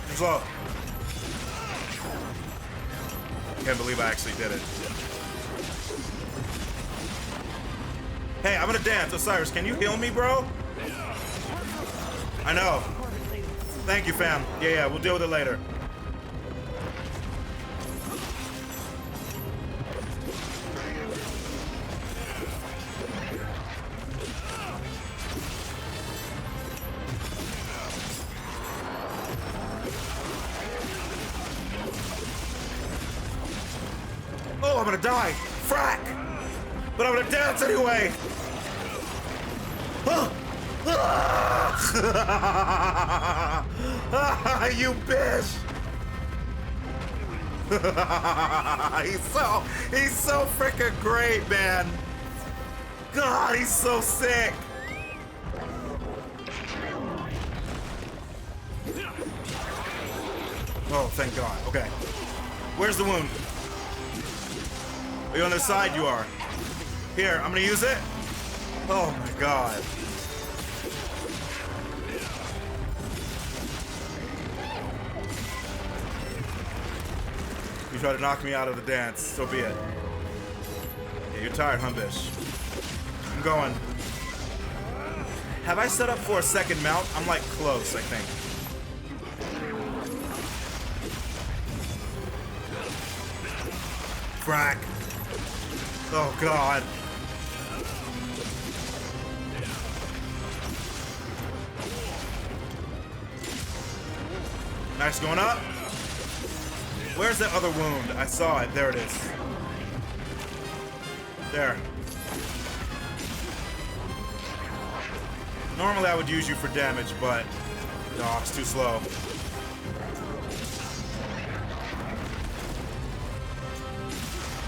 Too slow. Can't believe I actually did it. Hey, I'm gonna dance. Osiris, can you heal me, bro? I know. Thank you, fam. Yeah, we'll deal with it later. Oh, I'm gonna die. Frack! But I'm gonna dance anyway! You bitch! he's so freaking great, man! God, he's so sick! Oh, thank God. Okay. Where's the wound? Are you on this side? You are. Here, I'm gonna use it. Oh my God. You try to knock me out of the dance, so be it. Yeah, you're tired, huh, Bish? I'm going. Have I set up for a second mount? I'm like close, I think. Frack. Oh God. Nice, going up. Where's that other wound? I saw it. There it is. There. Normally I would use you for damage, but no, it's too slow.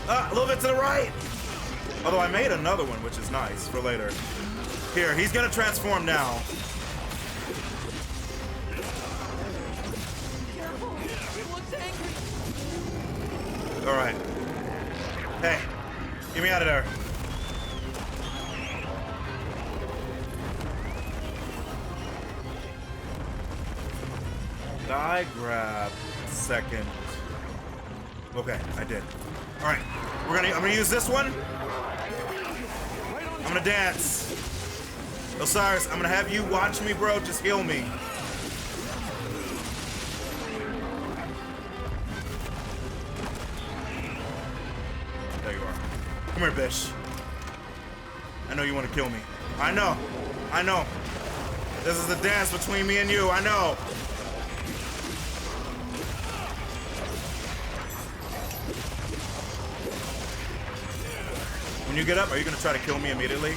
Ah, a little bit to the right. Although I made another one, which is nice for later. Here, he's gonna transform now. All right. Hey, get me out of there. Did I grab second? Okay, I did. All right, I'm gonna use this one. I'm gonna dance. Osiris, I'm gonna have you watch me, bro. Just heal me. There you are. Come here, bitch. I know you want to kill me. I know. I know. This is the dance between me and you. I know. When you get up, are you gonna try to kill me immediately?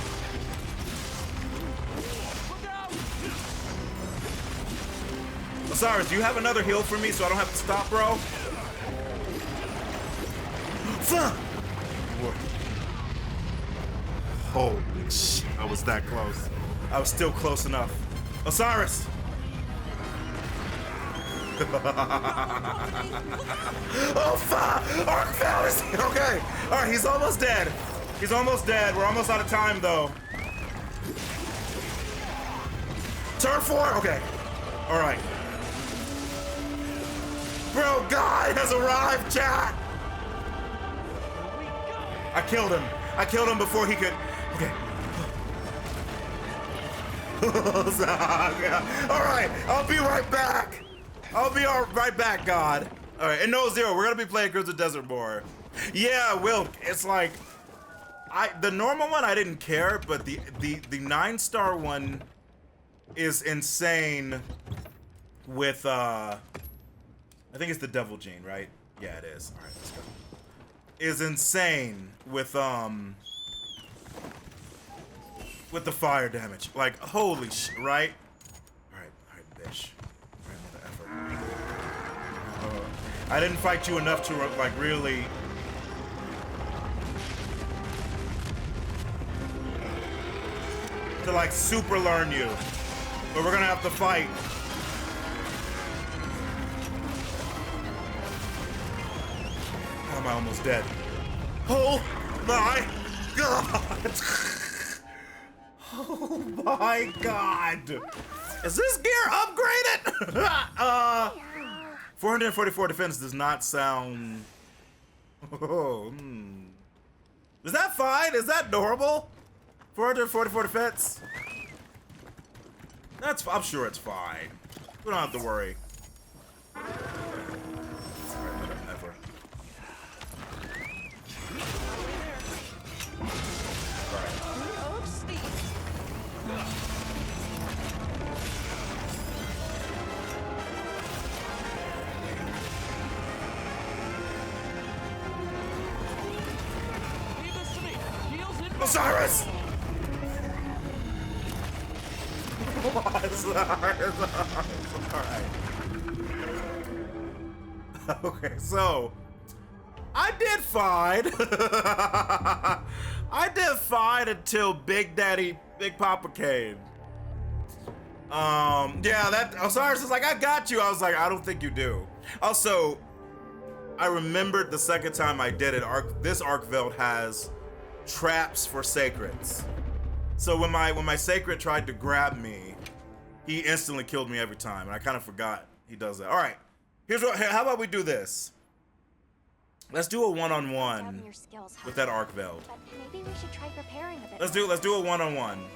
Osiris, do you have another heal for me so I don't have to stop, bro? Fuck! Holy shit, I was that close. I was still close enough. Osiris! Oh fuck! Arkfell is okay. All right, he's almost dead. He's almost dead. We're almost out of time though. Turn 4. Okay. All right. Bro, God has arrived, chat. I killed him. I killed him before he could. Okay. All right. I'll be right back. I'll be right back, God. All right, and no zero. We're gonna be playing Crimson Desert more. Yeah, Wilk. It's like, the normal one I didn't care, but the 9-star one is insane. With I think it's the Devil Gene, right? Yeah, it is. All right, let's go. Is insane with the fire damage. Like, holy shit, right? All right, bitch. I didn't fight you enough to like really. To like super learn you. But we're gonna have to fight. How am I almost dead? Oh my God! Oh my God! Is this gear upgraded? 444 defense does not sound. Oh, Is that fine? Is that normal? 444 defense. That's. I'm sure it's fine. We don't have to worry. Never. Osiris! Alright. Okay, so I did fine. I did fine until Big Papa came. Yeah, that Osiris is like, I got you. I was like, I don't think you do. Also, I remembered the second time I did it, this Arkveld has traps for sacreds. So when my sacred tried to grab me, he instantly killed me every time, and I kind of forgot he does that. All right, how about we do this? Let's do a one-on-one with that Arkveld. Maybe we should try preparing a bit. Let's do a one-on-one.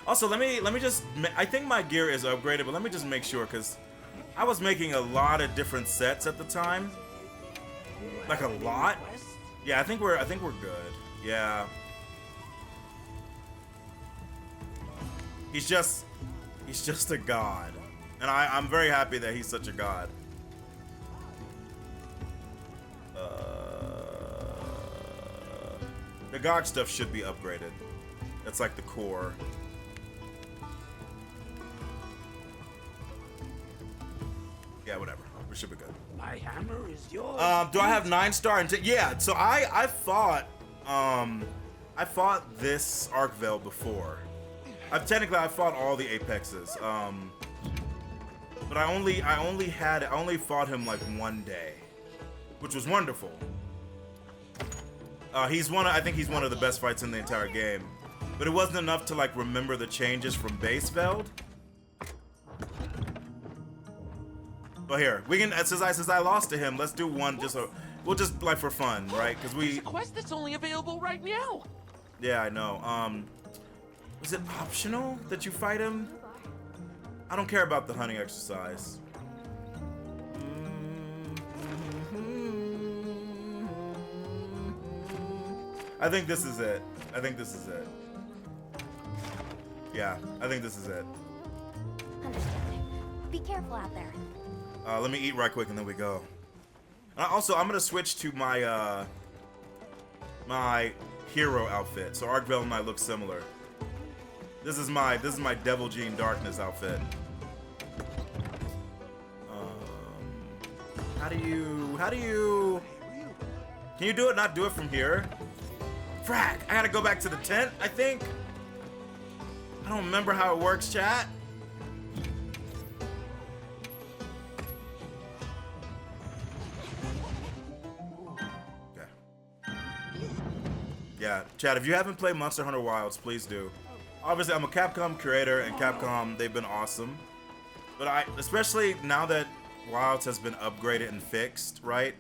Also, let me just. I think my gear is upgraded, but let me just make sure, because I was making a lot of different sets at the time. Like a lot. Yeah, I think we're good. Yeah. He's just a god. And I'm very happy that he's such a god. The GOG stuff should be upgraded. That's like the core. Yeah, whatever. We should be good. My hammer is yours. Do I have 9-star? Yeah. So I fought this Arkveld before. Technically I fought all the Apexes. But I only fought him like one day, which was wonderful. I think he's one of the best fights in the entire game. But it wasn't enough to like remember the changes from base Veld. But here, we can since I lost to him, let's do one just so we'll just like for fun, right? Because There's a quest that's only available right now. Yeah, I know. Is it optional that you fight him? I don't care about the hunting exercise. I think this is it. I think this is it. Yeah, I think this is it. Understanding. Be careful out there. Let me eat right quick and then we go. Also, I'm gonna switch to my my hero outfit. So Arkvale and I look similar. This is my Devil Gene Darkness outfit. How do you can you do it, not do it from here? Frack, I gotta go back to the tent, I think. I don't remember how it works, chat. Okay. Yeah, chat, if you haven't played Monster Hunter Wilds, please do. Obviously, I'm a Capcom creator, and Capcom, they've been awesome. But especially now that Wilds has been upgraded and fixed, right?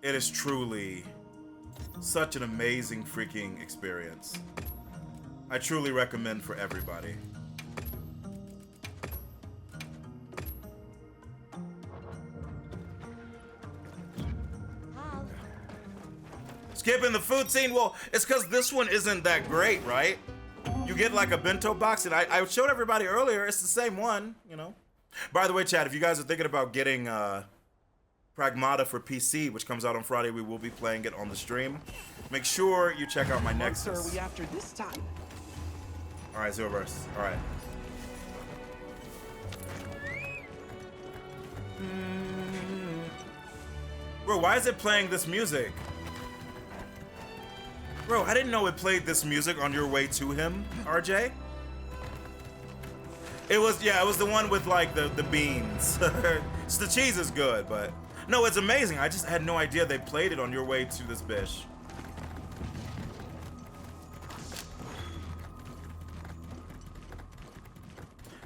It is truly such an amazing freaking experience. I truly recommend for everybody. Skipping the food scene? Well, it's because this one isn't that great, right? You get like a bento box, and I showed everybody earlier, it's the same one, you know? By the way, chat, if you guys are thinking about getting Pragmata for PC, which comes out on Friday, we will be playing it on the stream. Make sure you check out my Nexus. What are we after this time? All right, Zeroverse. All right. Bro, why is it playing this music? Bro, I didn't know it played this music on your way to him, RJ. It was, yeah, it was the one with like the beans. The cheese is good, but no, it's amazing. I just had no idea they played it on your way to this bish.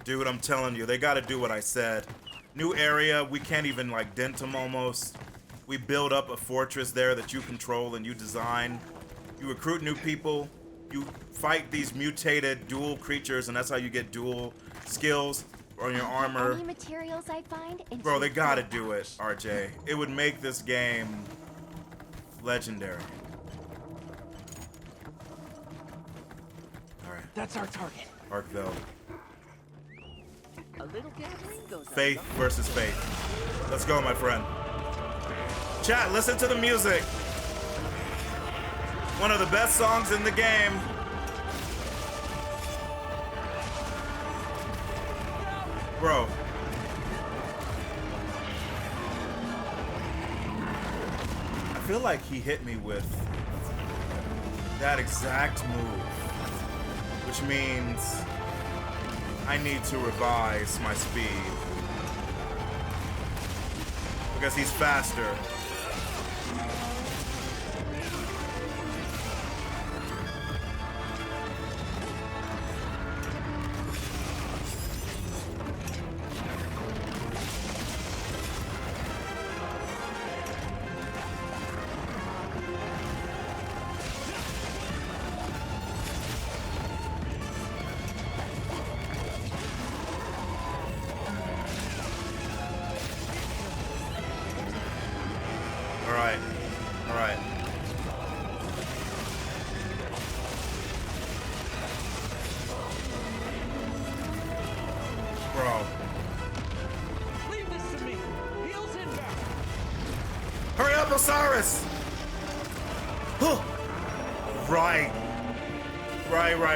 Dude, I'm telling you, they gotta do what I said. New area, we can't even like dent them almost. We build up a fortress there that you control and you design. You recruit new people. You fight these mutated dual creatures, and that's how you get dual skills on your armor. Any materials I find? Bro, they gotta do it, RJ. It would make this game legendary. All right. That's our target. Arkvale. A little gambling goes Faith versus faith. Let's go, my friend. Chat, listen to the music. One of the best songs in the game. Bro. I feel like he hit me with that exact move, which means I need to revise my speed because he's faster.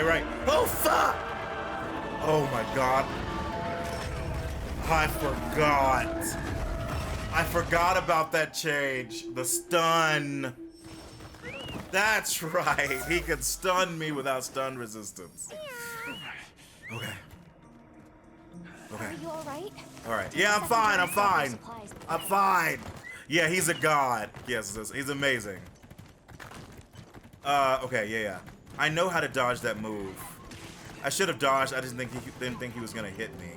Right. Oh, fuck! Oh, my God. I forgot about that change. The stun. That's right. He could stun me without stun resistance. Okay. Are you all right? All right. Yeah, I'm fine. I'm fine. Yeah, he's a god. Yes, he's amazing. Okay, yeah. I know how to dodge that move. I should have dodged. I just didn't think he was gonna hit me.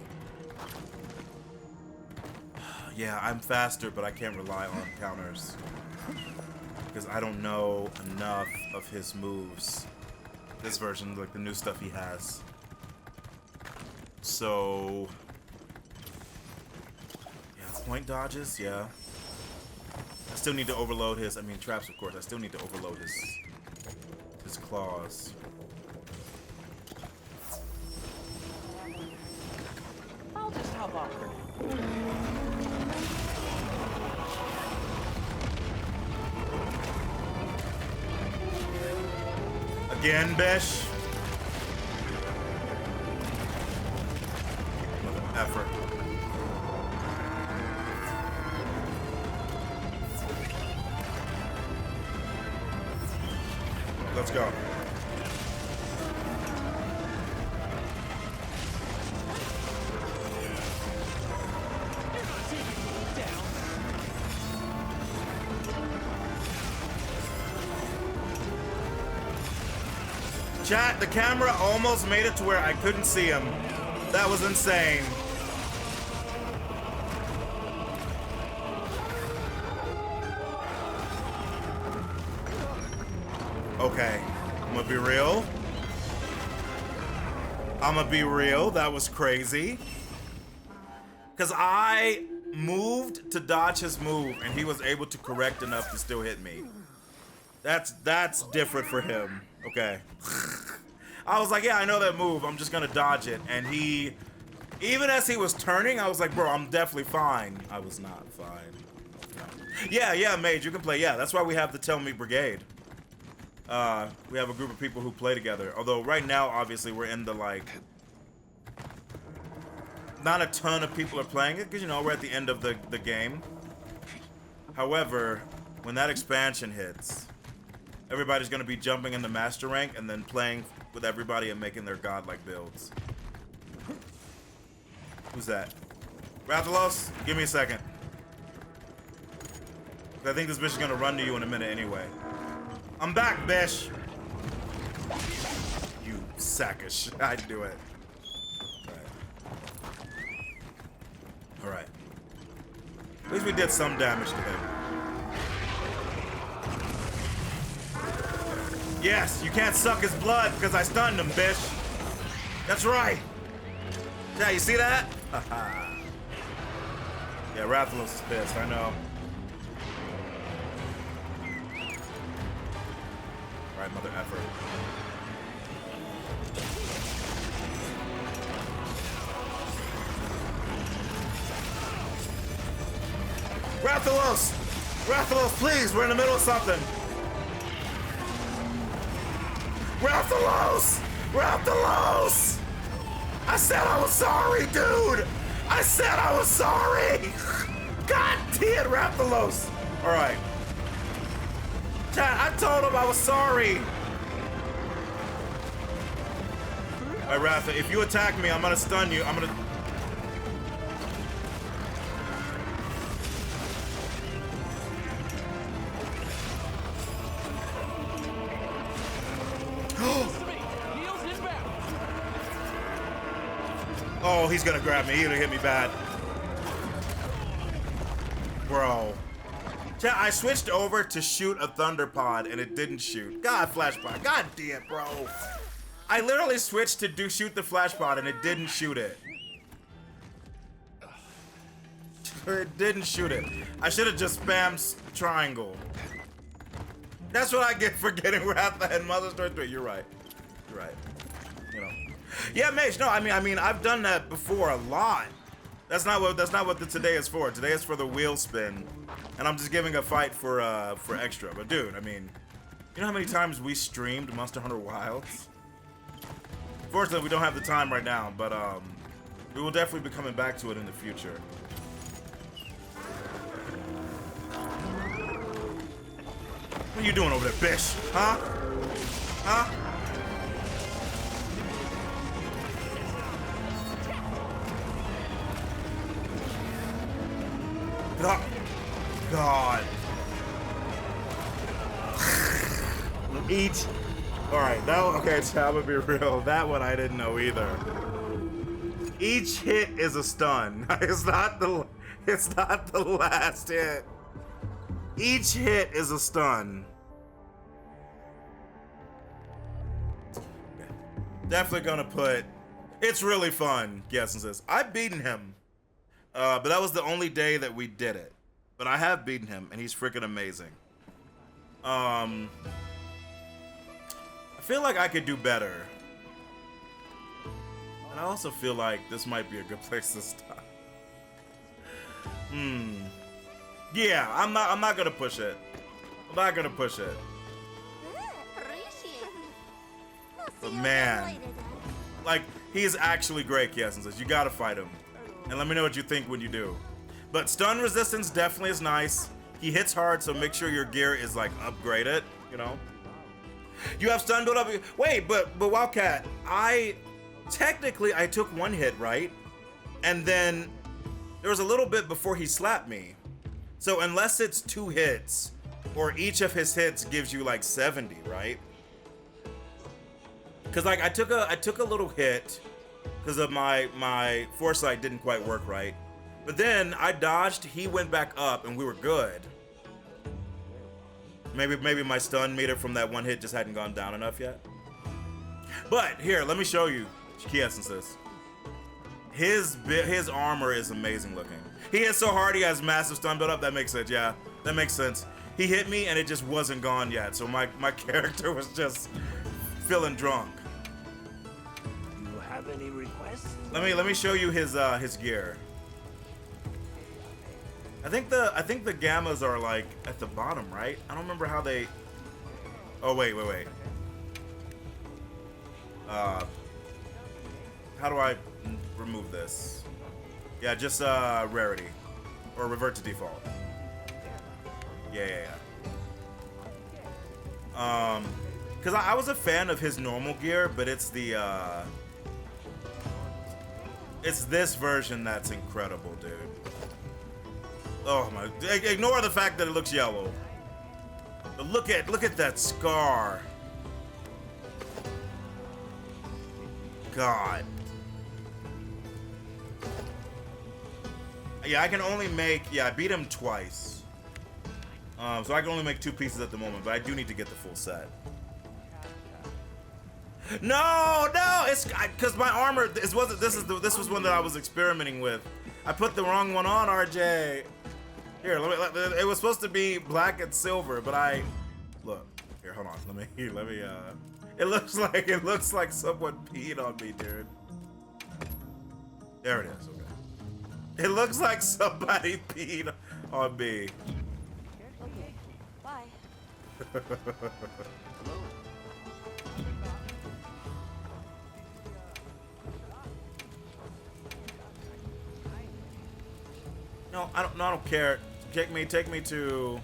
Yeah, I'm faster, but I can't rely on counters because I don't know enough of his moves. This version, like the new stuff he has. So, yeah, point dodges, yeah. I still need to overload his, I mean traps of course, I still need to overload his claws. I'll just hop off for now. Again, Bish. Effort. Let's go. Chat, the camera almost made it to where I couldn't see him. That was insane. Okay, I'm gonna be real. That was crazy. Because I moved to dodge his move and he was able to correct enough to still hit me. That's different for him. Okay. I was like, yeah, I know that move. I'm just gonna dodge it. And he, even as he was turning, I was like, bro, I'm definitely fine. I was not fine. No. Yeah, Mage, you can play. Yeah, that's why we have the Tell Me Brigade. We have a group of people who play together. Although right now, obviously, we're in the like, not a ton of people are playing it because, you know, we're at the end of the game. However, when that expansion hits, everybody's going to be jumping in the master rank and then playing with everybody and making their godlike builds. Who's that? Rathalos? Give me a second. I think this bitch is going to run to you in a minute anyway. I'm back, bitch. You sack of shit. I'd do it. All right. At least we did some damage to him. Yes, you can't suck his blood because I stunned him, bitch. That's right. Yeah, you see that? Yeah, Rathalos is pissed, I know. Alright, mother effer. Rathalos! Rathalos, please, we're in the middle of something. Rathalos! Rathalos! I said I was sorry, dude! I said I was sorry! God damn, Rathalos! Alright. Chat, I told him I was sorry! Alright, Ratha, if you attack me, I'm gonna stun you. I'm gonna... Oh, he's gonna grab me. He's gonna hit me bad. Bro. Chat, I switched over to shoot a thunder pod and it didn't shoot. God, flash pod. God damn, bro. I literally switched to shoot the flash pod and it didn't shoot it. It didn't shoot it. I should have just spammed triangle. That's what I get for getting Ratha and Mother Story 3. You're right. You're right. You know. Yeah, Mage. No, I mean, I've done that before a lot. That's not what the today is for. Today is for the wheel spin, and I'm just giving a fight for extra. But dude, I mean, you know how many times we streamed Monster Hunter Wilds? Fortunately, we don't have the time right now, but we will definitely be coming back to it in the future. What are you doing over there, bitch? Huh? Huh? God. Each. Alright, that one, okay, so I'm gonna be real. That one I didn't know either. Each hit is a stun. It's not the last hit. Each hit is a stun. Definitely gonna put. It's really fun. Yes, and says I've beaten him, but that was the only day that we did it. But I have beaten him, and he's freaking amazing. I feel like I could do better, and I also feel like this might be a good place to stop. Yeah, I'm not gonna push it. I'm not gonna push it. But man, like, he's actually great, yes, and says you gotta fight him. And let me know what you think when you do. But stun resistance definitely is nice. He hits hard, so make sure your gear is like upgraded, you know? You have stun build up. Wait, but Wildcat, I took one hit, right? And then there was a little bit before he slapped me. So unless it's 2 hits, or each of his hits gives you like 70, right? Cause like I took a little hit because of my foresight didn't quite work right. But then I dodged, he went back up, and we were good. Maybe my stun meter from that one hit just hadn't gone down enough yet. But here, let me show you key essences. His armor is amazing looking. He hit so hard he has massive stun build up. That makes sense, yeah. That makes sense. He hit me and it just wasn't gone yet. So my character was just feeling drunk. You have any requests? Let me show you his gear. I think the gammas are like at the bottom, right? I don't remember how they. Oh wait. How do I remove this? Yeah, just rarity or revert to default. Yeah. Cause I was a fan of his normal gear, but it's this version that's incredible, dude. Oh my! Ignore the fact that it looks yellow. But look at that scar. God. Yeah, I can only make. Yeah, I beat him twice. So I can only make 2 pieces at the moment, but I do need to get the full set. No, it's because my armor. This was one that I was experimenting with. I put the wrong one on, RJ. Here, it was supposed to be black and silver, but look. Here, hold on. Let me. It looks like someone peed on me, dude. There it is. Okay. It looks like somebody peed on me. Okay. Bye. No, I don't care. Take me to.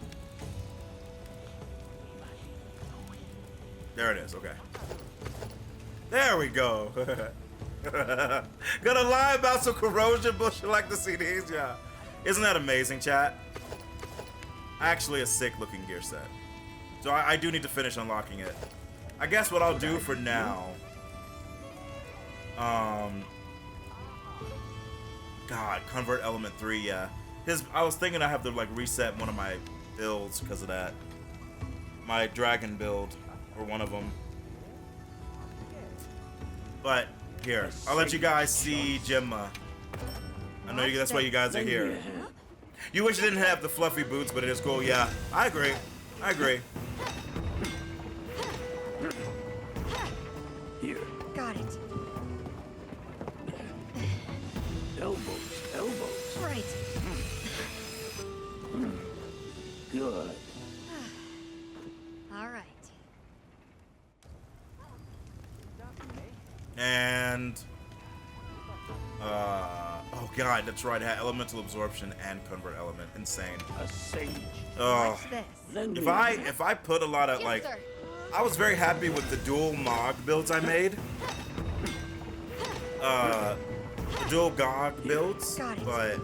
There it is. Okay. There we go. Gonna lie about some corrosion bullshit like the CDs, yeah. Isn't that amazing, chat? Actually, a sick looking gear set. So I do need to finish unlocking it. I guess what I'll do for now. God, convert element 3, yeah. I was thinking I have to like reset one of my builds because of that. My dragon build, or one of them. But here, I'll let you guys see Gemma. I know that's why you guys are here. You wish you didn't have the fluffy boots, but it is cool. Yeah, I agree. Here. Got it. Elbows. Right. Good. All right. And oh god, that's right. I had elemental absorption and convert element. Insane. A sage. Oh, if I put a lot of like, I was very happy with the dual Mog builds I made. The dual Gog builds, but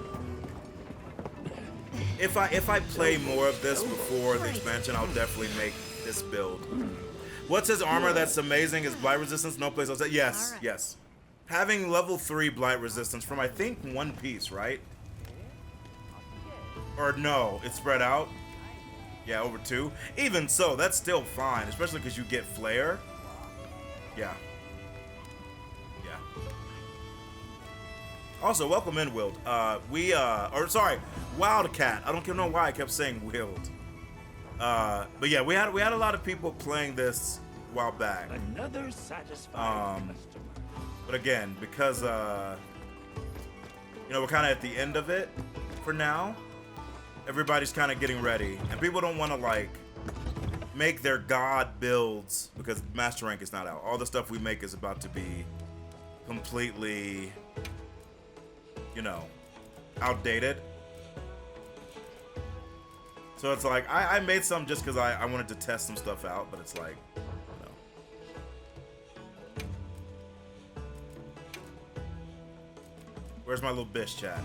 if I play more of this before the expansion, I'll definitely make this build. What's his armor that's amazing is blight resistance, no place else. Yes, yes. Having level 3 blight resistance from I think 1 piece, right? Or no, it's spread out. Yeah, over 2. Even so, that's still fine, especially because you get flare. Yeah. Also, welcome in, Wild. Wildcat. I don't know why I kept saying Wild. But yeah, we had a lot of people playing this a while back. Another satisfied customer. But again, because we're kind of at the end of it for now. Everybody's kind of getting ready, and people don't want to like make their god builds because Master Rank is not out. All the stuff we make is about to be completely, outdated. So it's like I made some just because I wanted to test some stuff out, but it's like, Where's my little bitch, chat?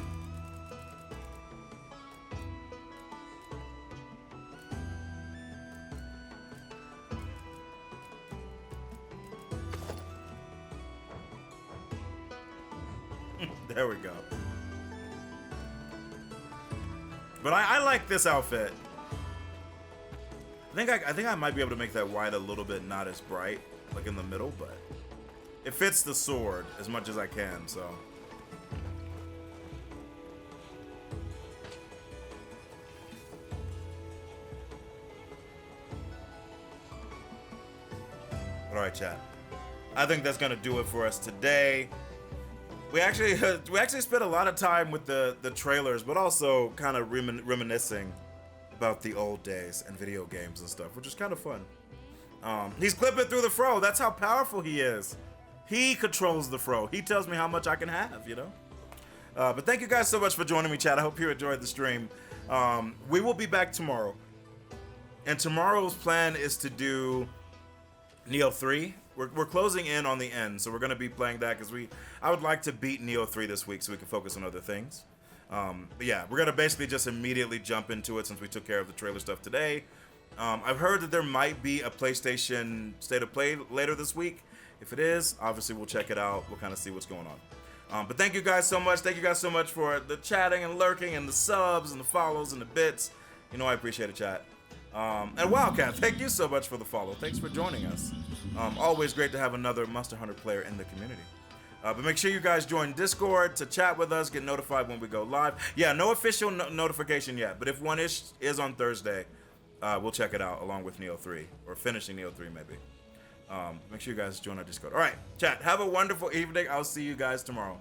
There we go. But I like this outfit. I think I might be able to make that white a little bit not as bright, like in the middle, but it fits the sword as much as I can, so. All right, chat. I think that's gonna do it for us today. We actually spent a lot of time with the trailers, but also kind of reminiscing about the old days and video games and stuff, which is kind of fun. He's clipping through the fro. That's how powerful he is. He controls the fro. He tells me how much I can have, But thank you guys so much for joining me, chat. I hope you enjoyed the stream. We will be back tomorrow. And tomorrow's plan is to do Neo 3. We're closing in on the end, so we're going to be playing that because I would like to beat Neo 3 this week so we can focus on other things. But yeah, we're going to basically just immediately jump into it since we took care of the trailer stuff today. I've heard that there might be a PlayStation State of Play later this week. If it is, obviously we'll check it out. We'll kind of see what's going on. But thank you guys so much. Thank you guys so much for the chatting and lurking and the subs and the follows and the bits. I appreciate it, chat. And Wildcat, thank you so much for the follow. Thanks for joining us. Always great to have another Monster Hunter player in the community. But make sure you guys join Discord to chat with us, get notified when we go live. Yeah, no official notification yet, but if one is on Thursday, we'll check it out along with Neo 3, or finishing Neo 3 maybe. Make sure you guys join our Discord. All right, chat, have a wonderful evening. I'll see you guys tomorrow.